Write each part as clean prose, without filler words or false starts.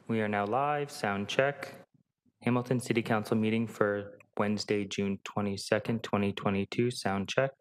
We are now live. Sound check. Hamilton City Council meeting for Wednesday, June 22nd, 2022. Sound check.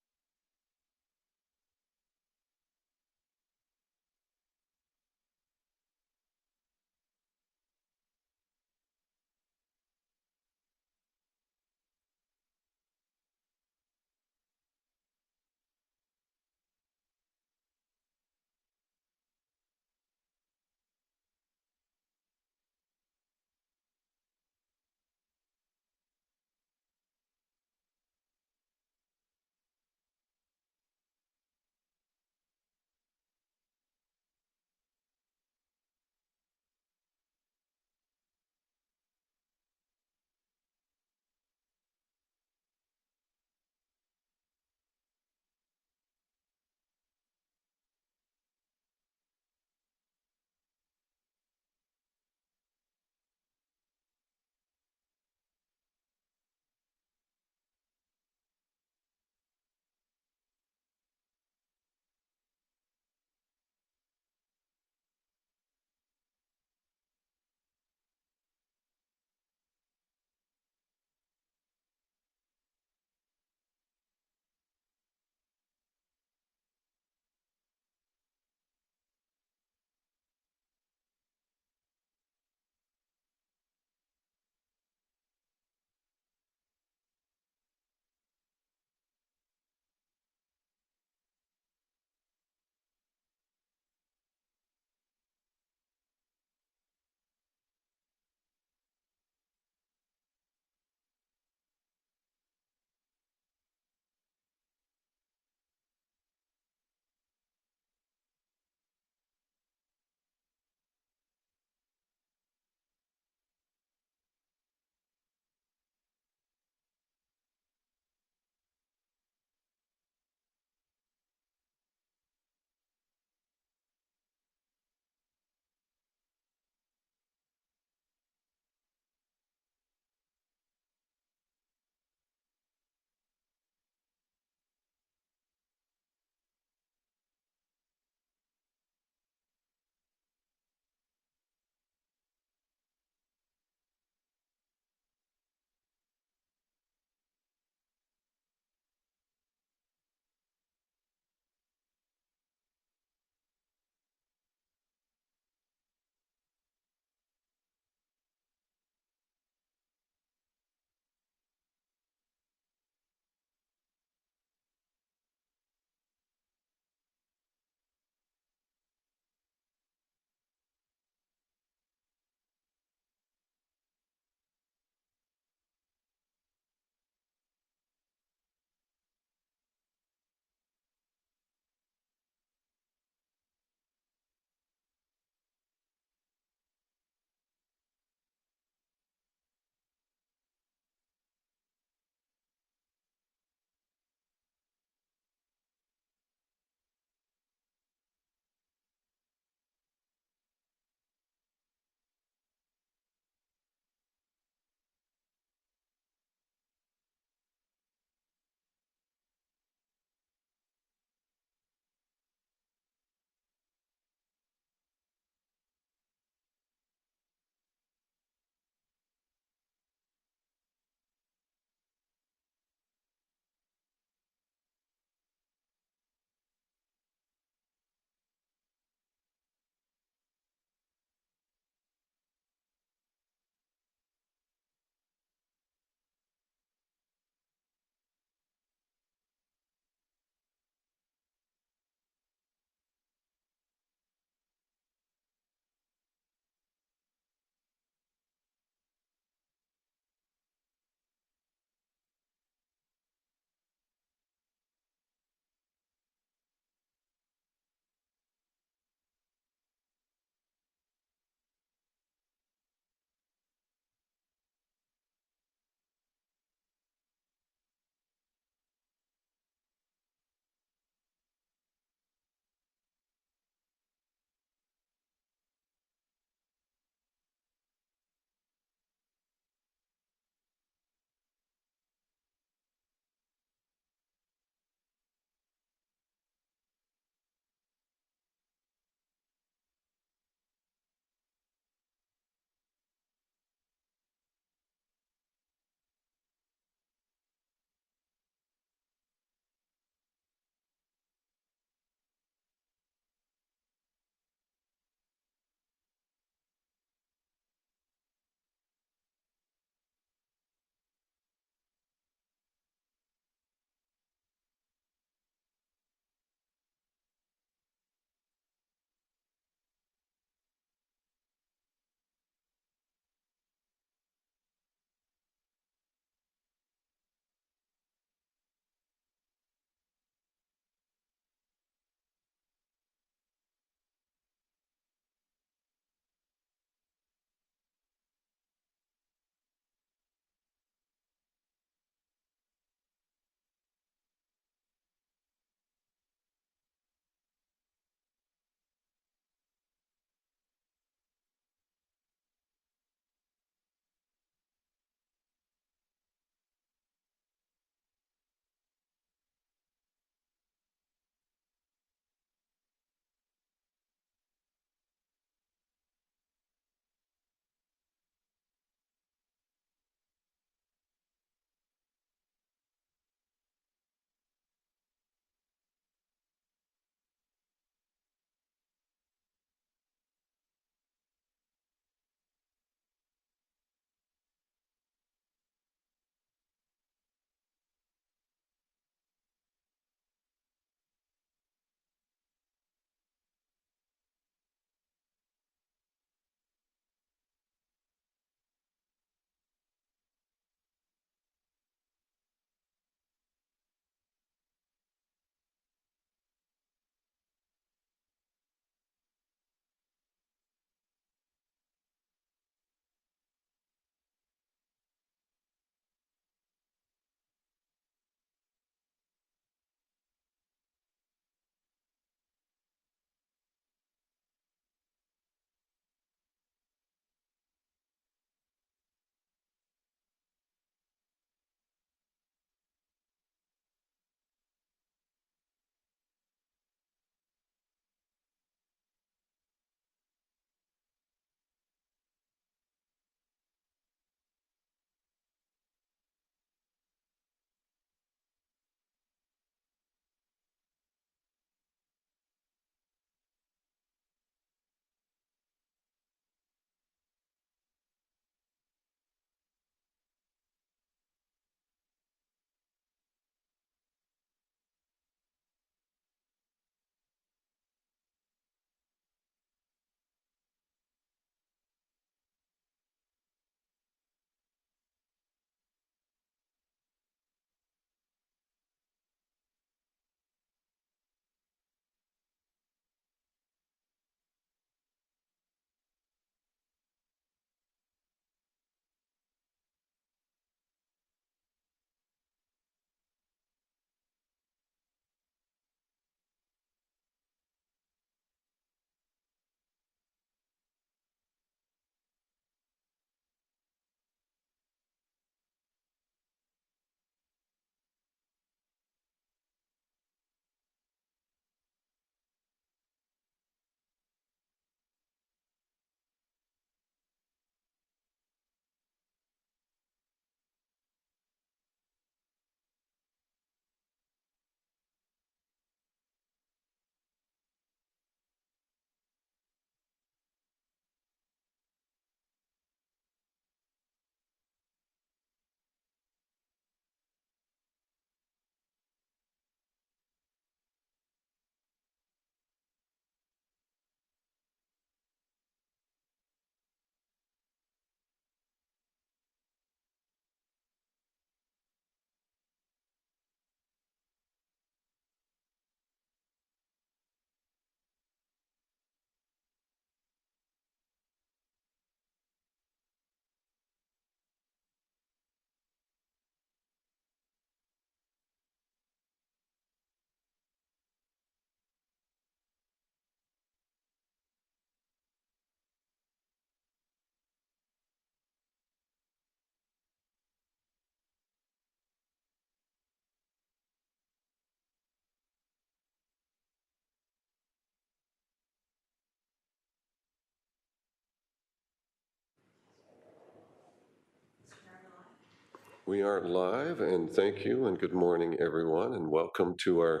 We are live, and thank you, and good morning, everyone, and welcome to our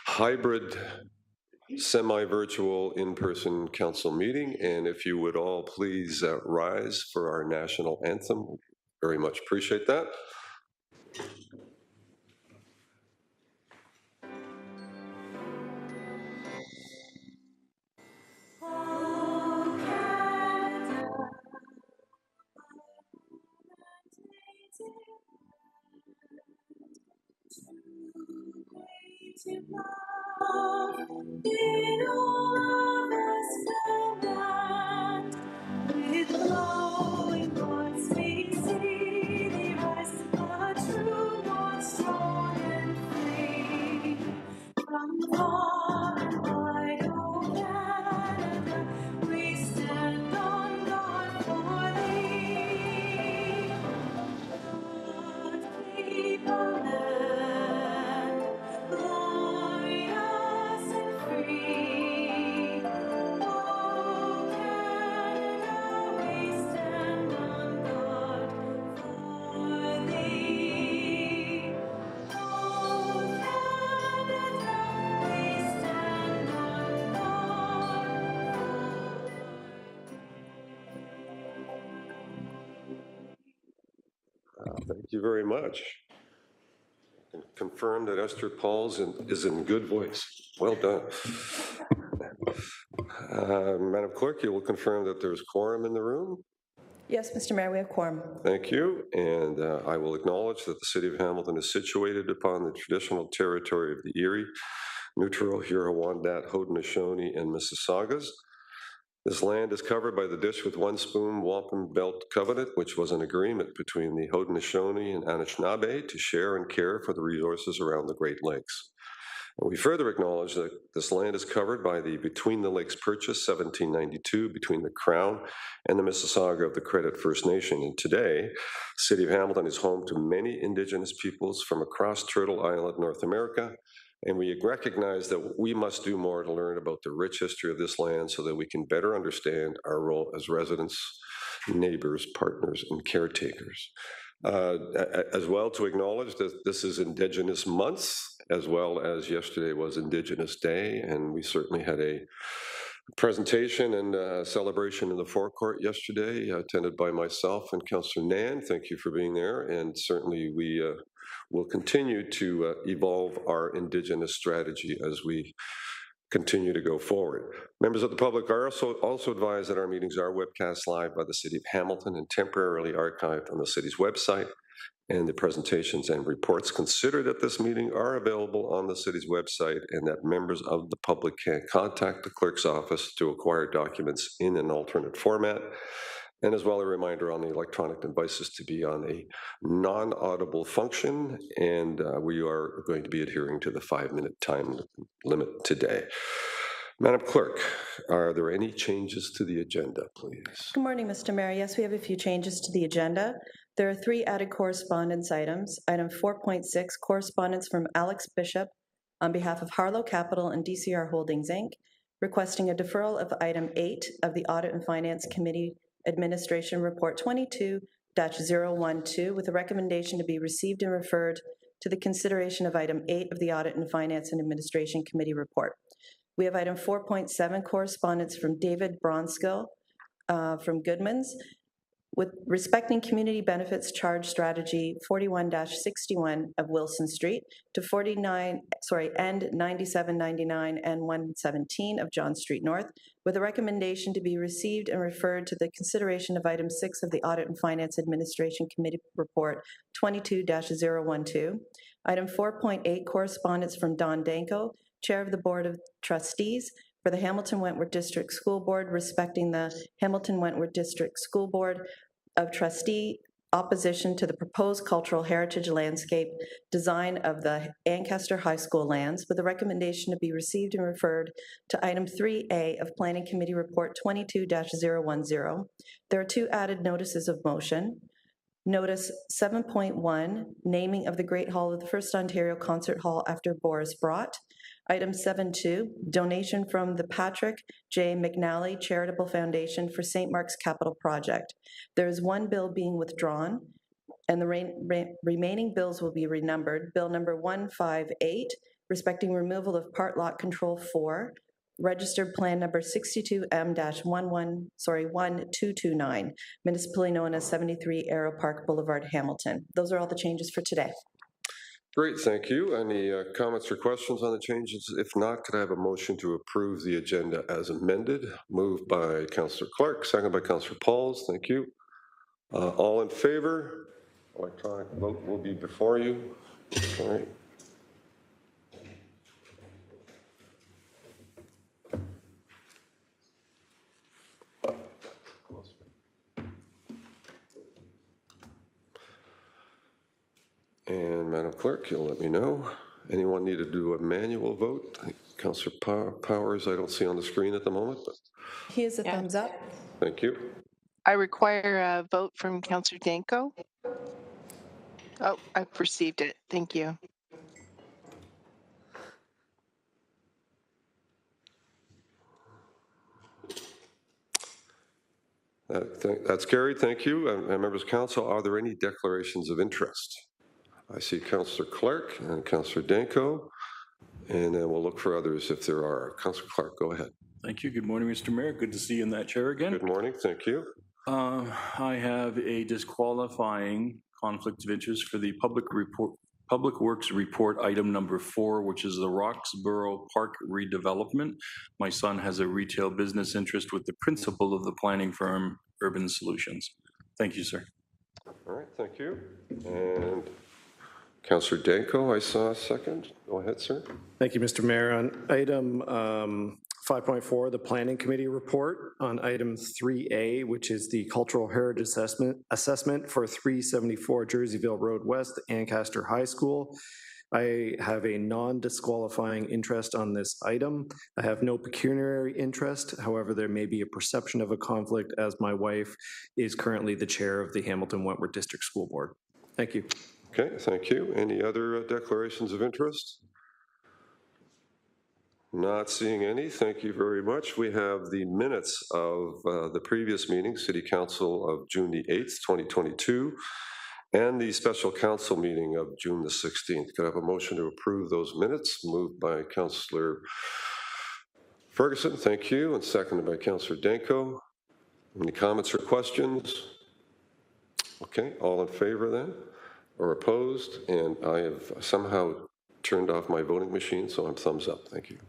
hybrid, semi-virtual, in-person council meeting. And if you would all please rise for our national anthem. Very much appreciate that. With glowing hearts we see thee rise, a true one, strong and free. From far and wide, O Canada, we stand on guard for thee. God keep our land glorious and free. O Canada, we stand on guard for thee. O Canada, we stand on guard for Thank you very much. And confirm that Esther Pauls is in good voice. Well done. Madam Clerk, you will confirm that there's quorum in the room? Yes, Mr. Mayor, we have quorum. Thank you. And I will acknowledge that the City of Hamilton is situated upon the traditional territory of the Erie, Neutral, Huron-Wendat, Haudenosaunee, and Mississaugas. This land is covered by the Dish with One Spoon Wampum Belt Covenant, which was an agreement between the Haudenosaunee and Anishinaabe to share and care for the resources around the Great Lakes. And we further acknowledge that this land is covered by the Between the Lakes Purchase 1792 between the Crown and the Mississauga of the Credit First Nation. And today, the City of Hamilton is home to many Indigenous peoples from across Turtle Island, North America. And we recognize that we must do more to learn about the rich history of this land so that we can better understand our role as residents, neighbors, partners, and caretakers. As well, to acknowledge that this is Indigenous Month, as well as yesterday was Indigenous Day, and we certainly had a presentation and celebration in the forecourt yesterday, attended by myself and Councillor Nan. Thank you for being there, and certainly we will continue to evolve our Indigenous strategy as we continue to go forward. Members of the public are also advised that our meetings are webcast live by the City of Hamilton and temporarily archived on the city's website, and the presentations and reports considered at this meeting are available on the city's website, and that members of the public can contact the clerk's office to acquire documents in an alternate format. And as well, a reminder on the electronic devices to be on a non-audible function, and we are going to be adhering to the 5-minute time limit today. Madam Clerk, are there any changes to the agenda, please? Good morning, Mr. Mayor. Yes, we have a few changes to the agenda. There are 3 added correspondence items. Item 4.6, correspondence from Alex Bishop on behalf of Harlow Capital and DCR Holdings, Inc., requesting a deferral of item 8 of the Audit and Finance Committee Administration Report 22-012 with a recommendation to be received and referred to the consideration of item 8 of the Audit and Finance and Administration Committee Report. We have item 4.7, correspondence from David Bronskill from Goodman's with respecting community benefits charge strategy 41-61 of Wilson Street to end 9799 and 117 of John Street North, with a recommendation to be received and referred to the consideration of item 6 of the Audit and Finance Administration Committee Report 22-012. Item 4.8, correspondence from Don Danko, Chair of the Board of Trustees for the Hamilton-Wentworth District School Board, respecting the Hamilton-Wentworth District School Board of Trustee opposition to the proposed cultural heritage landscape design of the Ancestor High School lands, with a recommendation to be received and referred to item 3A of Planning Committee Report 22-010. There are 2 added notices of motion. Notice 7.1, naming of the Great Hall of the First Ontario Concert Hall after Boris Brott. Item 7.2, donation from the Patrick J. McNally Charitable Foundation for St. Mark's Capital Project. There is 1 bill being withdrawn. and the remaining bills will be renumbered. Bill number 158, respecting removal of part lot control 4, registered plan number 62M-1229, municipally known as 73 Arrow Park Boulevard, Hamilton. Those are all the changes for today. Great, thank you. Any comments or questions on the changes? If not, could I have a motion to approve the agenda as amended? Moved by Councillor Clark, second by Councillor Pauls. Thank you. All in favor? Electronic vote will be before you. All right. And Madam Clerk, you'll let me know. Anyone need to do a manual vote? Councillor Powers, I don't see on the screen at the moment, but He has a thumbs up. thank you. I require a vote from Councillor Danko. Oh, I've received it. Thank you. That's carried. Thank you. And members of council, are there any declarations of interest? I see Councillor Clark and Councillor Danko, and then we'll look for others if there are. Councillor Clark, go ahead. Thank you. Good morning, Mr. Mayor. Good to see you in that chair again. Good morning. Thank you. I have a disqualifying conflict of interest for the Public Works Report item number 4, which is the Roxborough Park redevelopment. My son has a retail business interest with the principal of the planning firm Urban Solutions. Thank you, sir. All right. Thank you. And Councillor Danko, I saw a second. Go ahead, sir. Thank you, Mr. Mayor. On item 5.4, the Planning Committee report, on item 3A, which is the Cultural Heritage Assessment for 374 Jerseyville Road West, Ancestor High School. I have a non-disqualifying interest on this item. I have no pecuniary interest. However, there may be a perception of a conflict as my wife is currently the chair of the Hamilton Wentworth District School Board. Thank you. Okay, thank you. Any other declarations of interest? Not seeing any. Thank you very much. We have the minutes of the previous meeting, City Council of June the 8th, 2022, and the special council meeting of June the 16th. Could I have a motion to approve those minutes? Moved by Councillor Ferguson, thank you, and seconded by Councillor Danko. Any comments or questions? Okay, all in favor then? Or opposed? And I have somehow turned off my voting machine, so I'm thumbs up. Thank you.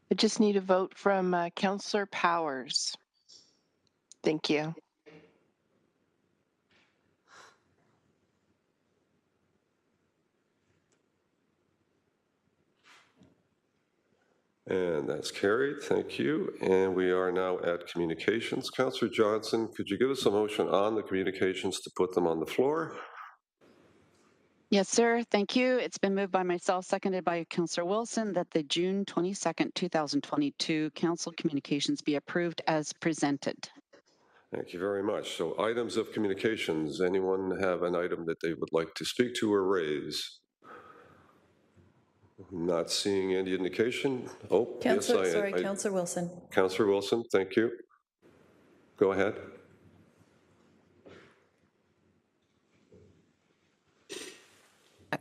I just need a vote from Councillor Powers. Thank you. And that's carried. Thank you. And we are now at communications. Councillor Johnson, could you give us a motion on the communications to put them on the floor? Yes, sir. Thank you. It's been moved by myself, seconded by Councillor Wilson, that the June 22nd, 2022 council communications be approved as presented. Thank you very much. So items of communications, anyone have an item that they would like to speak to or raise? Not seeing any indication. Oh, Councillor, yes, sorry, Councillor Wilson. Councillor Wilson, thank you. Go ahead.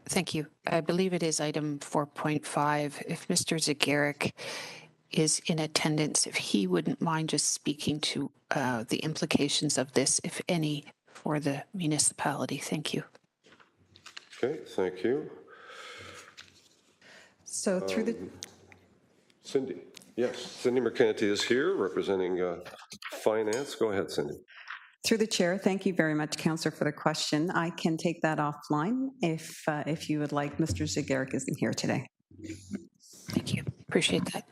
Thank you. I believe it is item 4.5. If Mr. Zagaric is in attendance, if he wouldn't mind just speaking to the implications of this, if any, for the municipality. Thank you. Okay, thank you. So through the Cindy, yes, Cindy Mercanti is here representing finance. Go ahead, Cindy. Through the chair, thank you very much, Councillor, for the question. I can take that offline if you would like. Mr. Zagaric isn't here today. Thank you. Appreciate that.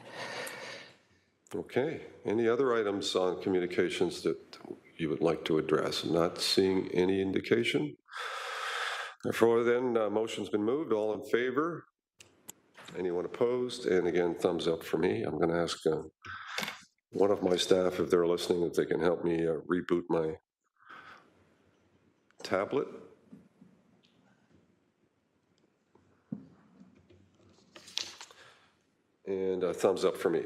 Okay. Any other items on communications that you would like to address? Not seeing any indication. Therefore, then, motion's been moved. All in favor? Anyone opposed? And again, thumbs up for me. I'm going to ask one of my staff, if they're listening, if they can help me reboot my tablet. And a thumbs up for me.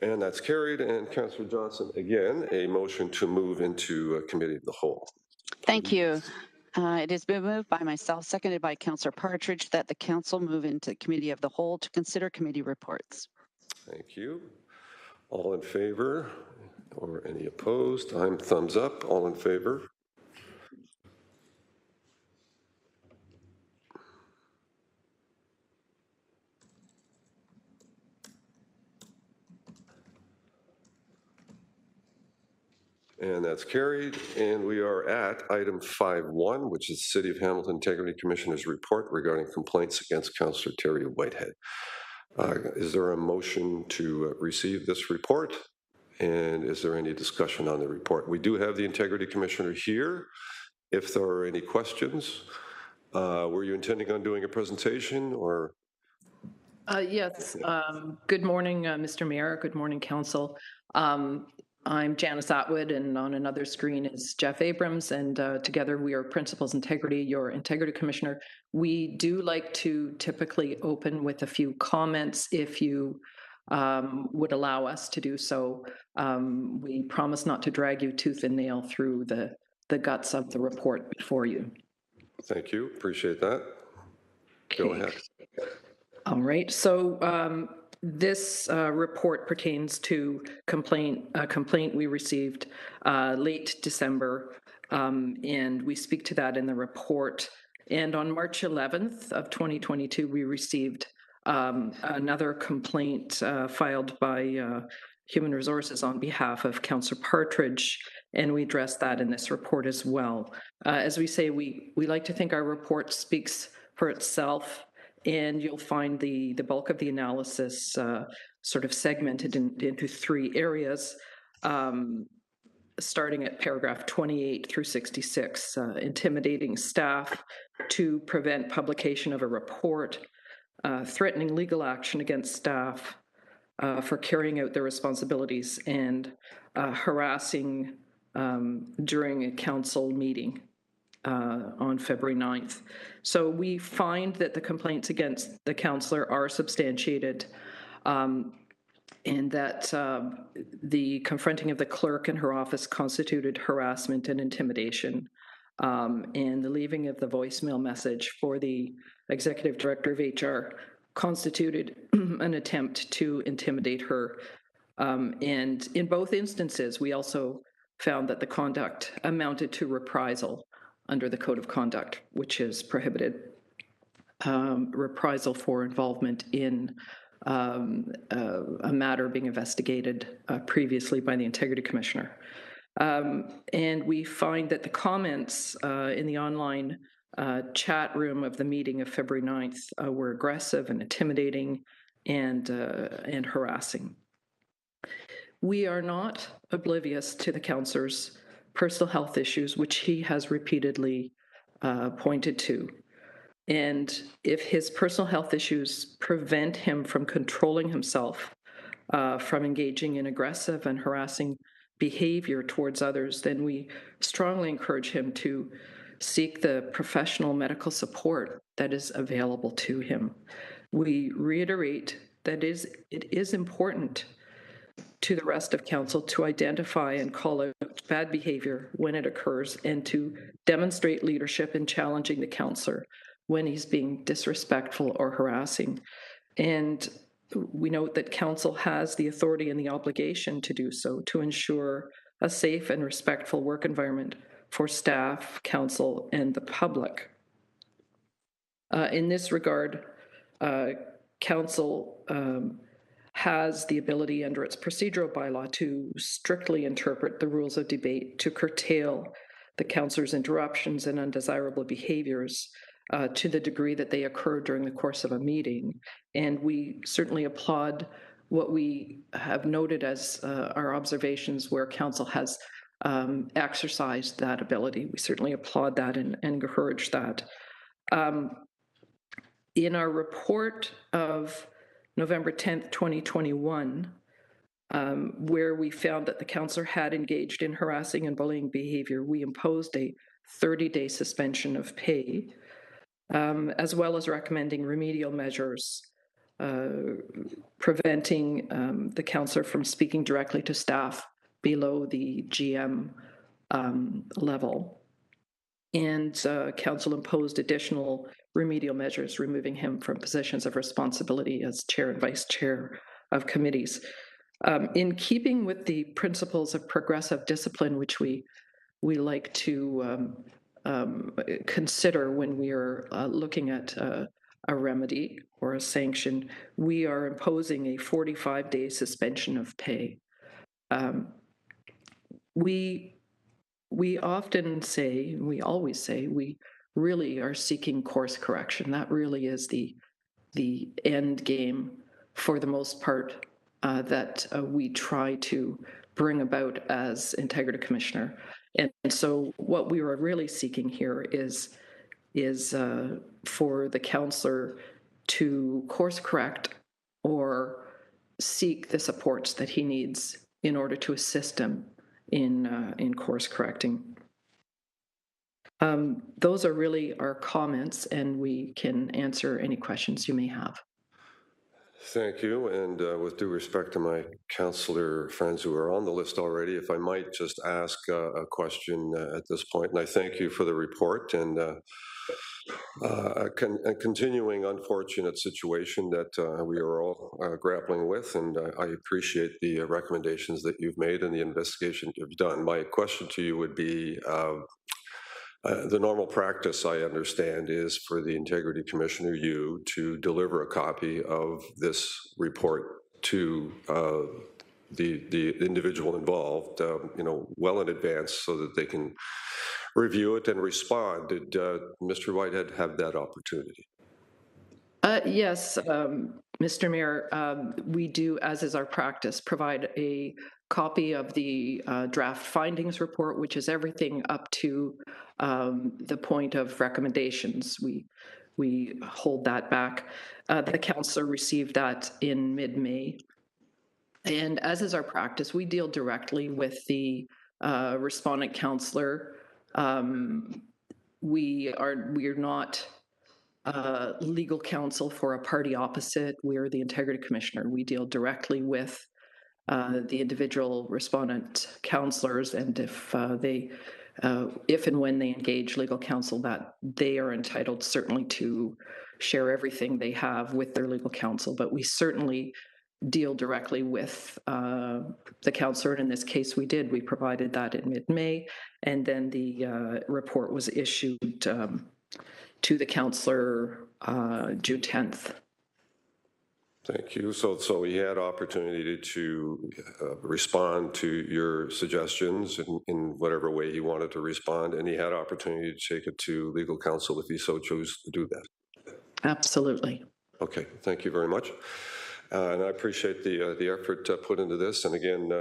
And that's carried. And Councillor Johnson, again, a motion to move into Committee of the Whole. Thank you. It has been moved by myself, seconded by Councillor Partridge, that the council move into Committee of the Whole to consider committee reports. Thank you. All in favor or any opposed? I'm thumbs up. All in favor? And that's carried. And we are at item 5.1, which is the City of Hamilton Integrity Commissioner's report regarding complaints against Councillor Terry Whitehead. Is there a motion to receive this report? And is there any discussion on the report? We do have the Integrity Commissioner here. If there are any questions, were you intending on doing a presentation or? Yes. Good morning, Mr. Mayor. Good morning, Council. I'm Janice Atwood, and on another screen is Jeff Abrams, and together we are Principals Integrity, your Integrity Commissioner. We do like to typically open with a few comments if you would allow us to do so. We promise not to drag you tooth and nail through the guts of the report before you. Thank you. Appreciate that. Go ahead. All right. So this report pertains to a complaint we received late December, and we speak to that in the report. And on March 11th of 2022, we received another complaint filed by Human Resources on behalf of Councillor Partridge, and we addressed that in this report as well. As we say, we like to think our report speaks for itself, and you'll find the bulk of the analysis sort of segmented into three areas, starting at paragraph 28 through 66, intimidating staff to prevent publication of a report, threatening legal action against staff for carrying out their responsibilities, and harassing during a council meeting on February 9th. So we find that the complaints against the councillor are substantiated, and that the confronting of the clerk in her office constituted harassment and intimidation, and the leaving of the voicemail message for the executive director of HR constituted an attempt to intimidate her. And in both instances, we also found that the conduct amounted to reprisal under the Code of Conduct, which is prohibited reprisal for involvement in a matter being investigated previously by the Integrity Commissioner. And we find that the comments in the online chat room of the meeting of February 9th were aggressive and intimidating and harassing. We are not oblivious to the councillor's personal health issues, which he has repeatedly pointed to. And if his personal health issues prevent him from controlling himself, from engaging in aggressive and harassing behavior towards others, then we strongly encourage him to seek the professional medical support that is available to him. We reiterate that it is important to the rest of council to identify and call out bad behavior when it occurs, and to demonstrate leadership in challenging the councillor when he's being disrespectful or harassing. And we note that council has the authority and the obligation to do so, to ensure a safe and respectful work environment for staff, council, and the public. In this regard, council has the ability under its procedural bylaw to strictly interpret the rules of debate to curtail the councillor's interruptions and undesirable behaviors to the degree that they occur during the course of a meeting. And we certainly applaud what we have noted as our observations where council has exercised that ability. We certainly applaud that and encourage that. In our report of November 10th, 2021, where we found that the counselor had engaged in harassing and bullying behavior, we imposed a 30-day suspension of pay, as well as recommending remedial measures preventing the counselor from speaking directly to staff below the GM level. And council imposed additional remedial measures, removing him from positions of responsibility as chair and vice chair of committees. In keeping with the principles of progressive discipline, which we like to consider when we are looking at a remedy or a sanction, we are imposing a 45-day suspension of pay. We often say, we always say, we really are seeking course correction. That really is the end game for the most part that we try to bring about as Integrity Commissioner. And so what we were really seeking here is for the counselor to course correct or seek the supports that he needs in order to assist him in course correcting. Those are really our comments, and we can answer any questions you may have. Thank you. And with due respect to my councillor friends who are on the list already, if I might just ask a question at this point, and I thank you for the report and a continuing unfortunate situation that we are all grappling with, and I appreciate the recommendations that you've made and the investigation you've done. My question to you would be, the normal practice, I understand, is for the Integrity Commissioner, you, to deliver a copy of this report to the individual involved, well in advance so that they can review it and respond. Did Mr. Whitehead have that opportunity? Yes, Mr. Mayor, we do, as is our practice, provide a copy of the draft findings report, which is everything up to the point of recommendations. We hold that back. The councillor received that in mid-May. And as is our practice, we deal directly with the respondent councillor. We are not legal counsel for a party opposite. We are the Integrity Commissioner. We deal directly with the individual respondent counselors, and if and when they engage legal counsel, that they are entitled certainly to share everything they have with their legal counsel. But we certainly deal directly with the counselor, and in this case we did. We provided that in mid-May, and then the report was issued to the counselor June 10th. Thank you. So he had opportunity to respond to your suggestions in whatever way he wanted to respond, and he had opportunity to take it to legal counsel if he so chose to do that. Absolutely. Okay, thank you very much. And I appreciate the effort put into this. And again,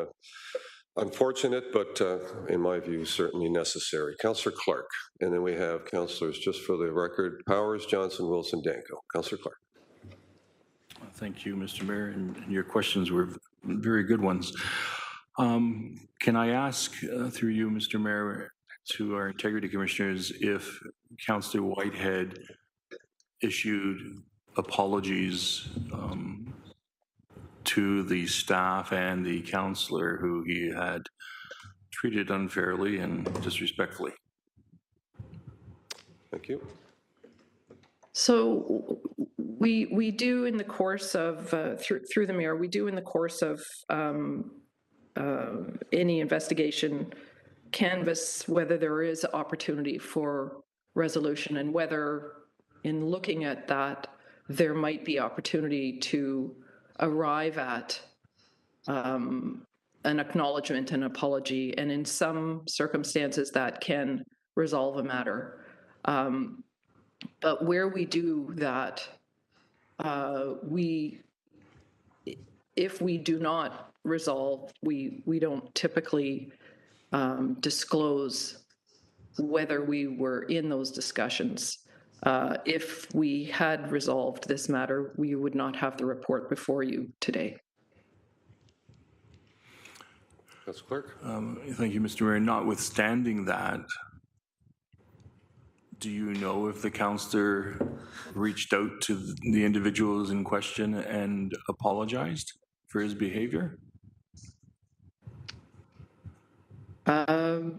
unfortunate, but in my view, certainly necessary. Councillor Clark, and then we have councillors, just for the record, Powers, Johnson, Wilson, Danko. Councillor Clark. Thank you, Mr. Mayor, and your questions were very good ones. Can I ask through you, Mr. Mayor, to our Integrity Commissioners, if Councillor Whitehead issued apologies to the staff and the councillor who he had treated unfairly and disrespectfully? Thank you. So we do in the course of, through the mayor, we do in the course of any investigation canvass whether there is opportunity for resolution, and whether in looking at that there might be opportunity to arrive at an acknowledgement and apology, and in some circumstances that can resolve a matter. But where we do that, if we do not resolve, we don't typically disclose whether we were in those discussions. If we had resolved this matter, we would not have the report before you today. Council Clerk. Thank you, Mr. Mayor. Notwithstanding that, do you know if the councillor reached out to the individuals in question and apologized for his behavior? I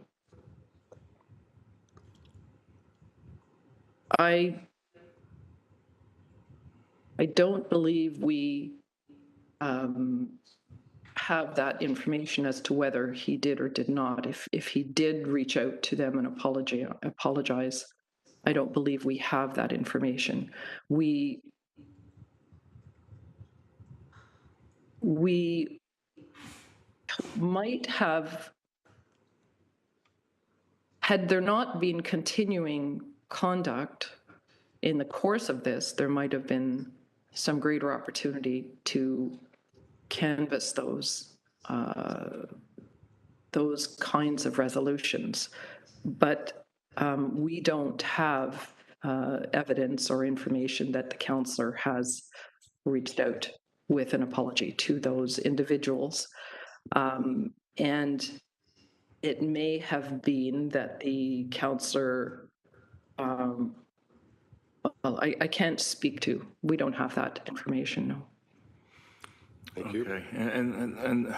don't believe we have that information as to whether he did or did not. If he did reach out to them and apologize, I don't believe we have that information. We might have, had there not been continuing conduct in the course of this, there might have been some greater opportunity to canvass those kinds of resolutions. But we don't have evidence or information that the councillor has reached out with an apology to those individuals. And it may have been that the councillor, well, I can't speak to, we don't have that information, no. Thank you. Okay, and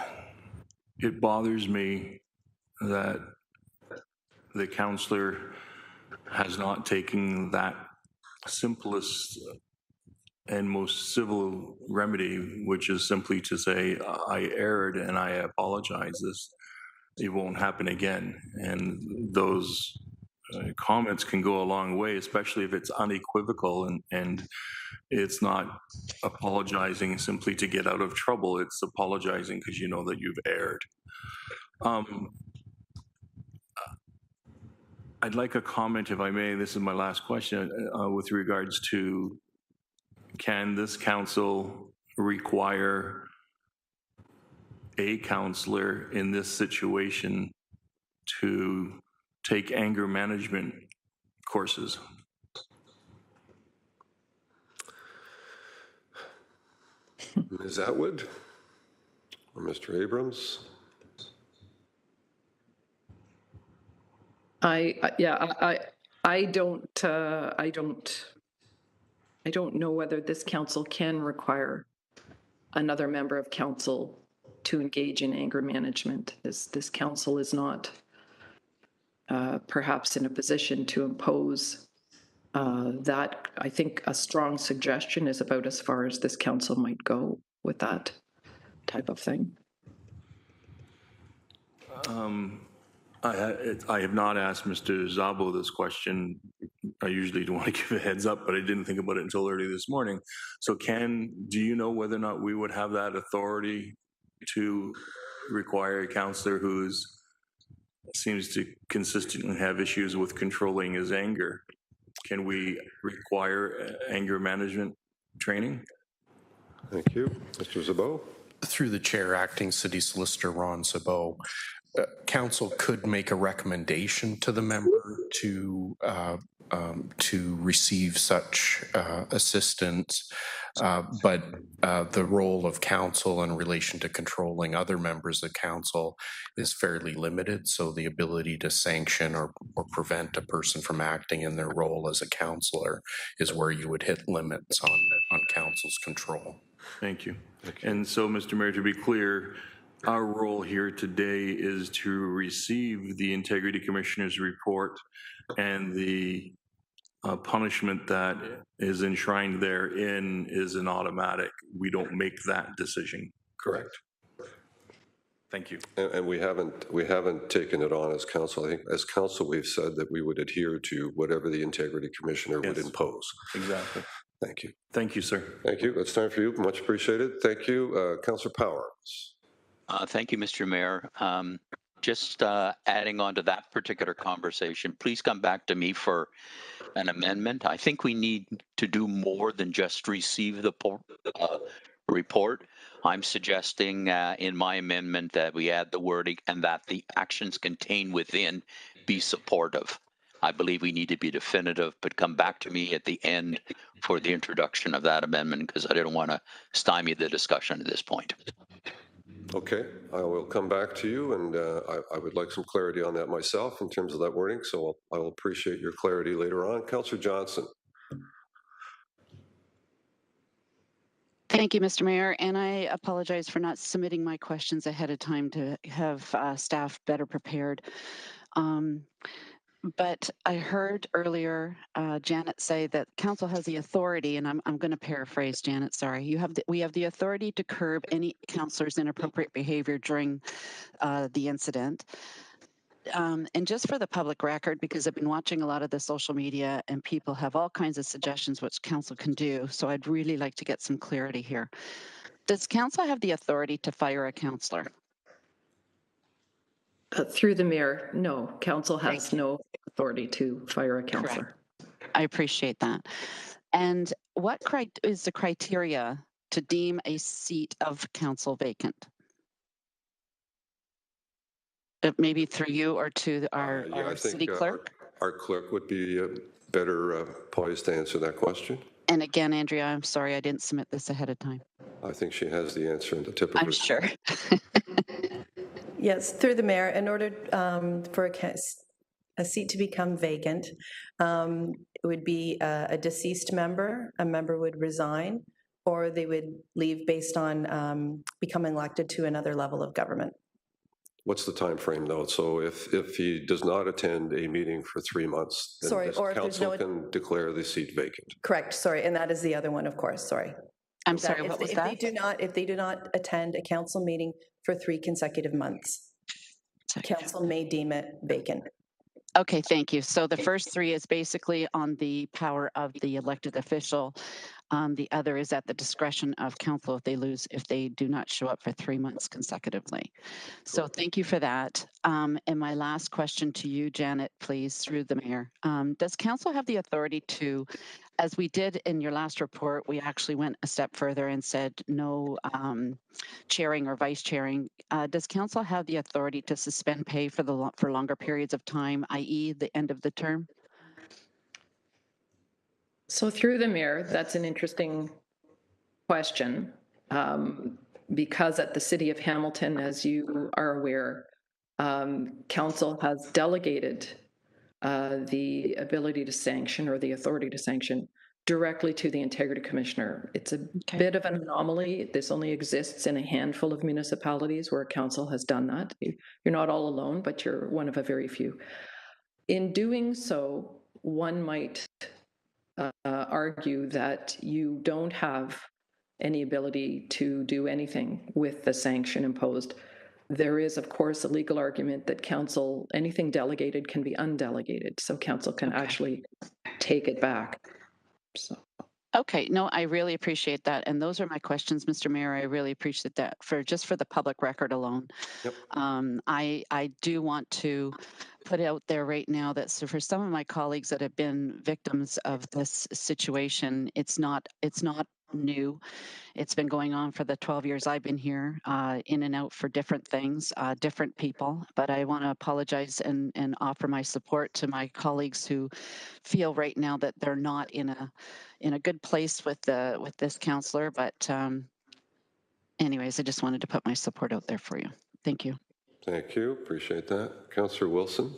it bothers me that the councillor has not taken that simplest and most civil remedy, which is simply to say, I erred and I apologize. It won't happen again. And those comments can go a long way, especially if it's unequivocal and it's not apologizing simply to get out of trouble. It's apologizing because you know that you've erred. I'd like a comment, if I may. This is my last question with regards to, can this council require a councillor in this situation to take anger management courses? Ms. Atwood or Mr. Abrams? I don't know whether this council can require another member of council to engage in anger management. This council is not perhaps in a position to impose that. I think a strong suggestion is about as far as this council might go with that type of thing. I have not asked Mr. Szabo this question. I usually don't want to give a heads up, but I didn't think about it until early this morning. So do you know whether or not we would have that authority to require a councillor who seems to consistently have issues with controlling his anger? Can we require anger management training? Thank you. Mr. Szabo? Through the chair, Acting City Solicitor Ron Szabo, council could make a recommendation to the member to receive such assistance, but the role of council in relation to controlling other members of council is fairly limited. So the ability to sanction or prevent a person from acting in their role as a councillor is where you would hit limits on council's control. Thank you. And so, Mr. Mayor, to be clear, our role here today is to receive the Integrity Commissioner's report, and the punishment that is enshrined therein is an automatic. We don't make that decision. Correct. Thank you. And we haven't taken it on as council. I think as council we've said that we would adhere to whatever the Integrity Commissioner would impose. Exactly. Thank you. Thank you, sir. Thank you. That's time for you. Much appreciated. Thank you. Councillor Powers. Thank you, Mr. Mayor. Just adding on to that particular conversation, please come back to me for an amendment. I think we need to do more than just receive the report. I'm suggesting in my amendment that we add the wording and that the actions contained within be supportive. I believe we need to be definitive, but come back to me at the end for the introduction of that amendment, because I didn't want to stymie the discussion at this point. Okay, I will come back to you, and I would like some clarity on that myself in terms of that wording, so I will appreciate your clarity later on. Councillor Johnson. Thank you, Mr. Mayor, and I apologize for not submitting my questions ahead of time to have staff better prepared. But I heard earlier Janet say that council has the authority, and I'm going to paraphrase Janet. Sorry, we have the authority to curb any councillor's inappropriate behavior during the incident. And just for the public record, because I've been watching a lot of the social media and people have all kinds of suggestions which council can do, so I'd really like to get some clarity here. Does council have the authority to fire a councillor? Through the mayor, no. Council has no authority to fire a councillor. I appreciate that. And what is the criteria to deem a seat of council vacant? Maybe through you or to our city clerk? Our clerk would be better poised to answer that question. And again, Andrea, I'm sorry I didn't submit this ahead of time. I think she has the answer in the tip of I'm her. sure. Yes, through the mayor, in order for a seat to become vacant, it would be a deceased member, a member would resign, or they would leave based on becoming elected to another level of government. What's the time frame, though? So if he does not attend a meeting for 3 months, then council can declare the seat vacant. Correct, sorry, and that is the other one, of course, sorry. I'm sorry, what was that? If they do not attend a council meeting for 3 consecutive months, council may deem it vacant. Okay, thank you. So the first 3 is basically on the power of the elected official. The other is at the discretion of council if they do not show up for 3 months consecutively. So thank you for that. And my last question to you, Janet, please, through the mayor. Does council have the authority to, as we did in your last report, we actually went a step further and said no chairing or vice chairing. Does council have the authority to suspend pay for longer periods of time, i.e. the end of the term? So through the mayor, that's an interesting question because at the City of Hamilton, as you are aware, council has delegated the ability to sanction or the authority to sanction directly to the Integrity Commissioner. It's a bit of an anomaly. This only exists in a handful of municipalities where council has done that. You're not all alone, but you're one of a very few. In doing so, one might argue that you don't have any ability to do anything with the sanction imposed. There is, of course, a legal argument that council, anything delegated can be undelegated, so council can actually take it back. So. Okay, no, I really appreciate that. And those are my questions, Mr. Mayor. I really appreciate that for the public record alone. Yep. I do want to put out there right now that for some of my colleagues that have been victims of this situation, it's not new. It's been going on for the 12 years I've been here, in and out for different things, different people. But I want to apologize and offer my support to my colleagues who feel right now that they're not in a good place with this counselor. But anyways, I just wanted to put my support out there for you. Thank you. Thank you. Appreciate that. Councillor Wilson.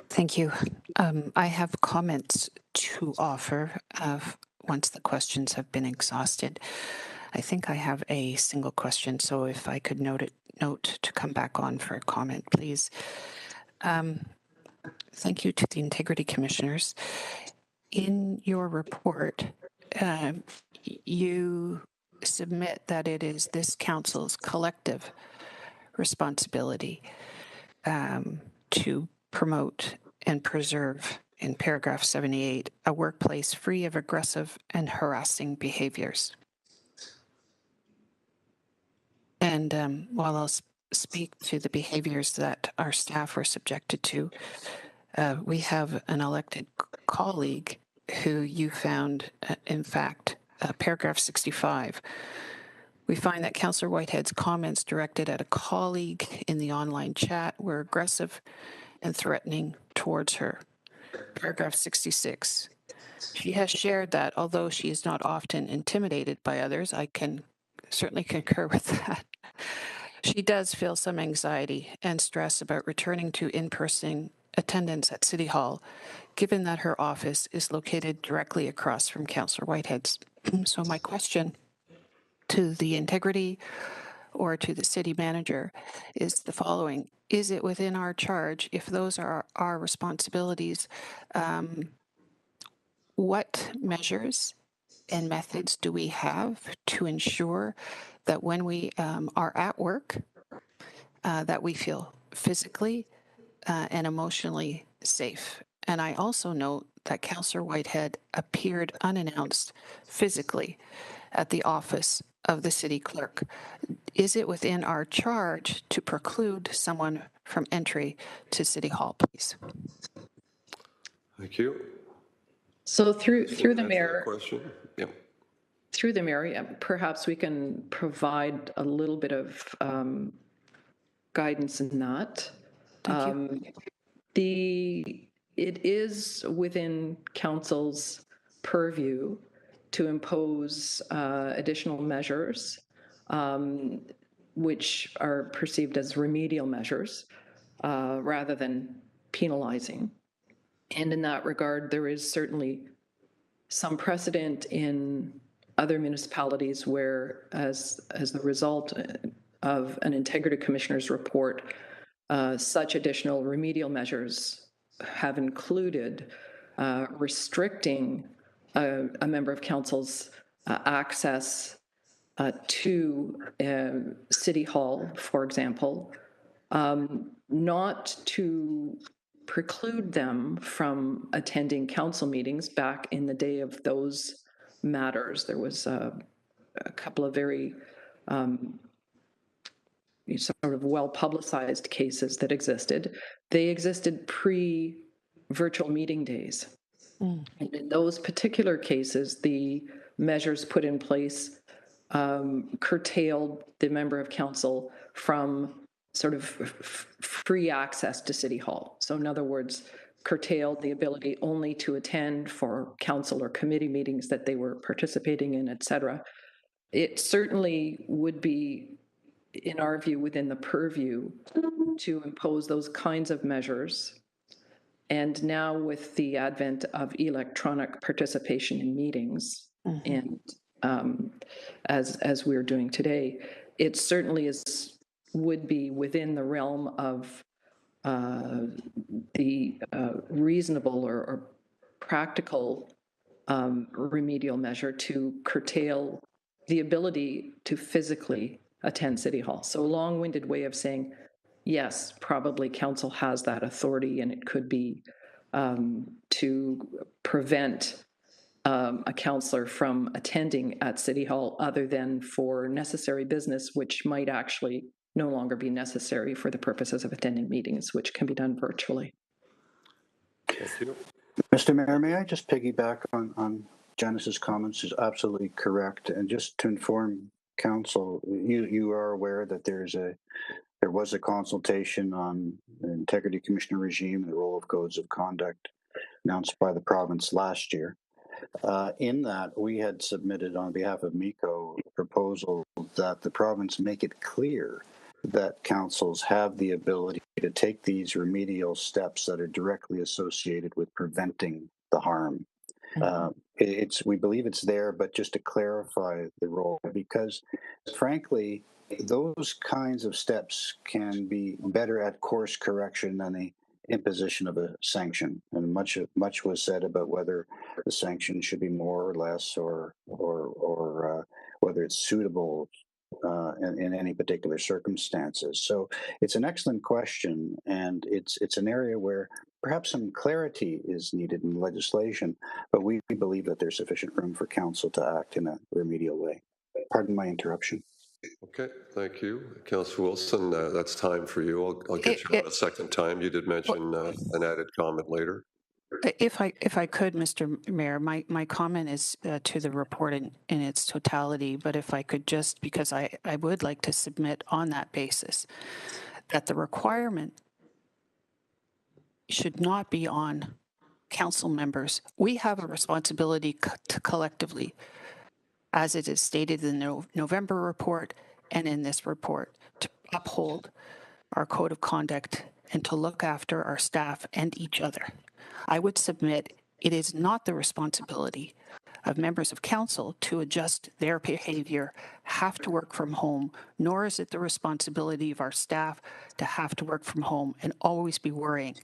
Thank you. I have comments to offer once the questions have been exhausted. I think I have a single question, so if I could note to come back on for a comment, please. Thank you to the Integrity Commissioners. In your report, you submit that it is this council's collective responsibility to promote and preserve, in paragraph 78, a workplace free of aggressive and harassing behaviors. And while I'll speak to the behaviors that our staff were subjected to, we have an elected colleague who you found, in fact, paragraph 65. We find that Councillor Whitehead's comments directed at a colleague in the online chat were aggressive and threatening towards her. Paragraph 66. She has shared that although she is not often intimidated by others, I can certainly concur with that. She does feel some anxiety and stress about returning to in-person attendance at City Hall, given that her office is located directly across from Councillor Whitehead's. So my question to the integrity or to the city manager is the following. Is it within our charge, if those are our responsibilities, what measures and methods do we have to ensure that when we are at work, that we feel physically and emotionally safe? And I also note that Councillor Whitehead appeared unannounced physically at the office of the city clerk. Is it within our charge to preclude someone from entry to City Hall, please? Thank you. So through Can the you answer that mayor, question? Yeah. through the mayor, yeah, perhaps we can provide a little bit of guidance in that. Thank you. It is within council's purview to impose additional measures, which are perceived as remedial measures rather than penalizing. And in that regard, there is certainly some precedent in other municipalities where, as the result of an integrity commissioner's report, such additional remedial measures have included restricting a member of council's access to City Hall, for example, not to preclude them from attending council meetings. Back in the day of those matters, there was a couple of very sort of well-publicized cases that existed. They existed pre-virtual meeting days. And in those particular cases, the measures put in place curtailed the member of council from sort of free access to City Hall. So in other words, curtailed the ability only to attend for council or committee meetings that they were participating in, et cetera. It certainly would be, in our view, within the purview to impose those kinds of measures. And now with the advent of electronic participation in meetings, and as we're doing today, it certainly would be within the realm of the reasonable or practical remedial measure to curtail the ability to physically attend City Hall. So a long-winded way of saying, yes, probably council has that authority, and it could be to prevent a councillor from attending at City Hall other than for necessary business, which might actually no longer be necessary for the purposes of attending meetings, which can be done virtually. Thank you. Mr. Mayor, may I just piggyback on Janice's comments? Is absolutely correct. And just to inform council, you are aware that there was a consultation on the Integrity Commissioner regime and the role of codes of conduct announced by the province last year. In that, we had submitted on behalf of MECO a proposal that the province make it clear that councils have the ability to take these remedial steps that are directly associated with preventing the harm. We believe it's there, but just to clarify the role, because frankly, those kinds of steps can be better at course correction than the imposition of a sanction. And much was said about whether the sanction should be more or less, or whether it's suitable in any particular circumstances. So it's an excellent question, and it's an area where perhaps some clarity is needed in legislation, but we believe that there's sufficient room for council to act in a remedial way. Pardon my interruption. Okay, thank you. Councillor Wilson, that's time for you. I'll get you on a second time. You did mention an added comment later. If I could, Mr. Mayor, my comment is to the report in its totality, but if I could just, because I would like to submit on that basis that the requirement should not be on council members. We have a responsibility to collectively as it is stated in the November report and in this report, to uphold our code of conduct and to look after our staff and each other. I would submit it is not the responsibility of members of council to adjust their behavior, have to work from home, nor is it the responsibility of our staff to have to work from home and always be worrying.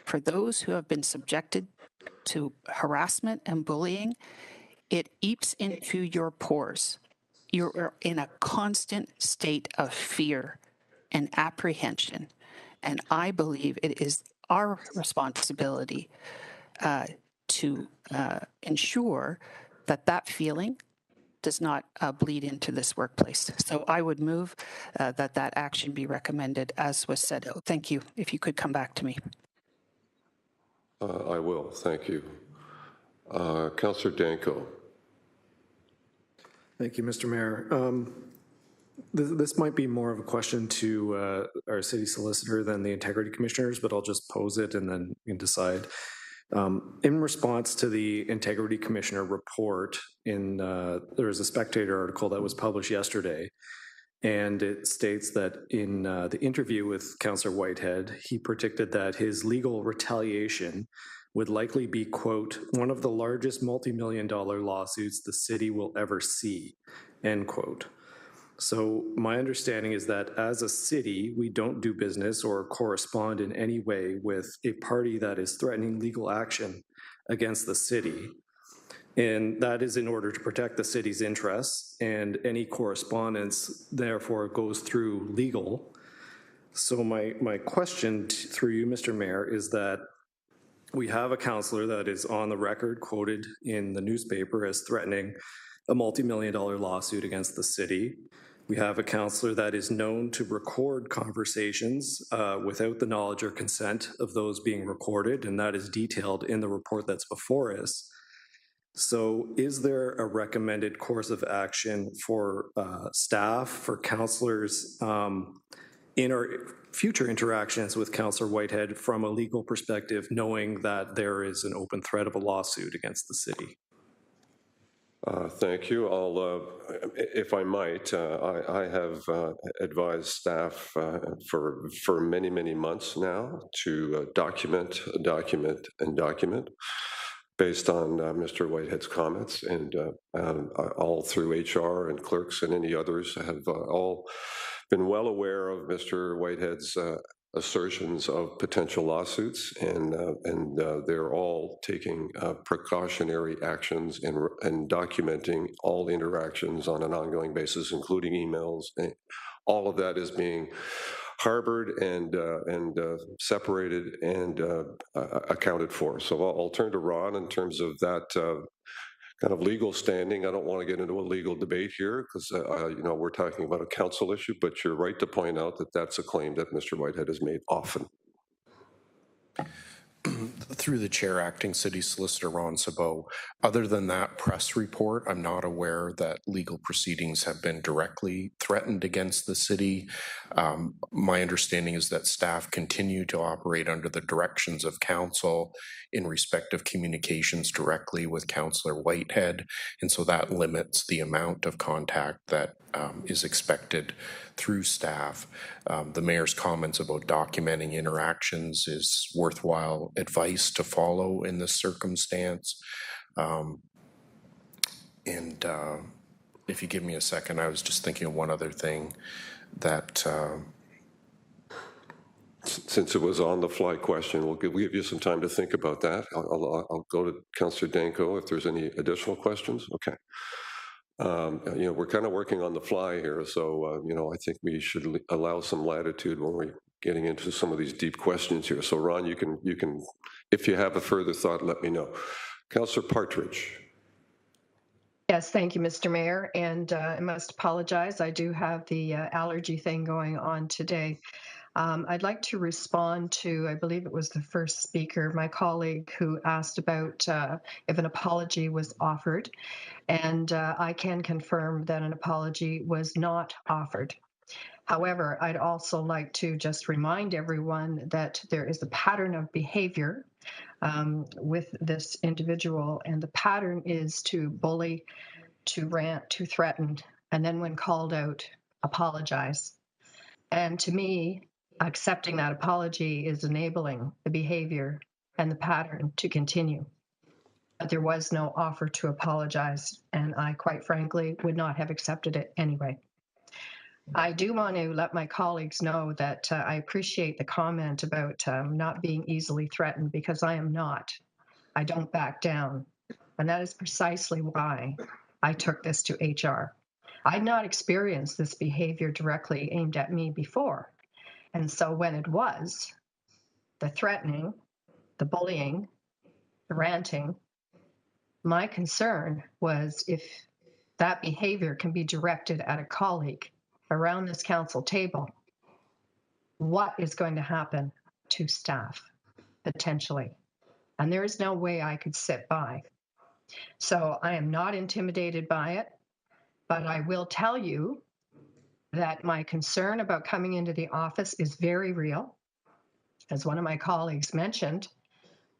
For those who have been subjected to harassment and bullying, it eats into your pores. You're in a constant state of fear and apprehension. And I believe it is our responsibility to ensure that that feeling does not bleed into this workplace. So I would move that that action be recommended as was said out. Thank you. If you could come back to me. I will. Thank you. Councillor Danko. Thank you, Mr. Mayor. This might be more of a question to our city solicitor than the integrity commissioners, but I'll just pose it and then you can decide. In response to the integrity commissioner report, there was a Spectator article that was published yesterday, and it states that in the interview with Councillor Whitehead, he predicted that his legal retaliation would likely be, quote, one of the largest multi-million-dollar lawsuits the city will ever see, end quote. So my understanding is that as a city, we don't do business or correspond in any way with a party that is threatening legal action against the city. And that is in order to protect the city's interests, and any correspondence therefore goes through legal. So my question through you, Mr. Mayor, is that we have a councillor that is on the record quoted in the newspaper as threatening a multi-million-dollar lawsuit against the city. We have a councillor that is known to record conversations without the knowledge or consent of those being recorded, and that is detailed in the report that's before us. So is there a recommended course of action for staff, for councillors in our future interactions with Councillor Whitehead from a legal perspective, knowing that there is an open threat of a lawsuit against the city? Thank you. If I might, I have advised staff for many, many months now to document based on Mr. Whitehead's comments, and all through HR and clerks and any others have all been well aware of Mr. Whitehead's assertions of potential lawsuits, and they're all taking precautionary actions and documenting all interactions on an ongoing basis, including emails. And all of that is being harbored and separated and accounted for. So I'll turn to Ron in terms of that kind of legal standing. I don't want to get into a legal debate here because, we're talking about a council issue, but you're right to point out that that's a claim that Mr. Whitehead has made often. Through the chair, acting city solicitor Ron Sabot, other than that press report, I'm not aware that legal proceedings have been directly threatened against the city. My understanding is that staff continue to operate under the directions of council in respect of communications directly with Councillor Whitehead, and so that limits the amount of contact that is expected through staff. The mayor's comments about documenting interactions is worthwhile advice to follow in this circumstance. And if you give me a second, I was just thinking of one other thing that since it was on the fly question, we'll give you some time to think about that. I'll go to Councillor Danko if there's any additional questions. Okay. We're kind of working on the fly here, so I think we should allow some latitude when we're getting into some of these deep questions here. So Ron, you can, if you have a further thought, let me know. Councillor Partridge. Yes, thank you, Mr. Mayor, and I must apologize. I do have the allergy thing going on today. I'd like to respond to, I believe it was the first speaker, my colleague, who asked about if an apology was offered. And I can confirm that an apology was not offered. However, I'd also like to just remind everyone that there is a pattern of behavior with this individual, and the pattern is to bully, to rant, to threaten, and then when called out, apologize. And to me, accepting that apology is enabling the behavior and the pattern to continue. But there was no offer to apologize, and I quite frankly would not have accepted it anyway. I do want to let my colleagues know that I appreciate the comment about not being easily threatened, because I am not. I don't back down. And that is precisely why I took this to HR. I'd not experienced this behavior directly aimed at me before. And so when it was, the threatening, the bullying, the ranting, my concern was if that behavior can be directed at a colleague around this council table, what is going to happen to staff potentially? And there is no way I could sit by. So I am not intimidated by it, but I will tell you that my concern about coming into the office is very real. As one of my colleagues mentioned,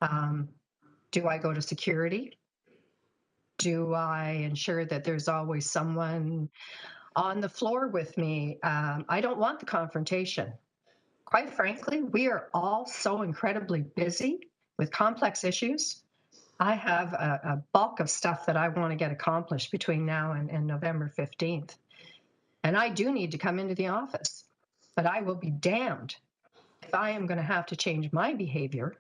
do I go to security? Do I ensure that there's always someone on the floor with me? I don't want the confrontation. Quite frankly, we are all so incredibly busy with complex issues. I have a bulk of stuff that I want to get accomplished between now and November 15th. And I do need to come into the office, but I will be damned if I am going to have to change my behavior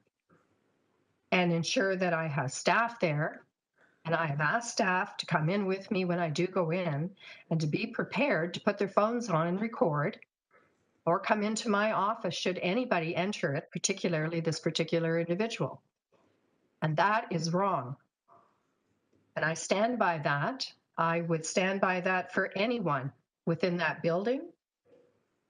and ensure that I have staff there. And I have asked staff to come in with me when I do go in and to be prepared to put their phones on and record, or come into my office should anybody enter it, particularly this particular individual. And that is wrong. And I stand by that. I would stand by that for anyone within that building,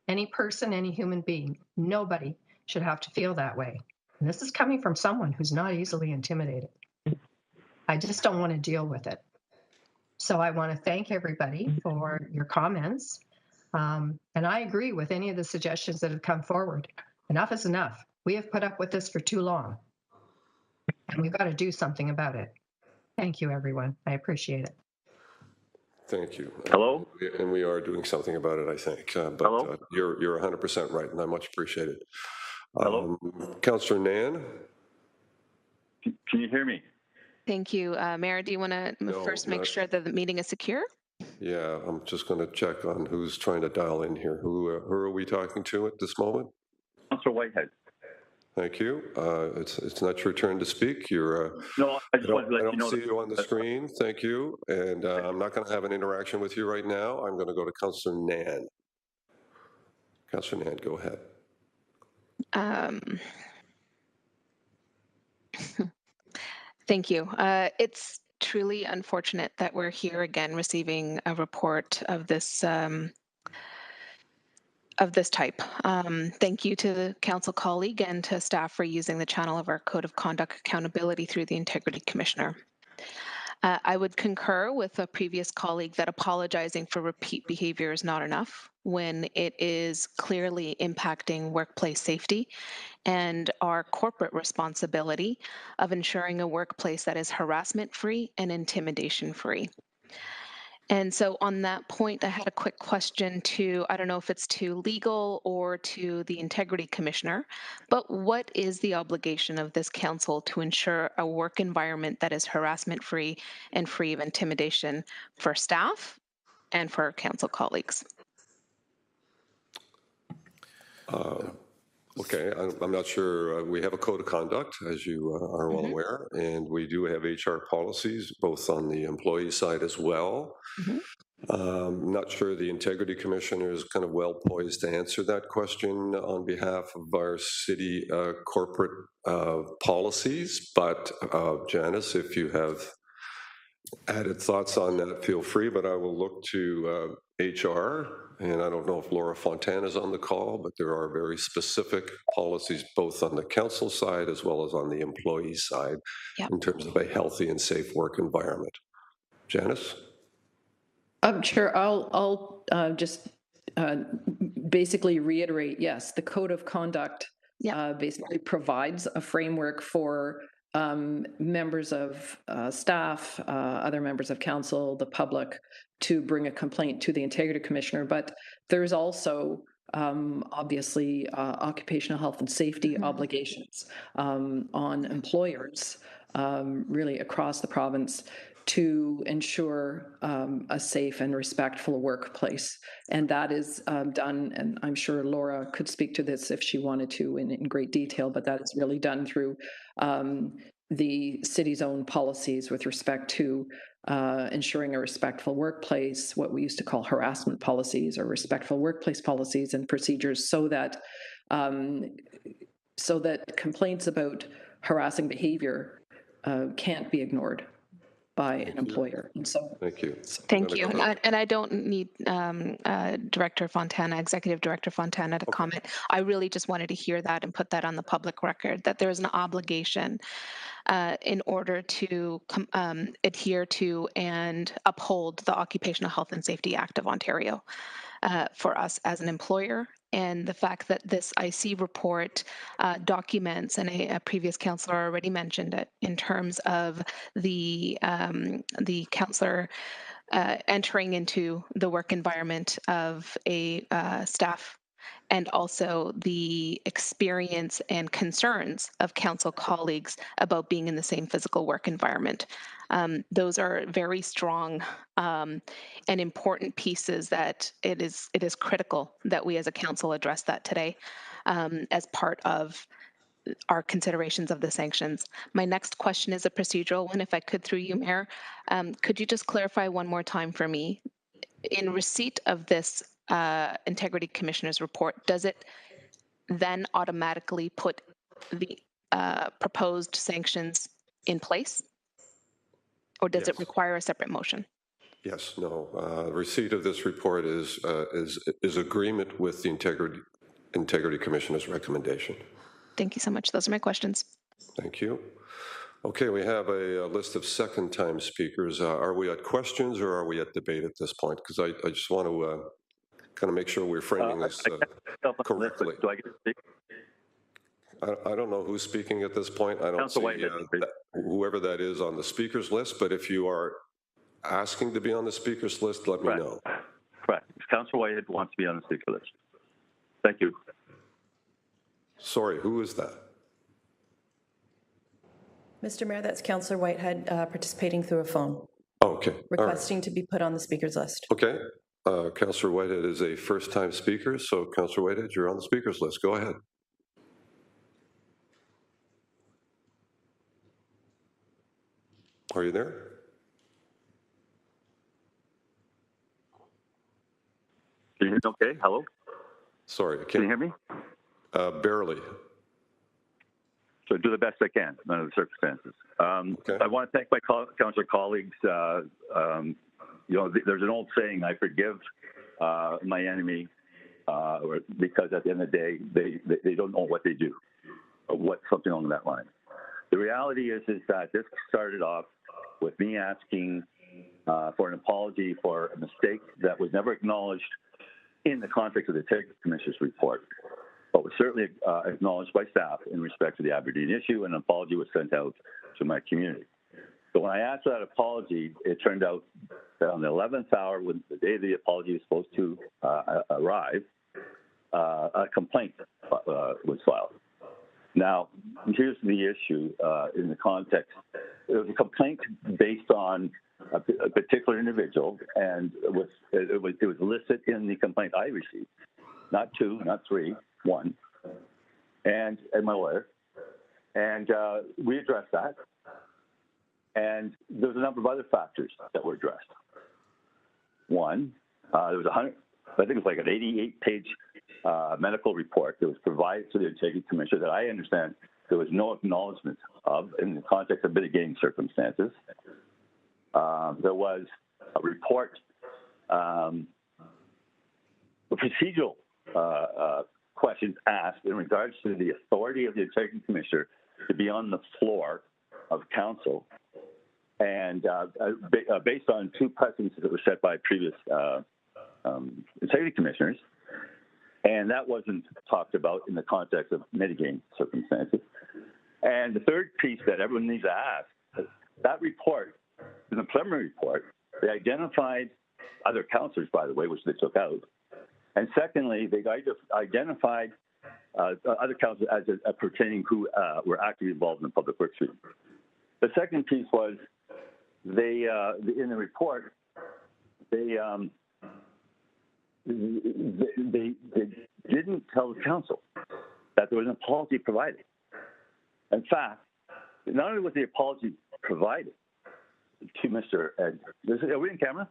any person, any human being. Nobody should have to feel that way. And this is coming from someone who's not easily intimidated. I just don't want to deal with it. So I want to thank everybody for your comments. And I agree with any of the suggestions that have come forward. Enough is enough. We have put up with this for too long. And we've got to do something about it. Thank you, everyone. I appreciate it. Thank you. Hello? And we are doing something about it, I think. Hello? You're 100% right, and I much appreciate it. Hello? Councillor Nan? Can you hear me? Thank you. Mayor, do you want to first make sure that the meeting is secure? Yeah, I'm just going to check on who's trying to dial in here. Who are we talking to at this moment? Councillor Whitehead. Thank you. It's not your turn to speak. You're. No, I just wanted to let you know. I don't see you on the screen. Thank you. And I'm not going to have an interaction with you right now. I'm going to go to Councillor Nan. Councillor Nan, go ahead. Thank you. It's truly unfortunate that we're here again receiving a report of this type. Thank you to the council colleague and to staff for using the channel of our Code of Conduct accountability through the Integrity Commissioner. I would concur with a previous colleague that apologizing for repeat behavior is not enough when it is clearly impacting workplace safety and our corporate responsibility of ensuring a workplace that is harassment-free and intimidation-free. And so on that point, I had a quick question to, I don't know if it's to legal or to the Integrity Commissioner, but what is the obligation of this council to ensure a work environment that is harassment-free and free of intimidation for staff and for our council colleagues? Okay, I'm not sure. We have a code of conduct, as you are well aware, and we do have HR policies, both on the employee side as well. I'm not sure the Integrity Commissioner is kind of well poised to answer that question on behalf of our city corporate policies, but Janice, if you have added thoughts on that, feel free, but I will look to HR. And I don't know if Laura Fontana is on the call, but there are very specific policies both on the council side as well as on the employee side in terms of a healthy and safe work environment. Janice? Chair, I'll just basically reiterate, yes, the Code of Conduct basically provides a framework for members of staff, other members of council, the public, to bring a complaint to the Integrity Commissioner. But there's also obviously occupational health and safety obligations on employers really across the province to ensure a safe and respectful workplace. And that is done, and I'm sure Laura could speak to this if she wanted to in great detail, but that is really done through the city's own policies with respect to ensuring a respectful workplace, what we used to call harassment policies or respectful workplace policies and procedures, so that complaints about harassing behavior can't be ignored by an employer. And so, thank you. Thank you. And I don't need Director Fontana, Executive Director Fontana to comment. I really just wanted to hear that and put that on the public record, that there is an obligation in order to adhere to and uphold the Occupational Health and Safety Act of Ontario for us as an employer. And the fact that this IC report documents, and a previous councillor already mentioned it, in terms of the councillor entering into the work environment of a staff, and also the experience and concerns of council colleagues about being in the same physical work environment. Those are very strong and important pieces that it is critical that we as a council address that today as part of our considerations of the sanctions. My next question is a procedural one, if I could, through you, Mayor. Could you just clarify one more time for me? In receipt of this Integrity Commissioner's report, does it then automatically put the proposed sanctions in place? Or does it require a separate motion? Yes, no. Receipt of this report is agreement with the Integrity Commissioner's recommendation. Thank you so much. Those are my questions. Thank you. Okay, we have a list of second-time speakers. Are we at questions or are we at debate at this point? Because I just want to kind of make sure we're framing this correctly. Do I get to speak? I don't know who's speaking at this point. I don't see whoever that is on the speakers list, but if you are asking to be on the speakers list, let me know. Correct. Councillor Whitehead wants to be on the speaker list. Thank you. Sorry, who is that? Mr. Mayor, that's Councillor Whitehead participating through a phone. Oh, okay. Requesting to be put on the speakers list. Okay. Councillor Whitehead is a first-time speaker, so Councillor Whitehead, you're on the speakers list. Go ahead. Are you there? Can you hear me okay? Hello? Sorry, can you hear me? Barely. So do the best I can under the circumstances. I want to thank my councillor colleagues. You know, there's an old saying, I forgive my enemy because at the end of the day, they don't know what they do, or what something along that line. The reality is that this started off with me asking for an apology for a mistake that was never acknowledged in the context of the Integrity Commissioner's report, but was certainly acknowledged by staff in respect to the Aberdeen issue, and an apology was sent out to my community. So when I asked for that apology, it turned out that on the 11th hour, when the day the apology was supposed to arrive, a complaint was filed. Now, here's the issue in the context. It was a complaint based on a particular individual, and it was listed in the complaint I received. Not two, not three, one, and my lawyer. And we addressed that. And there was a number of other factors that were addressed. One, there was I think it was like an 88-page medical report that was provided to the Integrity Commissioner that I understand there was no acknowledgement of in the context of mitigating circumstances. There was a report, a procedural questions asked in regards to the authority of the Integrity Commissioner to be on the floor of council, and based on two precedents that were set by previous Integrity Commissioners, and that wasn't talked about in the context of mitigating circumstances. And the third piece that everyone needs to ask, that report, in the preliminary report, they identified other counselors, by the way, which they took out. And secondly, they identified other counselors as pertaining who were actively involved in the public works stream. The second piece was they, in the report, they didn't tell the council that there was an apology provided. In fact, not only was the apology provided to Mr. Ed, are we in camera?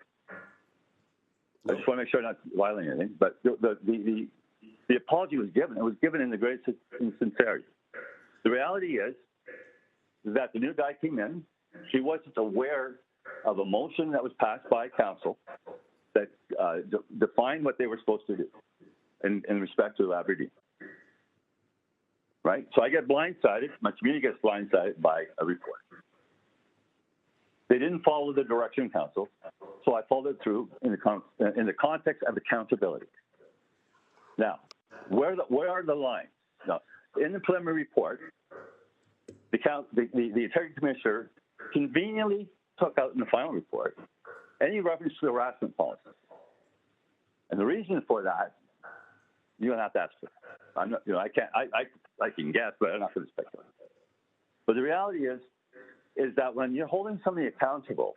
I just want to make sure I'm not violating anything, but the apology was given. It was given in the greatest sincerity. The reality is that the new guy came in. He wasn't aware of a motion that was passed by council that defined what they were supposed to do in respect to Aberdeen. Right? So I get blindsided. My community gets blindsided by a report. They didn't follow the direction of council, so I followed it through in the context of accountability. Now, where are the lines? Now, in the preliminary report, the integrity commissioner conveniently took out in the final report any reference to the harassment policy. And the reason for that, you're gonna have to ask for. I'm not, I can't. I can guess, but I'm not going to speculate. But the reality is that when you're holding somebody accountable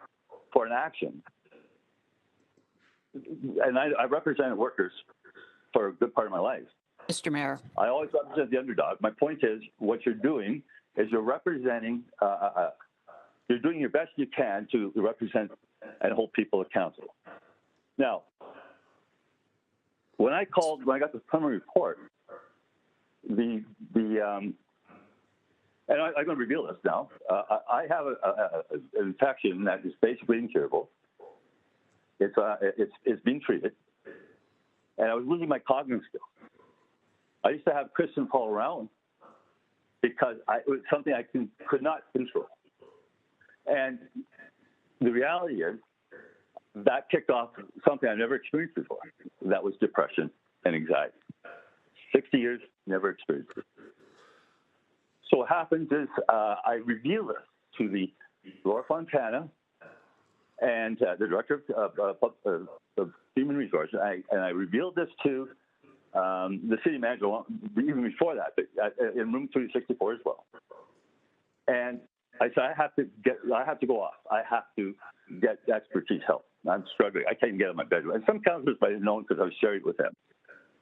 for an action, and I represented workers for a good part of my life. Mr. Mayor. I always represent the underdog. My point is, what you're doing is you're representing, you're doing your best you can to represent and hold people accountable. Now, when I got the preliminary report, and I'm going to reveal this now. I have an infection that is basically incurable. It's being treated, and I was losing my cognitive skills. I used to have Kristen fall around because it was something I could not control. And the reality is that kicked off something I've never experienced before. That was depression and anxiety. 60 years, never experienced it. So what happens is I reveal this to the Laura Fontana and the director of human resources, and I revealed this to the city manager even before that, in room 364 as well. And I said, I have to go off. I have to get expertise help. I'm struggling. I can't even get out of my bedroom. And some counselors might have known because I was sharing it with them.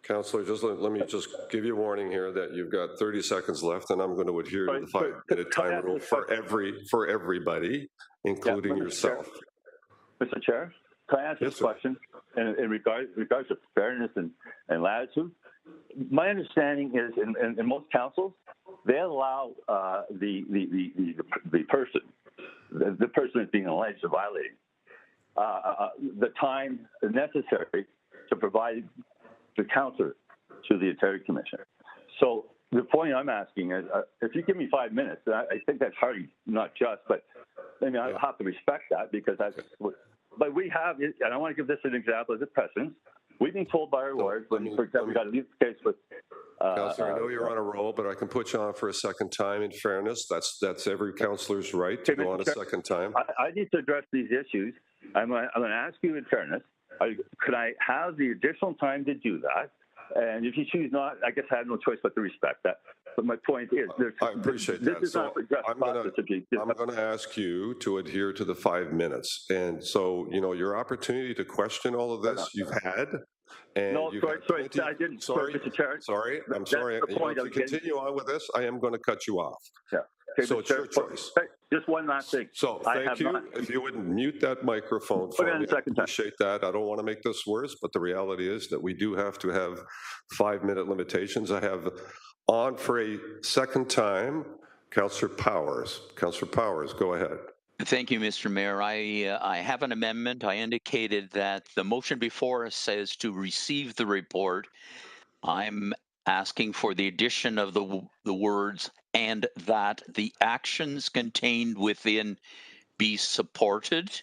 Councillor, just let me just give you a warning here that you've got 30 seconds left, and I'm going to adhere to the 5-minute time rule for everybody, including yourself. Mr. Chair, can I answer this question in regards to fairness and latitude? My understanding is in most councils, they allow the person that's being alleged of violating the time necessary to provide the counselor to the integrity commissioner. So the point I'm asking is, if you give me 5 minutes, I think that's hardly not just, but I mean, I have to respect that because that's. But we have, and I want to give this an example as a precedent. We've been told by our lawyers, for example, we got a leave case with. Councillor, I know you're on a roll, but I can put you on for a second time. In fairness, that's every councillor's right to go on a second time. I need to address these issues. I'm going to ask you in fairness. Could I have the additional time to do that? And if you choose not, I guess I have no choice but to respect that. But my point is, I appreciate that. This is not I'm going to ask you to adhere to the 5 minutes. And so, your opportunity to question all of this, you've had. And no, sorry, I didn't. Sorry, Mr. Chair. Sorry, I'm sorry. If you continue on with this, I am going to cut you off. Yeah. Okay, so it's your choice. Just one last thing. So thank you. If you wouldn't mute that microphone for me, I appreciate that. I don't want to make this worse, but the reality is that we do have to have 5-minute limitations. I have on for a second time, Councillor Powers. Councillor Powers, go ahead. Thank you, Mr. Mayor. I have an amendment. I indicated that the motion before us says to receive the report. I'm asking for the addition of the words "and that the actions contained within be supported."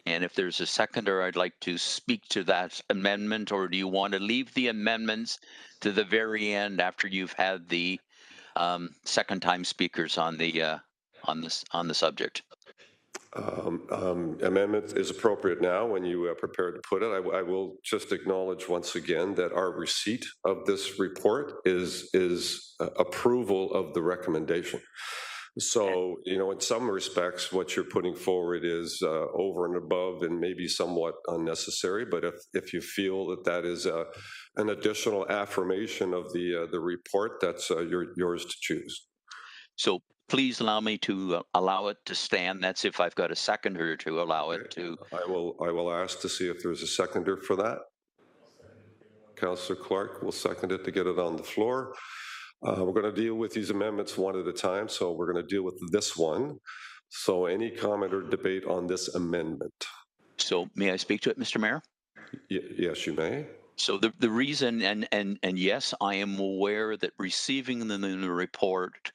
And if there's a seconder, I'd like to speak to that amendment, or do you want to leave the amendments to the very end after you've had the second-time speakers on the on the subject. Amendment is appropriate now when you prepare to put it. I will just acknowledge once again that our receipt of this report is approval of the recommendation. So, you know, in some respects, what you're putting forward is over and above and maybe somewhat unnecessary. But if you feel that that is an additional affirmation of the report, that's yours to choose. So please allow me to allow it to stand. That's if I've got a seconder to allow it to. I will ask to see if there's a seconder for that. Councillor Clark will second it to get it on the floor. We're going to deal with these amendments one at a time, so we're going to deal with this one. So any comment or debate on this amendment? So may I speak to it, Mr. Mayor? Yes, you may. So the reason, and yes, I am aware that receiving the report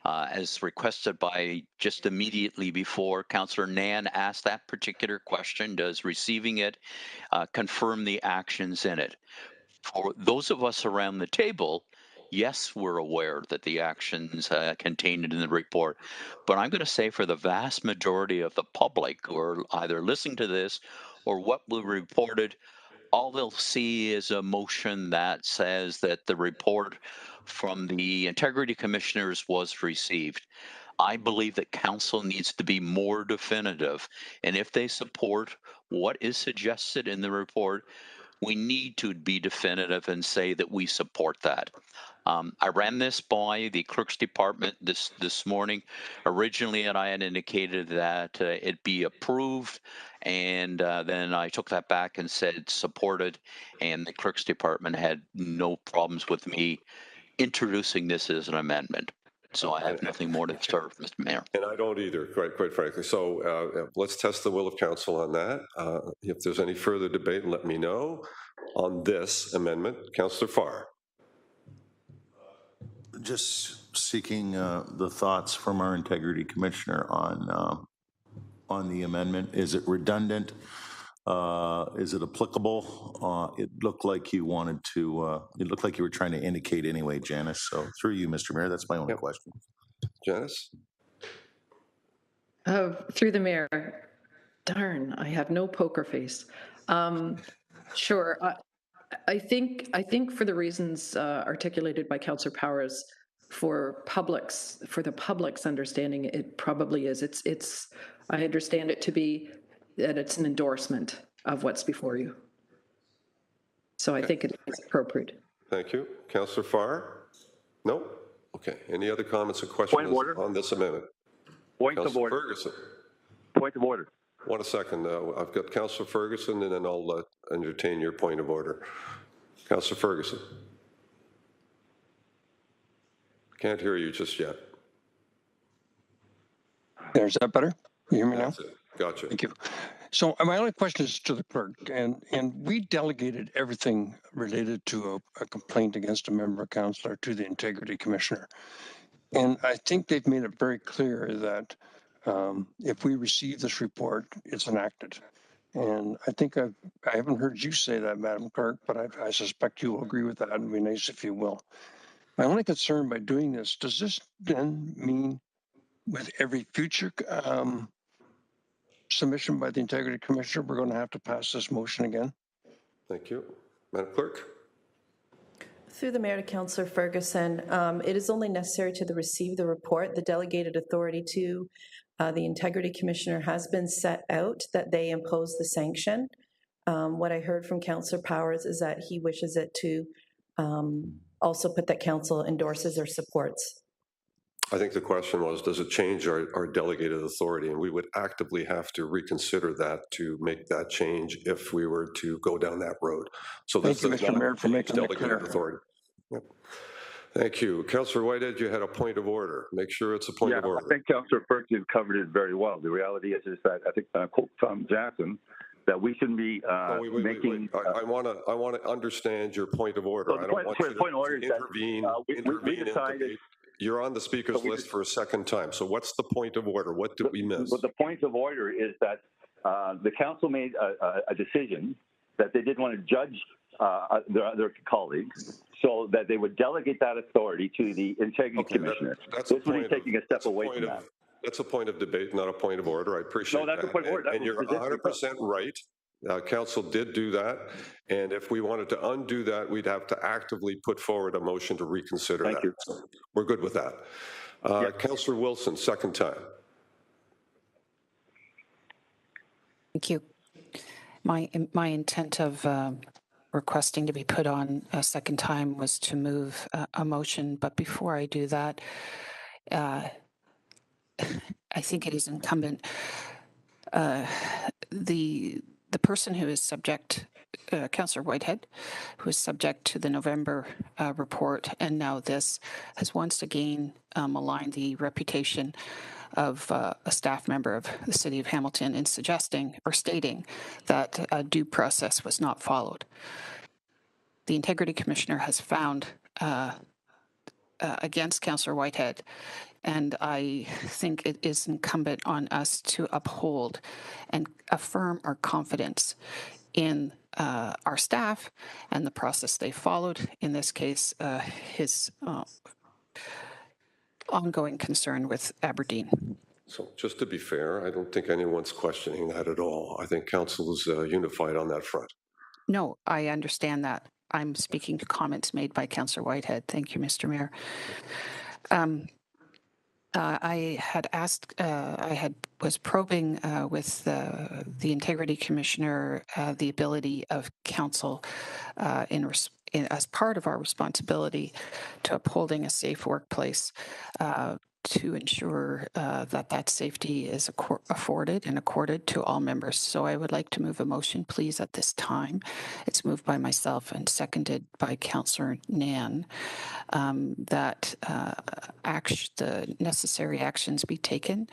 as requested by just immediately before Councillor Nan asked that particular question, does receiving it confirm the actions in it? For those of us around the table, yes, we're aware that the actions contained in the report, but I'm going to say for the vast majority of the public who are either listening to this or what we reported, all they'll see is a motion that says that the report from the Integrity Commissioners was received. I believe that Council needs to be more definitive, and if they support what is suggested in the report, we need to be definitive and say that we support that. I ran this by the Clerk's Department this morning. Originally, I had indicated that it be approved, and then I took that back and said supported, and the Clerk's Department had no problems with me introducing this as an amendment. So I have nothing more to serve, Mr. Mayor. And I don't either, quite frankly. So let's test the will of council on that. If there's any further debate, let me know on this amendment. Councillor Farr. Just seeking the thoughts from our Integrity Commissioner on the amendment. Is it redundant? Is it applicable? It looked like you wanted to, it looked like you were trying to indicate anyway, Janice. So through you, Mr. Mayor, that's my only question. Janice? Through the mayor. Darn, I have no poker face. Sure. I think for the reasons articulated by Councillor Powers, for the public's understanding, it probably is. It's. I understand it to be that it's an endorsement of what's before you. So I think it is appropriate. Thank you. Councillor Farr? No? Okay. Any other comments or questions on this amendment? Point of order. Ferguson. Point of order. 1 second. I've got Councillor Ferguson, and then I'll entertain your point of order. Councillor Ferguson. Can't hear you just yet. Is that better? You hear me now? Gotcha. Thank you. So my only question is to the clerk, and we delegated everything related to a complaint against a member of council to the Integrity Commissioner. And I think they've made it very clear that if we receive this report, it's enacted. And I think I haven't heard you say that, Madam Clerk, but I suspect you will agree with that. It'd be nice if you will. My only concern by doing this, does this then mean with every future submission by the Integrity Commissioner, we're going to have to pass this motion again? Thank you. Madam Clerk? Through the Mayor to Councillor Ferguson, it is only necessary to receive the report. The delegated authority to the Integrity Commissioner has been set out that they impose the sanction. What I heard from Councillor Powers is that he wishes it to also put that council endorses or supports. I think the question was, does it change our delegated authority? And we would actively have to reconsider that to make that change if we were to go down that road. So thank you, Mr. Mayor, for making that clear. Authority. Yep. Thank you. Councillor Whitehead, you had a point of order. Make sure it's a point of order. I think Councillor Ferguson covered it very well. The reality is that I think, quote Tom Jackson, that we shouldn't be making. I want to understand your point of order. So I don't want you to intervene. We decided. You're on the speaker's list for a second time. So what's the point of order? What did we miss? Well, the point of order is that the council made a decision that they didn't want to judge their colleagues. so that they would delegate that authority to the Integrity Commissioner. That's This would be taking a step away from that. That's a point of debate, not a point of order. I appreciate that. No, that's a point of order. And you're 100% right. Council did do that. And if we wanted to undo that, we'd have to actively put forward a motion to reconsider that. So we're good with that. Councillor Wilson, second time. Thank you. My intent of requesting to be put on a second time was to move a motion, but before I do that, I think it is incumbent. The person who is subject, Councillor Whitehead, who is subject to the November report, and now this, has once again maligned the reputation of a staff member of the City of Hamilton in suggesting or stating that a due process was not followed. The Integrity Commissioner has found against Councillor Whitehead, and I think it is incumbent on us to uphold and affirm our confidence in our staff and the process they followed. In this case, his ongoing concern with Aberdeen. So just to be fair, I don't think anyone's questioning that at all. I think Council is unified on that front. No, I understand that. I'm speaking to comments made by Councillor Whitehead. Thank you, Mr. Mayor. I had asked, was probing with the Integrity Commissioner the ability of Council as part of our responsibility to upholding a safe workplace to ensure that safety is afforded and accorded to all members. So I would like to move a motion, please, at this time. It's moved by myself and seconded by Councillor Nan, that the necessary actions be taken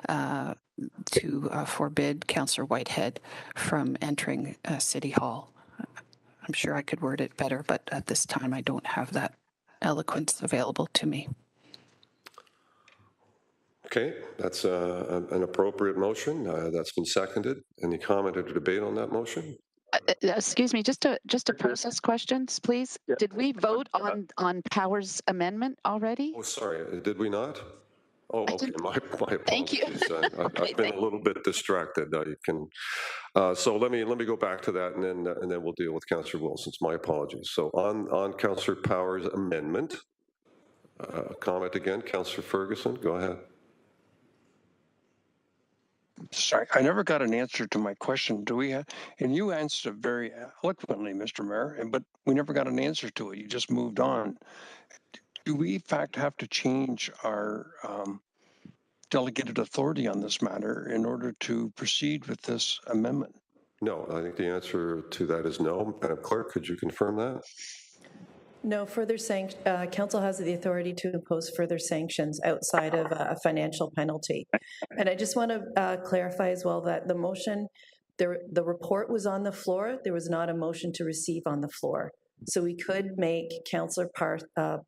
to forbid Councillor Whitehead from entering City Hall. I'm sure I could word it better, but at this time I don't have that eloquence available to me. Okay, that's an appropriate motion. That's been seconded. Any comment or debate on that motion? Excuse me, just a process questions, please. Yeah. Did we vote on Power's amendment already? Oh, sorry, did we not? Oh, okay. My apologies. Thank you. I've been a little bit distracted. So let me go back to that, and then we'll deal with Councillor Wilson's. My apologies. So on Councillor Power's amendment, comment again, Councillor Ferguson. Go ahead. Sorry, I never got an answer to my question. Do we have, and you answered it very eloquently, Mr. Mayor, but we never got an answer to it. You just moved on. Do we, in fact, have to change our delegated authority on this matter in order to proceed with this amendment? No, I think the answer to that is no. Madam Clerk, could you confirm that? No, Council has the authority to impose further sanctions outside of a financial penalty. And I just want to clarify as well that the motion, the report was on the floor. There was not a motion to receive on the floor. So we could make Councillor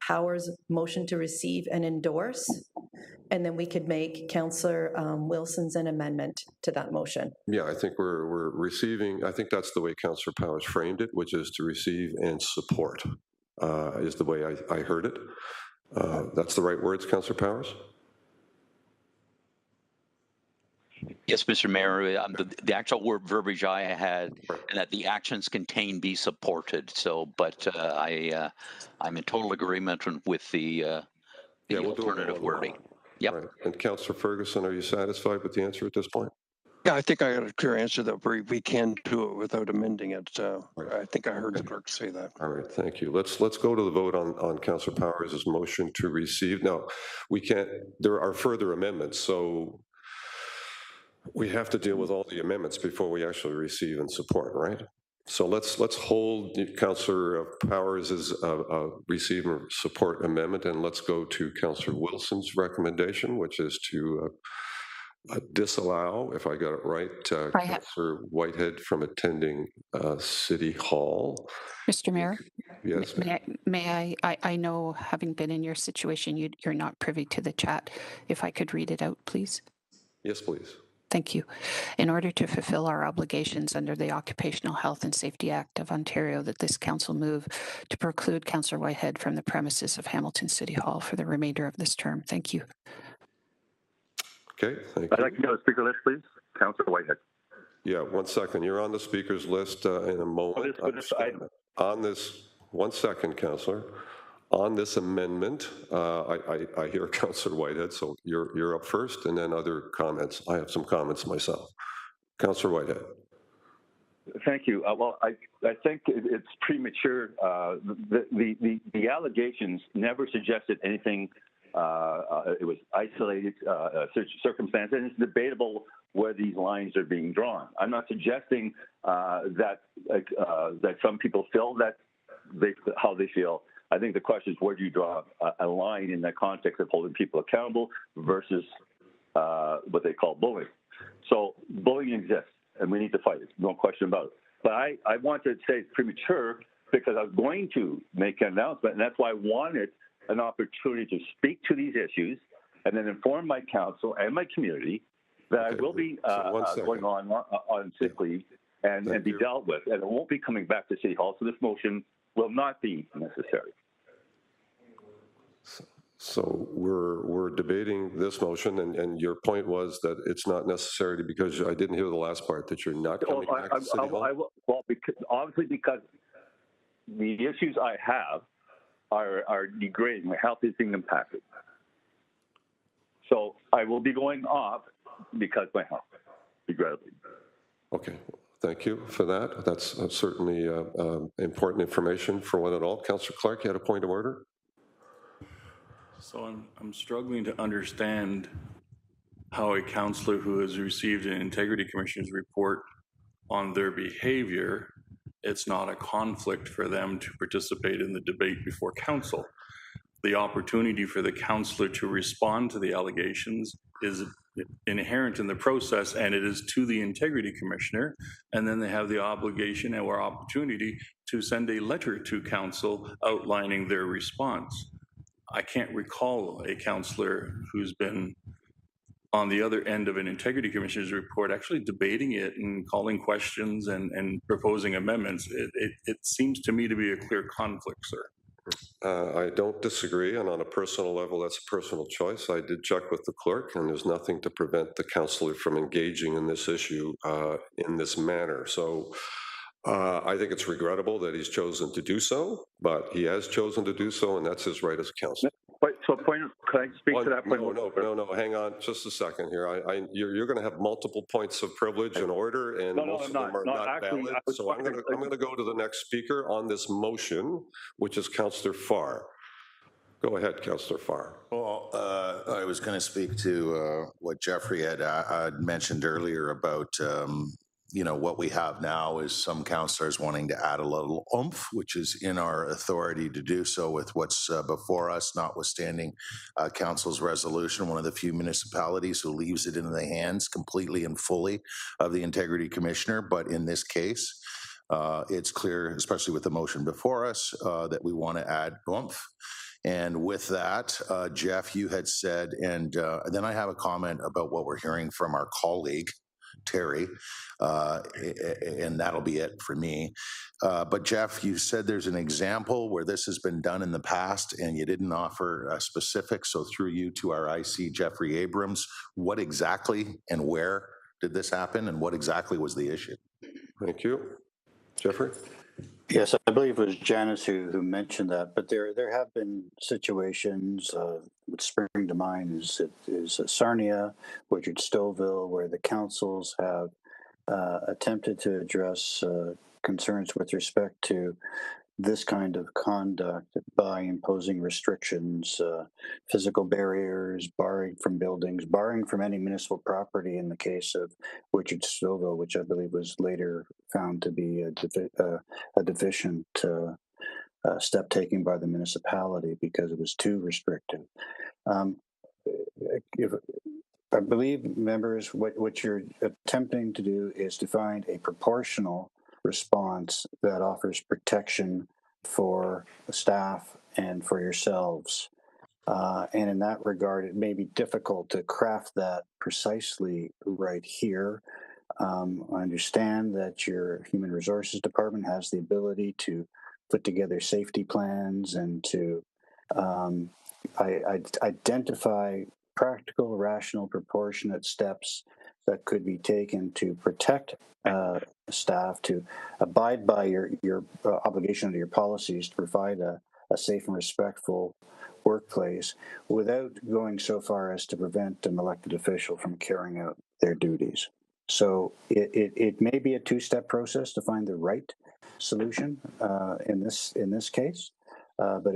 Power's motion to receive and endorse, and then we could make Councillor Wilson's an amendment to that motion. Yeah, I think we're receiving, I think that's the way Councillor Powers framed it, which is to receive and support. Is the way I heard it. That's the right words, Councillor Powers? Yes, Mr. Mayor, the actual word verbiage I had, and that the actions contained be supported. So, but I'm in total agreement with the alternative wording. Yep. Right. And Councillor Ferguson, are you satisfied with the answer at this point? Yeah, I think I got a clear answer that we can do it without amending it. I think I heard the clerk say that. All right, thank you. Let's go to the vote on Councillor Powers' motion to receive. Now, we can't. There are further amendments, so we have to deal with all the amendments before we actually receive and support, right? So let's hold Councillor Powers' receive and support amendment, and let's go to Councillor Wilson's recommendation, which is to disallow, if I got it right, Councillor Whitehead from attending City Hall. Mr. Mayor? Yes. May I know, having been in your situation, you're not privy to the chat. If I could read it out, please. Yes, please. Thank you. In order to fulfill our obligations under the Occupational Health and Safety Act of Ontario, that this council move to preclude Councillor Whitehead from the premises of Hamilton City Hall for the remainder of this term. Thank you. Okay, thank you. I'd like to go to the speaker list, please. Councillor Whitehead. Yeah, 1 second. You're on the speakers list in a moment. On this, 1 second, Councillor. On this amendment, I hear Councillor Whitehead, so you're up first, and then other comments. I have some comments myself. Councillor Whitehead. Thank you. Well, I think it's premature. The allegations never suggested anything. It was isolated circumstance, and it's debatable where these lines are being drawn. I'm not suggesting that some people feel that how they feel. I think the question is, where do you draw a line in the context of holding people accountable versus what they call bullying? So bullying exists, and we need to fight it. No question about it. But I want to say it's premature because I was going to make an announcement, and that's why I wanted an opportunity to speak to these issues and then inform my council and my community that I will be going on sick leave and be dealt with, and it won't be coming back to City Hall. So this motion will not be necessary. So we're debating this motion, and your point was that it's not necessary because I didn't hear the last part, that you're not coming back to City Hall? Well, obviously because the issues I have are degrading. My health is being impacted. So I will be going off because my health is degrading. Okay. Thank you for that. That's certainly important information for one and all. Councillor Clark, you had a point of order? So I'm struggling to understand how a councillor who has received an Integrity Commissioner's report on their behavior, it's not a conflict for them to participate in the debate before council. The opportunity for the councillor to respond to the allegations is inherent in the process, and it is to the Integrity Commissioner, and then they have the obligation or opportunity to send a letter to council outlining their response. I can't recall a councillor who's been on the other end of an Integrity Commissioner's report actually debating it and calling questions and proposing amendments. It seems to me to be a clear conflict, sir. I don't disagree, and on a personal level, that's a personal choice. I did check with the clerk, and there's nothing to prevent the councillor from engaging in this issue in this manner. So I think it's regrettable that he's chosen to do so, but he has chosen to do so, and that's his right as a councillor. Can I speak to that point? No, hang on just a second here. You're going to have multiple points of privilege and order, and most of them are not valid. So I'm going to go to the next speaker on this motion, which is Councillor Farr. Go ahead, Councillor Farr. Well, I was going to speak to what Jeffrey had mentioned earlier about what we have now is some councillors wanting to add a little oomph, which is in our authority to do so with what's before us, notwithstanding council's resolution, one of the few municipalities who leaves it in the hands completely and fully of the Integrity Commissioner. But in this case, it's clear, especially with the motion before us, that we want to add oomph. And with that, Jeff, you had said, and then I have a comment about what we're hearing from our colleague, Terry, and that'll be it for me. But Jeff, you said there's an example where this has been done in the past and you didn't offer specifics. So through you to our IC, Jeffrey Abrams, what exactly and where did this happen and what exactly was the issue? Thank you. Jeffrey? Yes, I believe it was Janice who mentioned that, but there have been situations, what spring to mind is Sarnia, Woodard Stouffville, where the councils have attempted to address concerns with respect to this kind of conduct by imposing restrictions, physical barriers, barring from buildings, barring from any municipal property in the case of Woodard Stouffville, which I believe was later found to be a deficient step taken by the municipality because it was too restrictive. I believe, members, what you're attempting to do is to find a proportional response that offers protection for the staff and for yourselves. And in that regard, it may be difficult to craft that precisely right here. I understand that your Human Resources Department has the ability to put together safety plans and to identify practical, rational, proportionate steps that could be taken to protect staff, to abide by your obligation under your policies to provide a safe and respectful workplace without going so far as to prevent an elected official from carrying out their duties. So it may be a two-step process to find the right solution in this case, but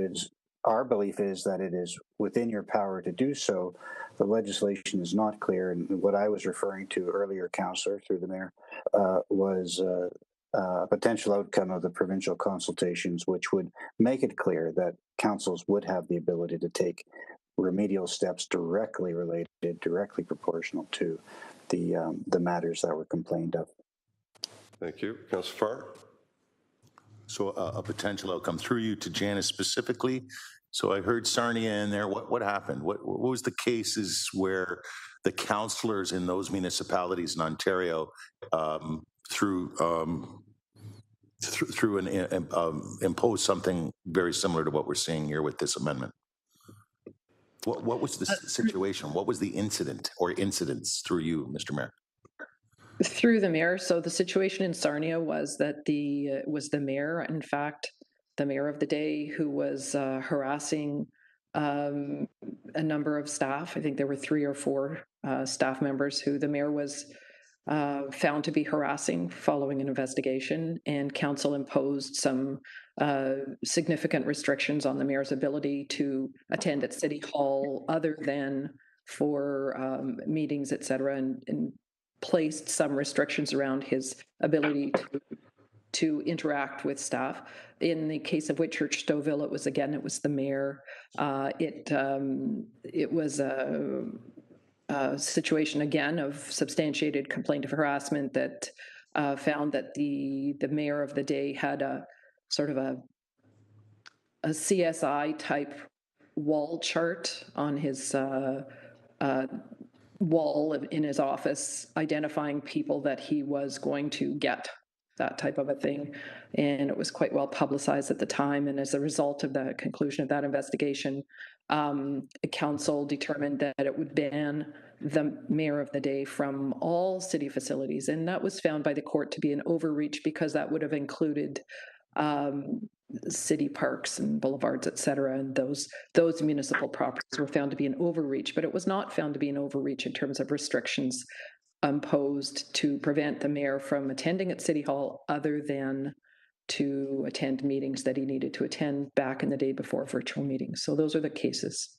our belief is that it is within your power to do so. The legislation is not clear, and what I was referring to earlier, Councillor, through the Mayor, was a potential outcome of the provincial consultations, which would make it clear that councils would have the ability to take remedial steps directly related, directly proportional to the matters that were complained of. Thank you. Councillor Farr. So a potential outcome through you to Janice specifically. So I heard Sarnia in there. What happened? What was the cases where the councillors in those municipalities in Ontario imposed something very similar to what we're seeing here with this amendment? What was the situation? What was the incident or incidents through you, Mr. Mayor? Through the mayor. So the situation in Sarnia was that the mayor, in fact, the mayor of the day, who was harassing a number of staff. I think there were 3 or 4 staff members who the mayor was found to be harassing following an investigation, and council imposed some significant restrictions on the mayor's ability to attend at City Hall other than for meetings, et cetera, and placed some restrictions around his ability to interact with staff. In the case of Whitchurch Stouffville, it was the mayor. It was a situation again of substantiated complaint of harassment that found that the mayor of the day had a sort of a CSI type wall chart on his wall in his office, identifying people that he was going to get, that type of a thing. And it was quite well publicized at the time. And as a result of the conclusion of that investigation, council determined that it would ban the mayor of the day from all city facilities. And that was found by the court to be an overreach, because that would have included city parks and boulevards, et cetera, and those municipal properties were found to be an overreach, but it was not found to be an overreach in terms of restrictions imposed to prevent the mayor from attending at City Hall other than to attend meetings that he needed to attend back in the day before virtual meetings. So those are the cases.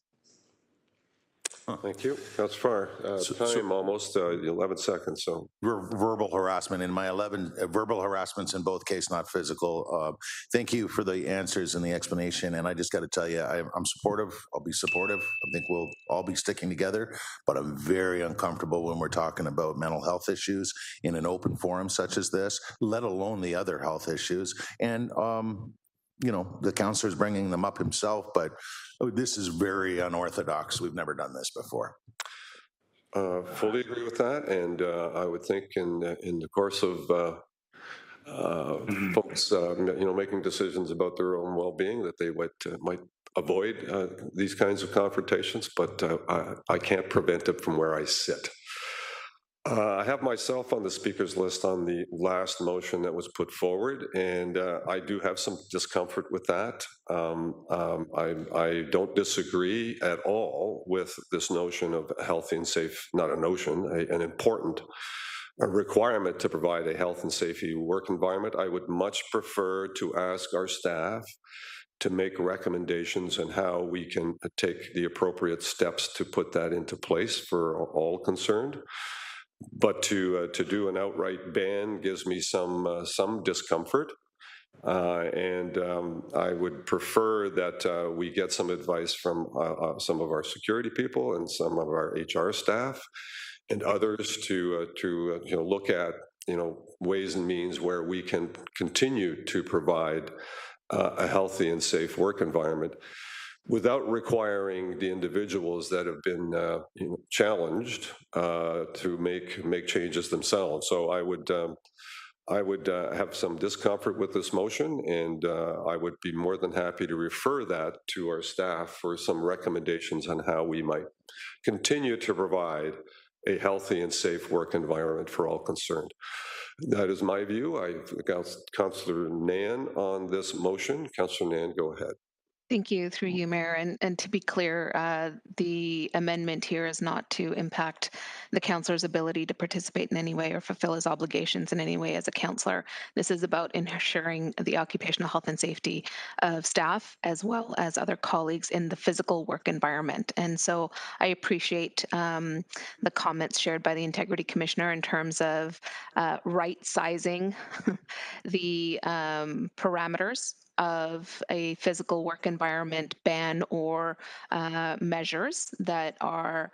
Thank you. That's far. Time almost 11 seconds. So verbal harassment in my 11 verbal harassments in both cases, not physical. Thank you for the answers and the explanation. And I just got to tell you, I'm supportive. I'll be supportive. I think we'll all be sticking together. But I'm very uncomfortable when we're talking about mental health issues in an open forum such as this, let alone the other health issues. And the councillor's bringing them up himself, but this is very unorthodox. We've never done this before. Fully agree with that, and I would think in the course of folks, making decisions about their own well-being, that they might avoid these kinds of confrontations. But I can't prevent it from where I sit. I have myself on the speakers list on the last motion that was put forward, and I do have some discomfort with that. I don't disagree at all with this notion of healthy and safe, not a notion, an important requirement to provide a health and safety work environment. I would much prefer to ask our staff to make recommendations on how we can take the appropriate steps to put that into place for all concerned. But to do an outright ban gives me some discomfort, and I would prefer that we get some advice from some of our security people and some of our HR staff and others to look at ways and means where we can continue to provide a healthy and safe work environment. without requiring the individuals that have been challenged to make changes themselves. So I would have some discomfort with this motion, and I would be more than happy to refer that to our staff for some recommendations on how we might continue to provide a healthy and safe work environment for all concerned. That is my view. Councillor Nan on this motion. Councillor Nan, go ahead. Thank you, through you, Mayor. And to be clear, the amendment here is not to impact the councillor's ability to participate in any way or fulfill his obligations in any way as a councillor. This is about ensuring the occupational health and safety of staff as well as other colleagues in the physical work environment. And so I appreciate the comments shared by the Integrity Commissioner in terms of right-sizing the parameters of a physical work environment ban or measures that are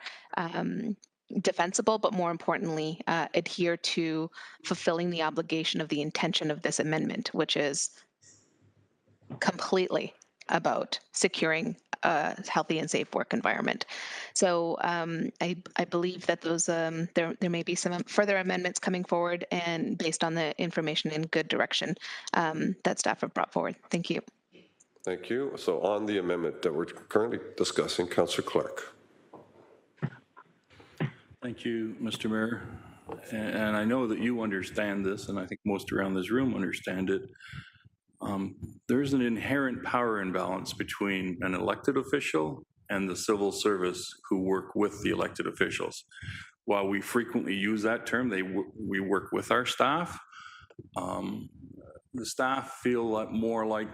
defensible, but more importantly, adhere to fulfilling the obligation of the intention of this amendment, which is completely about securing a healthy and safe work environment. So I believe that those there may be some further amendments coming forward, and based on the information in good direction that staff have brought forward. Thank you. Thank you. So on the amendment that we're currently discussing, Councillor Clark. Thank you, Mr. Mayor. And I know that you understand this, and I think most around this room understand it. There's an inherent power imbalance between an elected official and the civil service who work with the elected officials. While we frequently use that term, we work with our staff. The staff feel more like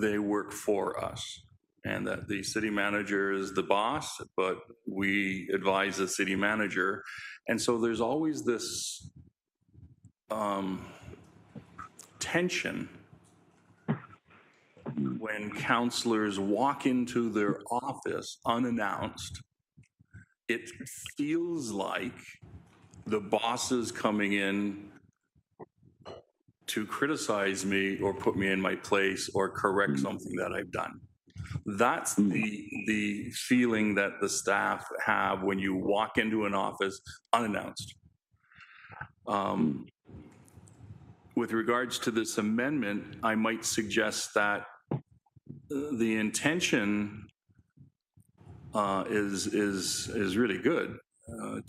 they work for us, and that the city manager is the boss, but we advise the city manager. And so there's always this tension when councillors walk into their office unannounced. It feels like the boss is coming in to criticize me or put me in my place or correct something that I've done. That's the feeling that the staff have when you walk into an office unannounced. With regards to this amendment, I might suggest that the intention is really good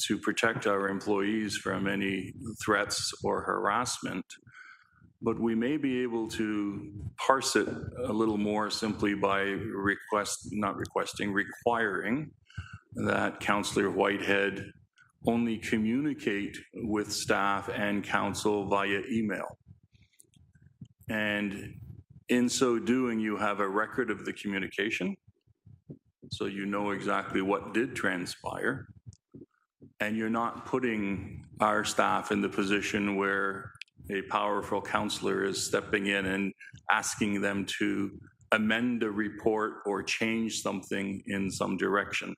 to protect our employees from any threats or harassment, but we may be able to parse it a little more simply by requiring that Councillor Whitehead only communicate with staff and council via email. And in so doing, you have a record of the communication, so you know exactly what did transpire, and you're not putting our staff in the position where a powerful councillor is stepping in and asking them to amend a report or change something in some direction.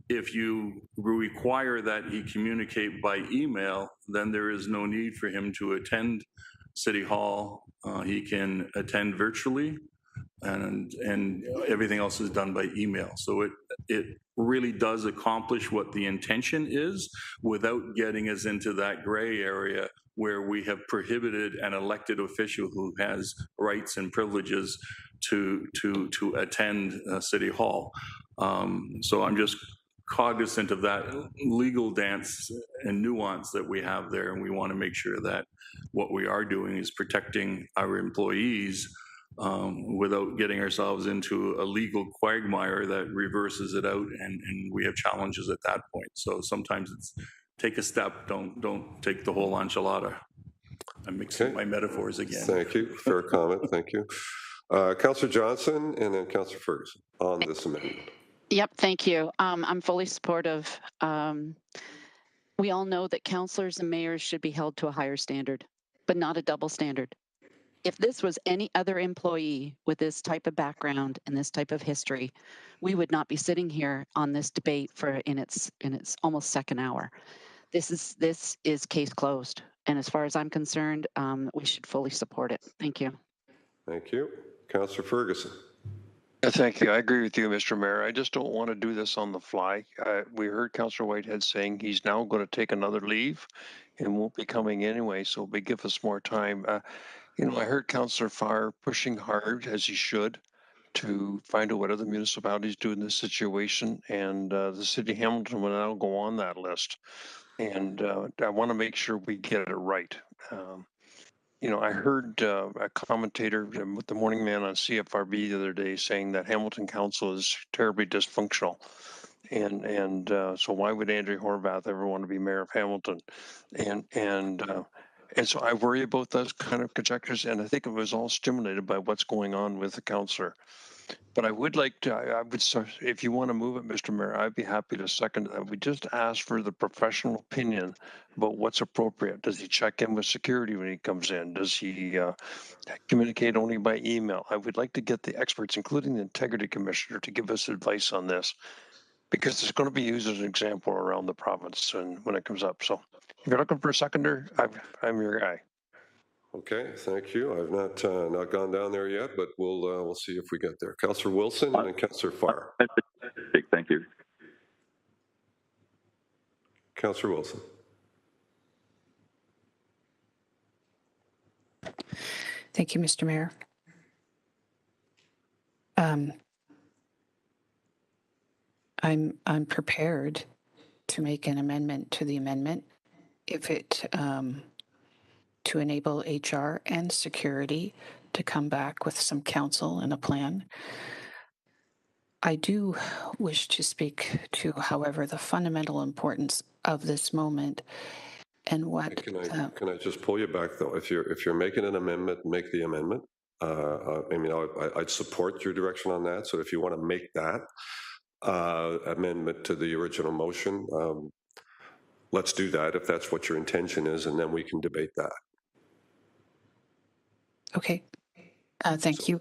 If you require that he communicate by email, then there is no need for him to attend City Hall. He can attend virtually, and everything else is done by email. So it really does accomplish what the intention is without getting us into that gray area where we have prohibited an elected official who has rights and privileges to attend City Hall. So I'm just cognizant of that legal dance and nuance that we have there, and we want to make sure that what we are doing is protecting our employees without getting ourselves into a legal quagmire that reverses it out, and we have challenges at that point. So sometimes it's take a step, don't take the whole enchilada. I'm mixing my metaphors again. Thank you. Fair comment. Thank you. Councillor Johnson and then Councillor Ferguson on this amendment. Yep, thank you. I'm fully supportive. We all know that councillors and mayors should be held to a higher standard, but not a double standard. If this was any other employee with this type of background and this type of history, we would not be sitting here on this debate in its almost second hour. This is case closed, and as far as I'm concerned, we should fully support it. Thank you. Thank you. Councillor Ferguson. Thank you. I agree with you, Mr. Mayor. I just don't want to do this on the fly. We heard Councillor Whitehead saying he's now going to take another leave and won't be coming anyway, so it'll give us more time. I heard Councillor Farr pushing hard, as he should, to find out what other municipalities do in this situation, and the city of Hamilton will now go on that list. And I want to make sure we get it right. I heard a commentator, the morning man on CFRB the other day, saying that Hamilton Council is terribly dysfunctional. And so why would Andrew Horvath ever want to be mayor of Hamilton? And so I worry about those kind of conjectures, and I think it was all stimulated by what's going on with the councillor. But I would like to, I would, if you want to move it, Mr. Mayor, I'd be happy to second that. We just ask for the professional opinion about what's appropriate. Does he check in with security when he comes in? Does he communicate only by email? I would like to get the experts, including the Integrity Commissioner, to give us advice on this, because it's going to be used as an example around the province and when it comes up. So if you're looking for a seconder, I'm your guy. Okay, thank you. I've not gone down there yet, but we'll see if we get there. Councillor Wilson and then Councillor Farr. Thank you. Councillor Wilson. Thank you, Mr. Mayor. I'm prepared to make an amendment to the amendment if it to enable HR and security to come back with some counsel and a plan. I do wish to speak to, however, the fundamental importance of this moment and what. Can I just pull you back though? If you're making an amendment, make the amendment. I'd support your direction on that. So if you want to make that amendment to the original motion, let's do that if that's what your intention is, and then we can debate that. Okay. Thank you.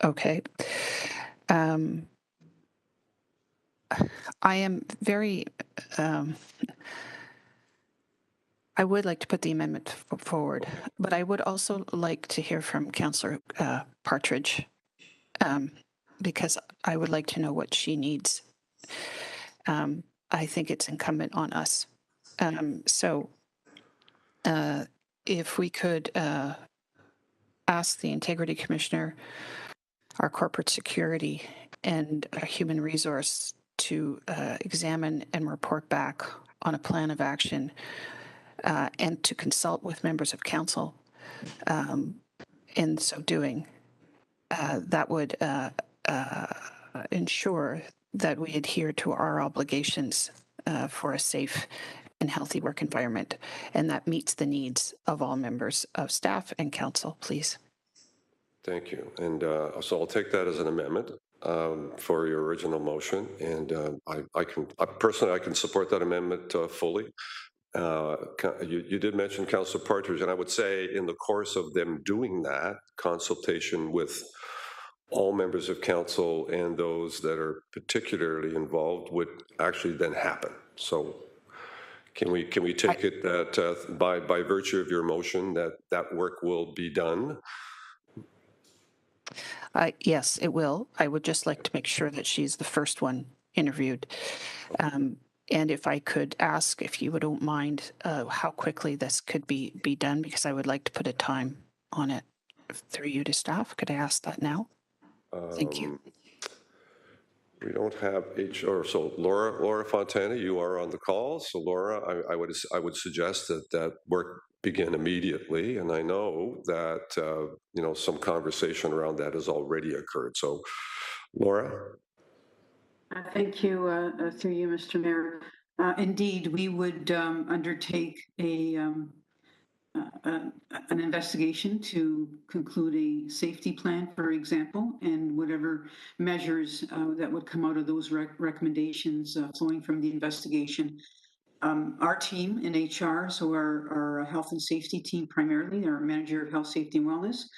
Okay. I am very, I would like to put the amendment forward, but I would also like to hear from Councillor Partridge, because I would like to know what she needs. I think it's incumbent on us. If we could ask the Integrity Commissioner, our corporate security, and human resource to examine and report back on a plan of action and to consult with members of council in so doing, that would ensure that we adhere to our obligations for a safe and healthy work environment, and that meets the needs of all members of staff and council, please. Thank you. And so I'll take that as an amendment for your original motion, and I can support that amendment fully. You did mention Councillor Partridge, and I would say in the course of them doing that, consultation with all members of council and those that are particularly involved would actually then happen. So can we take it that by virtue of your motion that work will be done? Yes, it will. I would just like to make sure that she's the first one interviewed. And if I could ask, if you don't mind, how quickly this could be done, because I would like to put a time on it through you to staff. Could I ask that now? Thank you. We don't have HR. So Laura Fontana, you are on the call. So Laura, I would suggest that work begin immediately. And I know that some conversation around that has already occurred. So Laura. Thank you, through you, Mr. Mayor. Indeed, we would undertake an investigation to conclude a safety plan, for example, and whatever measures that would come out of those recommendations flowing from the investigation. Our team in HR, so our health and safety team primarily, our manager of health, safety, and wellness,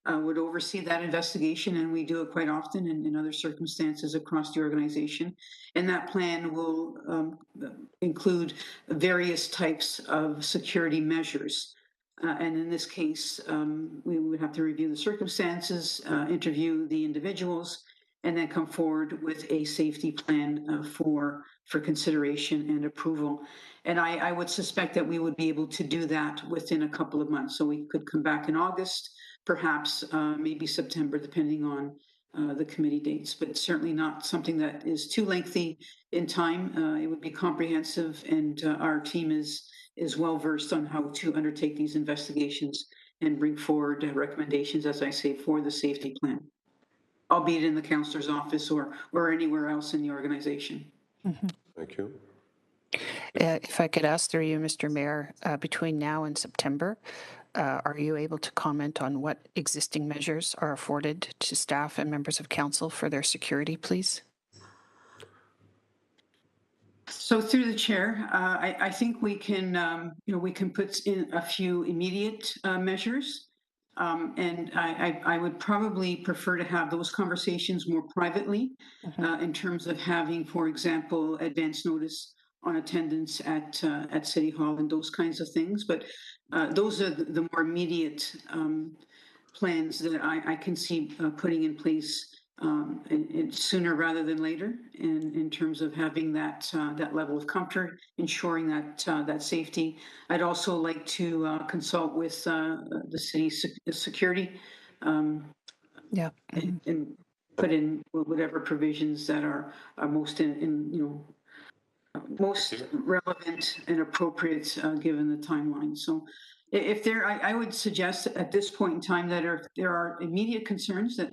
would oversee that investigation, and we do it quite often in other circumstances across the organization. And that plan will include various types of security measures. And in this case, we would have to review the circumstances, interview the individuals, and then come forward with a safety plan for consideration and approval. And I would suspect that we would be able to do that within a couple of months. So we could come back in August, perhaps maybe September, depending on the committee dates, but certainly not something that is too lengthy in time. It would be comprehensive, and our team is well versed on how to undertake these investigations and bring forward recommendations, as I say, for the safety plan, albeit in the counselor's office or anywhere else in the organization. Thank you. If I could ask through you, Mr. Mayor, between now and September, are you able to comment on what existing measures are afforded to staff and members of council for their security, please? So through the chair, I think we can, we can put in a few immediate measures. And I would probably prefer to have those conversations more privately in terms of having, for example, advance notice on attendance at City Hall and those kinds of things. But those are the more immediate plans that I can see putting in place and sooner rather than later, in terms of having that level of comfort, ensuring that safety. I'd also like to consult with the city security, and put in whatever provisions that are most most relevant and appropriate given the timeline. So if I would suggest at this point in time that if there are immediate concerns, that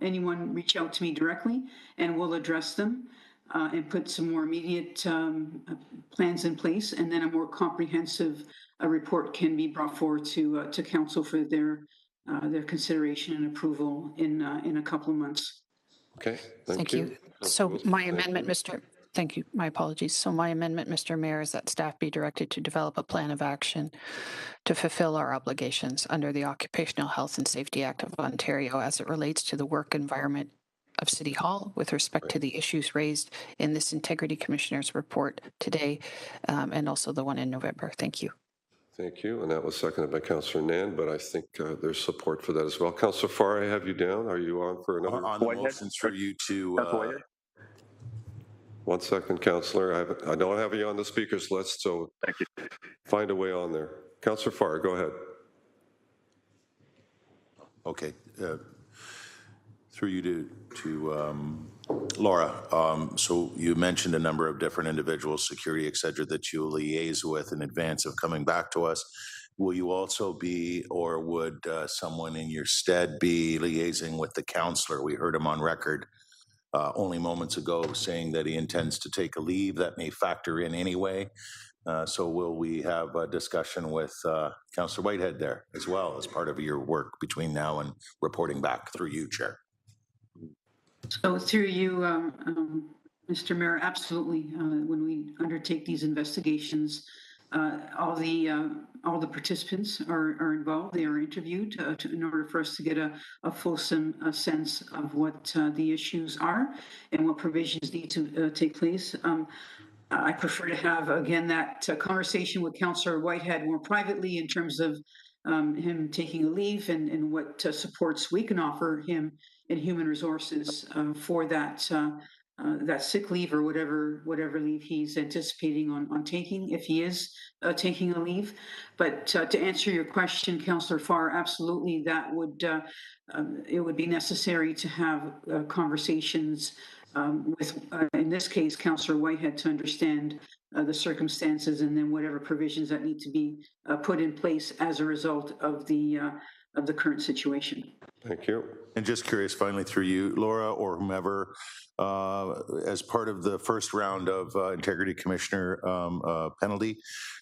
anyone reach out to me directly and we'll address them and put some more immediate plans in place, and then a more comprehensive report can be brought forward to council for their consideration and approval in a couple of months. Okay, Thank you. So my amendment, Thank you. My apologies. So my amendment, Mr. Mayor, is that staff be directed to develop a plan of action to fulfill our obligations under the Occupational Health and Safety Act of Ontario as it relates to the work environment of City Hall with respect to the issues raised in this Integrity Commissioner's report today, and also the one in November. Thank you. Thank you. And that was seconded by Councillor Nan, but I think there's support for that as well. Councillor Farr, I have you down. Are you on for another? On the motion through you to... One second, Councillor. I don't have you on the speakers list, so thank you. Find a way on there. Councillor Farr, go ahead. Okay. Through you to Laura. So you mentioned a number of different individuals, security, et cetera, that you liaise with in advance of coming back to us. Will you also be, or would someone in your stead be liaising with the councillor? We heard him on record only moments ago saying that he intends to take a leave that may factor in anyway. So will we have a discussion with Councillor Whitehead there as well as part of your work between now and reporting back through you, Chair? So through you, Mr. Mayor, absolutely. When we undertake these investigations, all the participants are involved. They are interviewed in order for us to get a fulsome sense of what the issues are and what provisions need to take place. I prefer to have, again, that conversation with Councillor Whitehead more privately in terms of him taking a leave and what supports we can offer him in human resources for that sick leave or whatever leave he's anticipating on taking, if he is taking a leave. But to answer your question, Councillor Farr, absolutely, that would it would be necessary to have conversations with, in this case, Councillor Whitehead, to understand the circumstances and then whatever provisions that need to be put in place as a result of the current situation. Thank you. And just curious, finally, through you, Laura, or whomever, as part of the first round of Integrity Commissioner penalty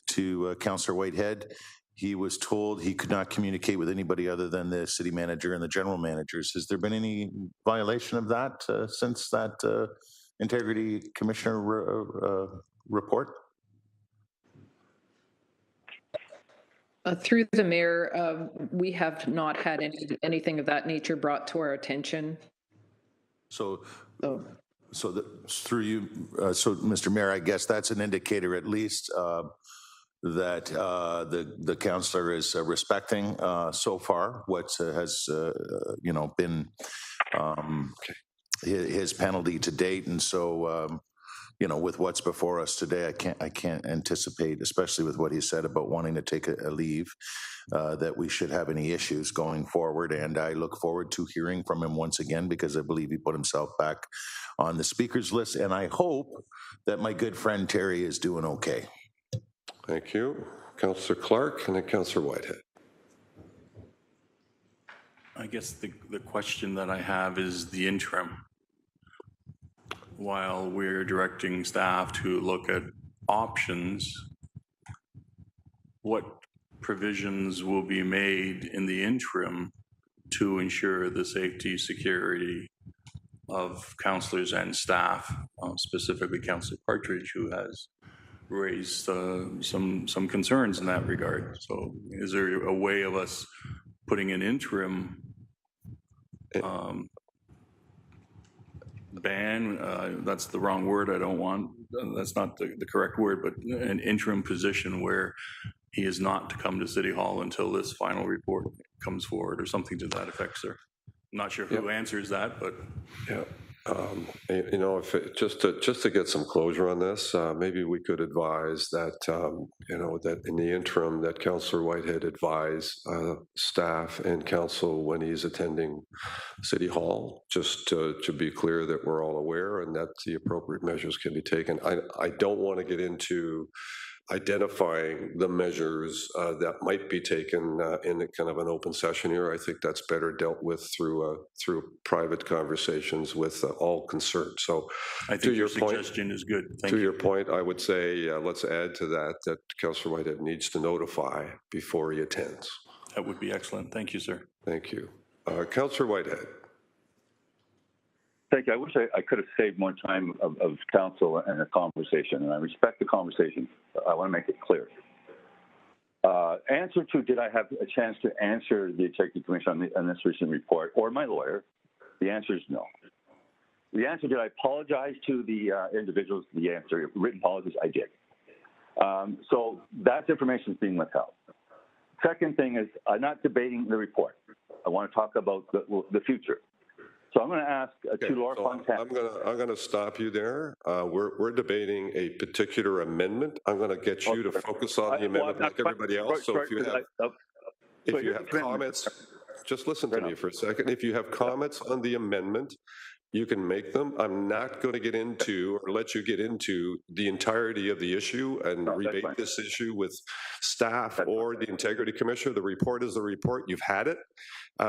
to Councillor Whitehead, he was told he could not communicate with anybody other than the city manager and the general managers. Has there been any violation of that since that Integrity Commissioner report? Through the mayor, we have not had anything of that nature brought to our attention. So through you, so Mr. Mayor, I guess that's an indicator at least that the counselor is respecting so far what has been his penalty to date, and so with what's before us today, I can't anticipate, especially with what he said about wanting to take a leave, that we should have any issues going forward. And I look forward to hearing from him once again, because I believe he put himself back on the speakers list. And I hope that my good friend Terry is doing okay. Thank you. Councillor Clark and then Councillor Whitehead. I guess the question that I have is the interim. While we're directing staff to look at options, what provisions will be made in the interim to ensure the safety, security of councillors and staff, specifically Councillor Partridge, who has raised some concerns in that regard. So is there a way of us putting an interim ban, that's the wrong word, I don't want, that's not the correct word, but an interim position where he is not to come to City Hall until this final report comes forward, or something to that effect, sir? I'm not sure who answers that, but... Yeah. If just to get some closure on this, maybe we could advise that, that in the interim that Councillor Whitehead advise staff and council when he's attending City Hall, just to be clear that we're all aware and that the appropriate measures can be taken. I don't want to get into identifying the measures that might be taken in a kind of an open session here. I think that's better dealt with through private conversations with all concerned. So I think your suggestion is good. Thank you. To your point, I would say let's add to that Councillor Whitehead needs to notify before he attends. That would be excellent. Thank you, sir. Thank you. Councillor Whitehead. Thank you. I wish I could have saved more time of council and a conversation, and I respect the conversation. I want to make it clear. Answer to, did I have a chance to answer the Executive Commission on this recent report, or my lawyer? The answer is no. The answer, did I apologize to the individuals? The answer, written apologies, I did. So that information is being withheld. Second thing is, I'm not debating the report. I want to talk about the future. So I'm going to ask to Laura Fontaine. I'm going to stop you there. We're debating a particular amendment. I'm going to get you to focus on the amendment like everybody else. So if you have comments, just listen to me for a second. If you have comments on the amendment, you can make them. I'm not going to get into or let you get into the entirety of the issue and rebate this issue with staff or the Integrity Commissioner. The report is the report. You've had it.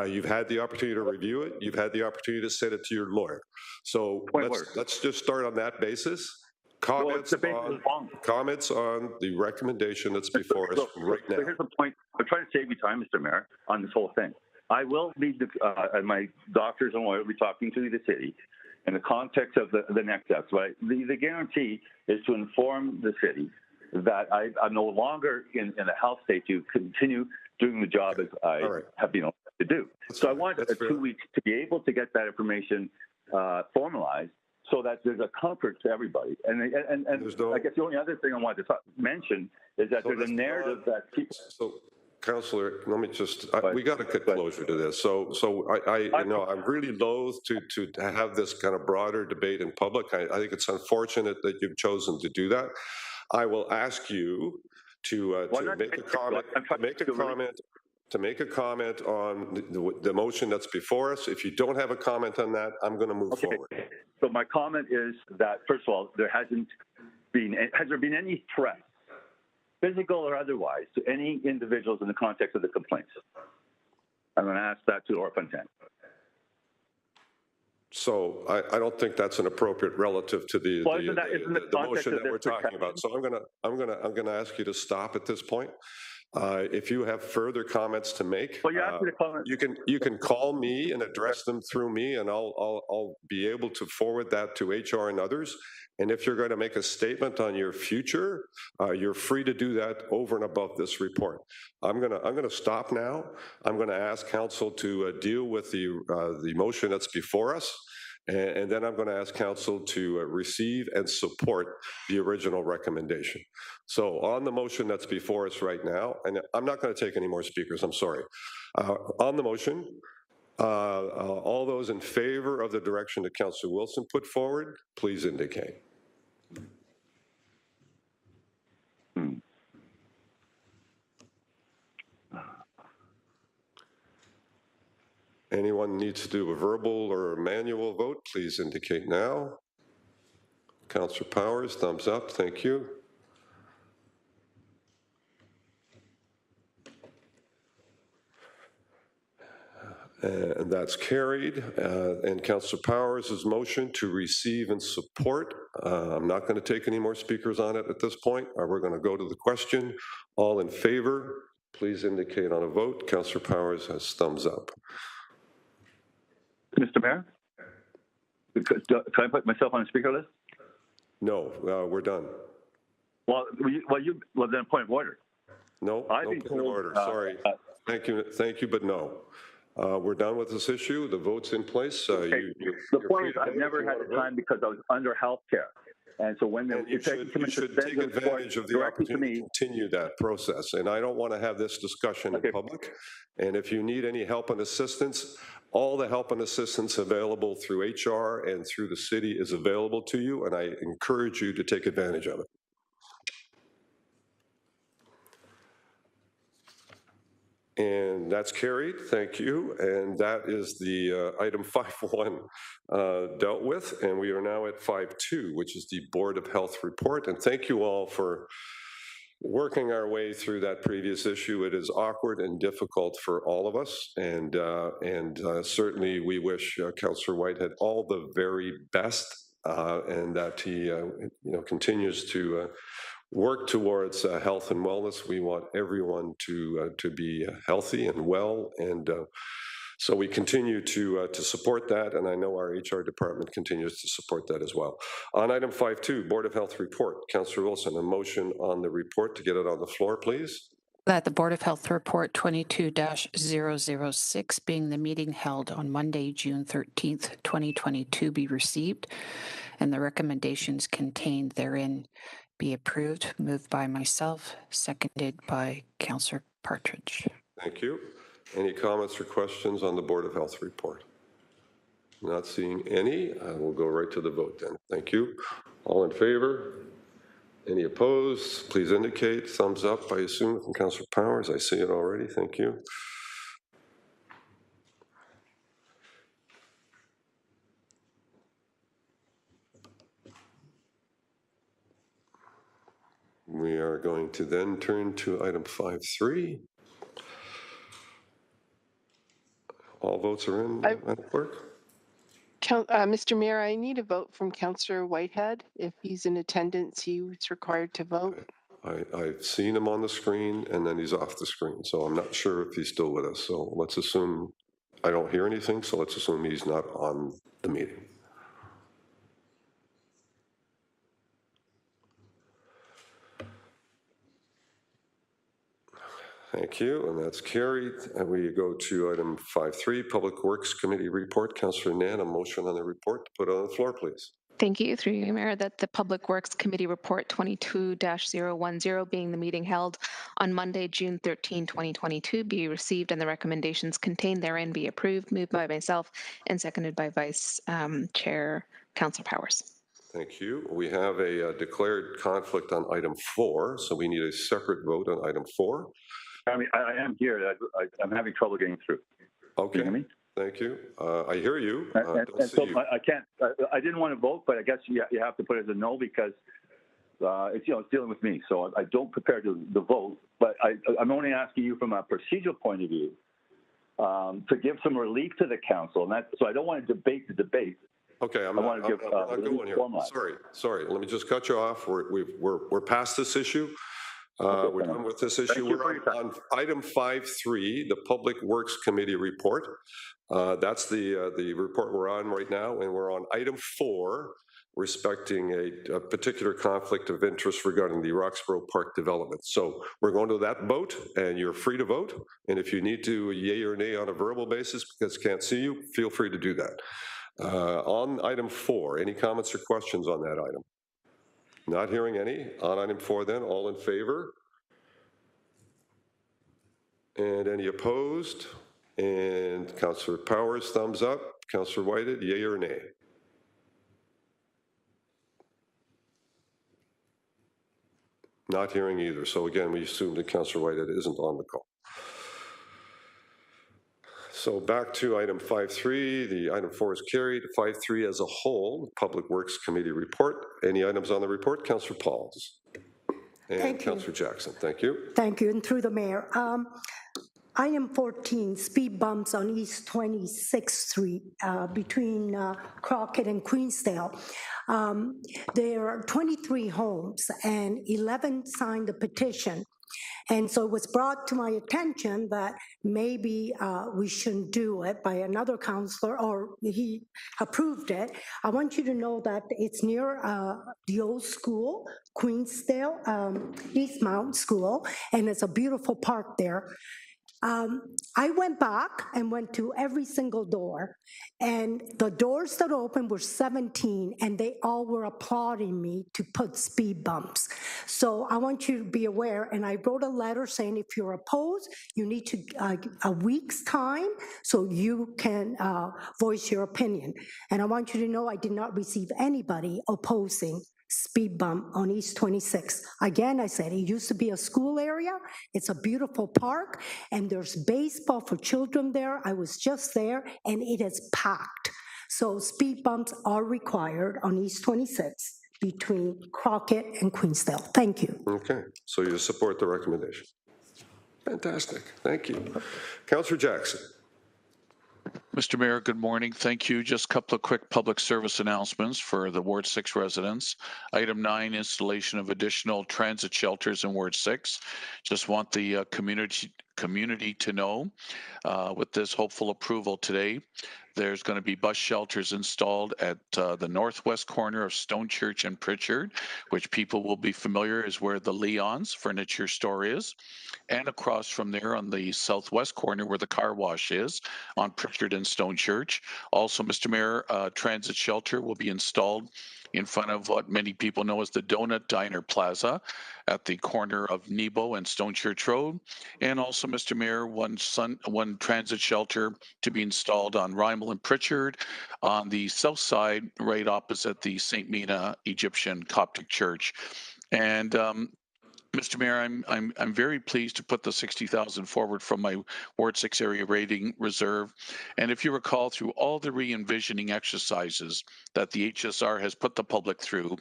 You've had the opportunity to review it. You've had the opportunity to send it to your lawyer. So let's just start on that basis. Comments on the recommendation that's before us right now. So here's the point. I'm trying to save you time, Mr. Mayor, on this whole thing. I will be, and my doctors and lawyer will be talking to the city in the context of the next steps. Right? The guarantee is to inform the city that I'm no longer in a health state to continue doing the job as I have been able to do. So I want 2 weeks to be able to get that information formalized so that there's a comfort to everybody. And I guess the only other thing I wanted to mention is that there's a narrative that people... Councillor, let me just, we got to get closure to this. So I'm really loath to have this kind of broader debate in public. I think it's unfortunate that you've chosen to do that. I will ask you to make a comment, to make a comment on the motion that's before us. If you don't have a comment on that, I'm going to move forward. So my comment is that, first of all, has there been any threat, physical or otherwise, to any individuals in the context of the complaints? I'm going to ask that to Laura Fontaine. So I don't think that's an appropriate relative to the motion that we're talking about. So I'm going to ask you to stop at this point. If you have further comments to make, you can call me and address them through me, and I'll be able to forward that to HR and others. And if you're going to make a statement on your future, you're free to do that over and above this report. I'm going to stop now. I'm going to ask council to deal with the motion that's before us. And then I'm going to ask council to receive and support the original recommendation. So on the motion that's before us right now, and I'm not going to take any more speakers, I'm sorry. On the motion, all those in favor of the direction that Councillor Wilson put forward, please indicate. Anyone needs to do a verbal or a manual vote, please indicate now. Councillor Powers, thumbs up, thank you. And that's carried. And Councillor Powers' motion to receive and support. I'm not going to take any more speakers on it at this point. We're going to go to the question. All in favor, please indicate on a vote. Councillor Powers has thumbs up. Mr. Mayor, can I put myself on a speaker list? No, we're done. Well, then point of order. No, no point of order. Sorry. Thank you, but no. We're done with this issue. The vote's in place. Okay. The point is, I've never had the time because I was under health care. And so when you should take advantage of the opportunity to continue that process. And I don't want to have this discussion in public. And if you need any help and assistance, all the help and assistance available through HR and through the city is available to you. And I encourage you to take advantage of it. And that's carried, thank you. And that is the item 5.1 dealt with. And we are now at 5.2, which is the Board of Health report. And thank you all for working our way through that previous issue. It is awkward and difficult for all of us. And certainly we wish Councillor Whitehead all the very best and that he continues to work towards health and wellness. We want everyone to be healthy and well, and so we continue to support that, and I know our HR department continues to support that as well. On item 5.2, Board of Health report, Councillor Wilson, a motion on the report to get it on the floor, please. That the Board of Health report 22-006, being the meeting held on Monday, June 13th, 2022, be received, and the recommendations contained therein be approved. Moved by myself, seconded by Councillor Partridge. Thank you. Any comments or questions on the Board of Health report? Not seeing any. I will go right to the vote then. Thank you. All in favor? Any opposed? Please indicate. Thumbs up, I assume, from Councillor Powers. I see it already. Thank you. We are going to then turn to item 5.3. All votes are in, Madam Clerk? Mr. Mayor, I need a vote from Councillor Whitehead. If he's in attendance, he's required to vote. I've seen him on the screen and then he's off the screen, so I'm not sure if he's still with us. So let's assume, I don't hear anything, so let's assume he's not on the meeting. Thank you, and that's carried. And we go to item 5.3, Public Works Committee report. Councillor Nan, a motion on the report to put on the floor, please. Thank you, through you, Mayor, that the Public Works Committee report 22-010, being the meeting held on Monday, June 13, 2022, be received and the recommendations contained therein be approved. Moved by myself and seconded by Vice Chair Councillor Powers. Thank you. We have a declared conflict on item 4, so we need a separate vote on item 4. I mean, I am here. I'm having trouble getting through. Okay. You hear me? Thank you. I hear you. And so I can't. I didn't want to vote, but I guess you have to put it as a no because it's dealing with me. So I don't prepare to vote. But I'm only asking you from a procedural point of view to give some relief to the council, and so I don't want to debate the debate. Okay, I'm not going here. Sorry. Let me just cut you off. We're past this issue. We're done with this issue. We're on item 5.3, the Public Works Committee report. That's the report we're on right now, and we're on item 4, respecting a particular conflict of interest regarding the Roxborough Park development. So we're going to that vote, and you're free to vote. And if you need to yay or nay on a verbal basis because can't see you, feel free to do that. On item 4, any comments or questions on that item? Not hearing any. On item 4 then, all in favor? And any opposed? And Councillor Powers, thumbs up. Councillor Whitehead, yea or nay? Not hearing either. So again, we assume that Councillor Whitehead isn't on the call. So back to item 5.3. The item 4 is carried. 5.3 as a whole, Public Works Committee report. Any items on the report? Councillor Pauls. And Councillor Jackson. Thank you. Thank you. And through the mayor. Item 14, speed bumps on East 26th Street between Crockett and Queensdale. There are 23 homes and 11 signed the petition. And so it was brought to my attention that maybe we shouldn't do it by another councillor, or he approved it. I want you to know that it's near the old school, Queensdale, Eastmount School, and it's a beautiful park there. I went back and went to every single door, and the doors that opened were 17, and they all were applauding me to put speed bumps. So I want you to be aware, and I wrote a letter saying if you're opposed, you need to a week's time so you can voice your opinion. And I want you to know I did not receive anybody opposing speed bump on East 26. Again, I said, it used to be a school area. It's a beautiful park, and there's baseball for children there. I was just there, and it is packed. So speed bumps are required on East 26 between Crockett and Queensdale. Thank you. Okay, so you support the recommendation. Fantastic, thank you. Councillor Jackson. Mr. Mayor, good morning. Thank you. Just a couple of quick public service announcements for the Ward 6 residents. Item 9, installation of additional transit shelters in Ward 6. Just want the community to know with this hopeful approval today, there's going to be bus shelters installed at the northwest corner of Stone Church and Pritchard, which people will be familiar is where the Leon's furniture store is, and across from there on the southwest corner where the car wash is on Pritchard and Stone Church. Also, Mr. Mayor, transit shelter will be installed in front of what many people know as the Donut Diner Plaza at the corner of Nebo and Stone Church Road. And also, Mr. Mayor, one transit shelter to be installed on Rymel and Pritchard on the south side, right opposite the St. Mina Egyptian Coptic Church. And Mr. Mayor, I'm very pleased to put the 60,000 forward from my Ward 6 area rating reserve. And if you recall, through all the re-envisioning exercises that the HSR has put the public through,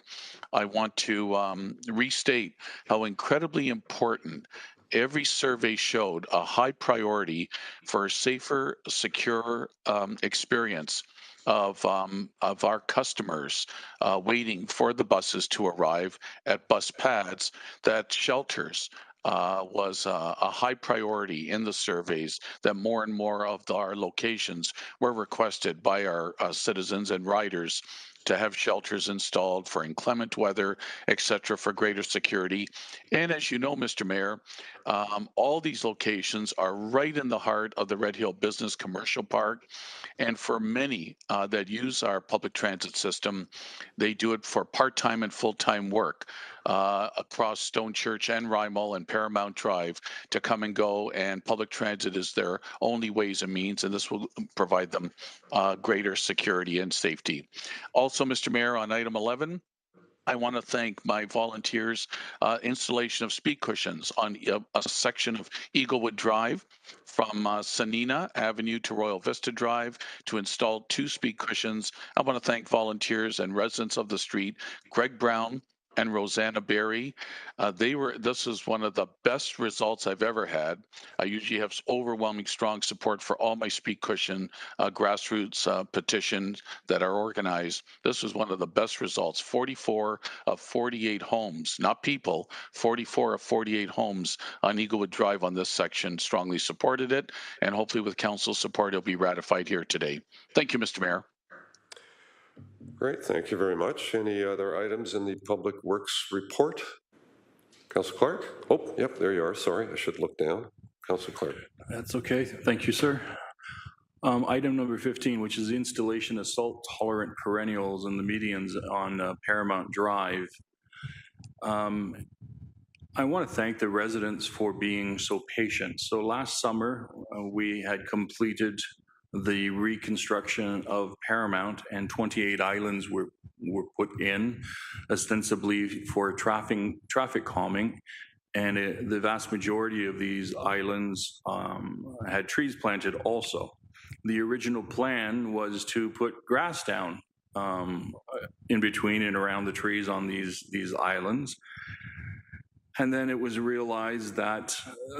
I want to restate how incredibly important every survey showed a high priority for a safer, secure experience of our customers waiting for the buses to arrive at bus pads, that shelters was a high priority in the surveys, that more and more of our locations were requested by our citizens and riders to have shelters installed for inclement weather, et cetera, for greater security. And as you know, Mr. Mayor, all these locations are right in the heart of the Red Hill Business Commercial Park. And for many that use our public transit system, they do it for part-time and full-time work across Stone Church and Rymel and Paramount Drive to come and go, and public transit is their only ways and means, and this will provide them greater security and safety. Also, Mr. Mayor, on item 11, I want to thank my volunteers' installation of speed cushions on a section of Eaglewood Drive from Sanina Avenue to Royal Vista Drive to install 2 speed cushions. I want to thank volunteers and residents of the street, Greg Brown and Rosanna Berry. This is one of the best results I've ever had. I usually have overwhelming strong support for all my speed cushion grassroots petitions that are organized. This was one of the best results. 44 of 48 homes, not people, 44 of 48 homes on Eaglewood Drive on this section strongly supported it, and hopefully with council support it'll be ratified here today. Thank you, Mr. Mayor. Great, thank you very much. Any other items in the Public Works report? Councillor Clark? Oh, yep, there you are. Sorry, I should look down. Councillor Clark. That's okay. Thank you, sir. Item number 15, which is installation of salt-tolerant perennials in the medians on Paramount Drive. I want to thank the residents for being so patient. So last summer, we had completed the reconstruction of Paramount, and 28 islands were put in, ostensibly for traffic calming. And the vast majority of these islands had trees planted also. The original plan was to put grass down in between and around the trees on these islands. And then it was realized that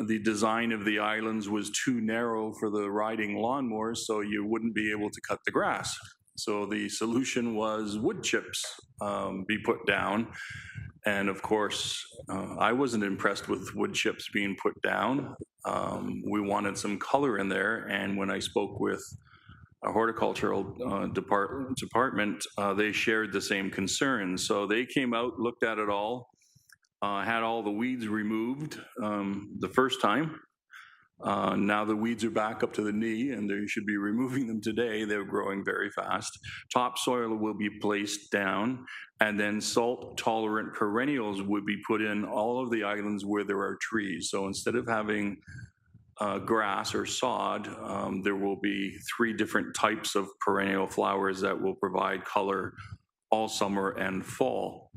the design of the islands was too narrow for the riding lawnmowers, so you wouldn't be able to cut the grass. So the solution was wood chips be put down. And of course, I wasn't impressed with wood chips being put down. We wanted some color in there. And when I spoke with a horticultural department, they shared the same concerns. So they came out, looked at it all, had all the weeds removed the first time. Now the weeds are back up to the knee, and they should be removing them today. They're growing very fast. Topsoil will be placed down, and then salt-tolerant perennials would be put in all of the islands where there are trees. So instead of having grass or sod, there will be 3 different types of perennial flowers that will provide color all summer and fall.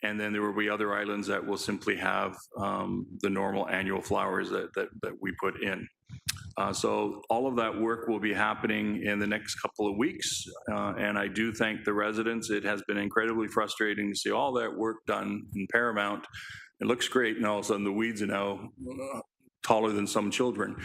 And then there will be other islands that will simply have the normal annual flowers that we put in. So all of that work will be happening in the next couple of weeks. And I do thank the residents. It has been incredibly frustrating to see all that work done in Paramount. It looks great, and all of a sudden the weeds are now taller than some children.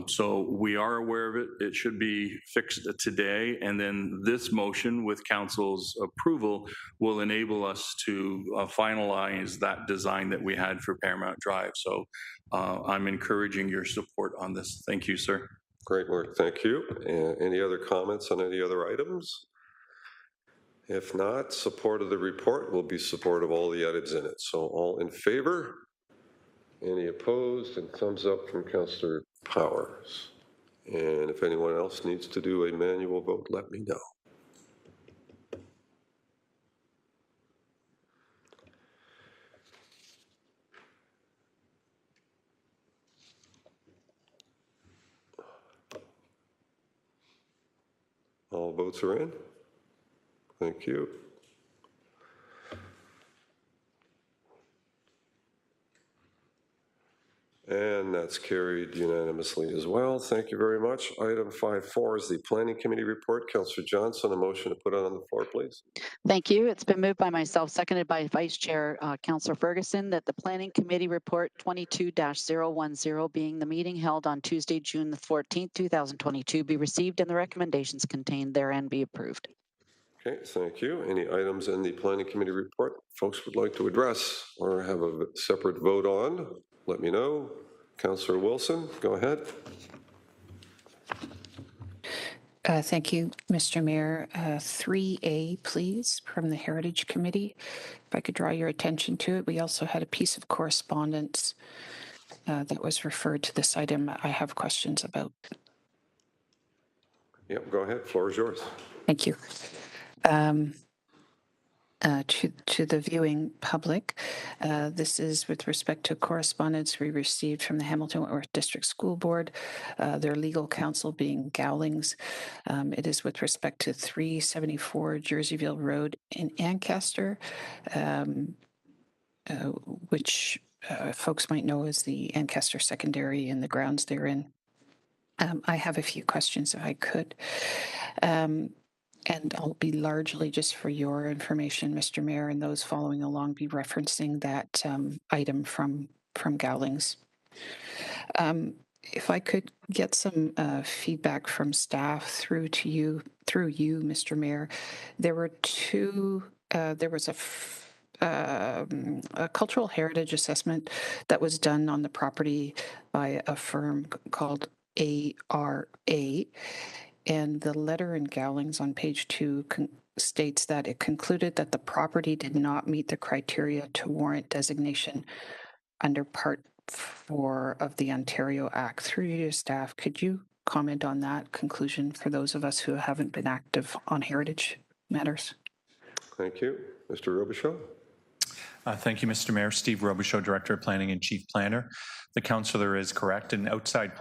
So we are aware of it. It should be fixed today, and then this motion with council's approval will enable us to finalize that design that we had for Paramount Drive. So I'm encouraging your support on this. Thank you, sir. Great work. Thank you. Any other comments on any other items? If not, support of the report will be support of all the edits in it. So all in favor? Any opposed? And thumbs up from Councillor Powers. And if anyone else needs to do a manual vote, let me know. All votes are in. Thank you. And that's carried unanimously as well. Thank you very much. Item 5.4 is the Planning Committee report. Councillor Johnson, a motion to put it on the floor, please. Thank you. It's been moved by myself, seconded by Vice Chair Councillor Ferguson, that the Planning Committee report 22-010, being the meeting held on Tuesday, June the 14th, 2022, be received and the recommendations contained therein be approved. Okay, thank you. Any items in the Planning Committee report folks would like to address or have a separate vote on? Let me know. Councillor Wilson, go ahead. Thank you, Mr. Mayor. 3A, please, from the Heritage Committee. If I could draw your attention to it. We also had a piece of correspondence that was referred to this item I have questions about. Yep, go ahead. Floor is yours. Thank you. To the viewing public, this is with respect to correspondence we received from the Hamilton Wentworth District School Board, their legal counsel being Gowlings. It is with respect to 374 Jerseyville Road in Ancestor, which folks might know as the Ancestor Secondary and the grounds therein. I have a few questions if I could. And I'll be largely just for your information, Mr. Mayor, and those following along be referencing that item from Gowlings. If I could get some feedback from staff through you, Mr. Mayor, there were there was a cultural heritage assessment that was done on the property by a firm called ARA. And the letter in Gowlings on page 2 states that it concluded that the property did not meet the criteria to warrant designation under Part 4 of the Ontario Act. Through your staff, could you comment on that conclusion for those of us who haven't been active on heritage matters. Thank you. Mr. Robichaud. Thank you, Mr. Mayor. Steve Robichaud, Director of Planning and Chief Planner. The councillor is correct. An outside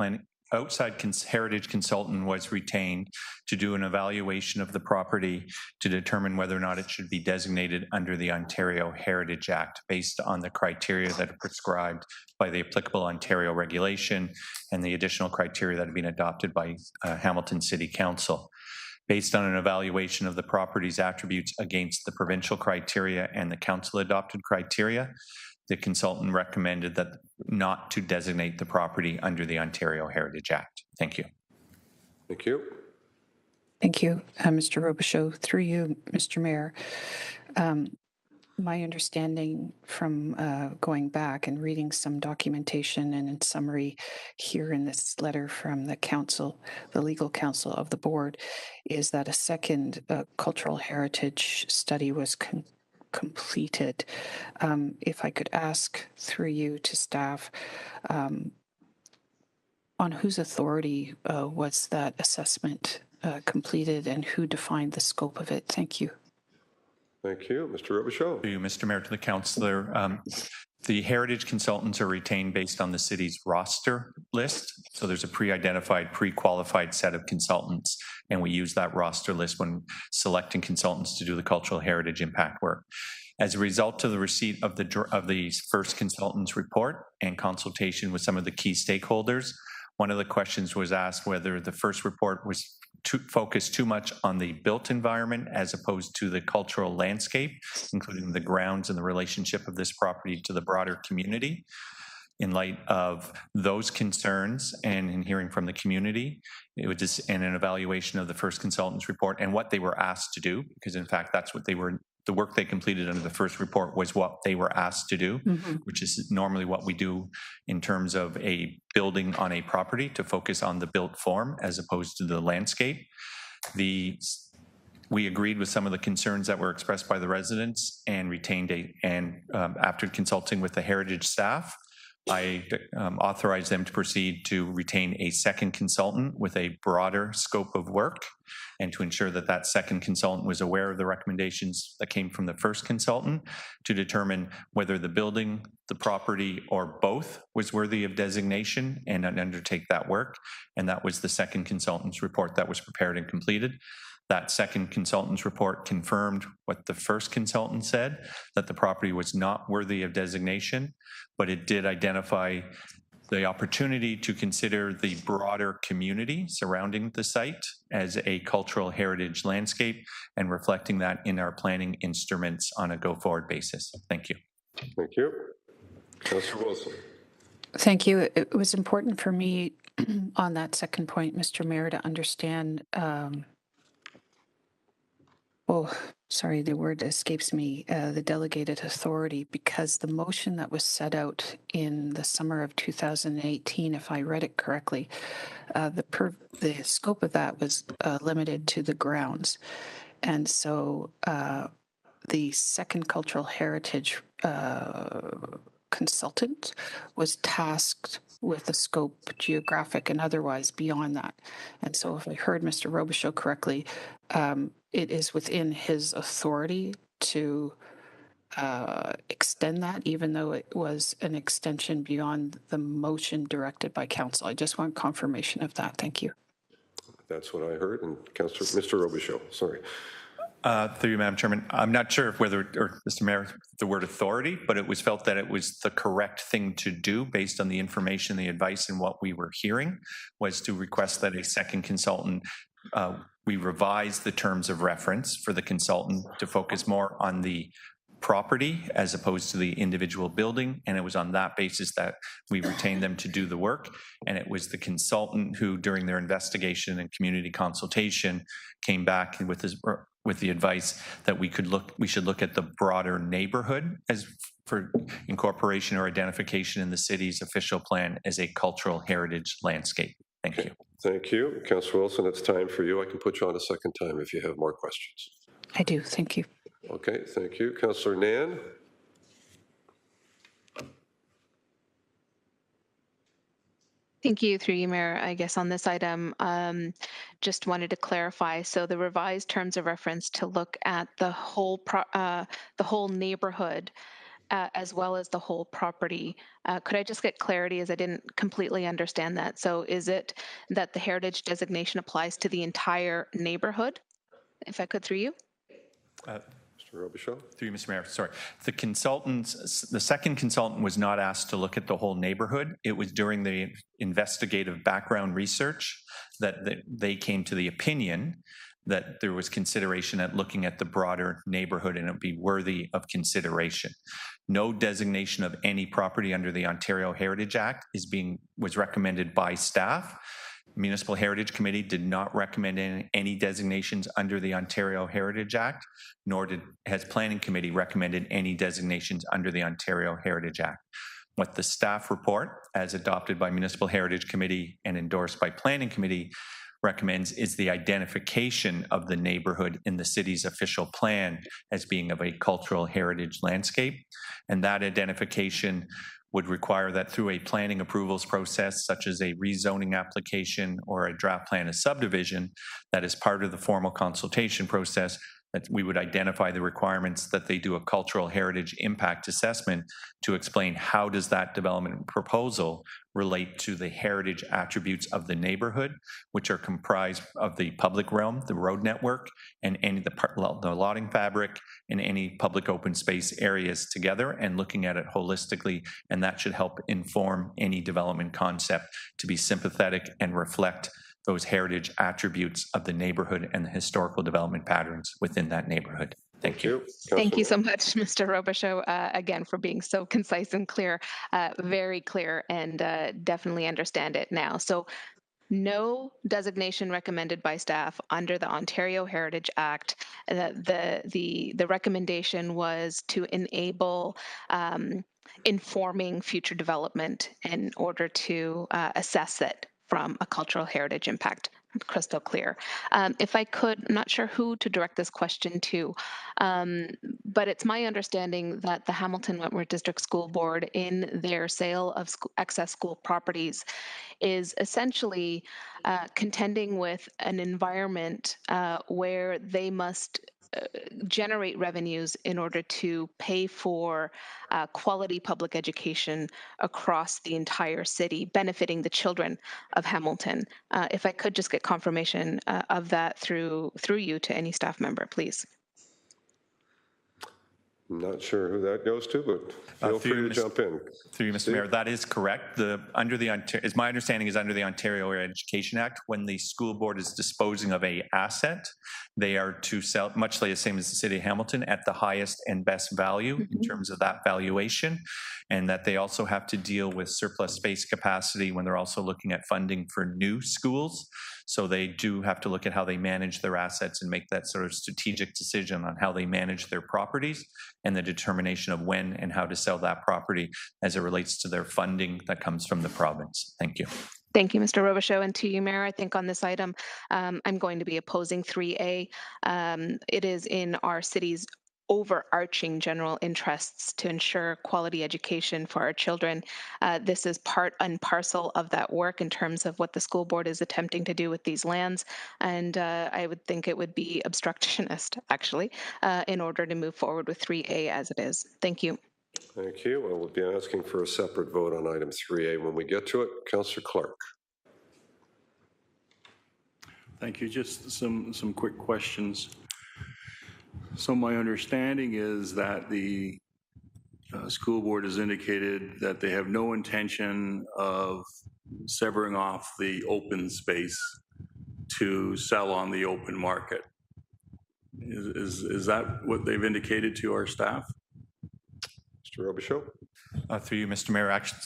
heritage consultant was retained to do an evaluation of the property to determine whether or not it should be designated under the Ontario Heritage Act based on the criteria that are prescribed by the applicable Ontario regulation and the additional criteria that have been adopted by Hamilton City Council. Based on an evaluation of the property's attributes against the provincial criteria and the council adopted criteria, the consultant recommended that not to designate the property under the Ontario Heritage Act. Thank you. Thank you. Thank you, Mr. Robichaud. Through you, Mr. Mayor. My understanding from going back and reading some documentation and in summary here in this letter from the council, the legal counsel of the board, is that a second cultural heritage study was completed. If I could ask through you to staff, on whose authority was that assessment completed and who defined the scope of it? Thank you. Thank you. Mr. Robichaud. To you, Mr. Mayor, to the councillor. The heritage consultants are retained based on the city's roster list. So there's a pre-identified, pre-qualified set of consultants, and we use that roster list when selecting consultants to do the cultural heritage impact work. As a result of the receipt of the first consultant's report and consultation with some of the key stakeholders, one of the questions was asked whether the first report was focused too much on the built environment as opposed to the cultural landscape, including the grounds and the relationship of this property to the broader community. In light of those concerns and in hearing from the community, it was just an evaluation of the first consultant's report and what they were asked to do, because in fact, that's what they were, the work they completed under the first report was what they were asked to do, which is normally what we do in terms of a building on a property to focus on the built form as opposed to the landscape. We agreed with some of the concerns that were expressed by the residents and retained after consulting with the heritage staff, I authorized them to proceed to retain a second consultant with a broader scope of work and to ensure that that second consultant was aware of the recommendations that came from the first consultant to determine whether the building, the property, or both was worthy of designation and undertake that work. And that was the second consultant's report that was prepared and completed. That second consultant's report confirmed what the first consultant said, that the property was not worthy of designation, but it did identify the opportunity to consider the broader community surrounding the site as a cultural heritage landscape and reflecting that in our planning instruments on a go-forward basis. Thank you. Thank you. Councillor Wilson. Thank you. It was important for me on that second point, Mr. Mayor, to understand sorry, the word escapes me, the delegated authority, because the motion that was set out in the summer of 2018, if I read it correctly, the scope of that was limited to the grounds. And so the second cultural heritage consultant was tasked with a scope, geographic and otherwise, beyond that. And so if I heard Mr. Robichaud correctly, it is within his authority to extend that, even though it was an extension beyond the motion directed by council. I just want confirmation of that. Thank you. That's what I heard. And Councillor, Mr. Robichaud, sorry. Through you, Madam Chairman, I'm not sure if whether, or Mr. Mayor, the word authority, but it was felt that it was the correct thing to do based on the information, the advice, and what we were hearing, was to request that a second consultant, we revise the terms of reference for the consultant to focus more on the property as opposed to the individual building. And it was on that basis that we retained them to do the work. And it was the consultant who, during their investigation and community consultation, came back with the advice that we should look at the broader neighborhood as for incorporation or identification in the city's official plan as a cultural heritage landscape. Thank you. Thank you. Councillor Wilson, it's time for you. I can put you on a second time if you have more questions. I do. Thank you. Okay, thank you. Councillor Nan. Thank you, through you, Mayor. I guess on this item, just wanted to clarify. So the revised terms of reference to look at the whole neighborhood as well as the whole property. Could I just get clarity, as I didn't completely understand that? So is it that the heritage designation applies to the entire neighborhood? If I could, through you. Mr. Robichaud? Through you, Mr. Mayor, sorry. The second consultant was not asked to look at the whole neighborhood. It was during the investigative background research that they came to the opinion that there was consideration at looking at the broader neighborhood and it would be worthy of consideration. No designation of any property under the Ontario Heritage Act was recommended by staff. Municipal Heritage Committee did not recommend any designations under the Ontario Heritage Act, nor has Planning Committee recommended any designations under the Ontario Heritage Act. What the staff report, as adopted by Municipal Heritage Committee and endorsed by Planning Committee, recommends is the identification of the neighborhood in the city's official plan as being of a cultural heritage landscape. And that identification would require that through a planning approvals process, such as a rezoning application or a draft plan of subdivision, that is part of the formal consultation process, that we would identify the requirements that they do a cultural heritage impact assessment to explain how does that development proposal relate to the heritage attributes of the neighborhood, which are comprised of the public realm, the road network, and the lotting fabric, and any public open space areas together, and looking at it holistically, and that should help inform any development concept to be sympathetic and reflect those heritage attributes of the neighborhood and the historical development patterns within that neighborhood. Thank you. Thank you so much, Mr. Robichaud, again, for being so concise and clear, very clear, and definitely understand it now. So no designation recommended by staff under the Ontario Heritage Act. The recommendation was to enable informing future development in order to assess it from a cultural heritage impact. Crystal clear. If I could, I'm not sure who to direct this question to, but it's my understanding that the Hamilton Wentworth District School Board, in their sale of excess school properties, is essentially contending with an environment where they must generate revenues in order to pay for quality public education across the entire city, benefiting the children of Hamilton. If I could just get confirmation of that through you to any staff member, please. I'm not sure who that goes to, but feel free to jump in. Through you, Mr. Mayor, that is correct. My understanding is under the Ontario Education Act, when the school board is disposing of a asset, they are to sell, much like the same as the city of Hamilton, at the highest and best value in terms of that valuation, and that they also have to deal with surplus space capacity when they're also looking at funding for new schools. So they do have to look at how they manage their assets and make that sort of strategic decision on how they manage their properties and the determination of when and how to sell that property as it relates to their funding that comes from the province. Thank you. Thank you, Mr. Robichaud. And to you, Mayor, I think on this item, I'm going to be opposing 3A. It is in our city's overarching general interests to ensure quality education for our children. This is part and parcel of that work in terms of what the school board is attempting to do with these lands. And I would think it would be obstructionist, actually, in order to move forward with 3A as it is. Thank you. Thank you. I will be asking for a separate vote on item 3A when we get to it. Councillor Clark. Thank you. Just some quick questions. So my understanding is that the school board has indicated that they have no intention of severing off the open space to sell on the open market. Is that what they've indicated to our staff? Mr. Robichaud. Through you, Mr. Mayor, actually,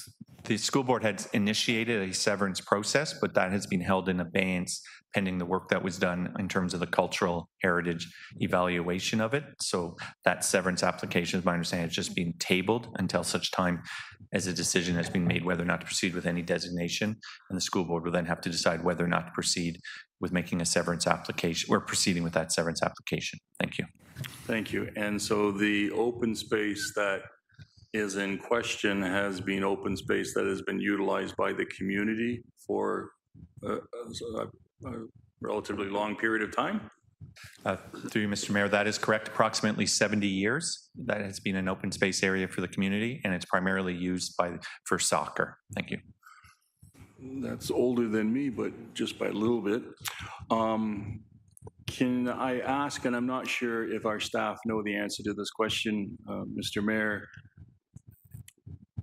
the school board had initiated a severance process, but that has been held in abeyance pending the work that was done in terms of the cultural heritage evaluation of it. So that severance application, as my understanding, has just been tabled until such time as a decision has been made whether or not to proceed with any designation. And the school board will then have to decide whether or not to proceed with making a severance application or proceeding with that severance application. Thank you. Thank you. And so the open space that is in question has been open space that has been utilized by the community for a relatively long period of time? Through you, Mr. Mayor, that is correct. Approximately 70 years that has been an open space area for the community, and it's primarily used for soccer. Thank you. That's older than me, but just by a little bit. Can I ask, and I'm not sure if our staff know the answer to this question, Mr. Mayor,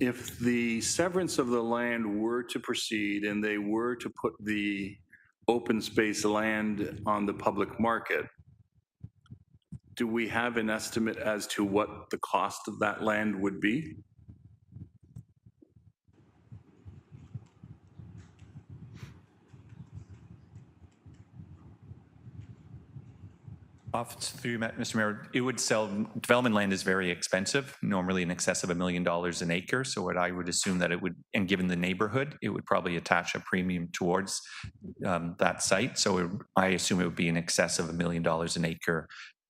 if the severance of the land were to proceed and they were to put the open space land on the public market, do we have an estimate as to what the cost of that land would be? Through you, Mr. Mayor, it would sell. Development land is very expensive, normally in excess of $1 million an acre. So what I would assume that it would, and given the neighborhood, it would probably attach a premium towards that site. So I assume it would be in excess of $1 million an acre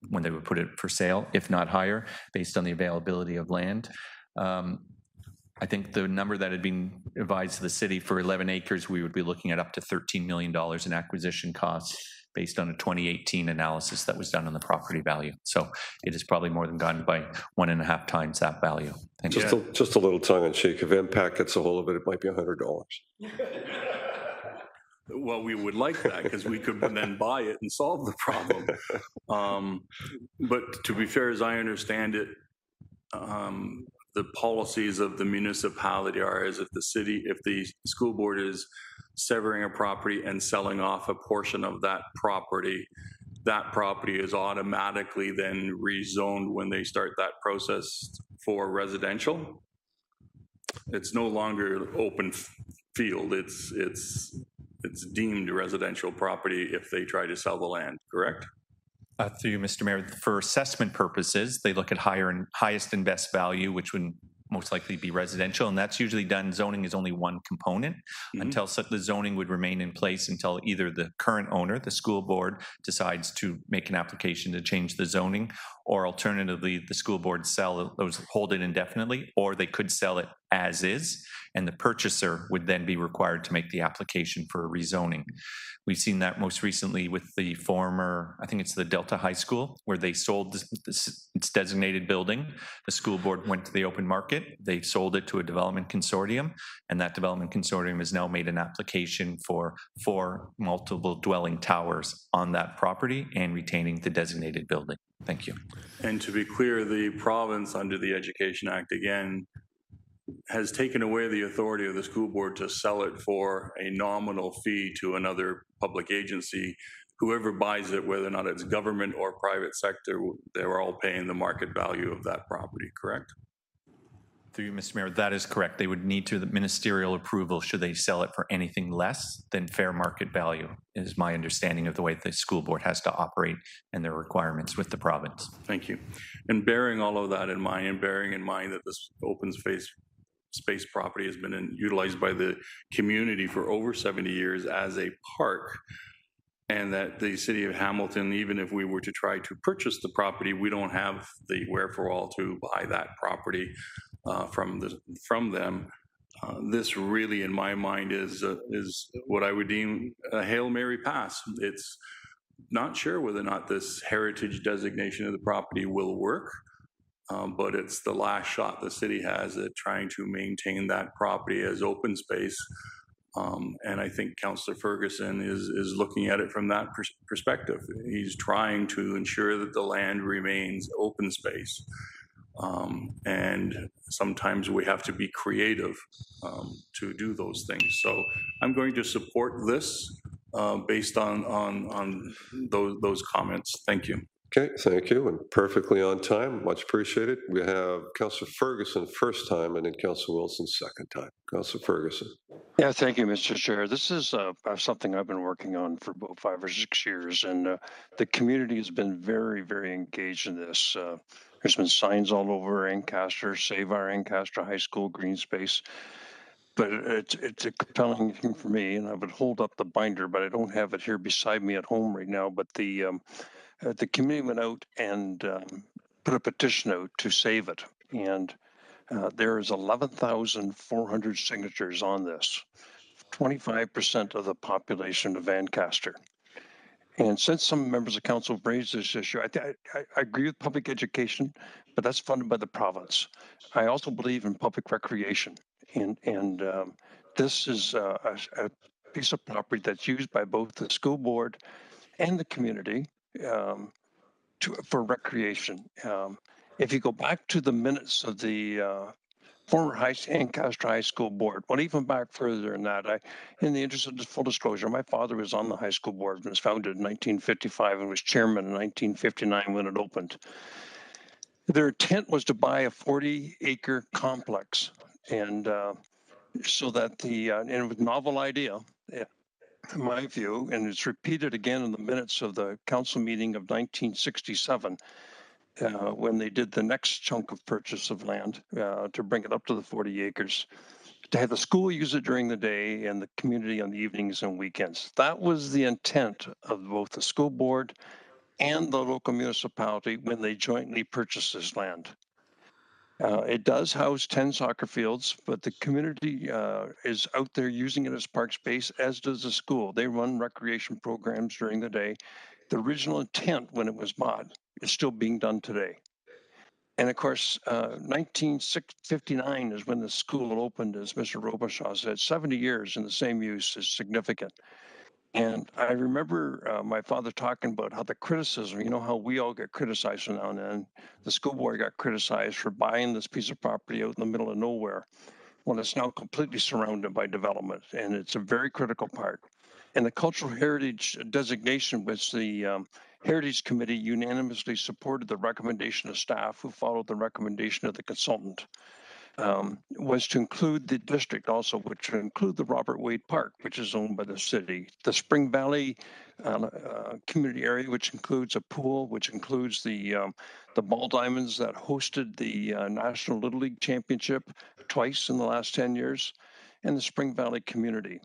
when they would put it for sale, if not higher, based on the availability of land. I think the number that had been advised to the city for 11 acres, we would be looking at up to $13 million in acquisition costs based on a 2018 analysis that was done on the property value. So it is probably more than gone by 1.5 times that value. Thank you. Just a little tongue in cheek. If Impact gets a hold of it, it might be $100. Well, we would like that because we could then buy it and solve the problem. But to be fair, as I understand it, the policies of the municipality are as if the school board is severing a property and selling off a portion of that property is automatically then rezoned when they start that process for residential. It's no longer open field. It's deemed residential property if they try to sell the land, correct? Through you, Mr. Mayor, for assessment purposes, they look at highest and best value, which would most likely be residential, and that's usually done. Zoning is only one component until the zoning would remain in place until either the current owner, the school board, decides to make an application to change the zoning, or alternatively, the school board hold it indefinitely, or they could sell it as is, and the purchaser would then be required to make the application for a rezoning. We've seen that most recently with the former, I think it's the Delta High School, where they sold its designated building. The school board went to the open market. They sold it to a development consortium, and that development consortium has now made an application for 4 multiple dwelling towers on that property and retaining the designated building. Thank you. And to be clear, the province under the Education Act, again, has taken away the authority of the school board to sell it for a nominal fee to another public agency. Whoever buys it, whether or not it's government or private sector, they're all paying the market value of that property, correct? Through you, Mr. Mayor, that is correct. They would need the ministerial approval should they sell it for anything less than fair market value, is my understanding of the way the school board has to operate and their requirements with the province. Thank you. And bearing all of that in mind, and bearing in mind that this open space property has been utilized by the community for over 70 years as a park, and that the city of Hamilton, even if we were to try to purchase the property, we don't have the wherewithal to buy that property from them. This really, in my mind, is what I would deem a Hail Mary pass. It's not sure whether or not this heritage designation of the property will work. But it's the last shot the city has at trying to maintain that property as open space. And I think Councillor Ferguson is looking at it from that perspective. He's trying to ensure that the land remains open space. And sometimes we have to be creative to do those things. So I'm going to support this based on those comments. Thank you. Okay, thank you, and perfectly on time. Much appreciated. We have Councillor Ferguson first time, and then Councillor Wilson second time. Councillor Ferguson. Yeah, thank you, Mr. Chair. This is something I've been working on for about 5 or 6 years, and the community has been very, very engaged in this. There's been signs all over Ancaster, Save Our Ancaster High School, Green Space. But it's a compelling thing for me, and I would hold up the binder, but I don't have it here beside me at home right now. But the committee went out and put a petition out to save it. And There is 11,400 signatures on this, 25% of the population of Ancaster. And since some members of council have raised this issue, I agree with public education, but that's funded by the province. I also believe in public recreation, and this is a piece of property that's used by both the school board and the community for recreation. If you go back to the minutes of the former Ancaster High School board, well, even back further than that, in the interest of full disclosure, my father was on the high school board when it was founded in 1955 and was chairman in 1959 when it opened. Their intent was to buy a 40-acre complex, and so that and it was a novel idea, in my view, and it's repeated again in the minutes of the council meeting of 1967. When they did the next chunk of purchase of land to bring it up to the 40 acres, to have the school use it during the day and the community on the evenings and weekends. That was the intent of both the school board and the local municipality when they jointly purchased this land. It does house 10 soccer fields, but the community is out there using it as park space, as does the school. They run recreation programs during the day. The original intent when it was bought is still being done today. And of course, 1959 is when the school opened, as Mr. Robichaud said. 70 years in the same use is significant. And I remember my father talking about how the criticism, you know, how we all get criticized from now and then. The school board got criticized for buying this piece of property out in the middle of nowhere. Well, it's now completely surrounded by development, and it's a very critical part. And the cultural heritage designation, which the Heritage Committee unanimously supported the recommendation of staff who followed the recommendation of the consultant, was to include the district also, which would include the Robert Wade Park, which is owned by the city, the Spring Valley community area, which includes a pool, which includes the ball diamonds that hosted the National Little League Championship twice in the last 10 years, and the Spring Valley community.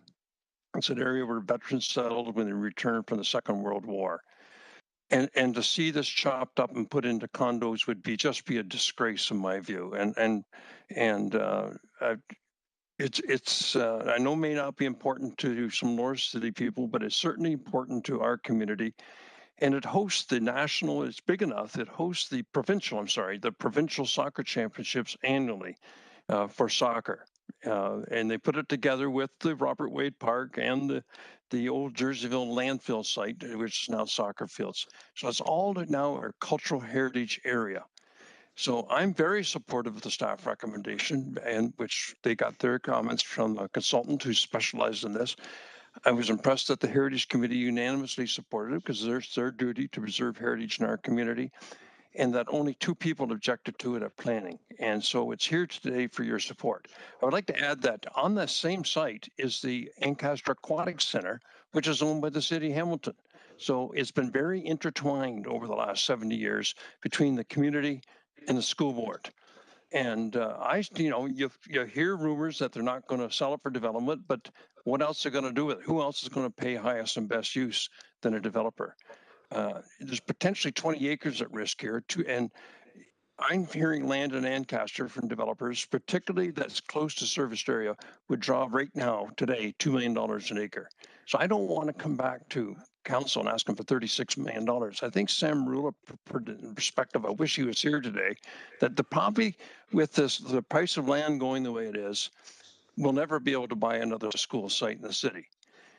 It's an area where veterans settled when they returned from the Second World War. And to see this chopped up and put into condos would just be a disgrace in my view. It's I know may not be important to some North City people, but it's certainly important to our community. And it hosts the national, it's big enough, it hosts the provincial soccer championships annually for soccer. And they put it together with the Robert Wade Park and the old Jerseyville landfill site, which is now soccer fields. So it's all now our cultural heritage area. So I'm very supportive of the staff recommendation, and which they got their comments from a consultant who specialized in this. I was impressed that the Heritage Committee unanimously supported it because it's their duty to preserve heritage in our community, and that only 2 people objected to it at planning. And so it's here today for your support. I would like to add that on the same site is the Ancaster Aquatic Center, which is owned by the city of Hamilton. So it's been very intertwined over the last 70 years between the community and the school board. And you hear rumors that they're not going to sell it for development, but what else are they going to do with it? Who else is going to pay highest and best use than a developer? There's potentially 20 acres at risk here, and I'm hearing land in Ancaster from developers, particularly that's close to serviced area, would draw right now, today, $2 million an acre. So I don't want to come back to council and ask them for $36 million. I think Sam Rula, perspective, I wish he was here today, that the property with the price of land going the way it is, will never be able to buy another school site in the city.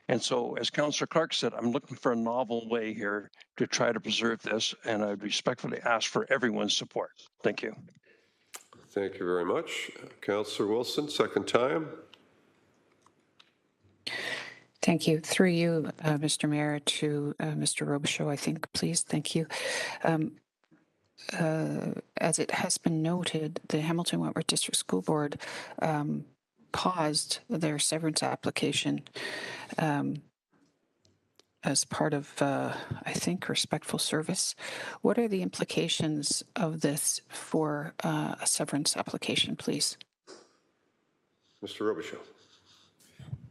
And so, as Councillor Clark said, I'm looking for a novel way here to try to preserve this, and I respectfully ask for everyone's support. Thank you. Thank you very much. Councillor Wilson, second time. Thank you. Through you, Mr. Mayor, to Mr. Robichaud, I think, please. Thank you. As it has been noted, the Hamilton Wentworth District School Board paused their severance application as part of, I think, respectful service. What are the implications of this for a severance application, please? Mr. Robichaud.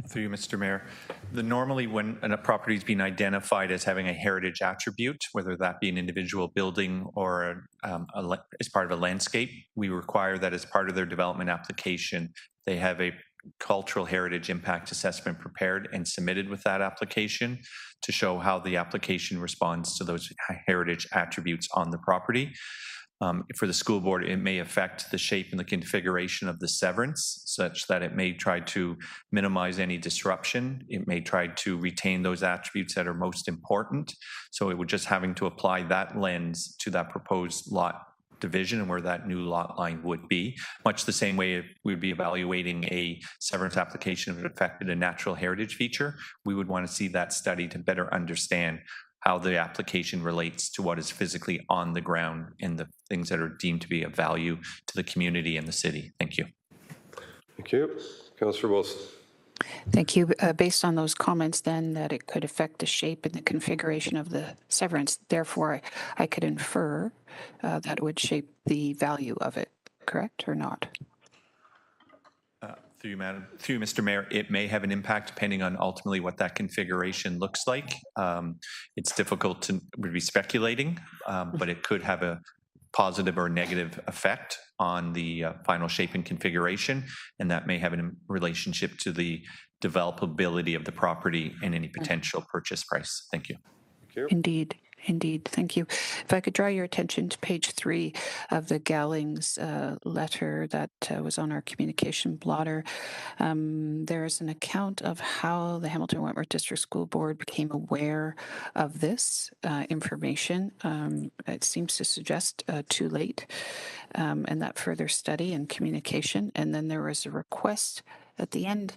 Through you, Mr. Mayor. Normally when a property is being identified as having a heritage attribute, whether that be an individual building or as part of a landscape, we require that as part of their development application, they have a cultural heritage impact assessment prepared and submitted with that application to show how the application responds to those heritage attributes on the property. For the school board, it may affect the shape and the configuration of the severance such that it may try to minimize any disruption. It may try to retain those attributes that are most important. So it would just having to apply that lens to that proposed lot division and where that new lot line would be, much the same way we would be evaluating a severance application if it affected a natural heritage feature. We would want to see that study to better understand how the application relates to what is physically on the ground and the things that are deemed to be of value to the community and the city. Thank you. Thank you. Councillor Wilson. Thank you. Based on those comments then that it could affect the shape and the configuration of the severance, therefore I could infer that it would shape the value of it, correct or not? Through you, Madam, through you, Mr. Mayor, it may have an impact depending on ultimately what that configuration looks like. It's difficult to be speculating, but it could have a positive or negative effect on the final shape and configuration, and that may have a relationship to the developability of the property and any potential purchase price. Thank you. Thank you. Indeed. Indeed. Thank you. If I could draw your attention to page 3 of the Gallings letter that was on our communication blotter. There is an account of how the Hamilton Wentworth District School Board became aware of this information. It seems to suggest too late, and that further study and communication. And then there was a request at the end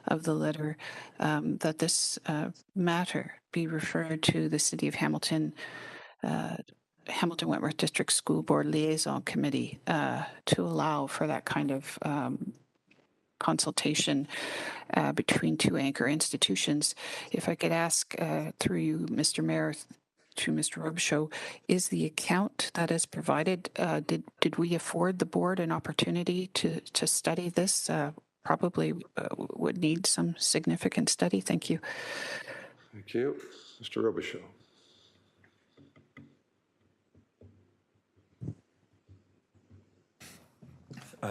of the letter that this matter be referred to the City of Hamilton Wentworth District School Board Liaison Committee to allow for that kind of consultation between two anchor institutions. If I could ask through you, Mr. Mayor, to Mr. Robichaud, is the account that is provided, did we afford the board an opportunity to study this? Probably would need some significant study. Thank you. Thank you. Mr. Robichaud.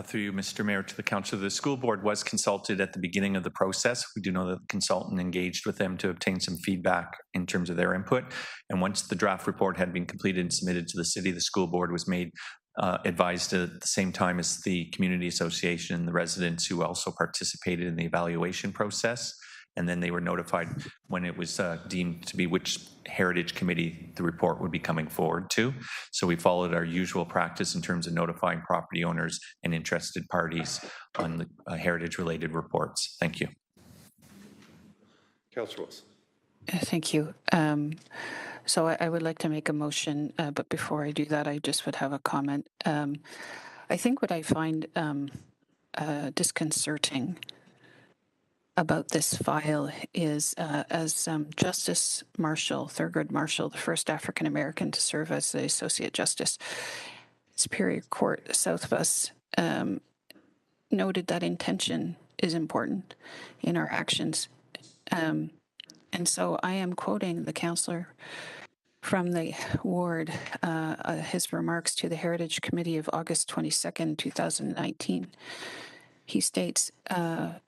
Through you, Mr. Mayor, to the Council, the school board was consulted at the beginning of the process. We do know that the consultant engaged with them to obtain some feedback in terms of their input. And once the draft report had been completed and submitted to the city, the school board was made advised at the same time as the community association and the residents who also participated in the evaluation process. And then they were notified when it was deemed to be which heritage committee the report would be coming forward to. So we followed our usual practice in terms of notifying property owners and interested parties on the heritage-related reports. Thank you. Councillor Wilson. Thank you. So I would like to make a motion, but before I do that, I just would have a comment. I think what I find disconcerting about this file is as Justice Marshall, Thurgood Marshall, the first African-American to serve as the Associate Justice, Superior Court south of us, noted that intention is important in our actions. And so I am quoting the councillor from the ward, his remarks to the Heritage Committee of August 22nd, 2019. He states,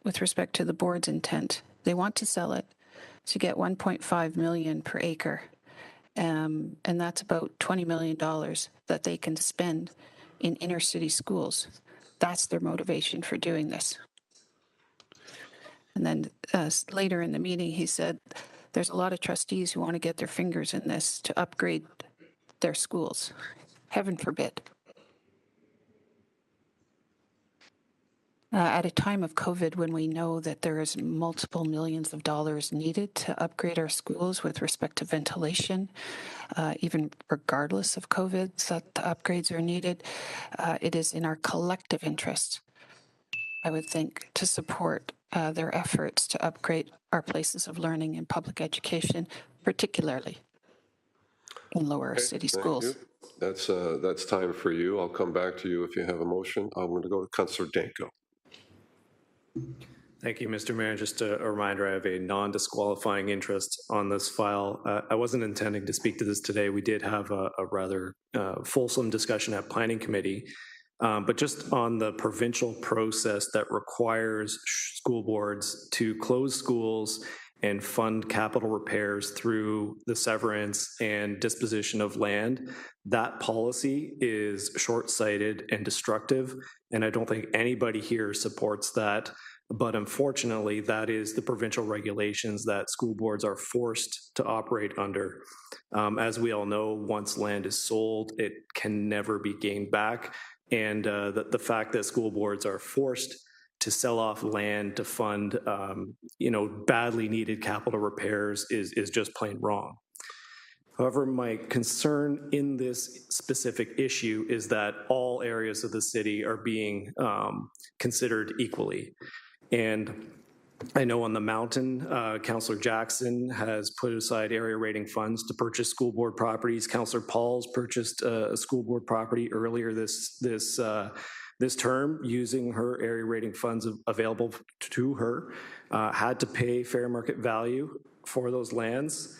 with respect to the board's intent, they want to sell it to get $1.5 million per acre. And that's about $20 million that they can spend in inner city schools. That's their motivation for doing this. And then later in the meeting, he said, there's a lot of trustees who want to get their fingers in this to upgrade their schools. Heaven forbid. At a time of COVID, when we know that there is multiple millions of dollars needed to upgrade our schools with respect to ventilation, even regardless of COVID, that the upgrades are needed, it is in our collective interest, I would think, to support their efforts to upgrade our places of learning in public education, particularly in lower city schools. You. That's time for you. I'll come back to you if you have a motion. I'm going to go to Councillor Danko. Thank you, Mr. Mayor. Just a reminder, I have a non-disqualifying interest on this file. I wasn't intending to speak to this today. We did have a rather fulsome discussion at Planning Committee, but just on the provincial process that requires school boards to close schools and fund capital repairs through the severance and disposition of land, that policy is short-sighted and destructive, and I don't think anybody here supports that. But unfortunately, that is the provincial regulations that school boards are forced to operate under. As we all know, once land is sold, it can never be gained back. And the fact that school boards are forced to sell off land to fund, badly needed capital repairs is just plain wrong. However, my concern in this specific issue is that all areas of the city are being considered equally. And I know on the mountain, Councillor Jackson has put aside area rating funds to purchase school board properties. Councillor Paul's purchased a school board property earlier this term using her area rating funds available to her, had to pay fair market value for those lands.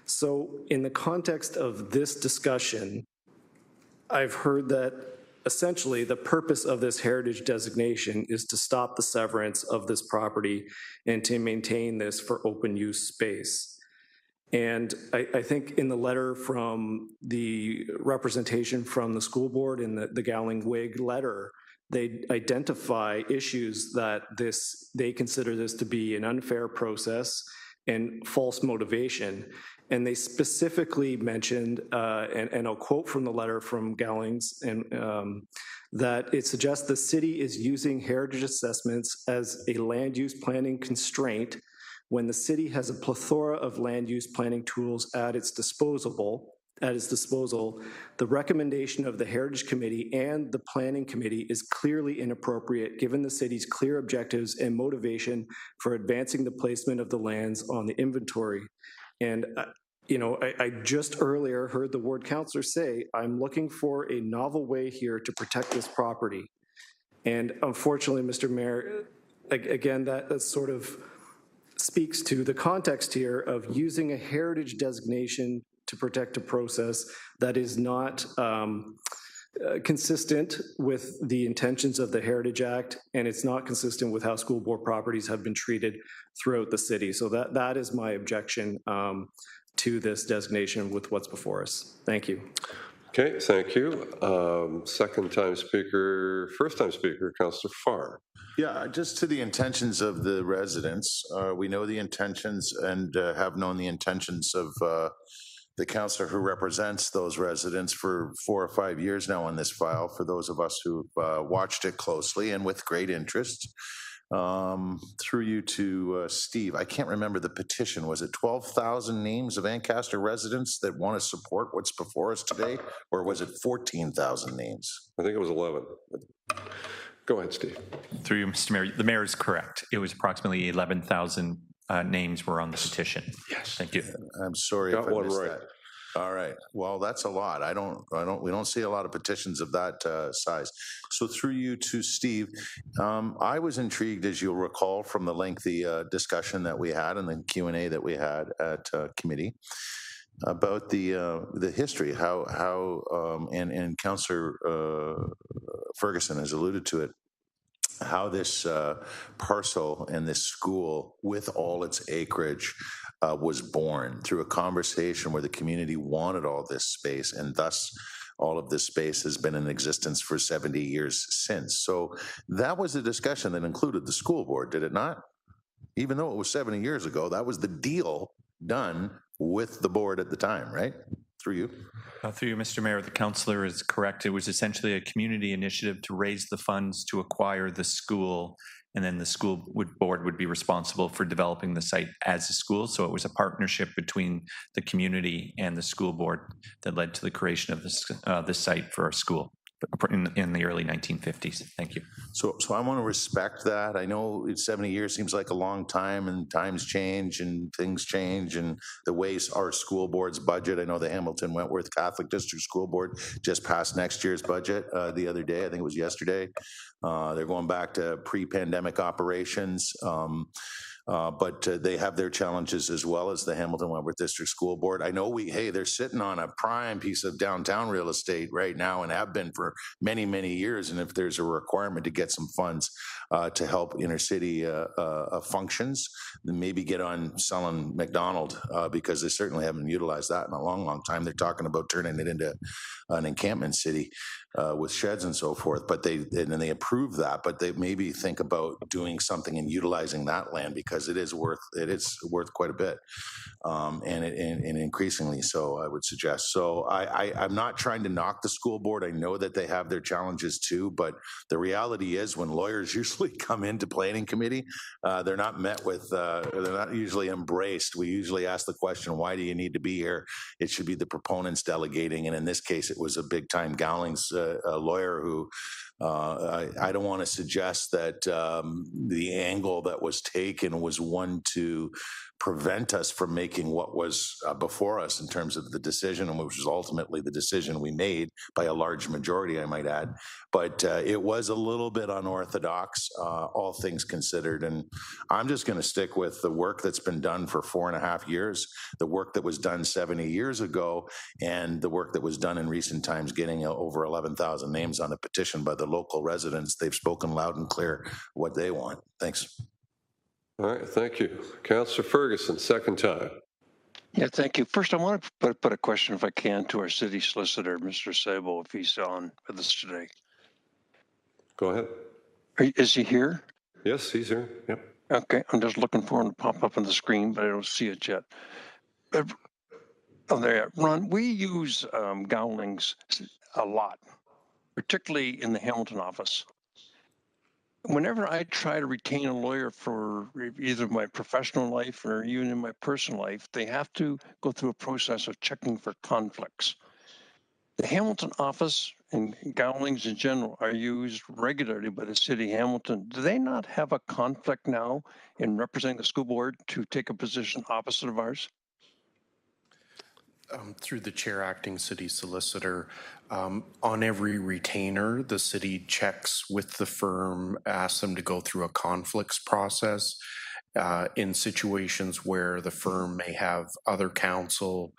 So in the context of this discussion, I've heard that essentially the purpose of this heritage designation is to stop the severance of this property and to maintain this for open use space. And I think in the letter from the representation from the school board in the Gowling Whig letter, they identify issues that they consider this to be an unfair process and false motivation. And they specifically mentioned, and I'll quote from the letter from Gowling's, that it suggests the city is using heritage assessments as a land use planning constraint when the city has a plethora of land use planning tools at its disposal. The recommendation of the Heritage Committee and the Planning Committee is clearly inappropriate given the city's clear objectives and motivation for advancing the placement of the lands on the inventory. And, I just earlier heard the ward councillor say, I'm looking for a novel way here to protect this property. And unfortunately, Mr. Mayor, again, that sort of speaks to the context here of using a heritage designation to protect a process that is not consistent with the intentions of the Heritage Act, and it's not consistent with how school board properties have been treated throughout the city. So that is my objection to this designation with what's before us. Thank you. Okay, thank you. First time speaker, Councillor Farr. Yeah, just to the intentions of the residents. We know the intentions and have known the intentions of the councillor who represents those residents for 4 or 5 years now on this file, for those of us who've watched it closely and with great interest. Through you to Steve, I can't remember the petition. Was it 12,000 names of Ancaster residents that want to support what's before us today? Or was it 14,000 names? I think it was 11. Go ahead, Steve. Through you, Mr. Mayor, the mayor is correct. It was approximately 11,000 names were on the petition. Yes. Thank you. I'm sorry Got if I one missed right. that. All right. Well, that's a lot. We don't see a lot of petitions of that size. So through you to Steve, I was intrigued, as you'll recall, from the lengthy discussion that we had and the Q&A that we had at committee about the history, and Councillor Ferguson has alluded to it, how this parcel and this school with all its acreage was born through a conversation where the community wanted all this space, and thus all of this space has been in existence for 70 years since. So that was a discussion that included the school board, did it not? Even though it was 70 years ago, that was the deal done with the board at the time, right? Through you. Through you, Mr. Mayor, the councillor is correct. It was essentially a community initiative to raise the funds to acquire the school, and then the school board would be responsible for developing the site as a school. So it was a partnership between the community and the school board that led to the creation of this site for our school. in the early 1950s. Thank you. So I want to respect that. I know it's 70 years seems like a long time, and times change and things change, and the ways our school board's budget. I know the Hamilton Wentworth Catholic District School Board just passed next year's budget the other day. I think it was yesterday. They're going back to pre-pandemic operations. But they have their challenges as well as the Hamilton Wentworth District School Board. I know they're sitting on a prime piece of downtown real estate right now and have been for many, many years. And if there's a requirement to get some funds to help inner city functions, then maybe get on selling McDonald because they certainly haven't utilized that in a long, long time. They're talking about turning it into an encampment city with sheds and so forth. But they approve that, but they maybe think about doing something and utilizing that land because it is worth quite a bit, and increasingly so. I would suggest. So I'm not trying to knock the school board. I know that they have their challenges too, but the reality is when lawyers usually come into planning committee, they're not met with, they're not usually embraced. We usually ask the question, "Why do you need to be here?" It should be the proponents delegating, and in this case, it was a big time Gowlings lawyer who. I don't want to suggest that the angle that was taken was one to prevent us from making what was before us in terms of the decision, and which was ultimately the decision we made by a large majority, I might add. But it was a little bit unorthodox, all things considered. And I'm just going to stick with the work that's been done for 4.5 years, the work that was done 70 years ago, and the work that was done in recent times, getting over 11,000 names on a petition by the local residents. They've spoken loud and clear what they want. Thanks. All right, thank you. Councillor Ferguson, second time. Yeah, thank you. First, I want to put a question, if I can, to our city solicitor, Mr. Sable, if he's on with us today. Go ahead. Is he here? Yes, he's here. Yep. Okay, I'm just looking for him to pop up on the screen, but I don't see it yet. Oh, there, Ron, we use Gowlings a lot, particularly in the Hamilton office. Whenever I try to retain a lawyer for either my professional life or even in my personal life, they have to go through a process of checking for conflicts. The Hamilton office and Gowlings in general are used regularly by the city of Hamilton. Do they not have a conflict now in representing the school board to take a position opposite of ours? Through the chair, acting city solicitor, on every retainer, the city checks with the firm, asks them to go through a conflicts process. In situations where the firm may have other counsel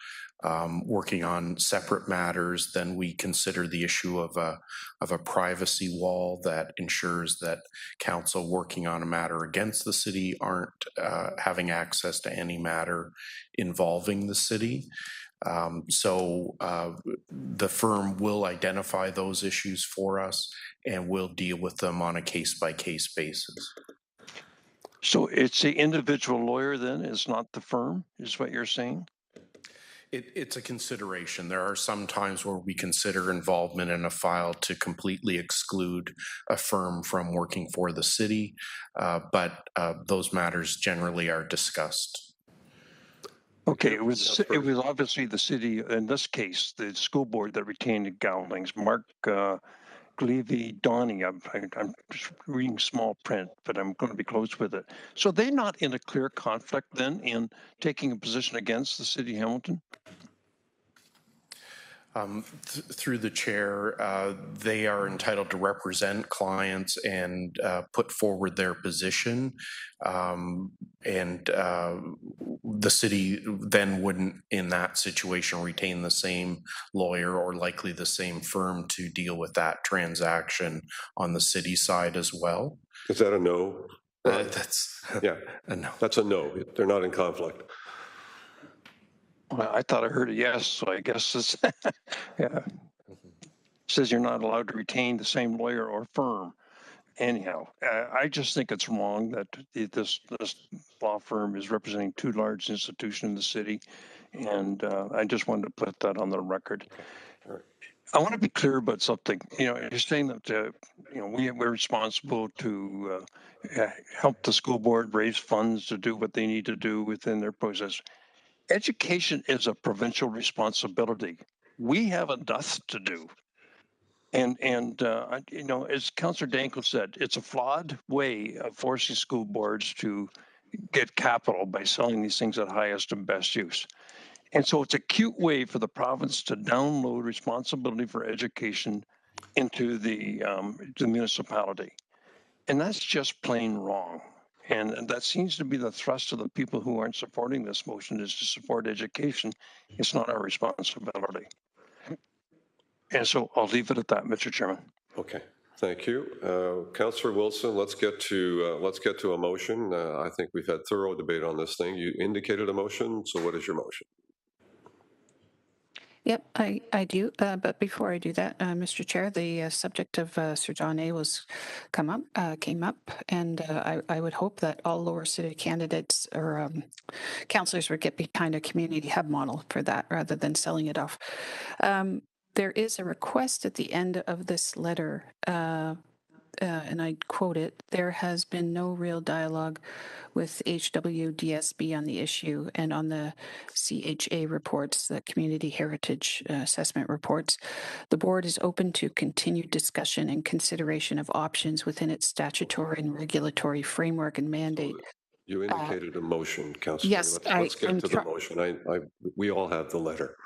working on separate matters, then we consider the issue of a privacy wall that ensures that counsel working on a matter against the city aren't having access to any matter involving the city. So the firm will identify those issues for us and we'll deal with them on a case-by-case basis. So it's the individual lawyer then, it's not the firm, is what you're saying? It's a consideration. There are some times where we consider involvement in a file to completely exclude a firm from working for the city, but those matters generally are discussed. Okay, it was obviously the city, in this case, the school board that retained the Gowlings. Mark Levy-Donnie, I'm just reading small print, but I'm going to be close with it. So they're not in a clear conflict then in taking a position against the city of Hamilton? Through the chair, they are entitled to represent clients and put forward their position. And the city then wouldn't, in that situation, retain the same lawyer or likely the same firm to deal with that transaction on the city side as well. Is that a no? That's a no. That's a no. They're not in conflict. Well, I thought I heard a yes, so I guess it's, yeah. It says you're not allowed to retain the same lawyer or firm. Anyhow, I just think it's wrong that this law firm is representing two large institutions in the city, and I just wanted to put that on the record. Right. I want to be clear about something. You know, you're saying that we're responsible to help the school board raise funds to do what they need to do within their process. Education is a provincial responsibility. We have enough to do. And you know, as Councillor Danko said, it's a flawed way of forcing school boards to get capital by selling these things at highest and best use. And so it's a cute way for the province to download responsibility for education into the municipality. And that's just plain wrong. And that seems to be the thrust of the people who aren't supporting this motion, is to support education. It's not our responsibility. And so I'll leave it at that, Mr. Chairman. Okay, thank you. Councillor Wilson, let's get to a motion. I think we've had thorough debate on this thing. You indicated a motion, so what is your motion? Yep, I do. But before I do that, Mr. Chair, the subject of Sir John A. came up, and I would hope that all Lower City candidates or councillors would get behind a community hub model for that rather than selling it off. There is a request at the end of this letter, and I quote it, "There has been no real dialogue with HWDSB on the issue and on the CHA reports, the Community Heritage Assessment reports. The board is open to continued discussion and consideration of options within its statutory and regulatory framework and mandate." You indicated a motion, Councillor. Yes, let's get to the motion. We all have the letter.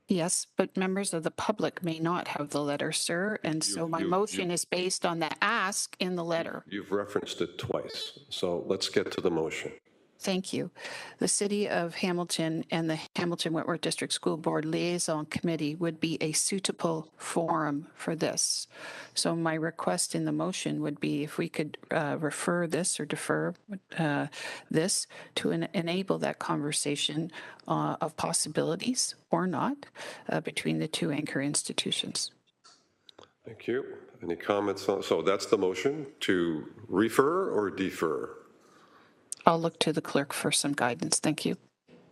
Yes, but members of the public may not have the letter, sir, and so my motion is based on the ask in the letter. You've referenced it twice, so let's get to the motion. Thank you. The City of Hamilton and the Hamilton-Wentworth District School Board Liaison Committee would be a suitable forum for this. So my request in the motion would be if we could refer this or defer this to enable that conversation of possibilities or not between the two anchor institutions. Thank you. Any comments on, so that's the motion, to refer or defer? I'll look to the clerk for some guidance. Thank you.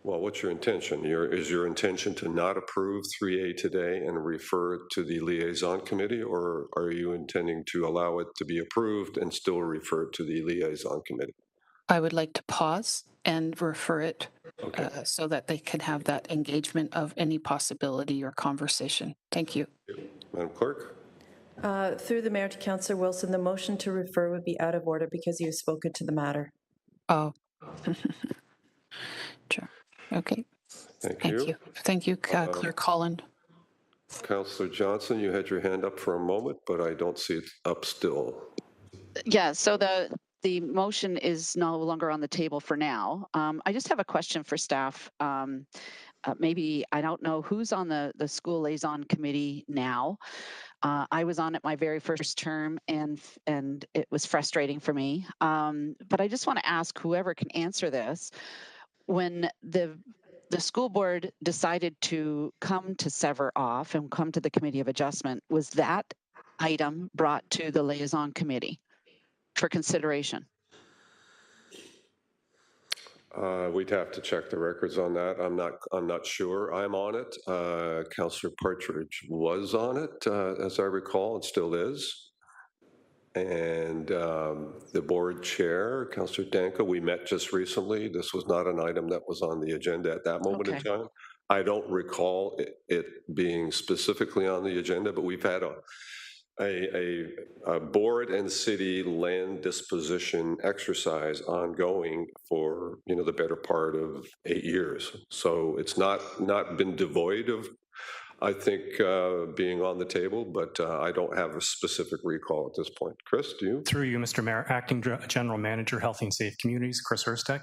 Well, what's your intention? Is your intention to not approve 3A today and refer it to the liaison committee, or are you intending to allow it to be approved and still refer it to the liaison committee? I would like to pause and refer it so that they can have that engagement of any possibility or conversation. Thank you. Madam Clerk? Through the mayor to Councillor Wilson, the motion to refer would be out of order because you have spoken to the matter. Oh. Sure. Okay. Thank you. Thank you, Clerk Holland. Councillor Johnson, you had your hand up for a moment, but I don't see it up still. Yeah, so the motion is no longer on the table for now. I just have a question for staff. Maybe, I don't know who's on the school liaison committee now. I was on it my very first term, and it was frustrating for me. But I just want to ask whoever can answer this. When the school board decided to come to sever off and come to the Committee of Adjustment, was that item brought to the liaison committee for consideration? We'd have to check the records on that. I'm not sure. I'm on it. Councillor Partridge was on it, as I recall, and still is. And the board chair, Councillor Danko, we met just recently. This was not an item that was on the agenda at that moment in time. I don't recall it being specifically on the agenda, but we've had a board and city land disposition exercise ongoing for the better part of 8 years. So it's not been devoid of, I think, being on the table, but I don't have a specific recall at this point. Chris, do you? Through you, Mr. Mayor, Acting General Manager, Healthy and Safe Communities, Chris Hurstek.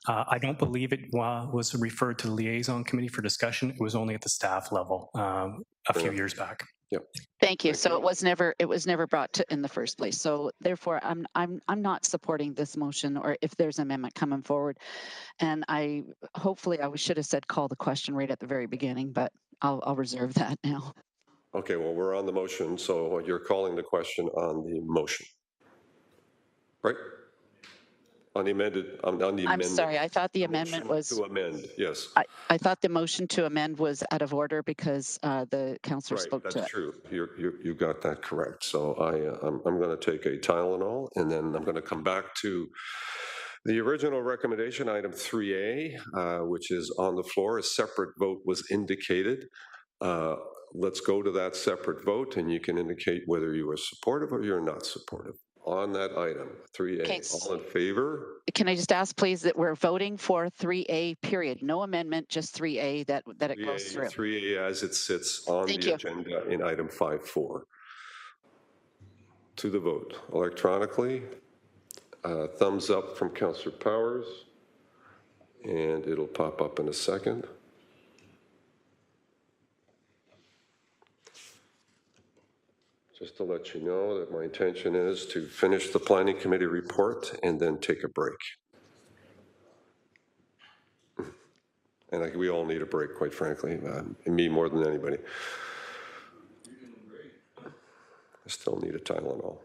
I don't believe it was referred to the liaison committee for discussion. It was only at the staff level a few years back. Yep. Thank you. So it was never brought to in the first place. So therefore, I'm not supporting this motion, or if there's an amendment coming forward. And hopefully I should have said call the question right at the very beginning, but I'll reserve that now. Okay, well, we're on the motion, so you're calling the question on the motion, right? On the amended, I'm sorry, I thought the amendment was to amend. Yes, I thought the motion to amend was out of order because the councillor spoke to it. That's true. You got that correct. So I'm going to take a Tylenol, and then I'm going to come back to the original recommendation, item 3A, which is on the floor. A separate vote was indicated. Let's go to that separate vote, and you can indicate whether you are supportive or you're not supportive. On that item, 3A, Okay. all in favor? Can I just ask, please, that we're voting for 3A, period. No amendment, just 3A, that it goes through. 3A as it sits on Thank the you. agenda in item 5.4. To the vote electronically. Thumbs up from Councillor Powers, and it'll pop up in a second. Just to let you know that my intention is to finish the Planning Committee report and then take a break. And we all need a break, quite frankly, me more than anybody. I still need a Tylenol.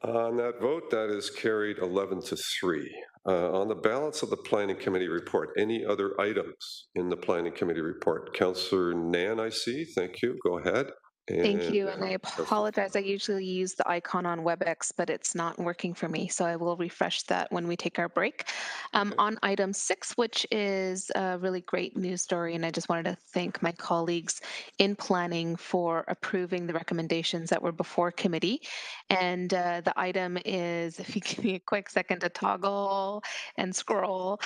On that vote, that is carried 11-3. On the balance of the Planning Committee report, any other items in the Planning Committee report? Councillor Nan, I see. Thank you. Go ahead. Thank you, and I apologize. I usually use the icon on WebEx, but it's not working for me, so I will refresh that when we take our break. On item 6, which is a really great news story, and I just wanted to thank my colleagues in planning for approving the recommendations that were before committee. And the item is, if you give me a quick second to toggle and scroll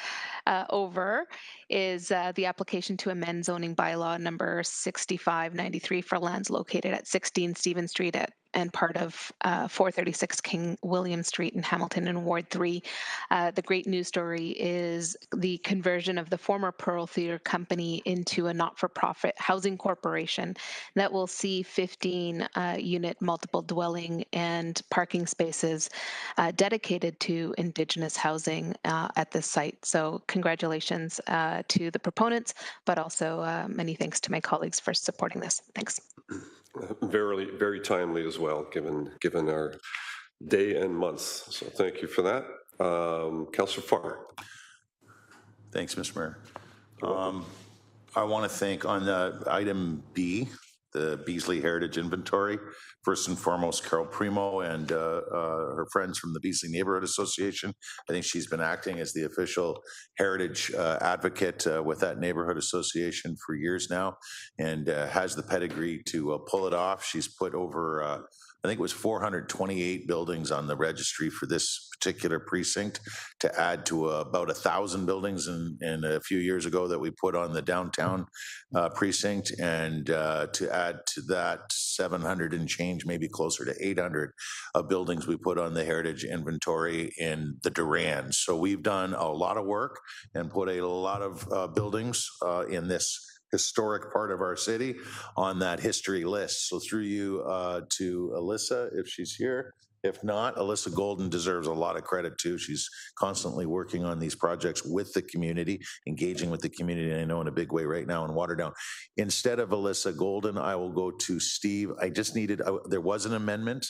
over, is the application to amend zoning bylaw number 6593 for lands located at 16 Stephen Street and part of 436 King William Street in Hamilton in Ward 3. The great news story is the conversion of the former Pearl Theatre Company into a not-for-profit housing corporation that will see 15 unit multiple dwelling and parking spaces dedicated to Indigenous housing at this site. So congratulations to the proponents, but also many thanks to my colleagues for supporting this. Thanks. Very, very timely as well, given our day and months. So thank you for that. Councillor Farr. Thanks, Mr. Mayor. I want to thank on item B, the Beasley Heritage Inventory, first and foremost, Carol Primo and her friends from the Beasley Neighborhood Association. I think she's been acting as the official heritage advocate with that neighborhood association for years now, and has the pedigree to pull it off. She's put over, I think it was 428 buildings on the registry for this particular precinct, to add to about 1,000 buildings in a few years ago that we put on the downtown precinct, and to add to that 700 and change, maybe closer to 800 of buildings we put on the heritage inventory in the Durand. So we've done a lot of work and put a lot of buildings in this historic part of our city on that history list. So through you to Alyssa, if she's here. If not, Alyssa Golden deserves a lot of credit too. She's constantly working on these projects with the community, engaging with the community, I know in a big way right now in Waterdown. Instead of Alyssa Golden, I will go to Steve. I just needed, there was an amendment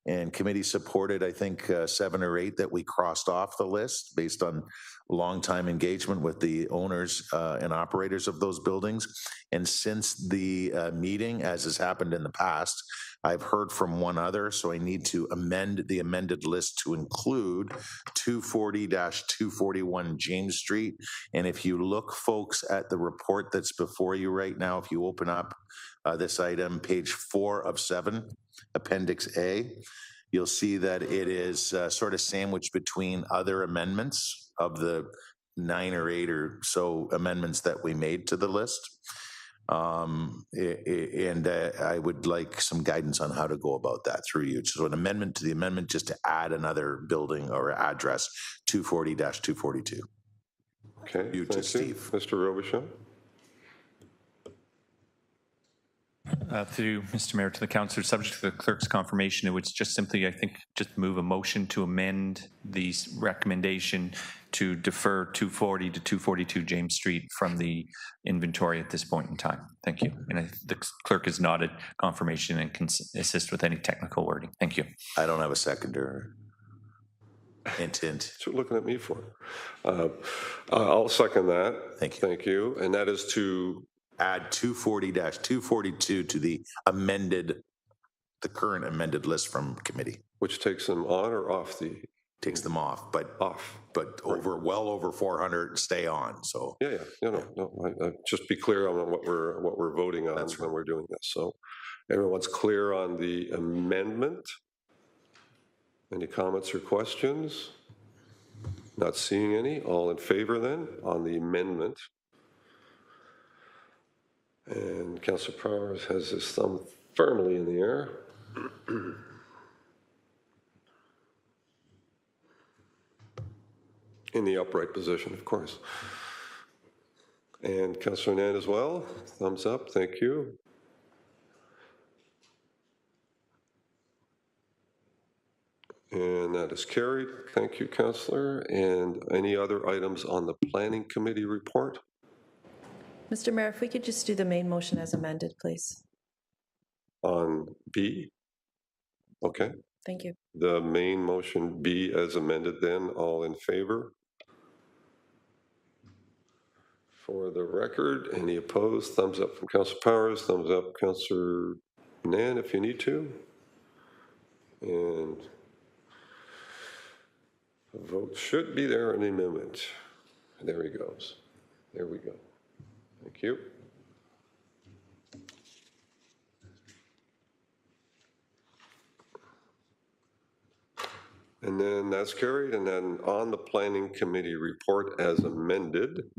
and committee supported, I think, 7 or 8 that we crossed off the list based on long-time engagement with the owners and operators of those buildings. And since the meeting, as has happened in the past, I've heard from one other, so I need to amend the amended list to include 240-241 James Street. And if you look, folks, at the report that's before you right now, if you open up this item, page 4 of 7, Appendix A, you'll see that it is sort of sandwiched between other amendments of the 9 or 8 or so amendments that we made to the list. And I would like some guidance on how to go about that through you. So an amendment to the amendment just to add another building or address, 240-242. Okay, you to Steve. Mr. Robichaud. Through Mr. Mayor, to the councillor, subject to the clerk's confirmation, it would just simply, I think, just move a motion to amend the recommendation to defer 240 to 242 James Street from the inventory at this point in time. Thank you. And the clerk has nodded confirmation and can assist with any technical wording. Thank you. I don't have a seconder. Intent. That's what you're looking at me for. I'll second that. Thank you. Thank you. And that is to add 240-242 to the current amended list from committee. Which takes them on or off the takes them off, but off. But well over 400 stay on. So yeah. Just be clear on what we're voting on when we're doing this. So everyone's clear on the amendment. Any comments or questions? Not seeing any. All in favor then on the amendment. And Councillor Powers has his thumb firmly in the air. In the upright position, of course. And Councillor Nan as well. Thumbs up. Thank you. And that is carried. Thank you, Councillor. And any other items on the Planning Committee report? Mr. Mayor, if we could just do the main motion as amended, please. On B? Okay. Thank you. The main motion B as amended then. All in favor? For the record, any opposed? Thumbs up from Councillor Powers. Thumbs up, Councillor Nan, if you need to. And the vote should be there in a moment. There he goes. There we go. Thank you. And then that's carried. And then on the Planning Committee report as amended,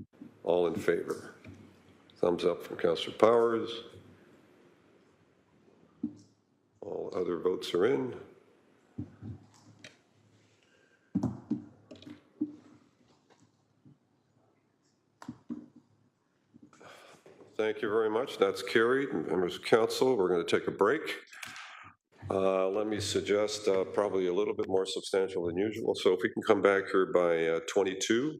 all in favor? Thumbs up from Councillor Powers. All other votes are in. Thank you very much. That's carried. Members of Council, we're going to take a break. Let me suggest probably a little bit more substantial than usual. So if we can come back here by 22,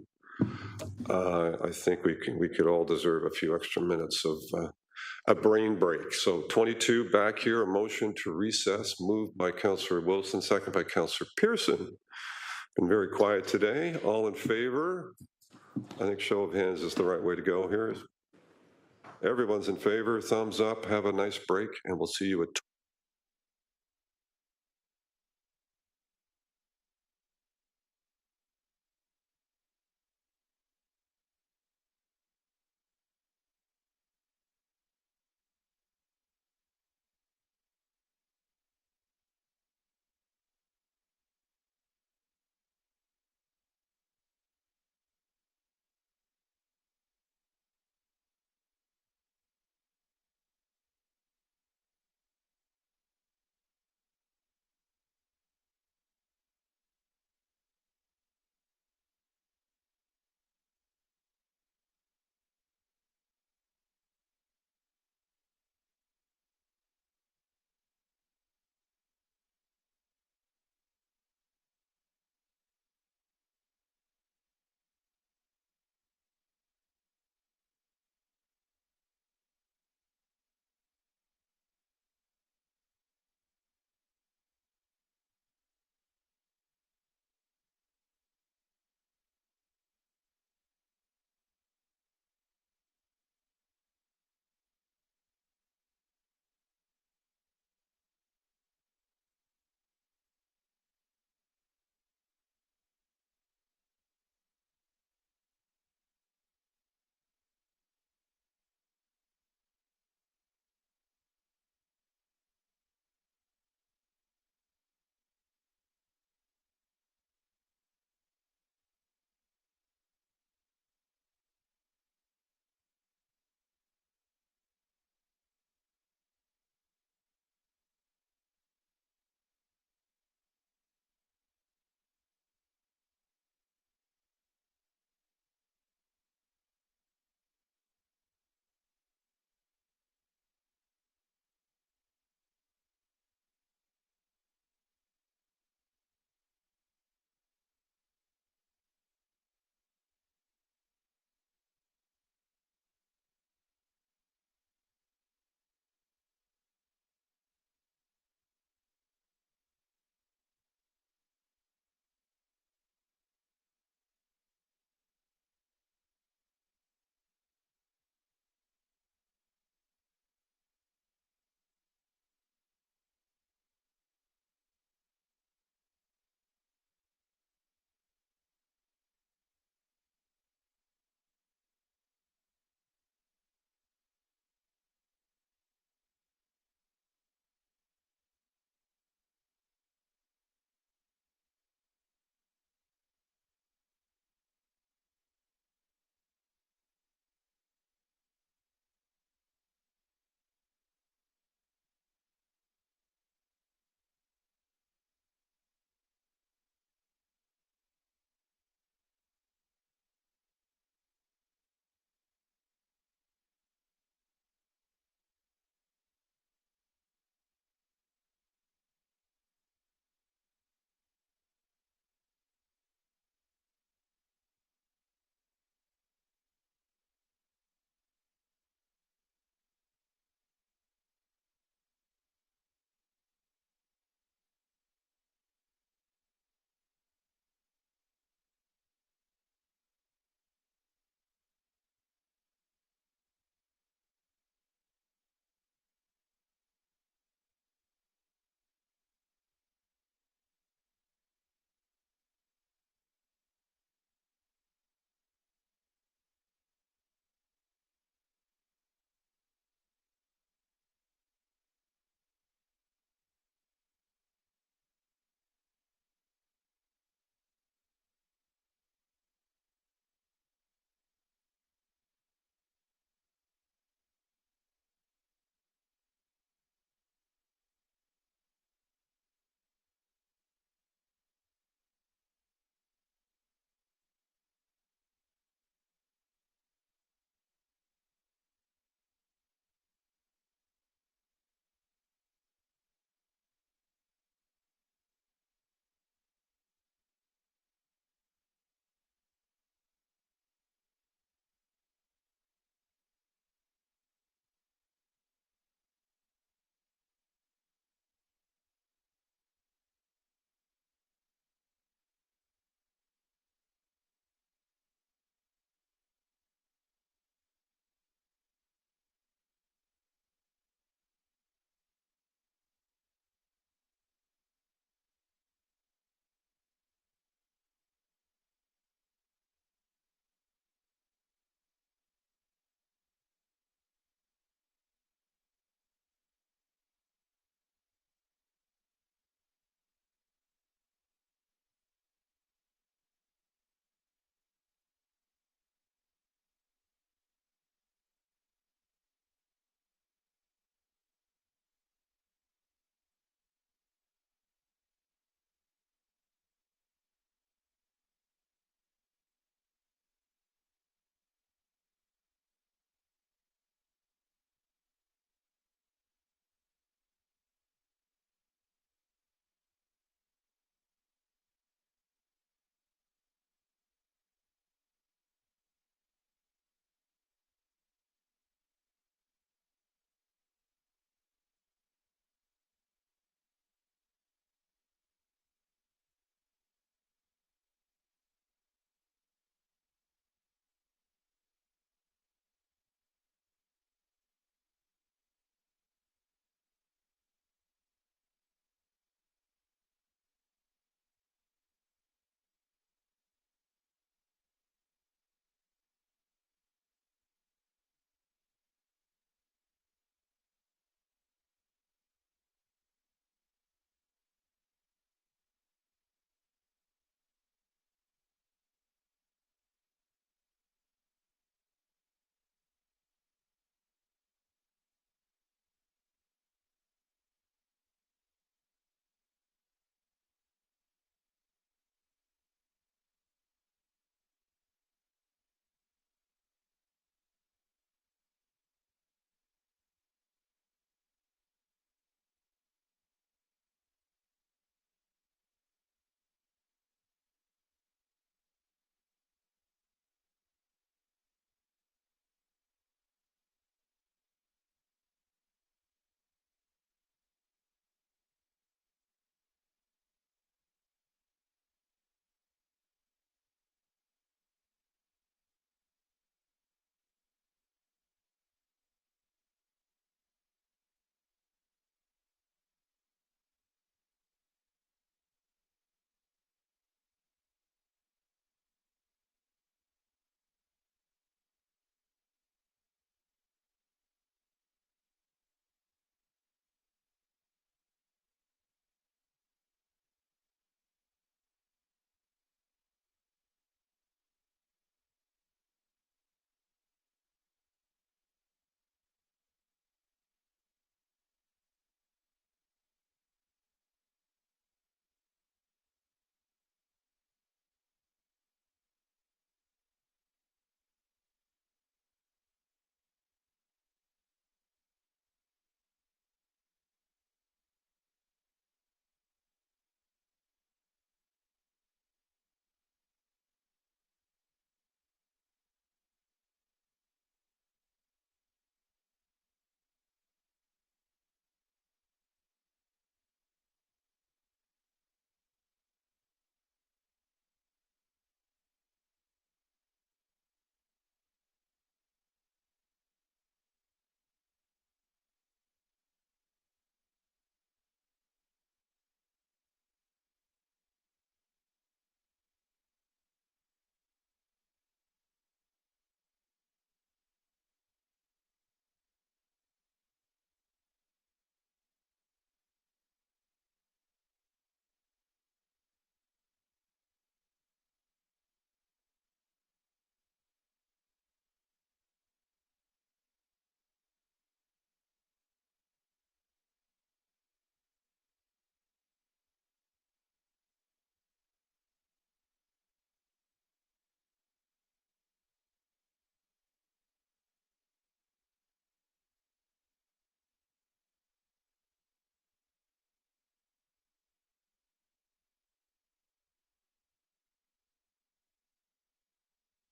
I think we could all deserve a few extra minutes of a brain break. So 22 back here, a motion to recess, moved by Councillor Wilson, second by Councillor Pearson. Been very quiet today. All in favor? I think show of hands is the right way to go here. Everyone's in favor. Thumbs up. Have a nice break, and we'll see you at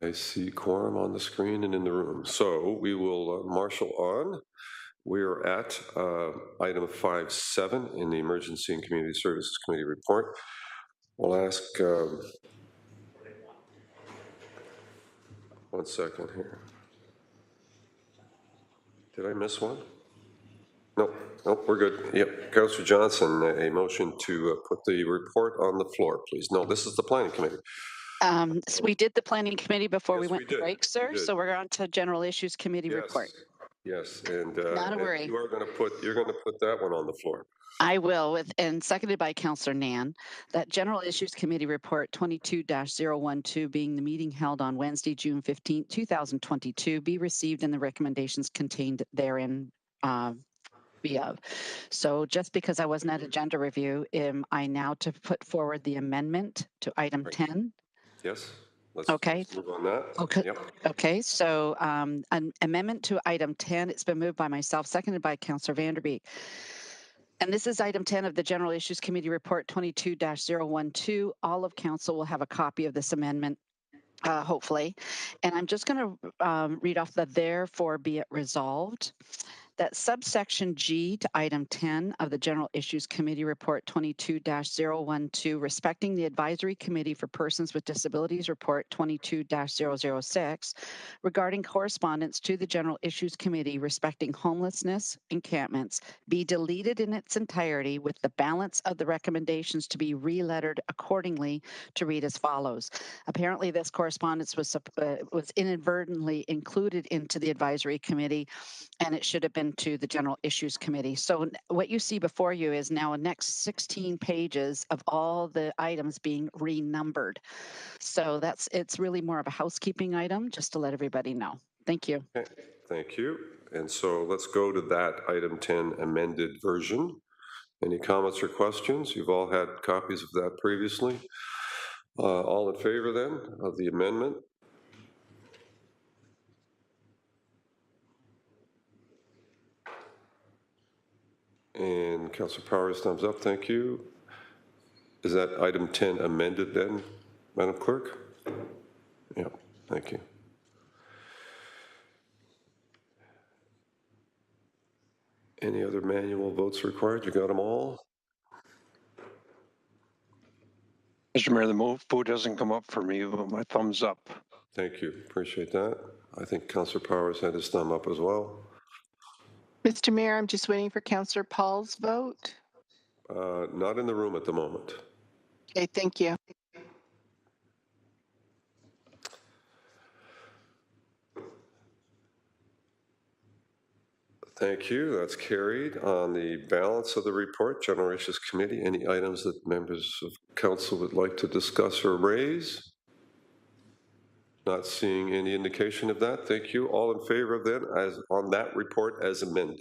I see quorum on the screen and in the room. So we will marshal on. We are at item 5.7 in the Emergency and Community Services Committee report. We'll ask, 1 second here. Did I miss one? No, we're good. Yep, Councillor Johnson, a motion to put the report on the floor, please. No, this is the Planning Committee. So we did the Planning Committee before we went to break, sir. We did. So we're on to General Issues Committee report. Yes, and Not a worry. you're going to put that one on the floor. I will, and seconded by Councillor Nan, that General Issues Committee Report 22-012, being the meeting held on Wednesday, June 15, 2022, be received and the recommendations contained therein be of. So just because I wasn't at agenda review, am I now to put forward the amendment to item 10? Yes. Let's move on that. Okay. Yep. Okay. So an amendment to item 10. It's been moved by myself, seconded by Councillor Vanderbeek. And this is item 10 of the General Issues Committee Report 22-012. All of council will have a copy of this amendment, hopefully. And I'm just going to read off the therefore be it resolved that subsection G to item 10 of the General Issues Committee Report 22-012, respecting the Advisory Committee for Persons with Disabilities Report 22-006, regarding correspondence to the General Issues Committee respecting homelessness encampments, be deleted in its entirety, with the balance of the recommendations to be relettered accordingly to read as follows. Apparently, this correspondence was inadvertently included into the Advisory Committee, and it should have been to the General Issues Committee. So what you see before you is now a next 16 pages of all the items being renumbered. So it's really more of a housekeeping item, just to let everybody know. Thank you. Okay. Thank you. And so let's go to that item 10 amended version. Any comments or questions? You've all had copies of that previously. All in favor then of the amendment? And Councillor Powers, thumbs up. Thank you. Is that item 10 amended then, Madam Clerk? Yeah, thank you. Any other manual votes required? You got them all? Mr. Mayor, the vote doesn't come up for me, but my thumbs up. Thank you. Appreciate that. I think Councillor Powers had his thumb up as well. Mr. Mayor, I'm just waiting for Councillor Paul's vote. Not in the room at the moment. Okay, thank you. Thank you. That's carried. On the balance of the report, General Issues Committee, any items that members of council would like to discuss or raise? Not seeing any indication of that. Thank you. All in favor of that as on that report as amended?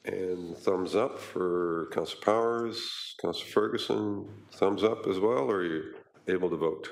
And thumbs up for Councillor Powers, Councillor Ferguson, thumbs up as well, or are you able to vote?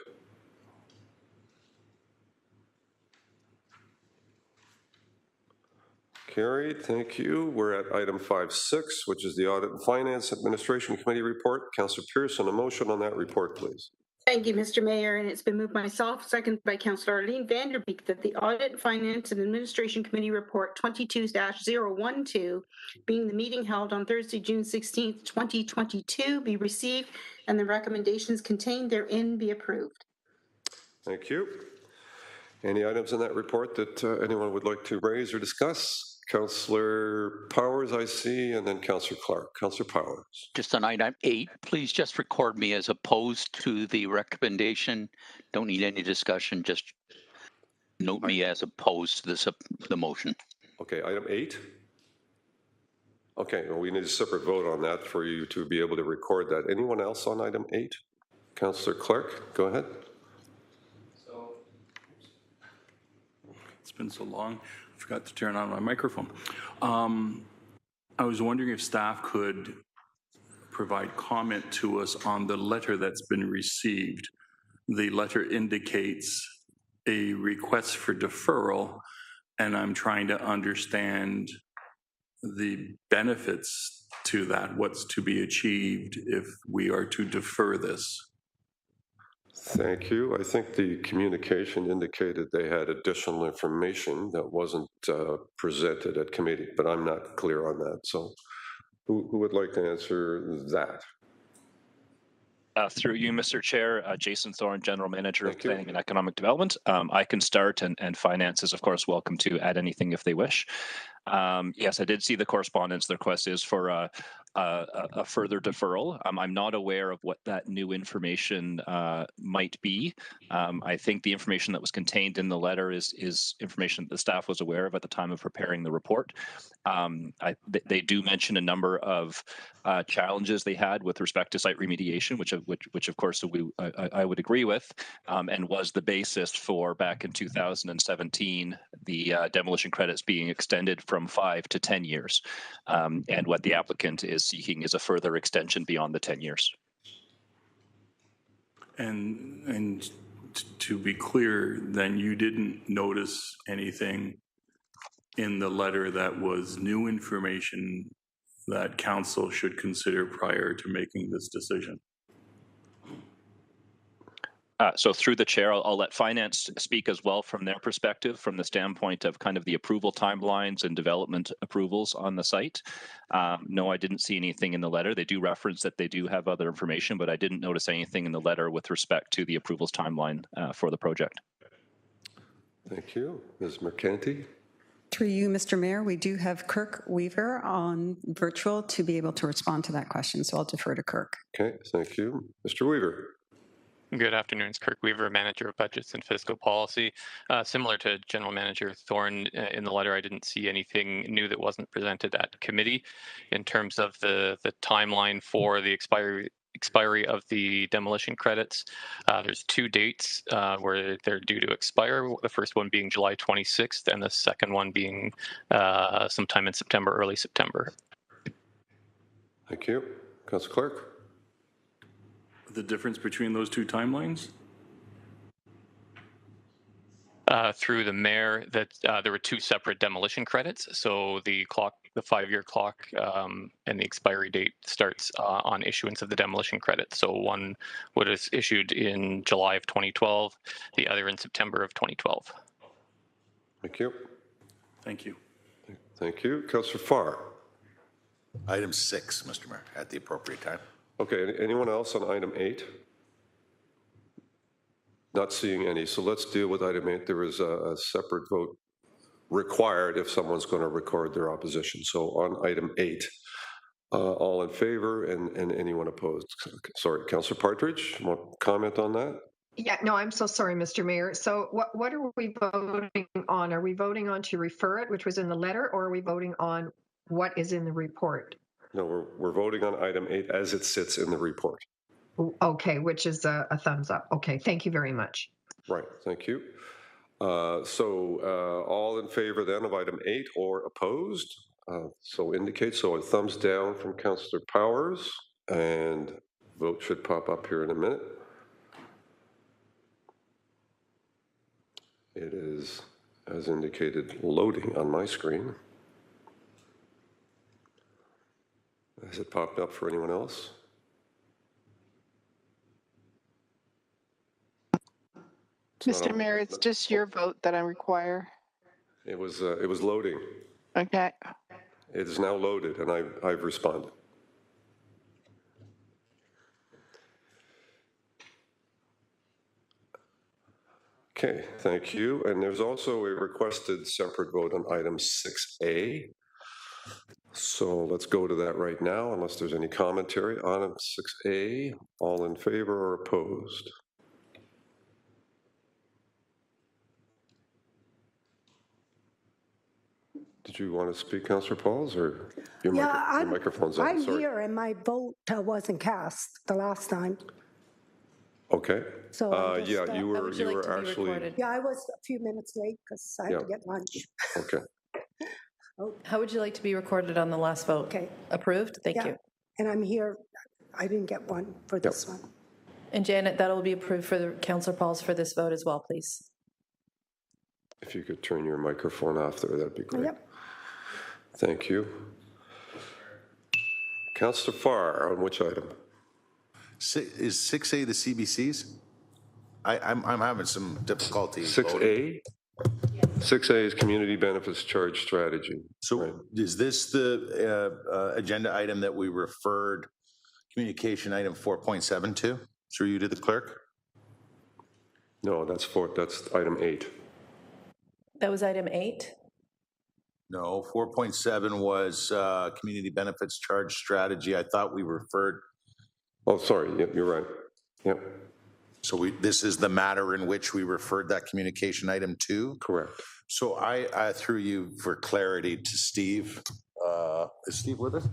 Carried, thank you. We're at item 5.6, which is the Audit and Finance Administration Committee report. Councillor Pearson, a motion on that report, please. Thank you, Mr. Mayor, and it's been moved by myself, seconded by Councillor Arlene Vanderbeek, that the Audit, Finance and Administration Committee Report 22-012, being the meeting held on Thursday, June 16th, 2022, be received and the recommendations contained therein be approved. Thank you. Any items in that report that anyone would like to raise or discuss? Councillor Powers, I see, and then Councillor Clark. Councillor Powers. Just on item 8, please just record me as opposed to the recommendation. Don't need any discussion. Just note me as opposed to the motion. Okay, item 8. Okay, well, we need a separate vote on that for you to be able to record that. Anyone else on item 8? Councillor Clark, go ahead. It's been so long, I forgot to turn on my microphone. I was wondering if staff could provide comment to us on the letter that's been received. The letter indicates a request for deferral, and I'm trying to understand the benefits to that, what's to be achieved if we are to defer this? Thank you. I think the communication indicated they had additional information that wasn't presented at committee, but I'm not clear on that. So who would like to answer that? Through you, Mr. Chair, Jason Thorne, General Manager of Planning and Economic Development. I can start, and Finance is, of course, welcome to add anything if they wish. Yes, I did see the correspondence. The request is for a further deferral. I'm not aware of what that new information might be. I think the information that was contained in the letter is information that the staff was aware of at the time of preparing the report. They do mention a number of challenges they had with respect to site remediation, which of course I would agree with, and was the basis for back in 2017 the demolition credits being extended from 5 to 10 years, and what the applicant is seeking is a further extension beyond the 10 years. And to be clear, then you didn't notice anything in the letter that was new information that council should consider prior to making this decision? So through the chair, I'll let Finance speak as well from their perspective, from the standpoint of kind of the approval timelines and development approvals on the site. No, I didn't see anything in the letter. They do reference that they do have other information, but I didn't notice anything in the letter with respect to the approvals timeline for the project. Thank you. Ms. Mercanti? Through you, Mr. Mayor, we do have Kirk Weaver on virtual to be able to respond to that question, so I'll defer to Kirk. Okay, thank you. Mr. Weaver. Good afternoon. It's Kirk Weaver, Manager of Budgets and Fiscal Policy. Similar to General Manager Thorne, in the letter, I didn't see anything new that wasn't presented at committee in terms of the timeline for the expiry of the demolition credits. There's 2 dates where they're due to expire. The first one being July 26th, and the second one being sometime in September, early September. Thank you. Council Clerk. The difference between those 2 timelines? Through the mayor, that there were 2 separate demolition credits. So the 5-year clock, and the expiry date starts on issuance of the demolition credit. So one was issued in July of 2012, the other in September of 2012. Thank you. Thank you. Thank you. Councillor Farr. Item 6, Mr. Mayor, at the appropriate time. Okay, anyone else on item 8? Not seeing any, so let's deal with item 8. There is a separate vote required if someone's going to record their opposition. So on item 8, all in favor and anyone opposed? Sorry, Councillor Partridge, want to comment on that? Yeah, no, I'm so sorry, Mr. Mayor. So what are we voting on? Are we voting on to refer it, which was in the letter, or are we voting on what is in the report? No, we're voting on item 8 as it sits in the report. Okay, which is a thumbs up. Okay, thank you very much. Right, thank you. So all in favor then of item 8 or opposed? So indicate, so a thumbs down from Councillor Powers, and vote should pop up here in a minute. It is, as indicated, loading on my screen. Has it popped up for anyone else? Mr. Mayor, it's just your vote that I require. It was loading. Okay. It is now loaded, and I've responded. Okay, thank you. And there's also a requested separate vote on item 6A. So let's go to that right now, unless there's any commentary on item 6A. All in favor or opposed? Did you want to speak, Councillor Pauls, or your microphone's on? I'm here, and my vote wasn't cast the last time. Okay. So yeah, you were actually. Yeah, I was a few minutes late because I had to get lunch. Okay. How would you like to be recorded on the last vote? Okay. Approved? Thank you. And I'm here. I didn't get one for this one. And Janet, that'll be approved for the Councillor Pauls for this vote as well, please. If you could turn your microphone off there, that'd be great. Yep. Thank you. Councillor Farr, on which item? Is 6A the CBCs? I'm having some difficulty. 6A? 6A is Community Benefits Charge Strategy. So right. Is this the agenda item that we referred communication item 4.72 through you to the clerk? No, that's item 8. That was item 8? No, 4.7 was community benefits charge strategy. I thought we referred. Oh, sorry. Yep, you're right. Yep. So this is the matter in which we referred that communication item to? Correct. So I threw you for clarity to Steve. Is Steve with us?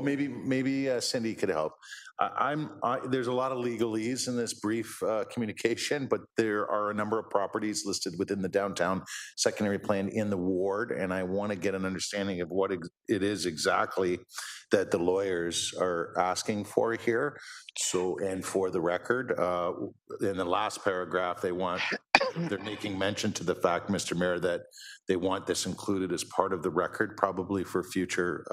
Maybe Cindy could help. There's a lot of legalese in this brief communication, but there are a number of properties listed within the downtown secondary plan in the ward, and I want to get an understanding of what it is exactly that the lawyers are asking for here. So, and for the record, in the last paragraph, they're making mention to the fact, Mr. Mayor, that they want this included as part of the record, probably for future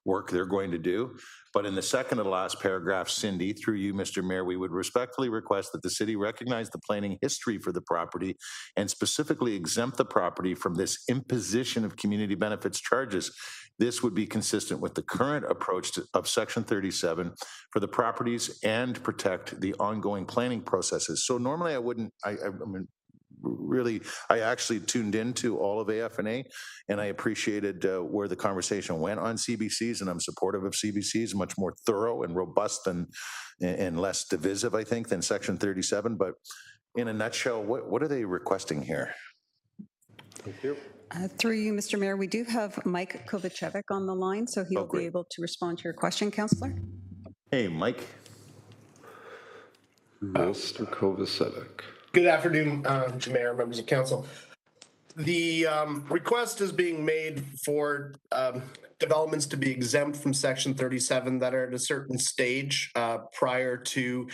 work they're going to do. But in the second to last paragraph, Cindy, through you, Mr. Mayor, we would respectfully request that the city recognize the planning history for the property and specifically exempt the property from this imposition of community benefits charges. This would be consistent with the current approach of Section 37 for the properties and protect the ongoing planning processes. So normally I wouldn't, I mean, really, I actually tuned into all of AFNA, and I appreciated where the conversation went on CBCs, and I'm supportive of CBCs, much more thorough and robust and less divisive, I think, than Section 37. But in a nutshell, what are they requesting here? Thank you. Through you, Mr. Mayor, we do have Mike Kovacevic on the line, so he'll be able to respond to your question, Councillor. Hey, Mike. Mr. Kovacevic. Good afternoon, Mr. Mayor, members of council. The request is being made for developments to be exempt from Section 37 that are at a certain stage prior to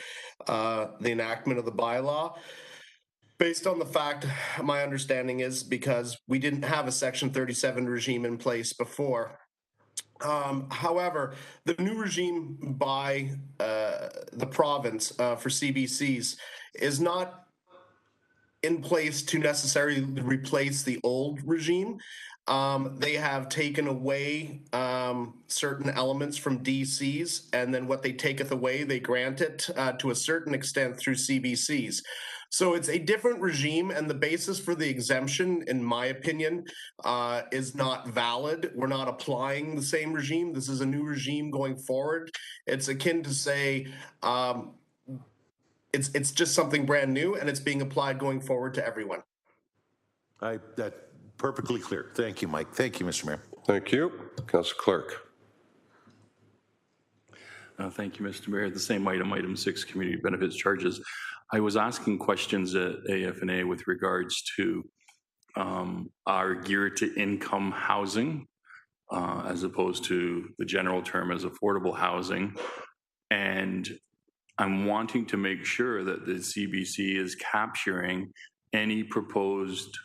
the enactment of the bylaw. Based on the fact, my understanding is because we didn't have a Section 37 regime in place before. However, the new regime by the province for CBCs is not in place to necessarily replace the old regime. They have taken away certain elements from DCs, and then what they taketh away, they grant it to a certain extent through CBCs. So it's a different regime, and the basis for the exemption, in my opinion, is not valid. We're not applying the same regime. This is a new regime going forward. It's akin to say, it's just something brand new, and it's being applied going forward to everyone. That's perfectly clear. Thank you, Mike. Thank you, Mr. Mayor. Thank you. Councillor Clerk. Thank you, Mr. Mayor. The same item 6, community benefits charges. I was asking questions at AFNA with regards to our gear to income housing as opposed to the general term as affordable housing. And I'm wanting to make sure that the CBC is capturing any proposed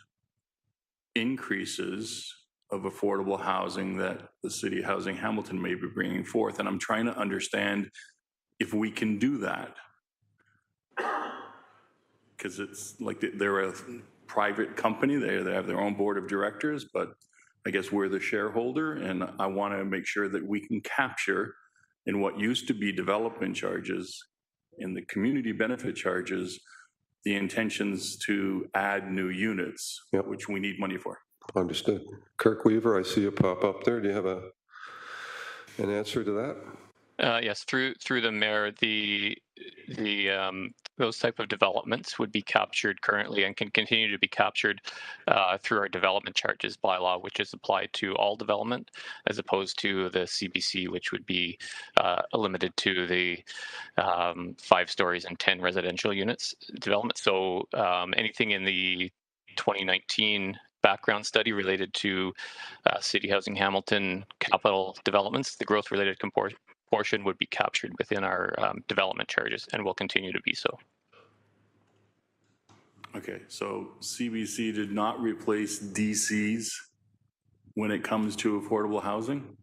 increases of affordable housing that the City of Housing Hamilton may be bringing forth. And I'm trying to understand if we can do that. Because it's like they're a private company, they have their own board of directors, but I guess we're the shareholder, and I want to make sure that we can capture in what used to be development charges, in the community benefit charges, the intentions to add new units, which we need money for. Understood. Kirk Weaver, I see you pop up there. Do you have an answer to that? Yes, through the mayor, those type of developments would be captured currently and can continue to be captured through our development charges bylaw, which is applied to all development, as opposed to the CBC, which would be limited to the 5 stories and 10 residential units development. So anything in the 2019 background study related to City Housing Hamilton capital developments, the growth-related portion would be captured within our development charges and will continue to be so. Okay, so CBC did not replace DCs when it comes to affordable housing?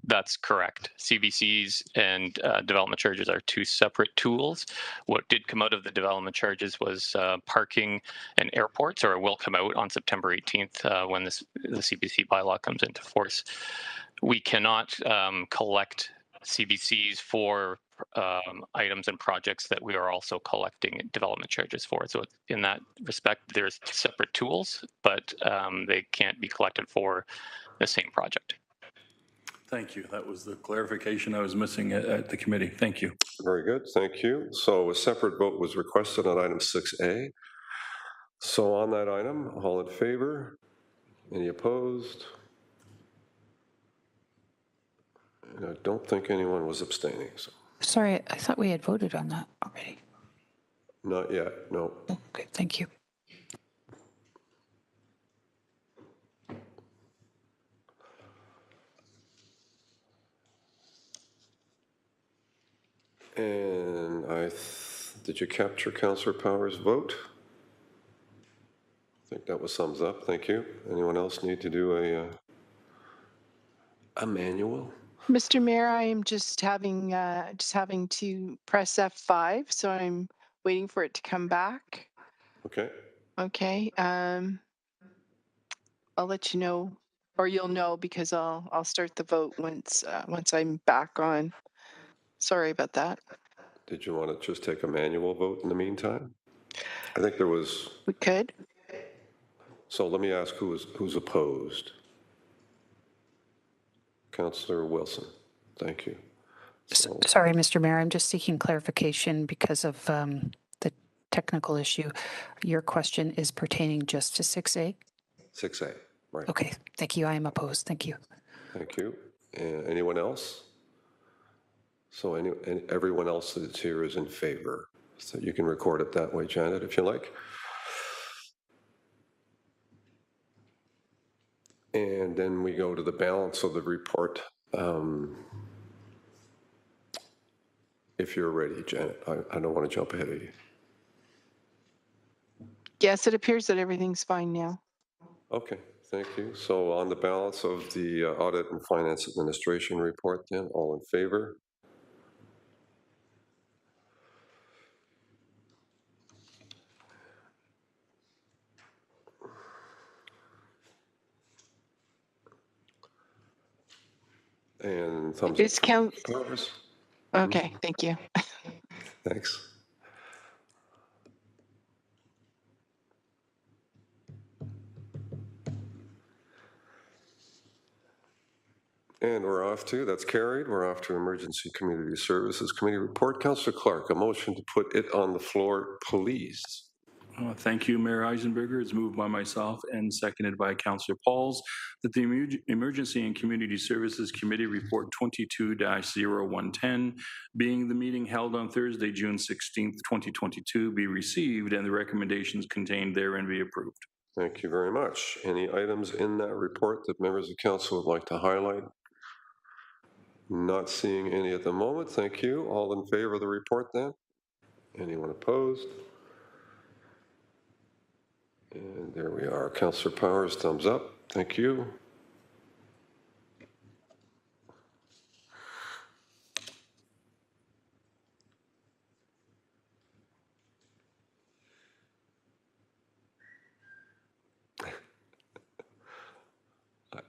That's correct. CBCs and development charges are two separate tools. What did come out of the development charges was parking and airports, or will come out on September 18th when the CBC bylaw comes into force. We cannot collect CBCs for items and projects that we are also collecting development charges for. So in that respect, there's separate tools, but they can't be collected for the same project. Thank you. That was the clarification I was missing at the committee. Thank you. Very good. Thank you. So a separate vote was requested on item 6A. So on that item, all in favor? Any opposed? And I don't think anyone was abstaining. So. Sorry, I thought we had voted on that already. Not yet, no. Okay, thank you. And did you capture Councillor Power's vote? I think that was thumbs up. Thank you. Anyone else need to do a manual? Mr. Mayor, I am just having to press F5, so I'm waiting for it to come back. Okay. Okay. I'll let you know, or you'll know, because I'll start the vote once I'm back on. Sorry about that. Did you want to just take a manual vote in the meantime? I think there was. We could. So let me ask who's opposed. Councillor Wilson. Thank you. So, sorry, Mr. Mayor, I'm just seeking clarification because of the technical issue. Your question is pertaining just to 6A? 6A, right. Okay, thank you. I am opposed. Thank you. Thank you. Anyone else? So everyone else that's here is in favor. So you can record it that way, Janet, if you like. And then we go to the balance of the report. If you're ready, Janet, I don't want to jump ahead of you. Yes, it appears that everything's fine now. Okay, thank you. So on the balance of the Audit and Finance Administration report then, all in favor? And thumbs up. Okay, thank you. Thanks. And we're off to, that's carried, we're off to Emergency Community Services Committee report. Councillor Clark, a motion to put it on the floor, please. Thank you, Mayor Eisenberger. It's moved by myself and seconded by Councillor Pauls that the Emergency and Community Services Committee report 22-0110, being the meeting held on Thursday, June 16th, 2022, be received and the recommendations contained therein be approved. Thank you very much. Any items in that report that members of council would like to highlight? Not seeing any at the moment. Thank you. All in favor of the report then? Anyone opposed? And there we are. Councillor Powers, thumbs up. Thank you.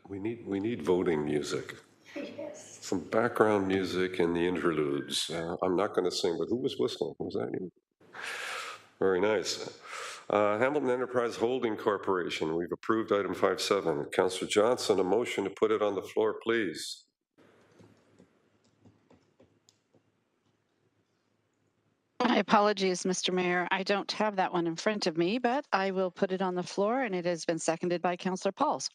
We need voting music. Yes. Some background music in the interludes. I'm not going to sing, but who was whistling? Was that you? Very nice. Hamilton Enterprise Holding Corporation, we've approved item 5.7. Councillor Johnson, a motion to put it on the floor, please. My apologies, Mr. Mayor. I don't have that one in front of me, but I will put it on the floor, and it has been seconded by Councillor Pauls.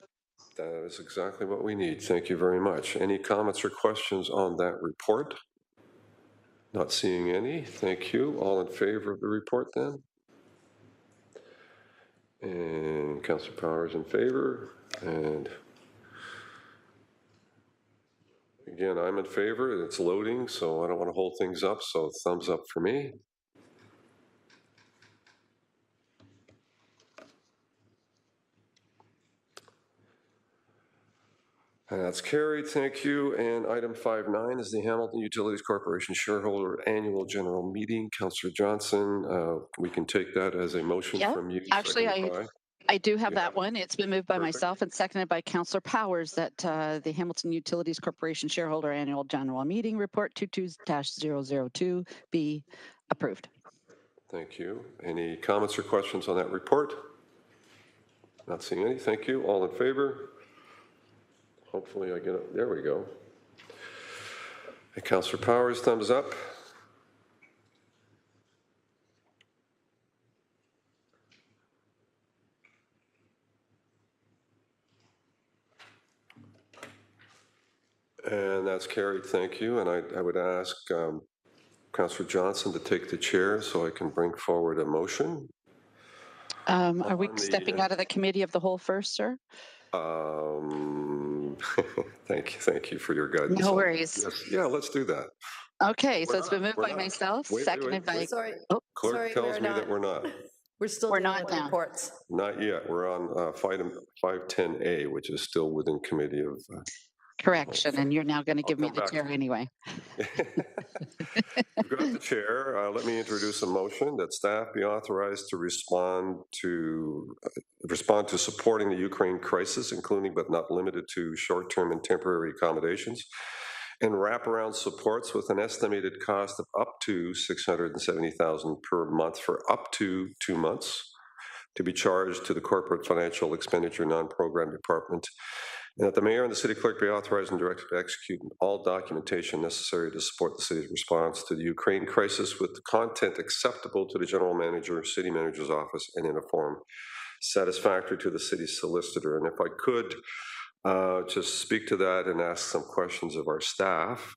That is exactly what we need. Thank you very much. Any comments or questions on that report? Not seeing any. Thank you. All in favor of the report then? And Councillor Powers in favor. And again, I'm in favor. It's loading, so I don't want to hold things up. So thumbs up for me. And that's carried. Thank you. And item 5.9 is the Hamilton Utilities Corporation Shareholder Annual General Meeting. Councillor Johnson, we can take that as a motion from you. Actually, I do have that one. It's been moved by Perfect. myself and seconded by Councillor Powers that the Hamilton Utilities Corporation Shareholder Annual General Meeting Report 22-002 be approved. Thank you. Any comments or questions on that report? Not seeing any. Thank you. All in favor? Hopefully I get it. There we go. Hey, Councillor Powers, thumbs up. And that's carried. Thank you. And I would ask Councillor Johnson to take the chair so I can bring forward a motion. Are we stepping out of the committee of the whole first, sir? Thank you for your guidance. No worries. Yes, yeah, let's do that. Okay, so it's been moved by myself, seconded by. Sorry. Clerk Sorry, tells me that we're not. We're still We're dealing not with now. reports. Not yet. We're on 510A, which is still within committee of. Correction, and you're now going to give me the chair anyway. You've got the chair. Let me introduce a motion that staff be authorized to respond to supporting the Ukraine crisis, including but not limited to short-term and temporary accommodations and wraparound supports with an estimated cost of up to $670,000 per month for up to 2 months to be charged to the Corporate Financial Expenditure Non-Program Department, and that the mayor and the city clerk be authorized and directed to execute all documentation necessary to support the city's response to the Ukraine crisis with the content acceptable to the general manager, city manager's office, and in a form satisfactory to the city's solicitor. And if I could just speak to that and ask some questions of our staff.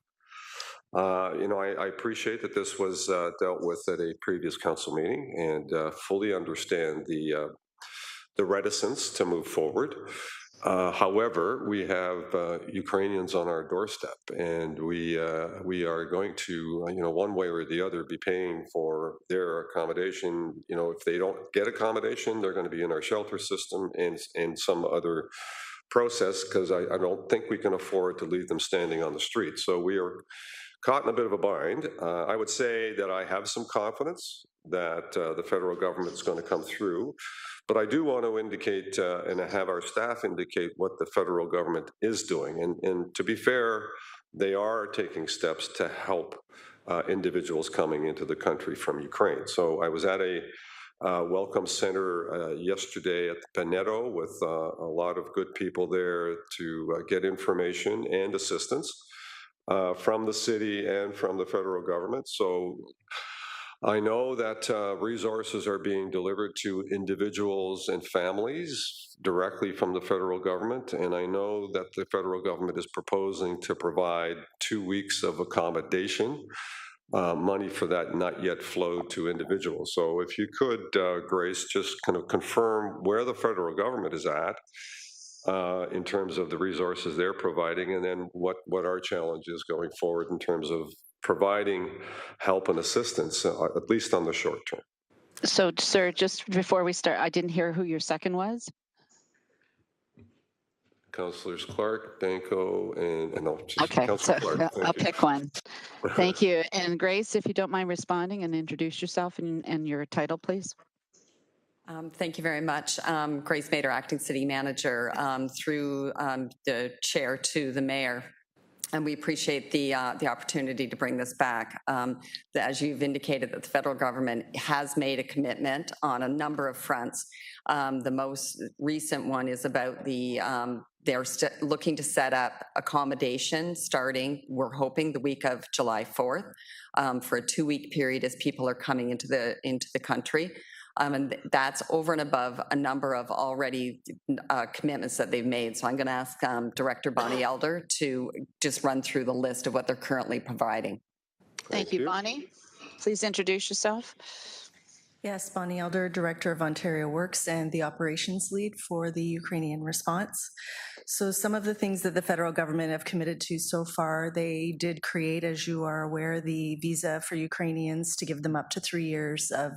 I appreciate that this was dealt with at a previous council meeting and fully understand the reticence to move forward. However, we have Ukrainians on our doorstep, and we are going to, one way or the other, be paying for their accommodation. If they don't get accommodation, they're going to be in our shelter system and some other process, because I don't think we can afford to leave them standing on the street. So we are caught in a bit of a bind. I would say that I have some confidence that the federal government is going to come through. But I do want to indicate and have our staff indicate what the federal government is doing. And to be fair, they are taking steps to help individuals coming into the country from Ukraine. So I was at a welcome center yesterday at the Paneto with a lot of good people there to get information and assistance from the city and from the federal government. So I know that resources are being delivered to individuals and families directly from the federal government, and I know that the federal government is proposing to provide 2 weeks of accommodation. Money for that not yet flowed to individuals. So if you could, Grace, just kind of confirm where the federal government is at in terms of the resources they're providing, and then what our challenge is going forward in terms of providing help and assistance, at least on the short term. So, sir, just before we start, I didn't hear who your second was. Councillors Clark, Danko, and okay, Councillor so Clark. I'll pick one. Thank you. And Grace, if you don't mind responding and introduce yourself and your title, please. Thank you very much. Grace Mader, Acting City Manager, through the chair to the mayor. And we appreciate the opportunity to bring this back. As you've indicated, that the federal government has made a commitment on a number of fronts. The most recent one is about they're looking to set up accommodation starting, we're hoping, the week of July 4th for a 2-week period as people are coming into the country. And that's over and above a number of already commitments that they've made. So I'm going to ask Director Bonnie Elder to just run through the list of what they're currently providing. Thank you, Bonnie. Please introduce yourself. Yes, Bonnie Elder, Director of Ontario Works and the Operations Lead for the Ukrainian response. So some of the things that the federal government have committed to so far, they did create, as you are aware, the visa for Ukrainians to give them up to 3 years of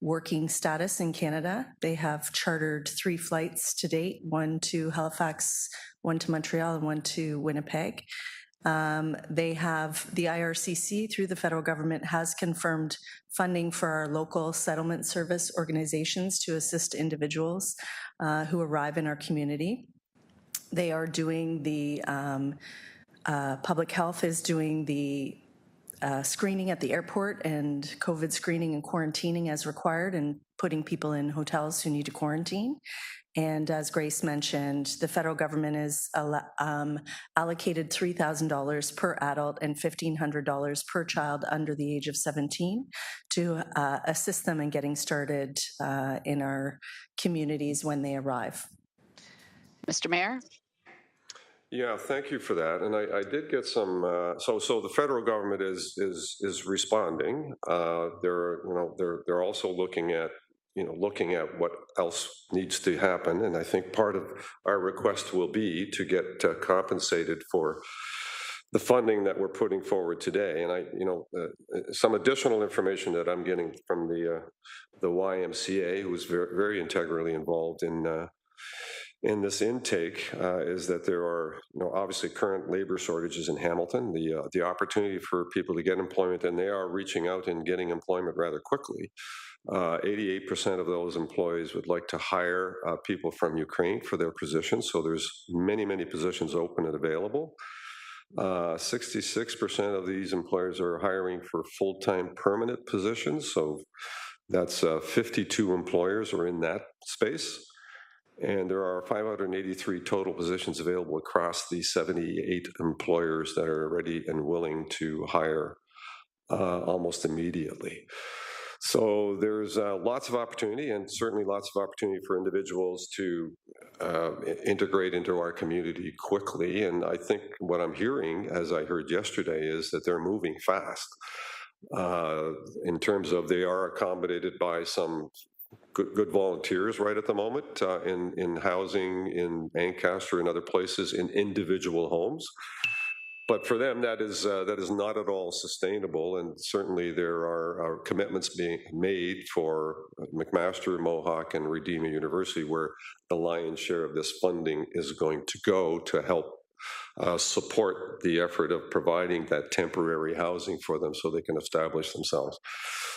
working status in Canada. They have chartered 3 flights to date, one to Halifax, one to Montreal, and one to Winnipeg. They have the IRCC through the federal government has confirmed funding for our local settlement service organizations to assist individuals who arrive in our community. They are doing the public health is doing the screening at the airport and COVID screening and quarantining as required and putting people in hotels who need to quarantine. And as Grace mentioned, the federal government is allocated $3,000 per adult and $1,500 per child under the age of 17 to assist them in getting started in our communities when they arrive. Mr. Mayor? Yeah, thank you for that. And I did get some. So the federal government is responding. They're also looking at what else needs to happen. And I think part of our request will be to get compensated for the funding that we're putting forward today. And some additional information that I'm getting from the YMCA, who is very, very integrally involved in this intake, is that there are obviously current labor shortages in Hamilton, the opportunity for people to get employment, and they are reaching out and getting employment rather quickly. 88% of those employees would like to hire people from Ukraine for their positions. So there's many, many positions open and available. 66% of these employers are hiring for full-time permanent positions. So that's 52 employers are in that space. And there are 583 total positions available across the 78 employers that are ready and willing to hire almost immediately. So there's lots of opportunity, and certainly lots of opportunity for individuals to integrate into our community quickly. And I think what I'm hearing, as I heard yesterday, is that they're moving fast in terms of they are accommodated by some good volunteers right at the moment in housing in Ancaster and other places in individual homes. But for them, that is not at all sustainable, and certainly there are commitments being made for McMaster, Mohawk, and Redeemer University, where the lion's share of this funding is going to go to help support the effort of providing that temporary housing for them so they can establish themselves.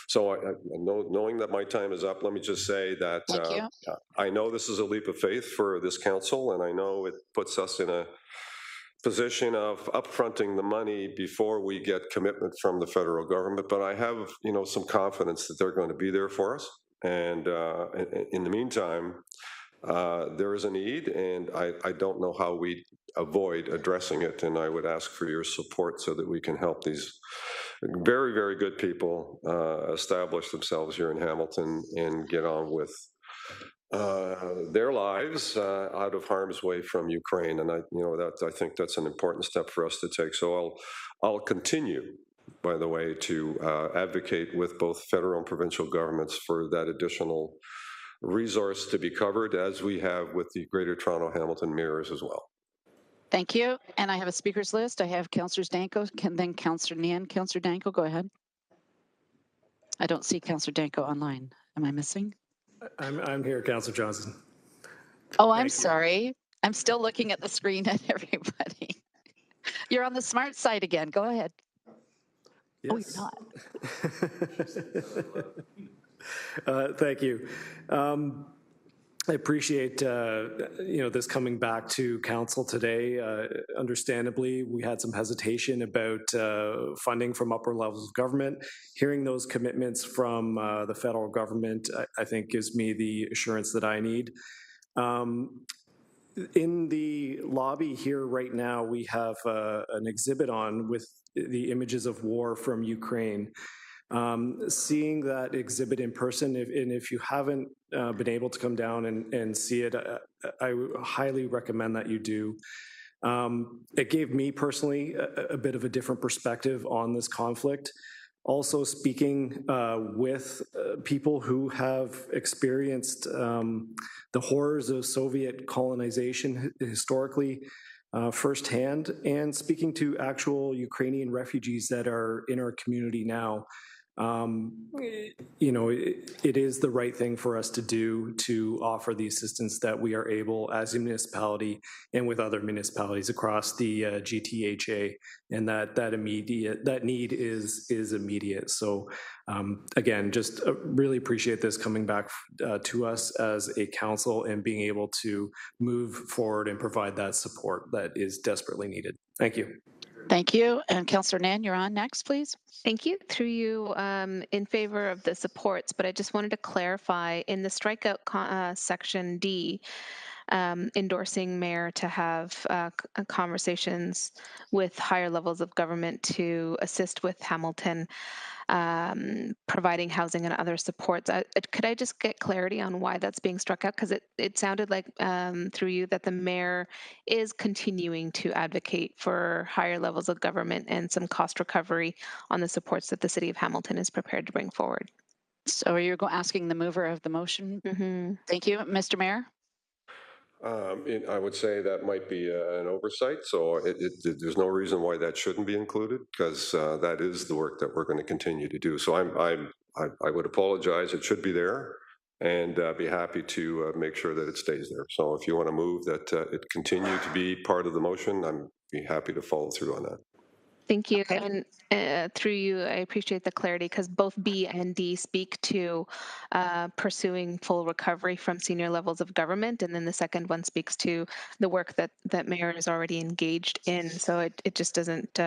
So knowing that my time is up, let me just say that I know this is a leap of faith for this council, and I know it puts us in a position of upfronting the money before we get commitment from the federal government, but I have some confidence that they're going to be there for us. And in the meantime, there is a need, and I don't know how we avoid addressing it, and I would ask for your support so that we can help these very, very good people establish themselves here in Hamilton and get on with their lives out of harm's way from Ukraine. And I think that's an important step for us to take. So I'll continue, by the way, to advocate with both federal and provincial governments for that additional resource to be covered, as we have with the Greater Toronto Hamilton mayors as well. Thank you. And I have a speakers list. I have Councillors Danko, then Councillor Nian. Councillor Danko, go ahead. I don't see Councillor Danko online. Am I missing? I'm here, Councillor Johnson. Oh, I'm sorry. I'm still looking at the screen at everybody. You're on the smart side again. Go ahead. Yes. Oh, you're not. Thank you. I appreciate this coming back to council today. Understandably, we had some hesitation about funding from upper levels of government. Hearing those commitments from the federal government, I think, gives me the assurance that I need. In the lobby here right now, we have an exhibit on with the images of war from Ukraine. Seeing that exhibit in person, and if you haven't been able to come down and see it, I highly recommend that you do. It gave me personally a bit of a different perspective on this conflict. also speaking with people who have experienced the horrors of Soviet colonization historically firsthand, and speaking to actual Ukrainian refugees that are in our community now. You know, it is the right thing for us to do to offer the assistance that we are able as a municipality and with other municipalities across the GTHA, and that need is immediate. So again, just really appreciate this coming back to us as a council and being able to move forward and provide that support that is desperately needed. Thank you. Thank you. And Councillor Nan, you're on next, please. Thank you. Through you, in favor of the supports, but I just wanted to clarify in the strikeout section D, endorsing mayor to have conversations with higher levels of government to assist with Hamilton providing housing and other supports. Could I just get clarity on why that's being struck out? Because it sounded like through you that the mayor is continuing to advocate for higher levels of government and some cost recovery on the supports that the city of Hamilton is prepared to bring forward. So are you asking the mover of the motion? Mm-hmm. Thank you, Mr. Mayor. I would say that might be an oversight, so there's no reason why that shouldn't be included, because that is the work that we're going to continue to do. So I would apologize. It should be there, and be happy to make sure that it stays there. So if you want to move that it continue to be part of the motion, I'd be happy to follow through on that. Thank you. Okay. And through you, I appreciate the clarity, because both B and D speak to pursuing full recovery from senior levels of government. And then the second one speaks to the work that mayor is already engaged in. So it just doesn't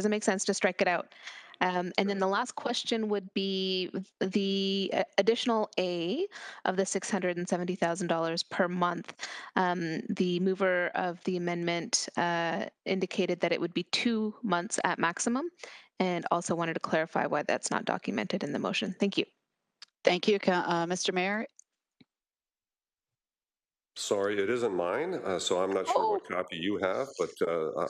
make sense to strike it out. And then the last question would be the additional A of the $670,000 per month. The mover of the amendment indicated that it would be 2 months at maximum, and also wanted to clarify why that's not documented in the motion. Thank you. Thank you, Mr. Mayor. Sorry, it isn't mine, so I'm not sure what copy you have, but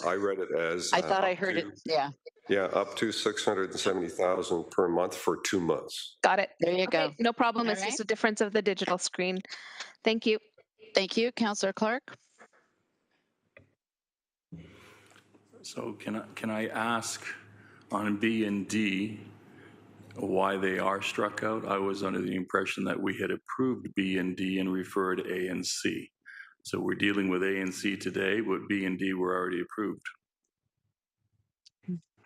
I read it as... I thought I heard it, yeah. Yeah, up to $670,000 per month for 2 months. Got it. There you go. No problem. All It's right. just a difference of the digital screen. Thank you. Thank you, Councillor Clark. So can I ask on B and D why they are struck out? I was under the impression that we had approved B and D and referred A and C. So we're dealing with A and C today, but B and D were already approved.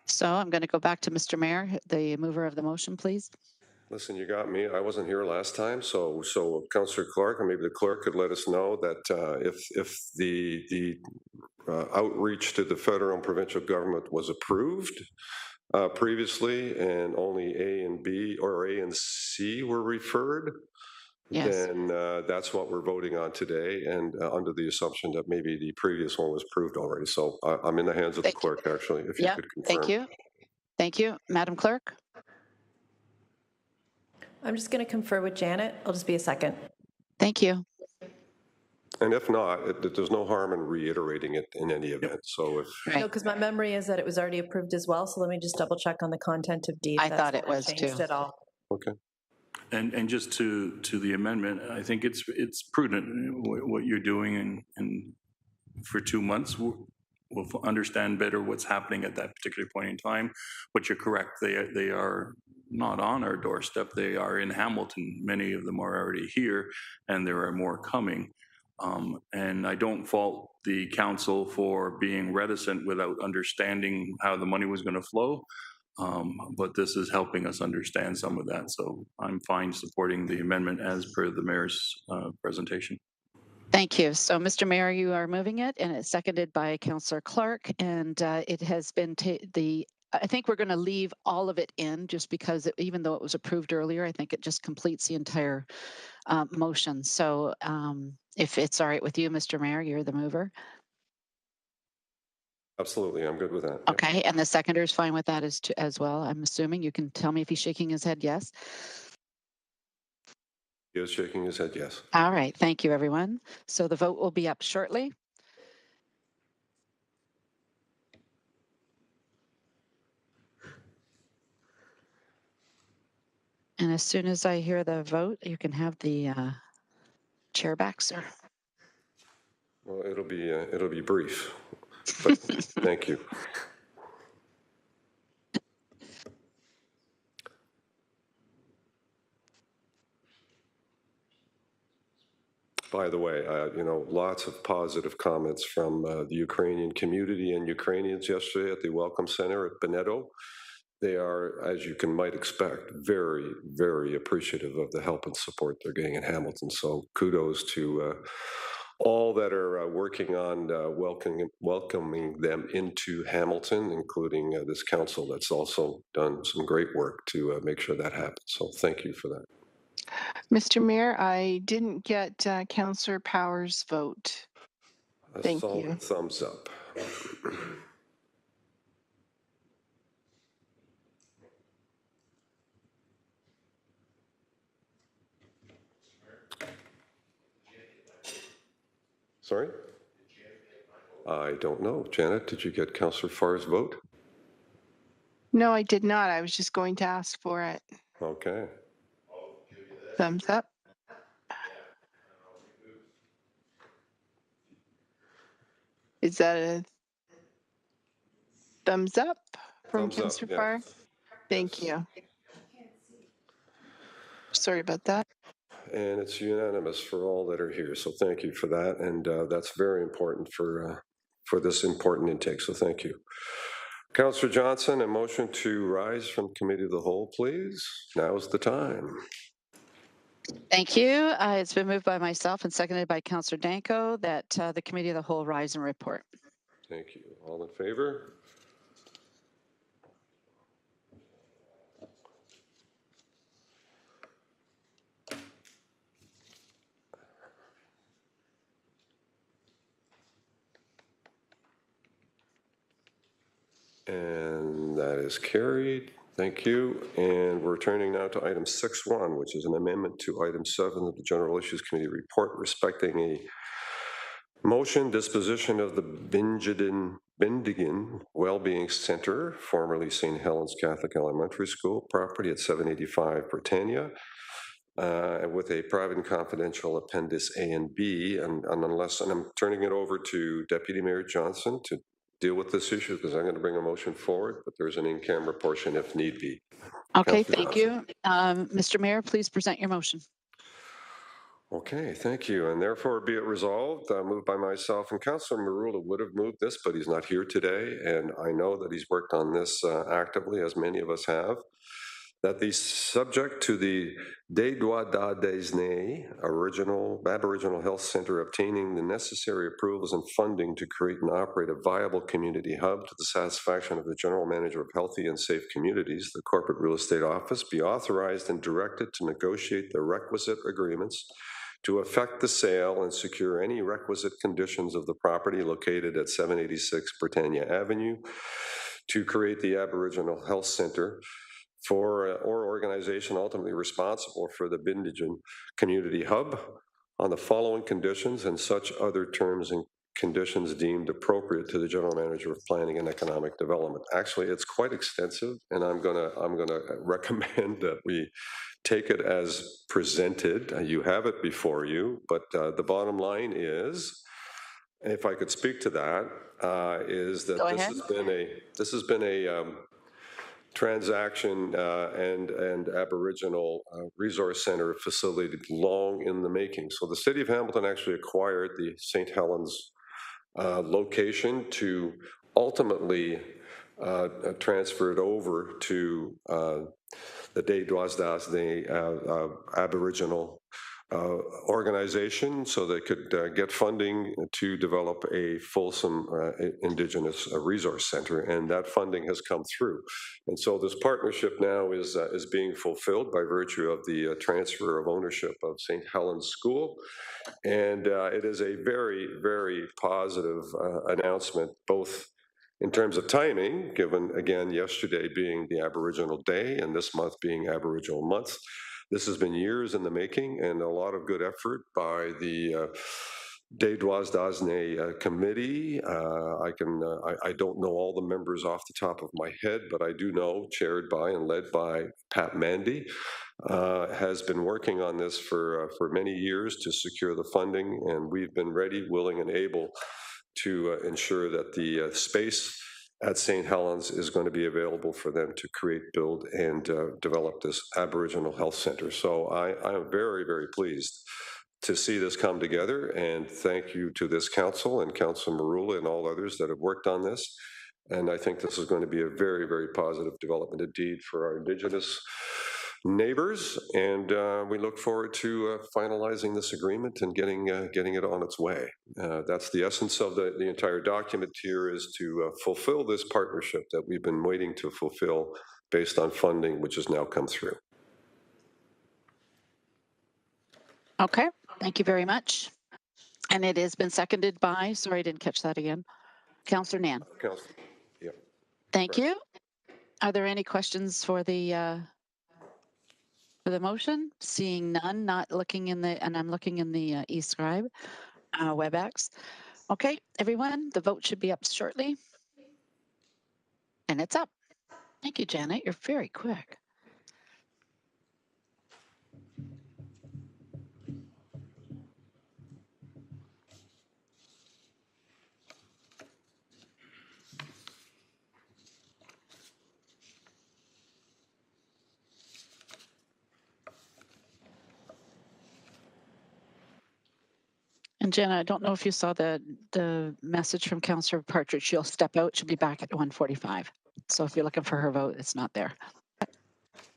So I'm going to go back to Mr. Mayor, the mover of the motion, please. Listen, you got me. I wasn't here last time, so Councillor Clark, and maybe the clerk could let us know that if the outreach to the federal and provincial government was approved previously, and only A and B or A and C were referred, yes, then that's what we're voting on today, and under the assumption that maybe the previous one was approved already. So I'm in the hands of the clerk, actually, if you could confirm. Thank you. Thank you. Madam Clerk? I'm just going to confer with Janet. I'll just be a second. Thank you. And if not, there's no harm in reiterating it in any event. So if no, because my memory is that it was already approved as well. So let me just double check on the content of D. I thought it was too. At all. Okay. And just to the amendment, I think it's prudent what you're doing, and for 2 months we'll understand better what's happening at that particular point in time. But you're correct; they are not on our doorstep. They are in Hamilton. Many of them are already here, and there are more coming. And I don't fault the council for being reticent without understanding how the money was going to flow. But this is helping us understand some of that. So I'm fine supporting the amendment as per the mayor's presentation. Thank you. So, Mr. Mayor, you are moving it, and it's seconded by Councillor Clark, and it has been I think we're going to leave all of it in, just because even though it was approved earlier, I think it just completes the entire motion. So if it's all right with you, Mr. Mayor, you're the mover. Absolutely, I'm good with that. Okay, and the seconder is fine with that as well, I'm assuming. You can tell me if he's shaking his head yes. He is shaking his head yes. All right, thank you, everyone. So the vote will be up shortly. as soon as I hear the vote, you can have the chair back, sir. Well, it'll be brief, but thank you. By the way, lots of positive comments from the Ukrainian community and Ukrainians yesterday at the Welcome Center at Benedo. They are, as you might expect, very, very appreciative of the help and support they're getting in Hamilton. So kudos to all that are working on welcoming them into Hamilton, including this council that's also done some great work to make sure that happens. So thank you for that. Mr. Mayor, I didn't get Councillor Power's vote. Thank you. Thumbs up. Sorry? I don't know. Janet, did you get Councillor Farr's vote? No, I did not. I was just going to ask for it. Okay. Thumbs up. Is that a thumbs up from Councillor Farr? Thank you. Sorry about that. And it's unanimous for all that are here. So thank you for that. And that's very important for this important intake. So thank you. Councillor Johnson, a motion to rise from Committee of the Whole, please. Now is the time. Thank you. It's been moved by myself and seconded by Councillor Danko that the Committee of the Whole rise and report. Thank you. All in favor? And that is carried. Thank you. And we're turning now to item 6.1, which is an amendment to item 7 of the General Issues Committee report respecting a motion disposition of the Bindigan Wellbeing Center, formerly St. Helens Catholic Elementary School, property at 785 Britannia, with a private and confidential appendix A and B. And I'm turning it over to Deputy Mayor Johnson to deal with this issue because I'm going to bring a motion forward, but there's an in-camera portion if need be. Okay, thank you. Mr. Mayor, please present your motion. Okay, thank you. And therefore be it resolved, moved by myself, and Councillor Marula would have moved this, but he's not here today. And I know that he's worked on this actively, as many of us have, that the subject to the Des Droits d'Adesnay Aboriginal Health Center obtaining the necessary approvals and funding to create and operate a viable community hub to the satisfaction of the General Manager of Healthy and Safe Communities, the Corporate Real Estate Office, be authorized and directed to negotiate the requisite agreements to effect the sale and secure any requisite conditions of the property located at 786 Britannia Avenue to create the Aboriginal Health Center for or organization ultimately responsible for the Bindigan Community Hub on the following conditions and such other terms and conditions deemed appropriate to the General Manager of Planning and Economic Development. Actually, it's quite extensive, and I'm gonna recommend that we take it as presented. You have it before you, but the bottom line is, if I could speak to that, is that this has been a transaction and Aboriginal Resource Center facility long in the making. So the City of Hamilton actually acquired the St. Helens location to ultimately transfer it over to the Des Droits d'Adesnay Aboriginal organization so they could get funding to develop a fulsome Indigenous resource center, and that funding has come through. And so this partnership now is being fulfilled by virtue of the transfer of ownership of St. Helens School, and it is a very, very positive announcement, both in terms of timing, given again yesterday being the Aboriginal Day and this month being Aboriginal Month. This has been years in the making and a lot of good effort by the Des Droits d'Adesnay committee. I don't know all the members off the top of my head, but I do know, chaired by and led by Pat Mandy, has been working on this for many years to secure the funding, and we've been ready, willing, and able to ensure that the space at St. Helens is going to be available for them to create, build, and develop this Aboriginal Health Center. So I am very, very pleased to see this come together, and thank you to this council and Council Marula and all others that have worked on this. And I think this is going to be a very, very positive development indeed for our Indigenous neighbors, and we look forward to finalizing this agreement and getting it on its way. That's the essence of the entire document here, is to fulfill this partnership that we've been waiting to fulfill based on funding which has now come through. Okay, thank you very much. And it has been seconded by, sorry, I didn't catch that again, Councillor Nan. Councillor, yeah. Thank you. Are there any questions for the motion? Seeing none, not looking in the, and I'm looking in the eScribe WebEx. Okay, everyone, the vote should be up shortly. And it's up. Thank you, Janet. You're very quick. And Jenna, I don't know if you saw the message from Councillor Partridge. She'll step out. She'll be back at 1:45. So if you're looking for her vote, it's not there.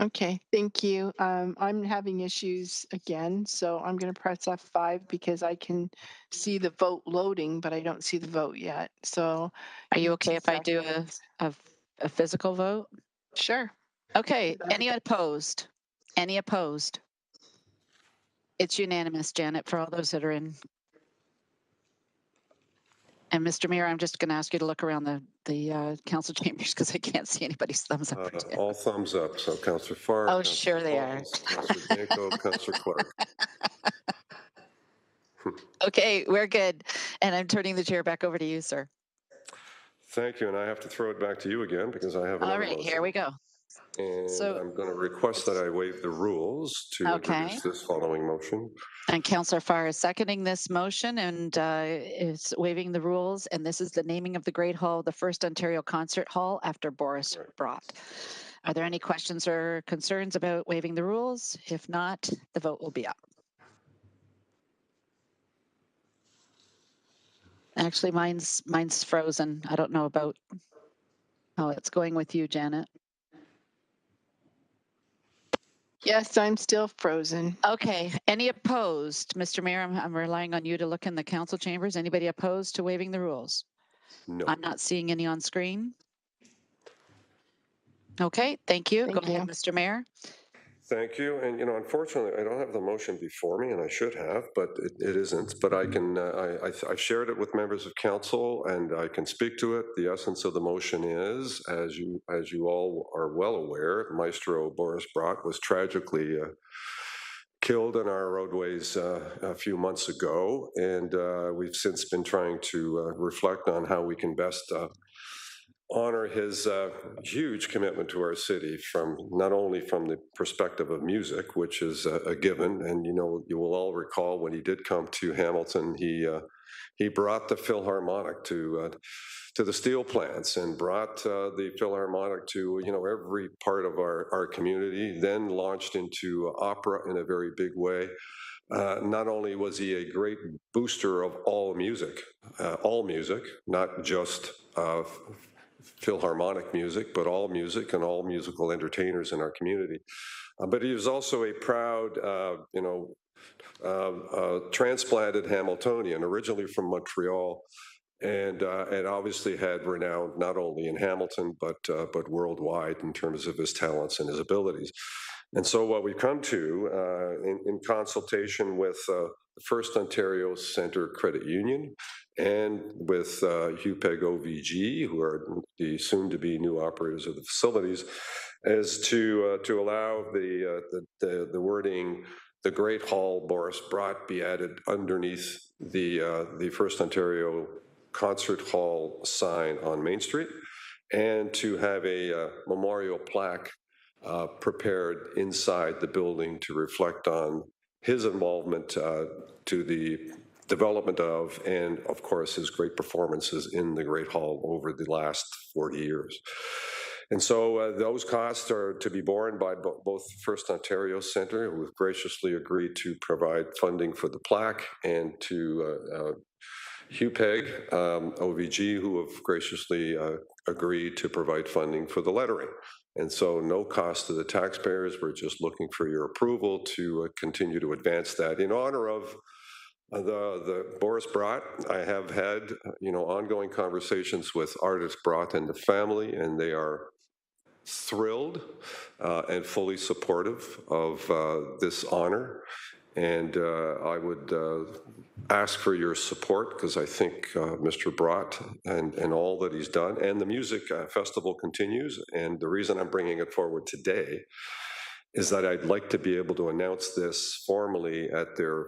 Okay, thank you. I'm having issues again, so I'm going to press F5 because I can see the vote loading, but I don't see the vote yet. So are you okay if I do a physical vote? Sure. Okay, any opposed? Any opposed? It's unanimous, Janet, for all those that are in. And Mr. Mayor, I'm just going to ask you to look around the council chambers because I can't see anybody's thumbs up. All thumbs up. So Councillor Farr. Oh, sure they are. Councillor Danko, Councillor Clark. Okay, we're good. And I'm turning the chair back over to you, sir. Thank you. And I have to throw it back to you again because I have another All right, motion. here we go. And so, I'm going to request that I waive the rules to introduce this following motion. And Councillor Farr is seconding this motion and is waiving the rules. And this is the naming of the Great Hall, the first Ontario Concert Hall after Boris Brott. Are there any questions or concerns about waiving the rules? If not, the vote will be up. Actually, mine's frozen. I don't know about how it's going with you, Janet. Yes, I'm still frozen. Okay. Any opposed? Mr. Mayor, I'm relying on you to look in the council chambers. Anybody opposed to waiving the rules? No. I'm not seeing any on screen. Okay, thank you. Go ahead, Mr. Mayor. Thank you. And, unfortunately, I don't have the motion before me, and I should have, but it isn't. But I can, I shared it with members of council, and I can speak to it. The essence of the motion is, as you all are well aware, Maestro Boris Brott was tragically killed in our roadways a few months ago, and we've since been trying to reflect on how we can best honor his huge commitment to our city, from not only from the perspective of music, which is a given, and you will all recall when he did come to Hamilton, he brought the Philharmonic to the steel plants and brought the Philharmonic to every part of our community. Then launched into opera in a very big way. Not only was he a great booster of all music, not just Philharmonic music, but all music and all musical entertainers in our community. But he was also a proud, transplanted Hamiltonian, originally from Montreal, and obviously had renown not only in Hamilton but worldwide in terms of his talents and his abilities. And so what we've come to, in consultation with the First Ontario Centre Credit Union and with UPEG OVG, who are the soon-to-be new operators of the facilities, is to allow the wording "the Great Hall Boris Brott" be added underneath the First Ontario Concert Hall sign on Main Street, and to have a memorial plaque prepared inside the building to reflect on his involvement to the development of, and of course, his great performances in the Great Hall over the last 40 years. And so those costs are to be borne by both First Ontario Centre, who have graciously agreed to provide funding for the plaque, and to Hugh Pegg, OVG, who have graciously agreed to provide funding for the lettering. And so no cost to the taxpayers. We're just looking for your approval to continue to advance that. In honor of the Boris Brott, I have had ongoing conversations with artist Brott and the family, and they are thrilled and fully supportive of this honor. And I would ask for your support, because I think Mr. Brott and all that he's done, and the music festival continues. And the reason I'm bringing it forward today is that I'd like to be able to announce this formally at their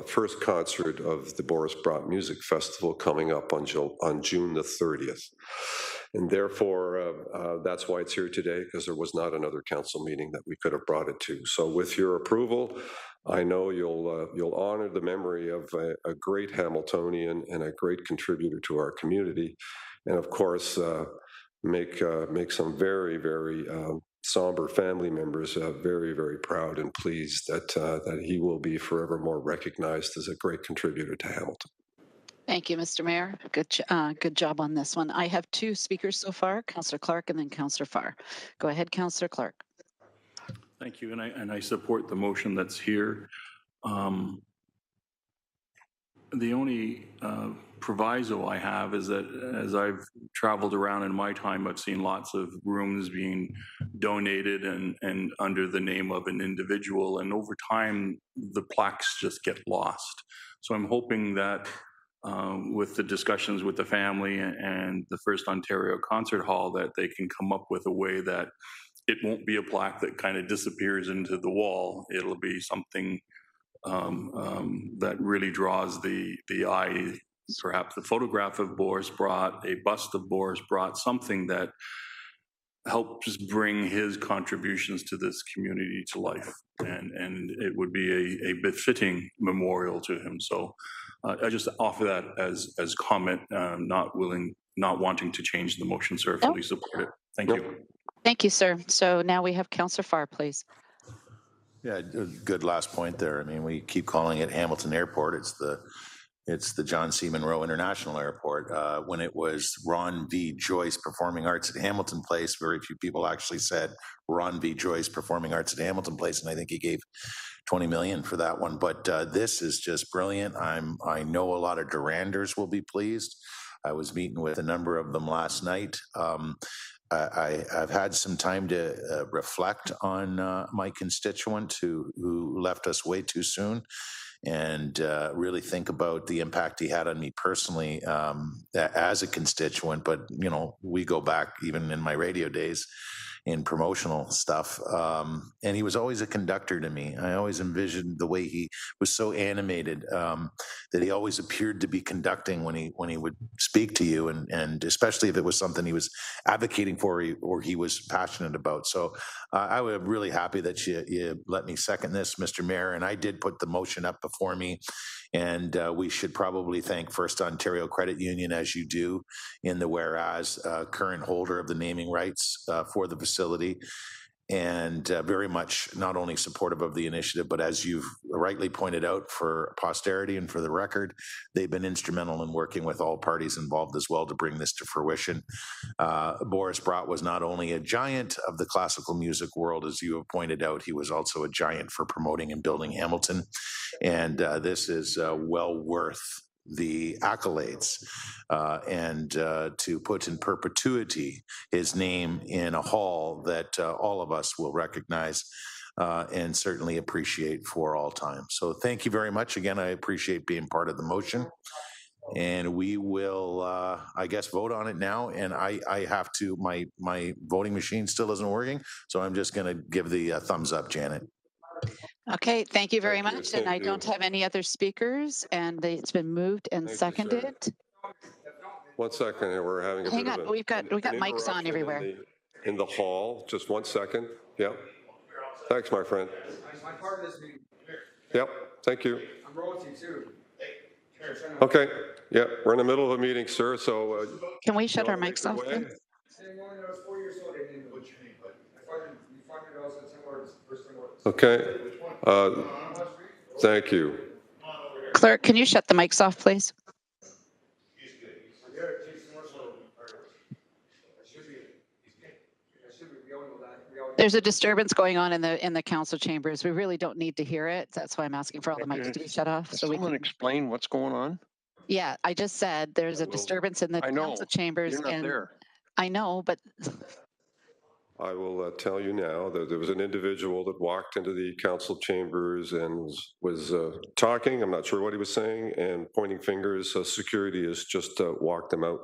first concert of the Boris Brott Music Festival coming up on June the 30th. And therefore, that's why it's here today, because there was not another council meeting that we could have brought it to. So with your approval, I know you'll honor the memory of a great Hamiltonian and a great contributor to our community, and of course, make some very, very somber family members very, very proud and pleased that he will be forevermore recognized as a great contributor to Hamilton. Thank you, Mr. Mayor. Good job on this one. I have two speakers so far, Councillor Clark and then Councillor Farr. Go ahead, Councillor Clark. Thank you, and I support the motion that's here. The only proviso I have is that as I've traveled around in my time, I've seen lots of rooms being donated and under the name of an individual, and over time the plaques just get lost. So I'm hoping that with the discussions with the family and the First Ontario Concert Hall, that they can come up with a way that it won't be a plaque that kind of disappears into the wall. It'll be something that really draws the eye, perhaps the photograph of Boris Brott, a bust of Boris Brott, something that helps bring his contributions to this community to life. And it would be a befitting memorial to him. So I just offer that as comment, not wanting to change the motion, sir. Fully support it. Thank you. Thank you, sir. So now we have Councillor Farr, please. Yeah, good last point there. I mean, we keep calling it Hamilton Airport. It's the John C. Munro International Airport. When it was Ron V. Joyce Performing Arts at Hamilton Place, very few people actually said Ron V. Joyce Performing Arts at Hamilton Place, and I think he gave $20 million for that one. But this is just brilliant. I know a lot of Duranders will be pleased. I was meeting with a number of them last night. I've had some time to reflect on my constituent who left us way too soon, and really think about the impact he had on me personally as a constituent. But, you know, we go back even in my radio days in promotional stuff. And he was always a conductor to me. I always envisioned the way he was so animated, that he always appeared to be conducting when he would speak to you, and especially if it was something he was advocating for or he was passionate about. So I was really happy that you let me second this, Mr. Mayor, and I did put the motion up before me. And we should probably thank First Ontario Credit Union, as you do in the whereas, current holder of the naming rights for the facility, and very much not only supportive of the initiative, but as you've rightly pointed out, for posterity and for the record, they've been instrumental in working with all parties involved as well to bring this to fruition. Boris Brott was not only a giant of the classical music world, as you have pointed out, he was also a giant for promoting and building Hamilton. And this is well worth the accolades, and to put in perpetuity his name in a hall that all of us will recognize and certainly appreciate for all time. So thank you very much. Again, I appreciate being part of the motion. And we will, I guess, vote on it now. And I have to, my voting machine still isn't working, so I'm just going to give the thumbs up, Janet. Okay, thank you very much. And I don't have any other speakers, and it's been moved and seconded. 1 second, we're having a Hang on, we've got mics on everywhere. in the hall. Just 1 second. Yep. Thanks, my friend. I'm part of this meeting. Yep. Thank you. I'm royalty too. Okay. Yeah, we're in the middle of a meeting, sir. So can we shut our mics off? Okay. Thank you. Clerk, can you shut the mics off, please? There's a disturbance going on in the council chambers. We really don't need to hear it. That's why I'm asking for all the mics to be shut off. So someone explain what's going on? Yeah, I just said there's a disturbance in the council chambers. You're not there. I know, but I will tell you now that there was an individual that walked into the council chambers and was talking. I'm not sure what he was saying and pointing fingers. Security has just walked him out.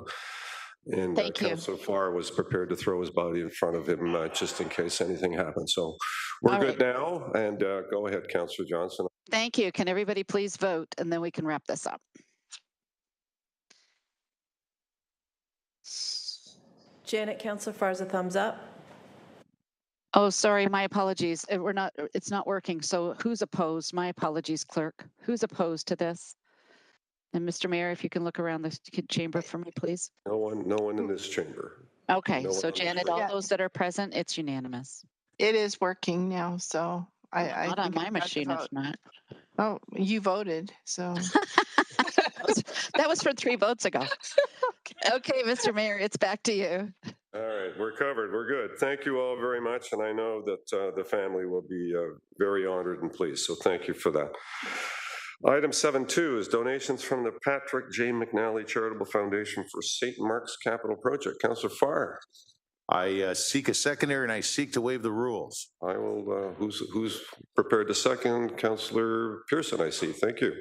And Councillor Farr was prepared to throw his body in front of him just in case anything happened. So we're good now. And go ahead, Councillor Johnson. Thank you. Can everybody please vote? And then we can wrap this up. Janet, Councillor Farr's a thumbs up. Oh, sorry. My apologies. It's not working. So who's opposed? My apologies, clerk. Who's opposed to this? And Mr. Mayor, if you can look around the chamber for me, please. No one in this chamber. Okay, so Janet, all those that are present, it's unanimous. It is working now, so not on my machine, it's not. Oh, you voted, so. That was for 3 votes ago. Okay, Mr. Mayor, it's back to you. All right, we're covered. We're good. Thank you all very much, and I know that the family will be very honored and pleased, so thank you for that. Item 7.2 is donations from the Patrick J. McNally Charitable Foundation for St. Mark's Capital Project. Councillor Farr. I seek a seconder and I seek to waive the rules. I will, who's prepared to second? Councillor Pearson, I see. Thank you.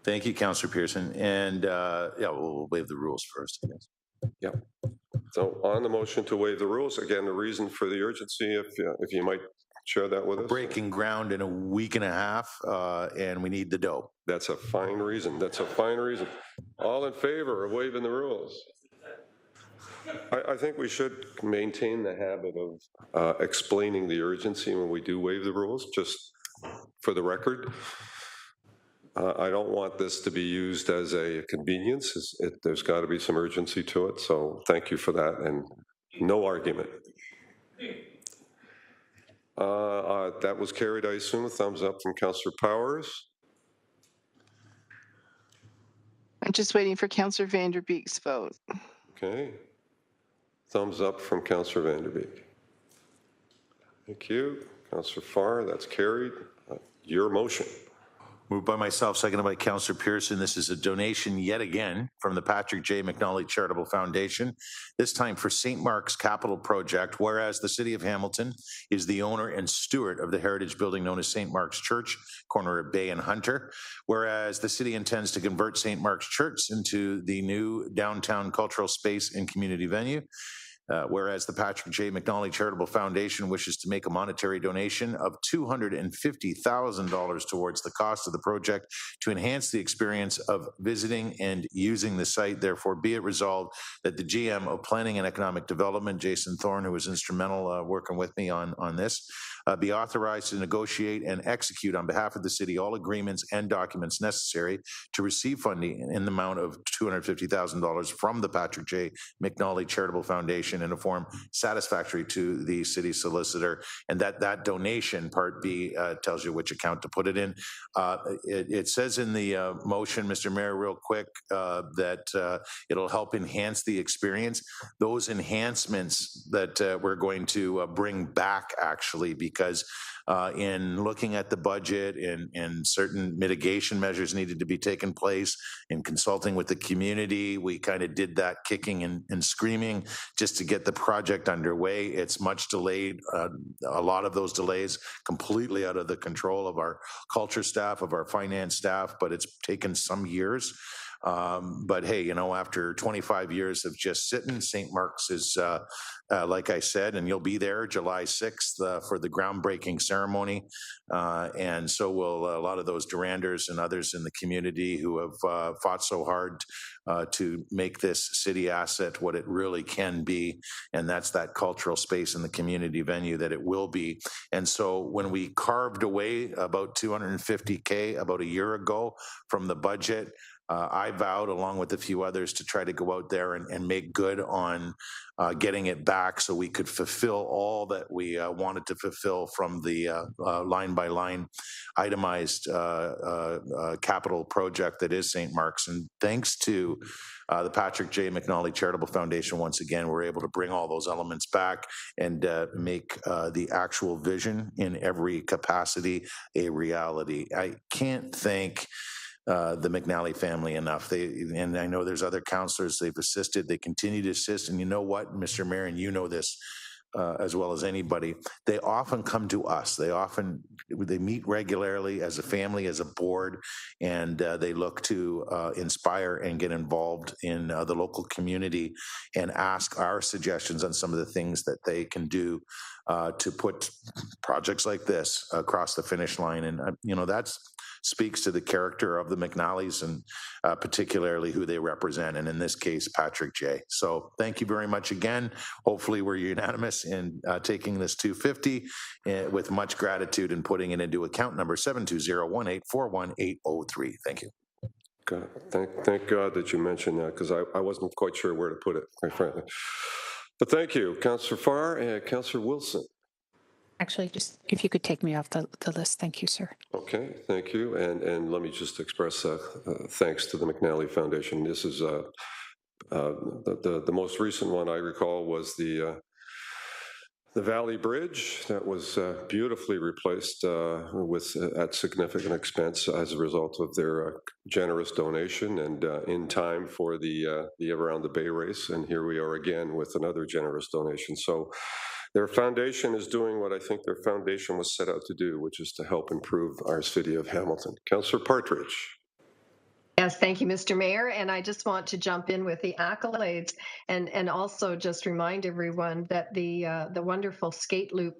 Thank you, Councillor Pearson. And yeah, we'll waive the rules first, I guess. Yeah. So on the motion to waive the rules, again, the reason for the urgency, if you might share that with us. Breaking ground in a week and a half, and we need the dough. That's a fine reason. That's a fine reason. All in favor of waiving the rules? I think we should maintain the habit of explaining the urgency when we do waive the rules, just for the record. I don't want this to be used as a convenience. There's got to be some urgency to it, so thank you for that, and no argument. That was carried, I assume. A thumbs up from Councillor Powers. I'm just waiting for Councillor Vanderbeek's vote. Okay. Thumbs up from Councillor Vanderbeek. Thank you. Councillor Farr, that's carried. Your motion. Moved by myself, seconded by Councillor Pearson. This is a donation yet again from the Patrick J. McNally Charitable Foundation, this time for St. Mark's Capital Project, whereas the City of Hamilton is the owner and steward of the heritage building known as St. Mark's Church, corner of Bay and Hunter, whereas the city intends to convert St. Mark's Church into the new downtown cultural space and community venue, whereas the Patrick J. McNally Charitable Foundation wishes to make a monetary donation of $250,000 towards the cost of the project to enhance the experience of visiting and using the site. Therefore, be it resolved that the GM of Planning and Economic Development, Jason Thorne, who was instrumental working with me on this, be authorized to negotiate and execute on behalf of the city all agreements and documents necessary to receive funding in the amount of $250,000 from the Patrick J. McNally Charitable Foundation in a form satisfactory to the city solicitor, and that donation, part B, tells you which account to put it in. It says in the motion, Mr. Mayor, real quick, that it'll help enhance the experience. Those enhancements that we're going to bring back, actually, because in looking at the budget and certain mitigation measures needed to be taken place, in consulting with the community, we kind of did that kicking and screaming just to get the project underway. It's much delayed. A lot of those delays completely out of the control of our culture staff, of our finance staff, but it's taken some years. But hey, you know, after 25 years of just sitting, St. Mark's is, like I said, and you'll be there July 6th for the groundbreaking ceremony. And so will a lot of those Duranders and others in the community who have fought so hard to make this city asset what it really can be. And that's that cultural space in the community venue that it will be. And so when we carved away about $250K about a year ago from the budget, I vowed, along with a few others, to try to go out there and make good on getting it back so we could fulfill all that we wanted to fulfill from the line-by-line itemized capital project that is St. Mark's. And thanks to the Patrick J. McNally Charitable Foundation, once again, we're able to bring all those elements back and make the actual vision in every capacity a reality. I can't thank the McNally family enough. And I know there's other counselors they've assisted. They continue to assist. And you know what, Mr. Mayor, and you know this as well as anybody, they often come to us. They meet regularly as a family, as a board, and they look to inspire and get involved in the local community and ask our suggestions on some of the things that they can do to put projects like this across the finish line. And, you know, that's speaks to the character of the McNallys and particularly who they represent, and in this case, Patrick J. So thank you very much again. Hopefully we're unanimous in taking this 250 with much gratitude and putting it into account number 720-1841803. Thank you. God, thank God that you mentioned that, because I wasn't quite sure where to put it, quite frankly. But thank you, Councillor Farr and Councillor Wilson. Actually, just if you could take me off the list. Thank you, sir. Okay, thank you. And let me just express thanks to the McNally Foundation. This is the most recent one I recall was the Valley Bridge that was beautifully replaced at significant expense as a result of their generous donation and in time for the Around the Bay race. And here we are again with another generous donation. So their foundation is doing what I think their foundation was set out to do, which is to help improve our city of Hamilton. Councillor Partridge. Yes, thank you, Mr. Mayor. And I just want to jump in with the accolades and also just remind everyone that the wonderful skate loop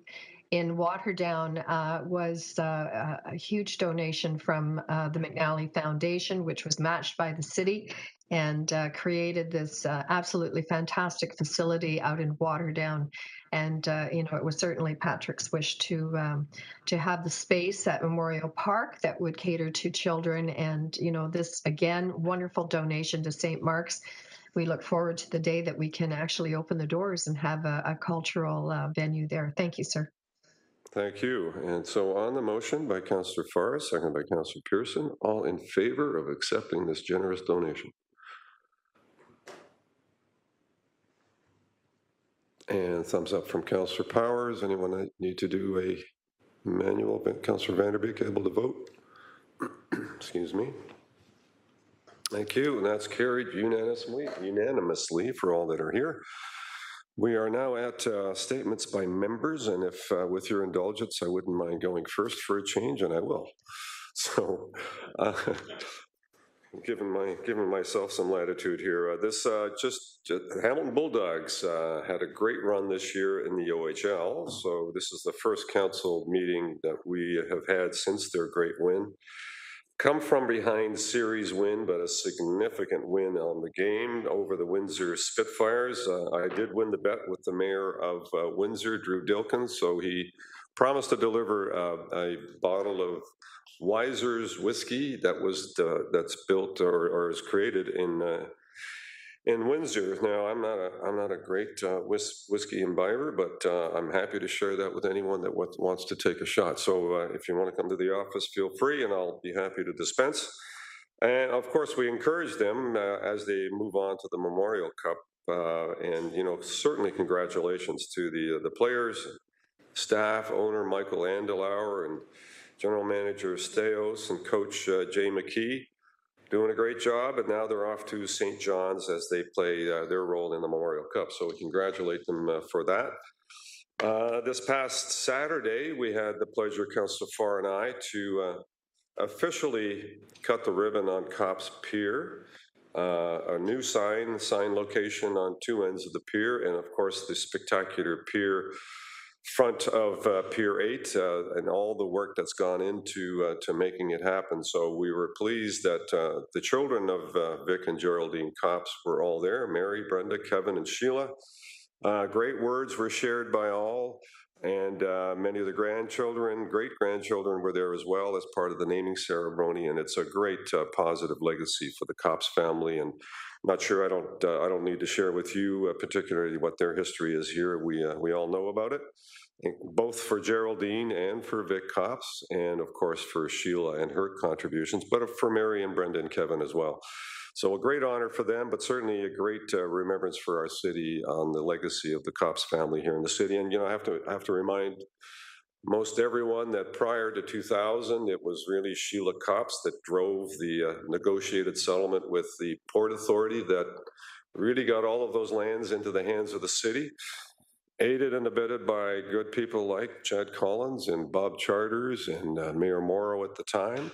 in Waterdown was a huge donation from the McNally Foundation, which was matched by the city and created this absolutely fantastic facility out in Waterdown. And, you know, it was certainly Patrick's wish to have the space at Memorial Park that would cater to children. And, you know, this, again, wonderful donation to St. Mark's. We look forward to the day that we can actually open the doors and have a cultural venue there. Thank you, sir. Thank you. And so on the motion by Councillor Farr, second by Councillor Pearson, all in favor of accepting this generous donation? And thumbs up from Councillor Powers. Anyone need to do a manual? Councillor Vanderbeek, able to vote? Excuse me. Thank you. And that's carried unanimously for all that are here. We are now at statements by members, and if, with your indulgence, I wouldn't mind going first for a change, and I will. So, giving myself some latitude here. Hamilton Bulldogs had a great run this year in the OHL. So this is the first council meeting that we have had since their great win. Come from behind series win, but a significant win on the game over the Windsor Spitfires. I did win the bet with the mayor of Windsor, Drew Dilkins, so he promised to deliver a bottle of Weiser's whiskey that's built or is created in Windsor. Now, I'm not a great whiskey imbiber, but I'm happy to share that with anyone that wants to take a shot. So if you want to come to the office, feel free, and I'll be happy to dispense. And of course, we encourage them as they move on to the Memorial Cup. And you know, certainly congratulations to the players, staff, owner Michael Andelauer, and General Manager Steos and Coach Jay McKee. Doing a great job, and now they're off to St. John's as they play their role in the Memorial Cup. So we congratulate them for that. This past Saturday, we had the pleasure, Councillor Farr and I, to officially cut the ribbon on Cops Pier. a new sign location on two ends of the pier, and of course the spectacular pier front of Pier 8 and all the work that's gone into to making it happen. So we were pleased that the children of Vic and Geraldine Copps were all there, Mary, Brenda, Kevin, and Sheila. Great words were shared by all, and many of the grandchildren, great-grandchildren were there as well as part of the naming ceremony, and it's a great positive legacy for the Copps family. And I'm not sure, I don't need to share with you particularly what their history is here. We all know about it, both for Geraldine and for Vic Copps, and of course for Sheila and her contributions, but for Mary and Brenda and Kevin as well. So a great honor for them, but certainly a great remembrance for our city on the legacy of the Copps family here in the city. And, you know, I have to remind most everyone that prior to 2000, it was really Sheila Copps that drove the negotiated settlement with the Port Authority that really got all of those lands into the hands of the city, aided and abetted by good people like Chad Collins and Bob Charters and Mayor Morrow at the time.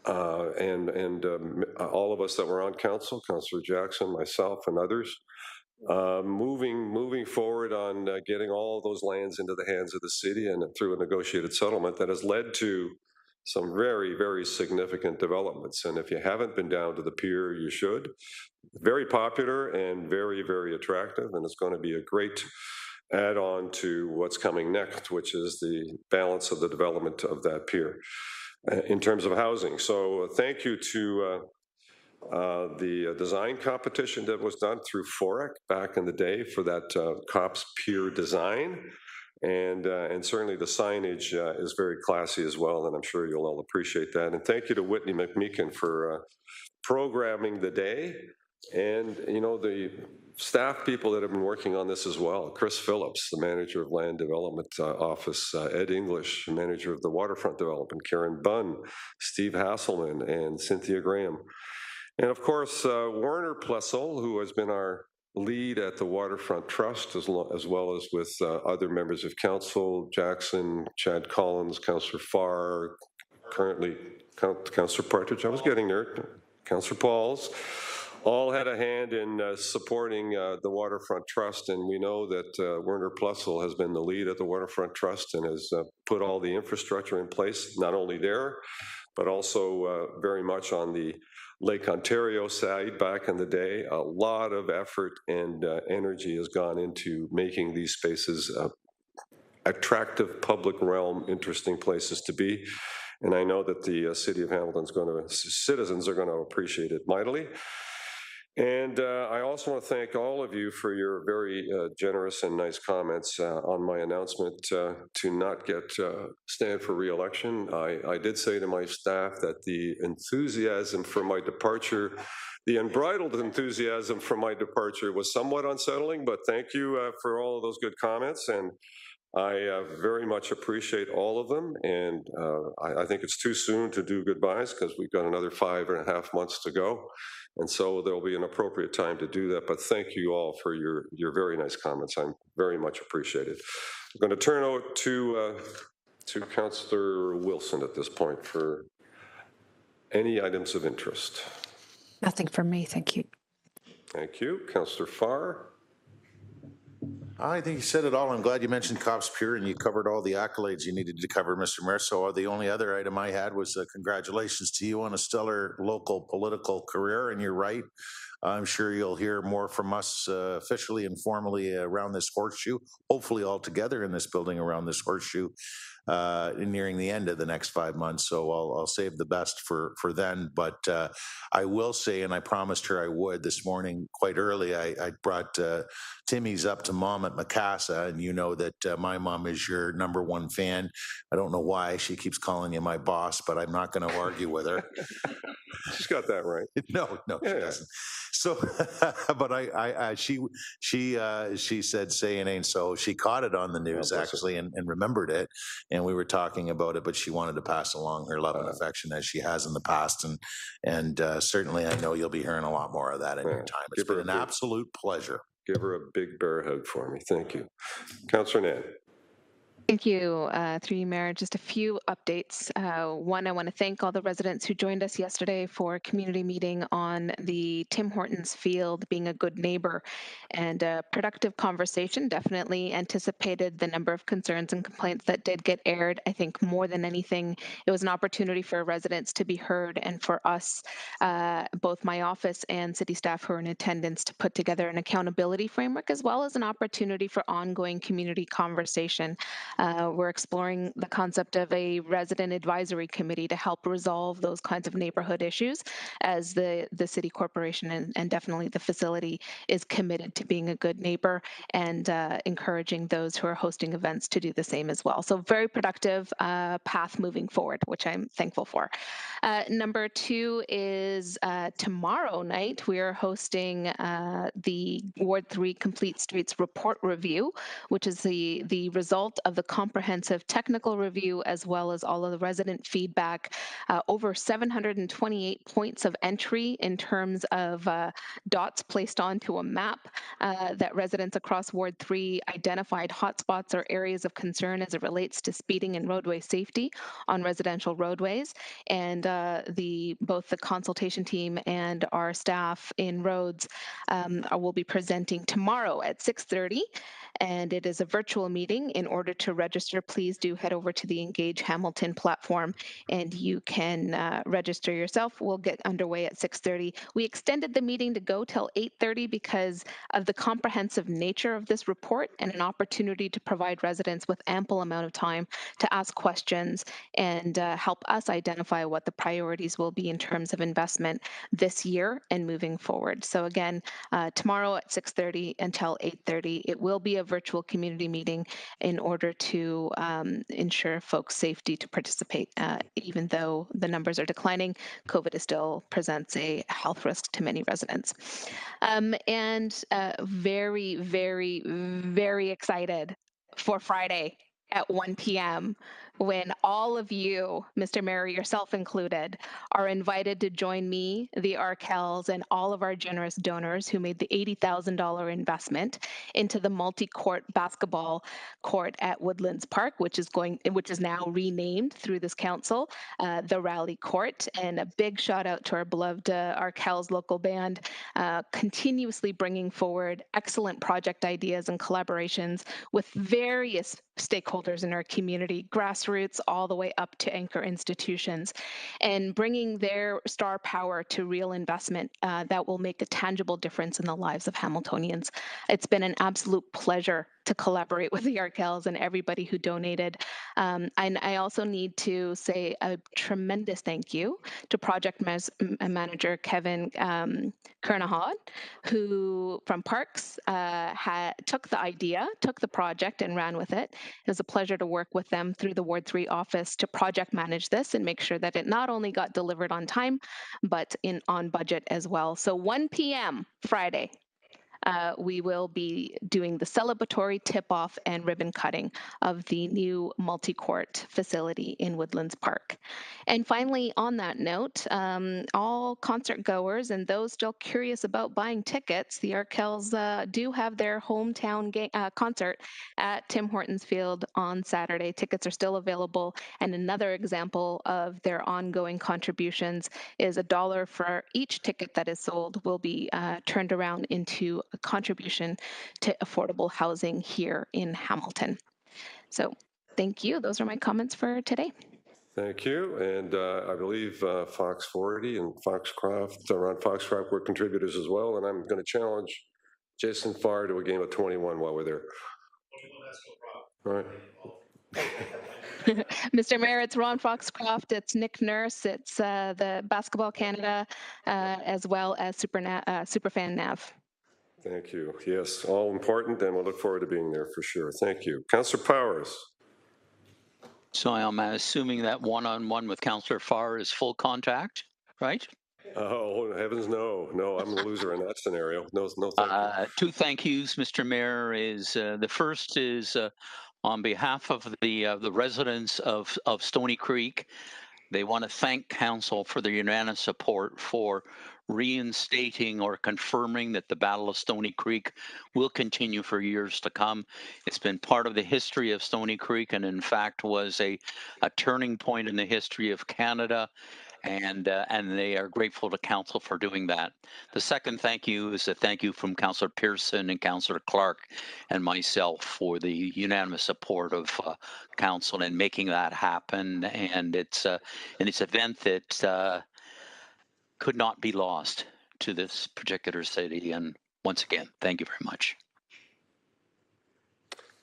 And all of us that were on council, Councillor Jackson, myself, and others, moving forward on getting all of those lands into the hands of the city and through a negotiated settlement that has led to some very, very significant developments. And if you haven't been down to the pier, you should. Very popular and very, very attractive, and it's going to be a great add-on to what's coming next, which is the balance of the development of that pier in terms of housing. So thank you to the design competition that was done through FOREC back in the day for that Copps Pier design. And certainly the signage is very classy as well, and I'm sure you'll all appreciate that. And thank you to Whitney McMeekin for programming the day. And, you know, the staff people that have been working on this as well. Chris Phillips, the manager of Land Development Office, Ed English, manager of the Waterfront Development, Karen Bunn, Steve Hasselman, and Cynthia Graham. And of course, Werner Plessel, who has been our lead at the Waterfront Trust, as well as with other members of council, Jackson, Chad Collins, Councillor Farr, currently Councillor Partridge, I was getting there, Councillor Pauls, all had a hand in supporting the Waterfront Trust, and we know that Werner Plessel has been the lead at the Waterfront Trust and has put all the infrastructure in place, not only there, but also very much on the Lake Ontario side back in the day. A lot of effort and energy has gone into making these spaces attractive public realm, interesting places to be. And I know that the city of Hamilton's citizens are going to appreciate it mightily. And I also want to thank all of you for your very generous and nice comments on my announcement to not stand for re-election. I did say to my staff that the enthusiasm for my departure, the unbridled enthusiasm for my departure was somewhat unsettling, but thank you for all of those good comments. And I very much appreciate all of them. And I think it's too soon to do goodbyes because we've got another 5.5 months to go. And so there'll be an appropriate time to do that. But thank you all for your very nice comments. I'm very much appreciated. I'm going to turn over to Councillor Wilson at this point for any items of interest. Nothing from me, thank you. Thank you. Councillor Farr. I think you said it all. I'm glad you mentioned Copps Pier and you covered all the accolades you needed to cover, Mr. Mayor. So the only other item I had was congratulations to you on a stellar local political career. And you're right. I'm sure you'll hear more from us officially and formally around this horseshoe, hopefully all together in this building around this horseshoe nearing the end of the next 5 months. So I'll save the best for then. But I will say, and I promised her I would this morning quite early, I brought Timmy's up to Mom at Macassa, and you know that my mom is your #1 fan. I don't know why she keeps calling you my boss, but I'm not going to argue with her. She's got that right. No, she doesn't. So, but she said, say it ain't so. She caught it on the news actually and remembered it, and we were talking about it. But she wanted to pass along her love and affection as she has in the past, and certainly I know you'll be hearing a lot more of that in your time. It's been an absolute pleasure. Give her a big bear hug for me. Thank you, Councillor Ned. Thank you, through you, Mayor. Just a few updates. One, I want to thank all the residents who joined us yesterday for a community meeting on the Tim Hortons field being a good neighbor, and a productive conversation. Definitely anticipated the number of concerns and complaints that did get aired. I think more than anything, it was an opportunity for residents to be heard and for us, both my office and city staff who are in attendance, to put together an accountability framework as well as an opportunity for ongoing community conversation. We're exploring the concept of a resident advisory committee to help resolve those kinds of neighborhood issues, as the city corporation and definitely the facility is committed to being a good neighbor and encouraging those who are hosting events to do the same as well. So very productive path moving forward, which I'm thankful for. Number two is tomorrow night, we are hosting the Ward 3 Complete Streets Report Review, which is the result of the comprehensive technical review as well as all of the resident feedback. Over 728 points of entry in terms of dots placed onto a map that residents across Ward 3 identified hotspots or areas of concern as it relates to speeding and roadway safety on residential roadways. And both the consultation team and our staff in roads will be presenting tomorrow at 6:30. And it is a virtual meeting. In order to register, please do head over to the Engage Hamilton platform and you can register yourself. We'll get underway at 6:30. We extended the meeting to go till 8:30 because of the comprehensive nature of this report and an opportunity to provide residents with ample amount of time to ask questions and help us identify what the priorities will be in terms of investment this year and moving forward. So again, tomorrow at 6:30 until 8:30, it will be a virtual community meeting in order to ensure folks' safety to participate. Even though the numbers are declining, COVID still presents a health risk to many residents. And very, very, very excited for Friday at 1 p.m. when all of you, Mr. Mayor, yourself included, are invited to join me, the Arkells, and all of our generous donors who made the $80,000 investment into the multi-court basketball court at Woodlands Park, which is now renamed through this council, the Rally Court. And a big shout out to our beloved Arkells local band, continuously bringing forward excellent project ideas and collaborations with various stakeholders in our community, grassroots all the way up to anchor institutions, and bringing their star power to real investment that will make a tangible difference in the lives of Hamiltonians. It's been an absolute pleasure to collaborate with the Arkells and everybody who donated. And I also need to say a tremendous thank you to project manager Kevin Kernahad, who from Parks took the project and ran with it. It was a pleasure to work with them through the Ward 3 office to project manage this and make sure that it not only got delivered on time, but on budget as well. So 1 p.m. Friday, we will be doing the celebratory tip-off and ribbon cutting of the new multi-court facility in Woodlands Park. And finally, on that note, all concert goers and those still curious about buying tickets, the Arkells do have their hometown concert at Tim Hortons Field on Saturday. Tickets are still available, and another example of their ongoing contributions is $1 for each ticket that is sold will be turned around into a contribution to affordable housing here in Hamilton. So thank you. Those are my comments for today. Thank you. And I believe Fox 40 and Foxcroft, around Foxcroft, were contributors as well. And I'm going to challenge Jason Farr to a game of 21 while we're there. All right. Mr. Mayor, it's Ron Foxcroft, it's Nick Nurse, it's the Basketball Canada, as well as Superfan Nav. Thank you. Yes, all important, and we'll look forward to being there for sure. Thank you. Councillor Powers. So I'm assuming that one-on-one with Councillor Farr is full contact, right? Oh, heavens no. No, I'm the loser in that scenario. No, thank you. Two thank yous, Mr. Mayor. The first is on behalf of the residents of Stony Creek. They want to thank Council for their unanimous support for reinstating or confirming that the Battle of Stony Creek will continue for years to come. It's been part of the history of Stony Creek, and in fact was a turning point in the history of Canada. And they are grateful to Council for doing that. The second thank you is a thank you from Councillor Pearson and Councillor Clark and myself for the unanimous support of Council in making that happen. And it's an event that could not be lost to this particular city. And once again, thank you very much.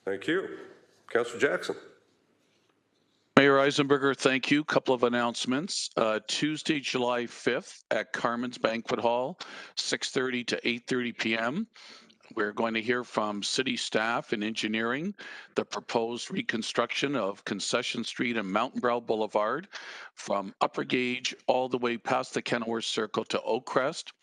Thank you. Councillor Jackson. Mayor Eisenberger, thank you. Couple of announcements. Tuesday, July 5th at Carmen's Banquet Hall, 6:30 to 8:30 p.m. We're going to hear from city staff and engineering, the proposed reconstruction of Concession Street and Mountain Brow Boulevard from Upper Gauge all the way past the Kenilworth Circle to Oakcrest.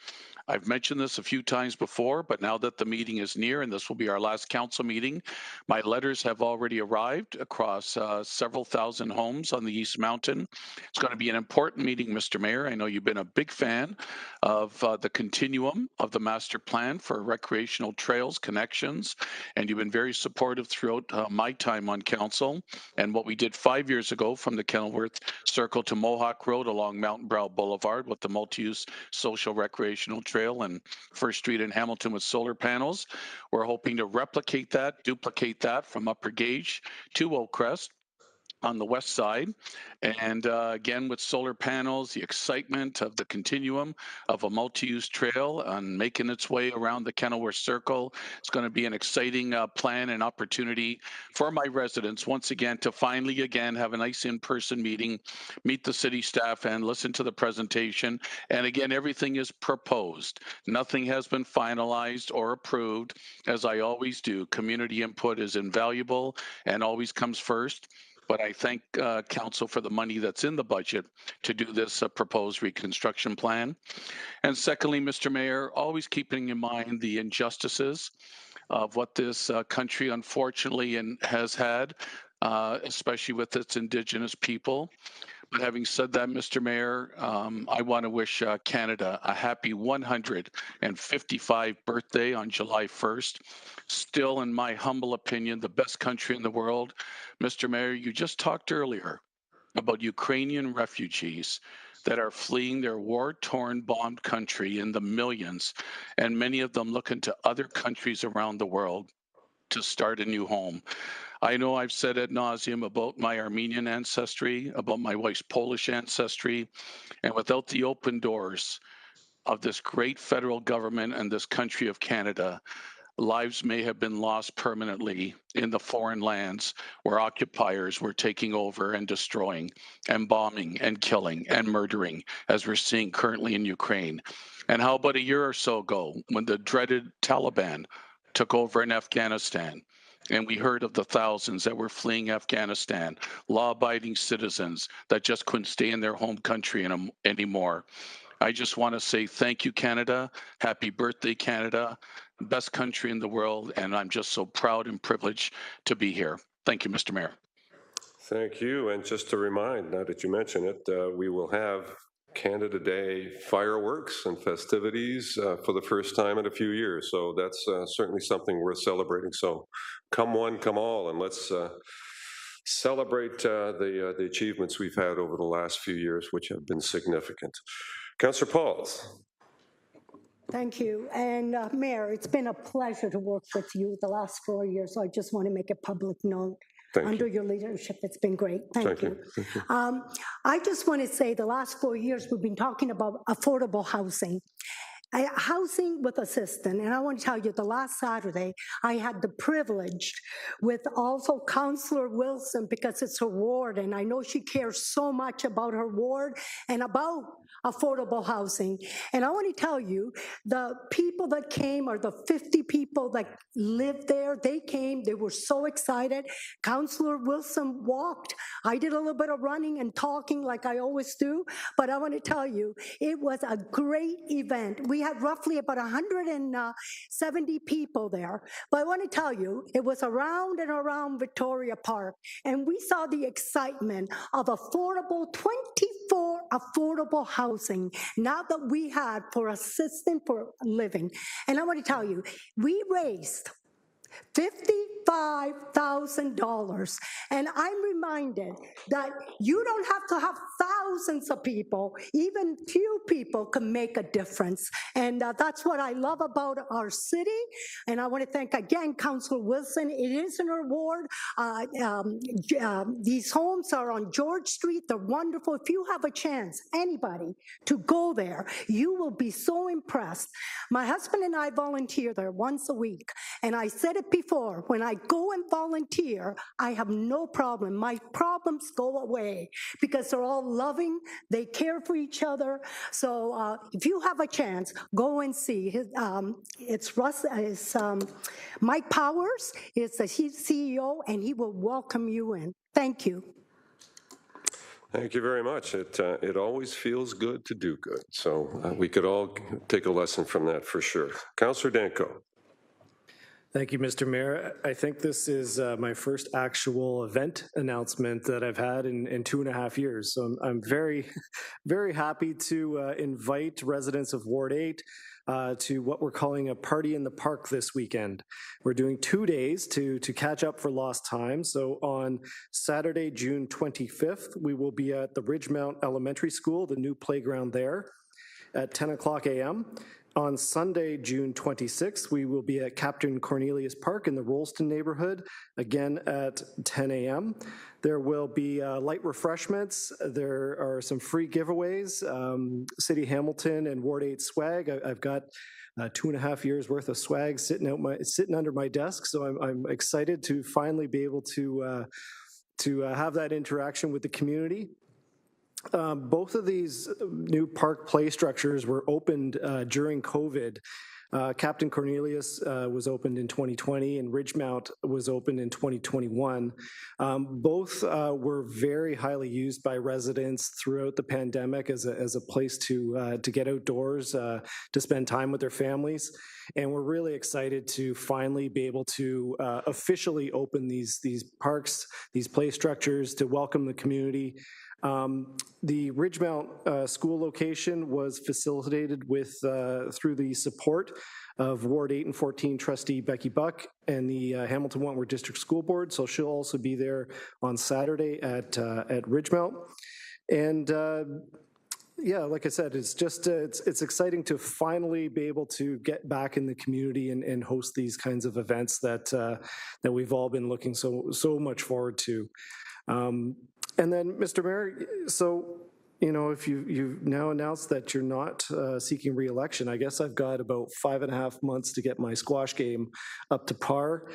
I've mentioned this a few times before, but now that the meeting is near and this will be our last council meeting, my letters have already arrived across several thousand homes on the East Mountain. It's going to be an important meeting, Mr. Mayor. I know you've been a big fan of the continuum of the master plan for recreational trails connections, and you've been very supportive throughout my time on council. And what we did 5 years ago from the Kenilworth Circle to Mohawk Road along Mountain Brow Boulevard with the multi-use social recreational trail and First Street in Hamilton with solar panels. We're hoping to replicate that, duplicate that from Upper Gauge to Oakcrest on the west side. And again, with solar panels, the excitement of the continuum of a multi-use trail and making its way around the Kenilworth Circle. It's going to be an exciting plan and opportunity for my residents, once again, to finally, again, have a nice in-person meeting, meet the city staff and listen to the presentation. And again, everything is proposed. Nothing has been finalized or approved. As I always do, community input is invaluable and always comes first. But I thank Council for the money that's in the budget to do this proposed reconstruction plan. And secondly, Mr. Mayor, always keeping in mind the injustices of what this country unfortunately has had, especially with its Indigenous people. But having said that, Mr. Mayor, I want to wish Canada a happy 155th birthday on July 1st. Still, in my humble opinion, the best country in the world. Mr. Mayor, you just talked earlier about Ukrainian refugees that are fleeing their war-torn, bombed country in the millions, and many of them looking to other countries around the world to start a new home. I know I've said ad nauseum about my Armenian ancestry, about my wife's Polish ancestry, and without the open doors of this great federal government and this country of Canada, lives may have been lost permanently in the foreign lands where occupiers were taking over and destroying and bombing and killing and murdering, as we're seeing currently in Ukraine. And how about a year or so ago when the dreaded Taliban took over in Afghanistan? And we heard of the thousands that were fleeing Afghanistan, law-abiding citizens that just couldn't stay in their home country anymore. I just want to say thank you, Canada. Happy birthday, Canada. Best country in the world. And I'm just so proud and privileged to be here. Thank you, Mr. Mayor. Thank you. And just to remind, now that you mention it, we will have Canada Day fireworks and festivities for the first time in a few years. So that's certainly something worth celebrating. So come one, come all, and let's celebrate the achievements we've had over the last few years, which have been significant. Councillor Pauls. Thank you. And Mayor, it's been a pleasure to work with you the last 4 years. So I just want to make a public note. Under your leadership, it's been great. Thank you. I just want to say the last 4 years we've been talking about affordable housing. Housing with assistance, and I want to tell you, the last Saturday, I had the privilege with also Councillor Wilson, because it's her ward, and I know she cares so much about her ward and about affordable housing. And I want to tell you, the people that came, or the 50 people that lived there, they came, they were so excited. Councillor Wilson walked. I did a little bit of running and talking like I always do, but I want to tell you, it was a great event. We had roughly about 170 people there, but I want to tell you, it was around and around Victoria Park, and we saw the excitement of affordable, 24 affordable housing now that we had for assistance for living. And I want to tell you, we raised $55,000. And I'm reminded that you don't have to have thousands of people, even few people can make a difference. And that's what I love about our city. And I want to thank again, Councillor Wilson. It is an award. These homes are on George Street. They're wonderful. If you have a chance, anybody, to go there, you will be so impressed. My husband and I volunteer there once a week. And I said it before, when I go and volunteer, I have no problem. My problems go away because they're all loving, they care for each other. So if you have a chance, go and see. It's Mike Powers is the CEO, and he will welcome you in. Thank you. Thank you very much. It always feels good to do good. So we could all take a lesson from that for sure. Councillor Danko. Thank you, Mr. Mayor. I think this is my first actual event announcement that I've had in 2.5 years. So I'm very, very happy to invite residents of Ward 8 to what we're calling a party in the park this weekend. We're doing 2 days to catch up for lost time. So on Saturday, June 25th, we will be at the Ridgemount Elementary School, the new playground there, at 10 o'clock a.m. On Sunday, June 26th, we will be at Captain Cornelius Park in the Rollston neighborhood, again at 10 a.m. There will be light refreshments. There are some free giveaways, City Hamilton and Ward 8 swag. I've got 2.5 years worth of swag sitting under my desk, so I'm excited to finally be able to have that interaction with the community. Both of these new park play structures were opened during COVID. Captain Cornelius was opened in 2020 and Ridgemount was opened in 2021. Both were very highly used by residents throughout the pandemic as a place to get outdoors, to spend time with their families. And we're really excited to finally be able to officially open these parks, these play structures, to welcome the community. The Ridgemount school location was facilitated with through the support of Ward 8 and 14 Trustee Becky Buck and the Hamilton Wentworth District School Board. So she'll also be there on Saturday at Ridgemount. And yeah, like I said, it's just it's exciting to finally be able to get back in the community and host these kinds of events that we've all been looking so much forward to. And then, Mr. Mayor, so, you know, if you've now announced that you're not seeking re-election, I guess I've got about 5.5 months to get my squash game up to par.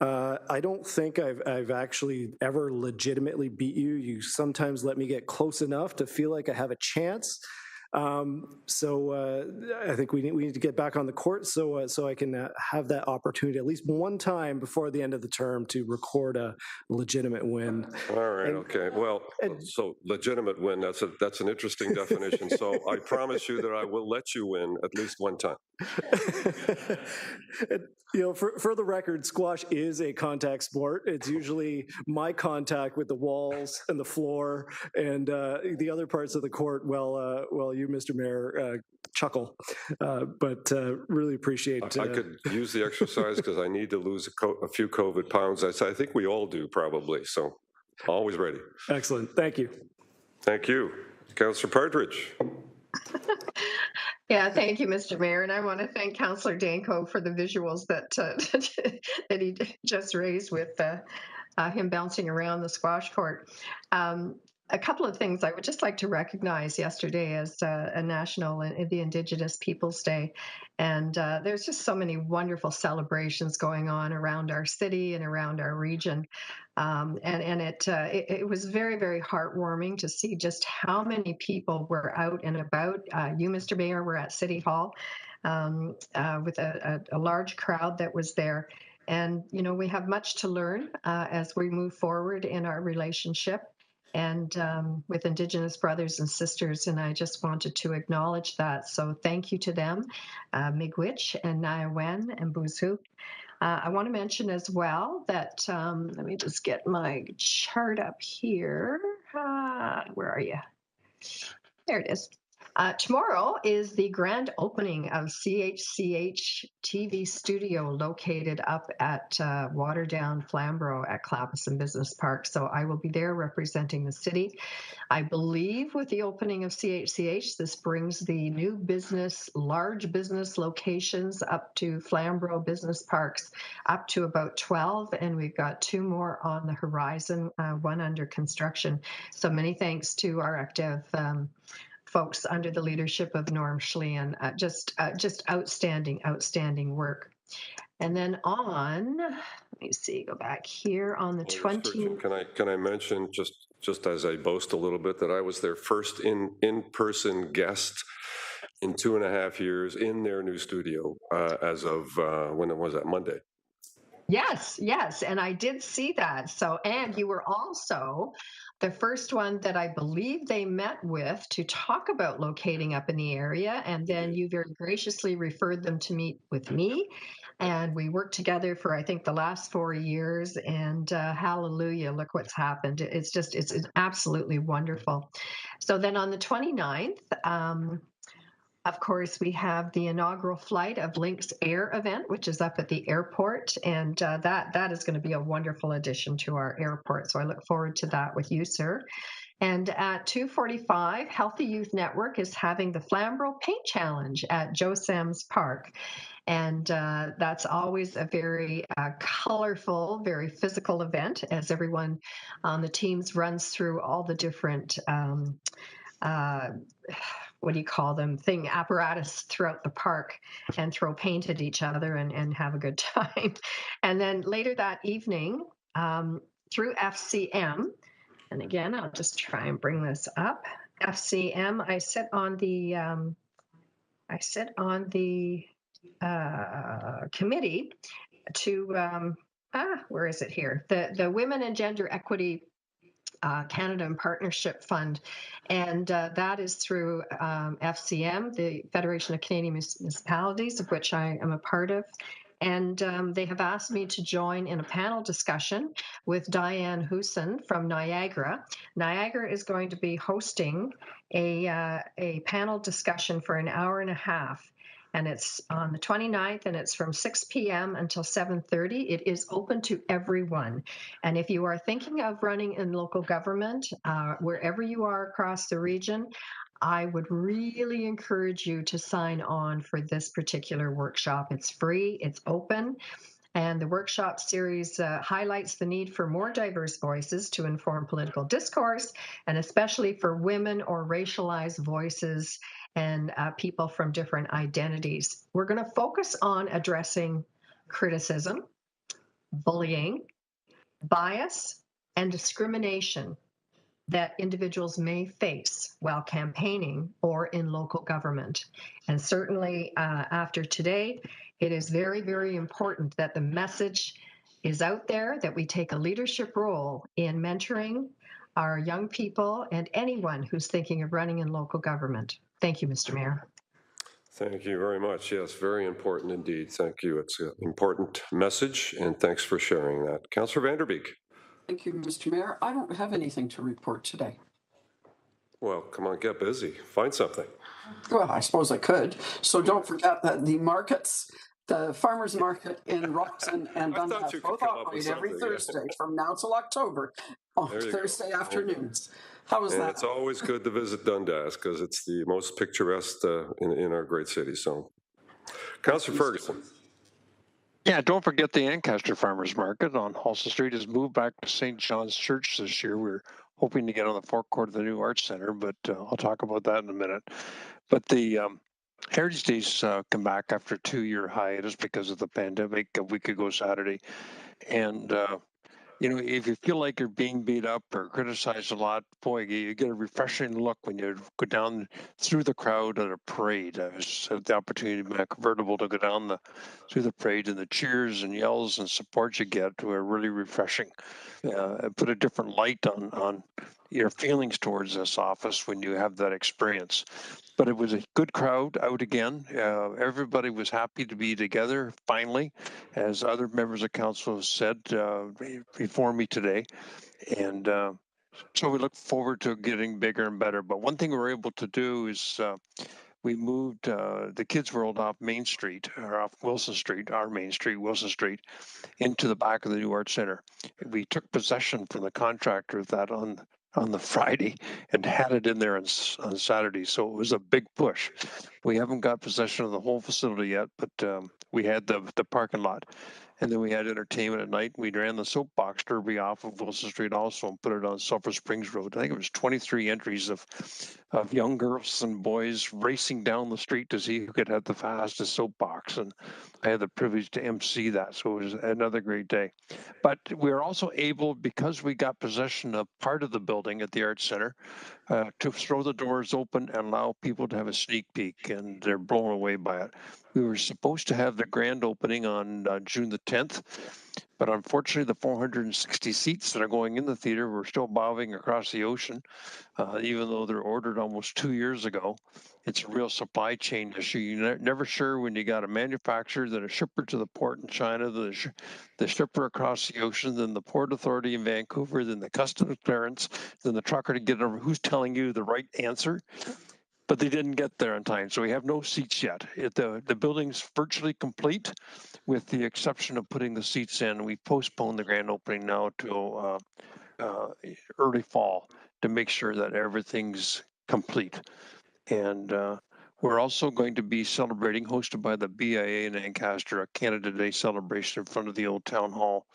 I don't think I've actually ever legitimately beat you. You sometimes let me get close enough to feel like I have a chance. So I think we need to get back on the court so I can have that opportunity at least one time before the end of the term to record a legitimate win. All right. Okay. Well, so legitimate win, that's an interesting definition. So I promise you that I will let you win at least one time. You know, for the record, squash is a contact sport. It's usually my contact with the walls and the floor, and the other parts of the court. Well, you, Mr. Mayor, chuckle, but really appreciate. I could use the exercise because I need to lose a few COVID pounds. I think we all do probably. So, always ready. Excellent. Thank you. Thank you, Councillor Partridge. Yeah, thank you, Mr. Mayor. And I want to thank Councillor Danko for the visuals that that he just raised with him bouncing around the squash court. a couple of things I would just like to recognize yesterday as a National the Indigenous Peoples Day. And there's just so many wonderful celebrations going on around our city and around our region. It was very, very heartwarming to see just how many people were out and about. You, Mr. Mayor, were at City Hall with a large crowd that was there. And, you know, we have much to learn as we move forward in our relationship and with Indigenous brothers and sisters, and I just wanted to acknowledge that. So thank you to them, Miigwech and Niawen and Boozhoo. I want to mention as well that, let me just get my chart up here. Where are you? There it is. Tomorrow is the grand opening of CHCH TV studio located up at Waterdown Flamborough at Clapperson Business Park. So I will be there representing the city. I believe with the opening of CHCH, this brings the new business, large business locations up to Flamborough Business Parks up to about 12. And we've got 2 more on the horizon, 1 under construction. So many thanks to our active folks under the leadership of Norm Schlein. Just outstanding work. And then on, let me see, go back here on the 20th. Can I mention just as I boast a little bit that I was their first in-person guest in 2.5 years in their new studio as of when it was that Monday. Yes, and I did see that. So, and you were also the first one that I believe they met with to talk about locating up in the area. And then you very graciously referred them to meet with me. And we worked together for, I think, the last 4 years. And hallelujah, look what's happened. It's absolutely wonderful. So then on the 29th, of course, we have the inaugural flight of Lynx Air event, which is up at the airport, and that is going to be a wonderful addition to our airport. So I look forward to that with you, sir. And at 2:45, Healthy Youth Network is having the Flamborough Paint Challenge at Joe Sam's Park. And that's always a very colorful, very physical event as everyone on the teams runs through all the different what do you call them, apparatus throughout the park and throw paint at each other and have a good time. And then later that evening, through FCM, and again, I'll just try and bring this up. FCM, I sit on the committee to, where is it here? The Women and Gender Equity Canada and Partnership Fund, and that is through FCM, the Federation of Canadian Municipalities, of which I am a part of. And they have asked me to join in a panel discussion with Diane Hoosen from Niagara. Niagara is going to be hosting a panel discussion for an hour and a half. And it's on the 29th, and it's from 6 p.m. until 7:30. It is open to everyone. And if you are thinking of running in local government, wherever you are across the region, I would really encourage you to sign on for this particular workshop. It's free, it's open. And the workshop series highlights the need for more diverse voices to inform political discourse, and especially for women or racialized voices and people from different identities. We're going to focus on addressing criticism, bullying, bias, and discrimination that individuals may face while campaigning or in local government. And certainly after today, it is very, very important that the message is out there, that we take a leadership role in mentoring our young people and anyone who's thinking of running in local government. Thank you, Mr. Mayor. Thank you very much. Yes, very important indeed. Thank you. It's an important message, and thanks for sharing that. Councillor Vanderbeek. Thank you, Mr. Mayor. I don't have anything to report today. Well, come on, get busy. Find something. Well, I suppose I could. So don't forget that the markets, the farmers market in Roxton and Dundas both operate every Thursday from now till October on Thursday afternoons. How was that? It's always good to visit Dundas because it's the most picturesque in our great city. So, Councillor Ferguson. Yeah, don't forget the Ancestor Farmers Market on Halston Street has moved back to St. John's Church this year. We're hoping to get on the forecourt of the new Arts Center, but I'll talk about that in a minute. But the Heritage Days come back after a 2-year hiatus because of the pandemic a week ago Saturday. And you know, if you feel like you're being beat up or criticized a lot, boy, you get a refreshing look when you go down through the crowd at a parade. I had the opportunity in my convertible to go down through the parade, and the cheers and yells and support you get were really refreshing. Put a different light on your feelings towards this office when you have that experience. But it was a good crowd out again. Everybody was happy to be together finally, as other members of council have said before me today. And so we look forward to getting bigger and better. But one thing we were able to do is we moved the Kids World off Main Street, or off Wilson Street, our Main Street, Wilson Street, into the back of the new Arts Center. We took possession from the contractor of that on the Friday and had it in there on Saturday. So it was a big push. We haven't got possession of the whole facility yet, but we had the parking lot. And then we had entertainment at night. We ran the soapbox derby off of Wilson Street also and put it on Sulphur Springs Road. I think it was 23 entries of young girls and boys racing down the street to see who could have the fastest soapbox. And I had the privilege to MC that. So it was another great day. But we were also able, because we got possession of part of the building at the Arts Center, to throw the doors open and allow people to have a sneak peek, and they're blown away by it. We were supposed to have the grand opening on June the 10th, but unfortunately the 460 seats that are going in the theater were still bobbing across the ocean, even though they're ordered almost 2 years ago. It's a real supply chain issue. You're never sure when you got a manufacturer, then a shipper to the port in China, the shipper across the ocean, then the Port Authority in Vancouver, then the customs clearance, then the trucker to get over. Who's telling you the right answer? But they didn't get there in time, so we have no seats yet. The building's virtually complete, with the exception of putting the seats in. We postponed the grand opening now till early fall to make sure that everything's complete. And we're also going to be celebrating, hosted by the BIA in Ancestor, a Canada Day celebration in front of the old town hall.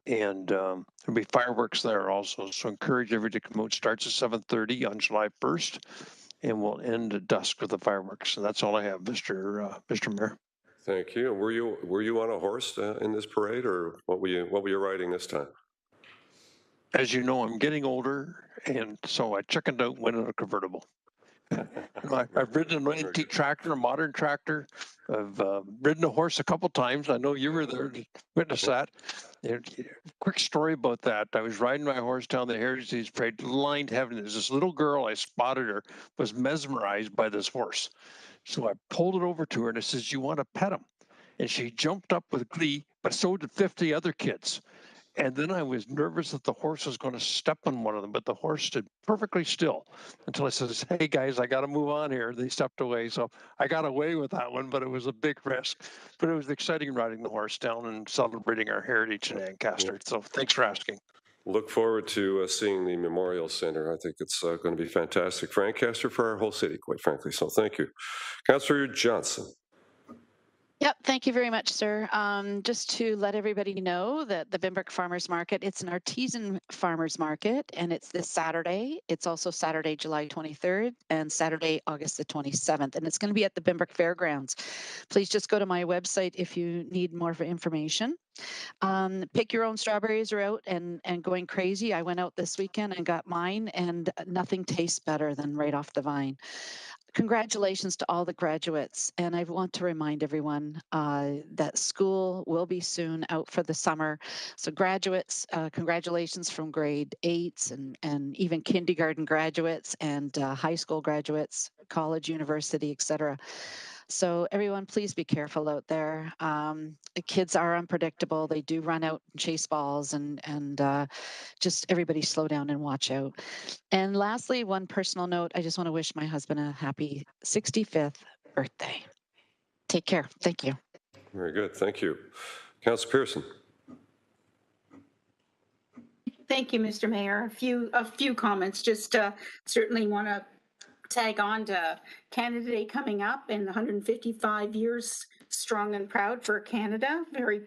And there'll be fireworks there also. So encourage everybody to come out. Starts at 7:30 on July 1st. And we'll end at dusk with the fireworks. And that's all I have, Mr. Mayor. Thank you. Were you on a horse in this parade, or what were you riding this time? As you know, I'm getting older, and so I chickened out and went in a convertible. I've ridden an antique tractor, a modern tractor. I've ridden a horse a couple times. I know you were there to witness that. Quick story about that. I was riding my horse down the Heritage Days Parade, lined heaven. There's this little girl, I spotted her, was mesmerized by this horse. So I pulled it over to her and I says, "You want to pet him?" And she jumped up with glee, but so did 50 other kids. And then I was nervous that the horse was going to step on one of them, but the horse stood perfectly still until I says, "Hey guys, I got to move on here." They stepped away. So I got away with that one, but it was a big risk. But it was exciting riding the horse down and celebrating our heritage in Ancestor. So thanks for asking. Look forward to seeing the Memorial Center. I think it's going to be fantastic for Ancestor, for our whole city, quite frankly. So thank you. Councillor Johnson. Yep, thank you very much, sir. Just to let everybody know that the Bimbrook Farmers Market, it's an artisan farmers market, and it's this Saturday. It's also Saturday, July 23rd, and Saturday, August the 27th, and it's going to be at the Bimbrook Fairgrounds. Please just go to my website if you need more information. Pick your own strawberries are out and going crazy. I went out this weekend and got mine, and nothing tastes better than right off the vine. Congratulations to all the graduates. And I want to remind everyone that school will be soon out for the summer. So graduates, congratulations from grade 8s and even kindergarten graduates and high school graduates, college, university, etc. So everyone, please be careful out there. The kids are unpredictable. They do run out and chase balls, and just everybody slow down and watch out. And lastly, one personal note, I just want to wish my husband a happy 65th birthday. Take care. Thank you. Very good. Thank you. Councillor Pearson. Thank you, Mr. Mayor. A few comments. Just certainly want to tag on to Canada Day coming up and 155 years strong and proud for Canada. Very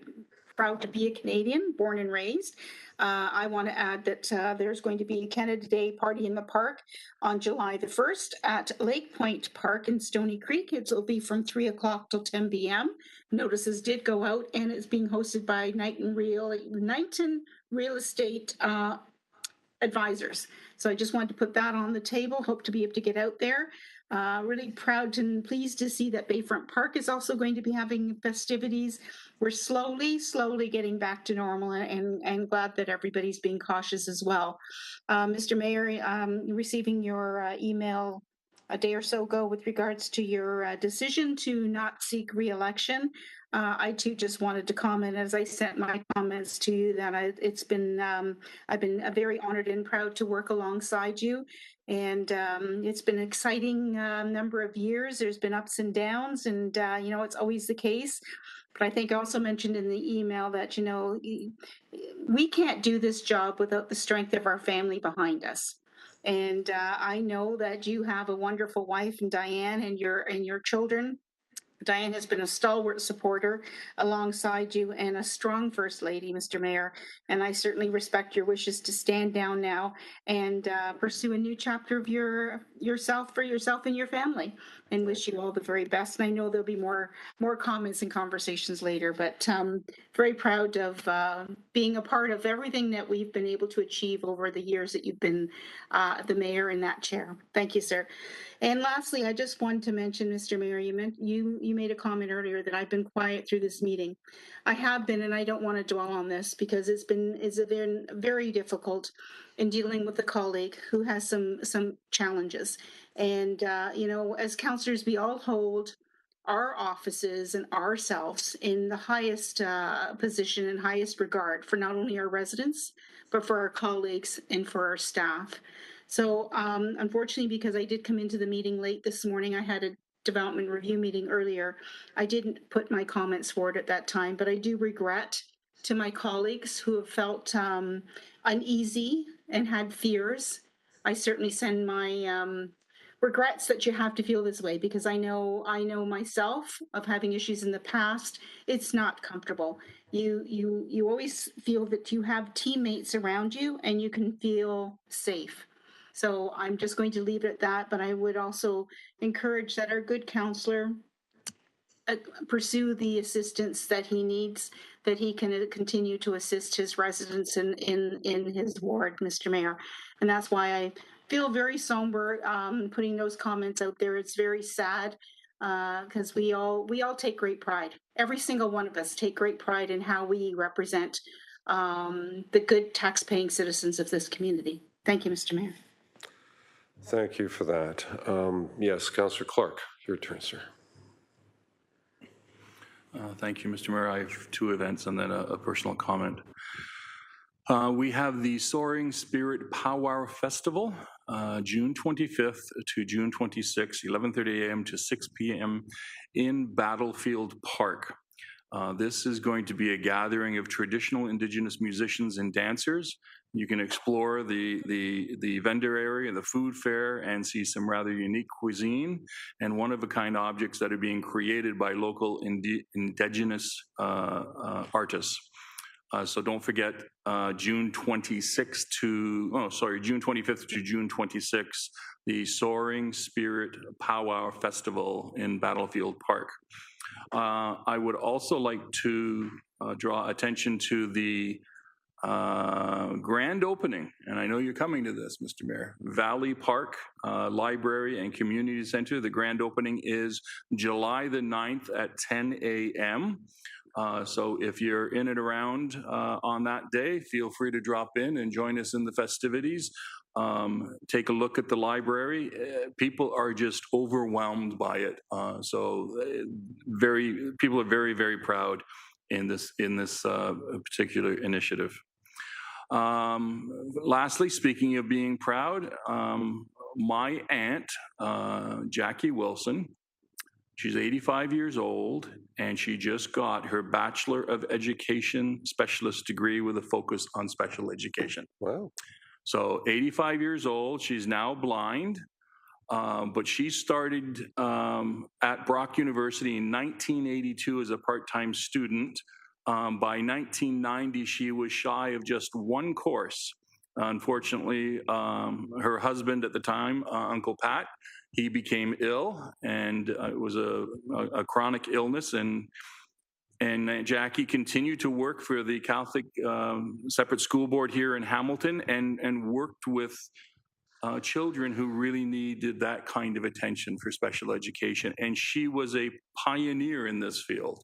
proud to be a Canadian, born and raised. I want to add that there's going to be a Canada Day party in the park on July the 1st at Lake Point Park in Stony Creek. It'll be from 3 o'clock till 10 p.m. Notices did go out, and it's being hosted by Knighton Real Estate Advisors. So I just wanted to put that on the table. Hope to be able to get out there. Really proud and pleased to see that Bayfront Park is also going to be having festivities. We're slowly getting back to normal, and glad that everybody's being cautious as well. Mr. Mayor, receiving your email a day or so ago with regards to your decision to not seek re-election. I too just wanted to comment, as I sent my comments to you, that I've been very honored and proud to work alongside you. And it's been an exciting number of years. There's been ups and downs, and it's always the case. But I think I also mentioned in the email that, we can't do this job without the strength of our family behind us. And I know that you have a wonderful wife, and Diane, and your children. Diane has been a stalwart supporter alongside you and a strong First Lady, Mr. Mayor, and I certainly respect your wishes to stand down now and pursue a new chapter of yourself and your family, and wish you all the very best. And I know there'll be more comments and conversations later, but very proud of being a part of everything that we've been able to achieve over the years that you've been the mayor in that chair. Thank you, sir. And lastly, I just wanted to mention, Mr. Mayor, you made a comment earlier that I've been quiet through this meeting. I have been, and I don't want to dwell on this because it's been very difficult in dealing with a colleague who has some challenges. And as councillors, we all hold our offices and ourselves in the highest position and highest regard for not only our residents, but for our colleagues and for our staff. So unfortunately, because I did come into the meeting late this morning, I had a development review meeting earlier. I didn't put my comments forward at that time, but I do regret to my colleagues who have felt uneasy and had fears. I certainly send my regrets that you have to feel this way, because I know myself of having issues in the past. It's not comfortable. You always feel that you have teammates around you and you can feel safe. So I'm just going to leave it at that, but I would also encourage that our good councillor pursue the assistance that he needs, that he can continue to assist his residents in his ward, Mr. Mayor. And that's why I feel very somber putting those comments out there. It's very sad because we all take great pride. Every single one of us take great pride in how we represent the good tax-paying citizens of this community. Thank you, Mr. Mayor. Thank you for that. Yes, Councillor Clark, your turn, sir. Thank you, Mr. Mayor. I have two events and then a personal comment. We have the Soaring Spirit Powwow Festival, June 25th to June 26th, 11:30 a.m. to 6 p.m. in Battlefield Park. This is going to be a gathering of traditional Indigenous musicians and dancers. You can explore the vendor area, the food fair, and see some rather unique cuisine and one-of-a-kind objects that are being created by local Indigenous artists. So don't forget June 25th to June 26th, the Soaring Spirit Powwow Festival in Battlefield Park. I would also like to draw attention to the grand opening, and I know you're coming to this, Mr. Mayor. Valley Park Library and Community Center, the grand opening is July the 9th at 10 a.m. So if you're in and around on that day, feel free to drop in and join us in the festivities. Take a look at the library. People are just overwhelmed by it. People are very, very proud in this particular initiative. Lastly, speaking of being proud, my aunt, Jackie Wilson, she's 85 years old, and she just got her Bachelor of Education Specialist degree with a focus on special education. Wow. So 85 years old, she's now blind, but she started at Brock University in 1982 as a part-time student By 1990, she was shy of just one course. Unfortunately, her husband at the time, Uncle Pat, he became ill, and it was a chronic illness, and Jackie continued to work for the Catholic Separate School Board here in Hamilton, and worked with children who really needed that kind of attention for special education. And she was a pioneer in this field.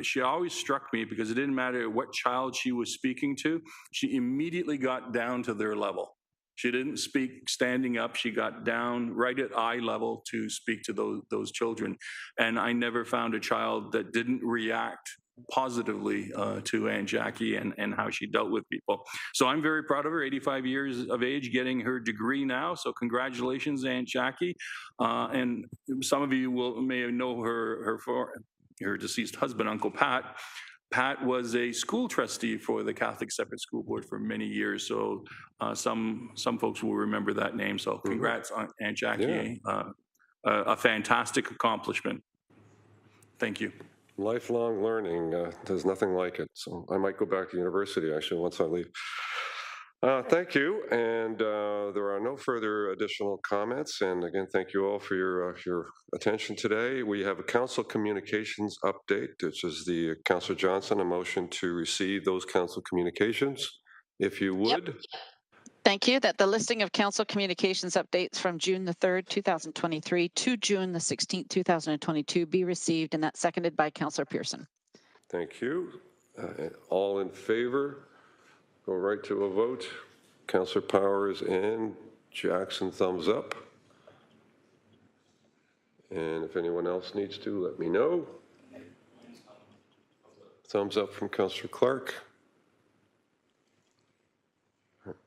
She always struck me because it didn't matter what child she was speaking to, she immediately got down to their level. She didn't speak standing up. She got down right at eye level to speak to those children. And I never found a child that didn't react positively to Aunt Jackie and how she dealt with people. So I'm very proud of her, 85 years of age, getting her degree now. So congratulations, Aunt Jackie. And some of you may know her for her deceased husband, Uncle Pat. Pat was a school trustee for the Catholic Separate School Board for many years, so some folks will remember that name. So congrats, Aunt Jackie. Yeah. A fantastic accomplishment. Thank you. Lifelong learning, there's nothing like it. So I might go back to university, actually, once I leave. Thank you, and there are no further additional comments. And again, thank you all for your attention today. We have a council communications update, which is the Councillor Johnson, a motion to receive those council communications, if you would. Yep. Thank you. That the listing of council communications updates from June the 3rd, 2023 to June the 16th, 2022 be received, and that's seconded by Councillor Pearson. Thank you. All in favor? Go right to a vote. Councillor Powers and Jackson, thumbs up. And if anyone else needs to, let me know. Thumbs up from Councillor Clark.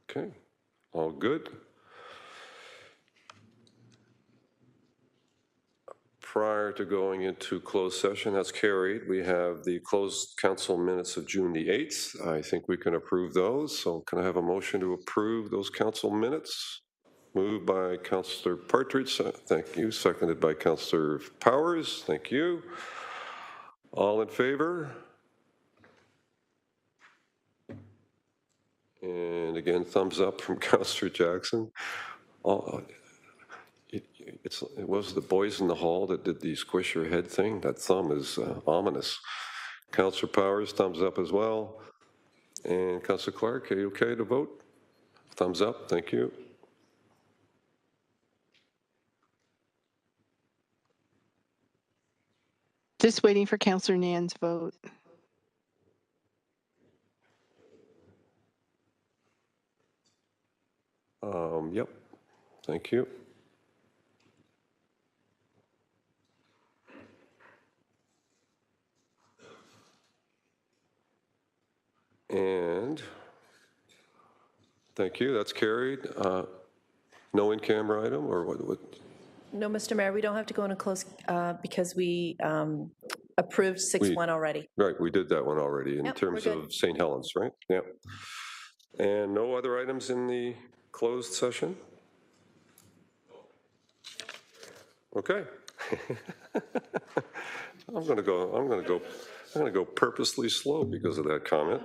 Okay, all good. Prior to going into closed session, that's carried. We have the closed council minutes of June the 8th. I think we can approve those. So can I have a motion to approve those council minutes? Moved by Councillor Partridge, thank you. Seconded by Councillor Powers, thank you. All in favor? And again, thumbs up from Councillor Jackson. It was the boys in the hall that did the squish your head thing. That thumb is ominous. Councillor Powers, thumbs up as well. And Councillor Clark, are you okay to vote? Thumbs up, thank you. Just waiting for Councillor Nan's vote. Yep, thank you. And thank you, that's carried. No in-camera item, or what? No, Mr. Mayor, we don't have to go into close because we approved 6-1 already. Right, we did that one already in Yep, terms of St. Helens, right? Yep. And no other items in the closed session? Okay. I'm gonna go purposely slow because of that comment.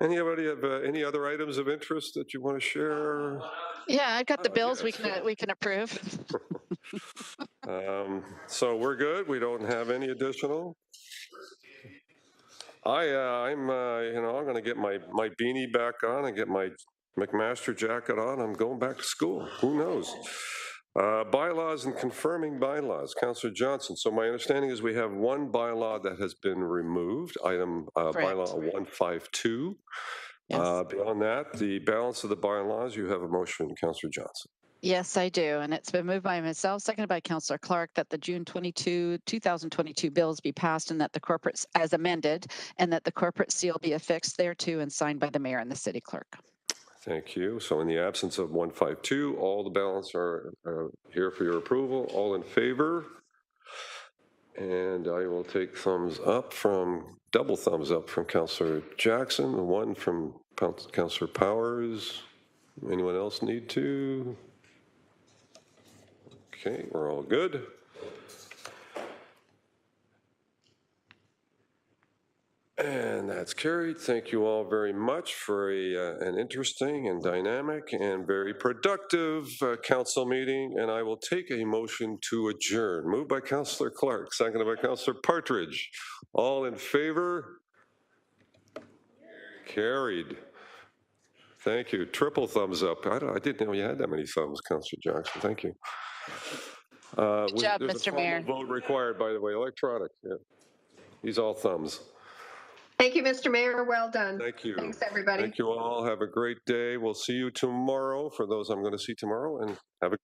Anybody have any other items of interest that you want to share? Yeah, I got the bills we can approve. So we're good. We don't have any additional. I'm going to get my beanie back on and get my McMaster jacket on. I'm going back to school. Who knows? Bylaws and confirming bylaws. Councillor Johnson. So my understanding is we have one bylaw that has been removed, item bylaw 152. Yes. Beyond that, the balance of the bylaws, you have a motion, Councillor Johnson. Yes, I do. And it's been moved by myself, seconded by Councillor Clark, that the June 2022 bills be passed and that the corporate, as amended, and that the corporate seal be affixed thereto and signed by the mayor and the city clerk. Thank you. So in the absence of 152, all the balance are here for your approval. All in favor? And I will take double thumbs up from Councillor Jackson, one from Councillor Powers. Anyone else need to? Okay, we're all good. And that's carried. Thank you all very much for an interesting and dynamic and very productive council meeting. And I will take a motion to adjourn. Moved by Councillor Clark, seconded by Councillor Partridge. All in favor? Carried. Thank you. Triple thumbs up. I didn't know you had that many thumbs, Councillor Jackson. Thank you. Good job, there's Mr. a Mayor. vote required, by the way, electronic. Yeah. He's all thumbs. Thank you, Mr. Mayor. Well done. Thank you. Thanks, everybody. Thank you all. Have a great day. We'll see you tomorrow for those I'm going to see tomorrow, and have a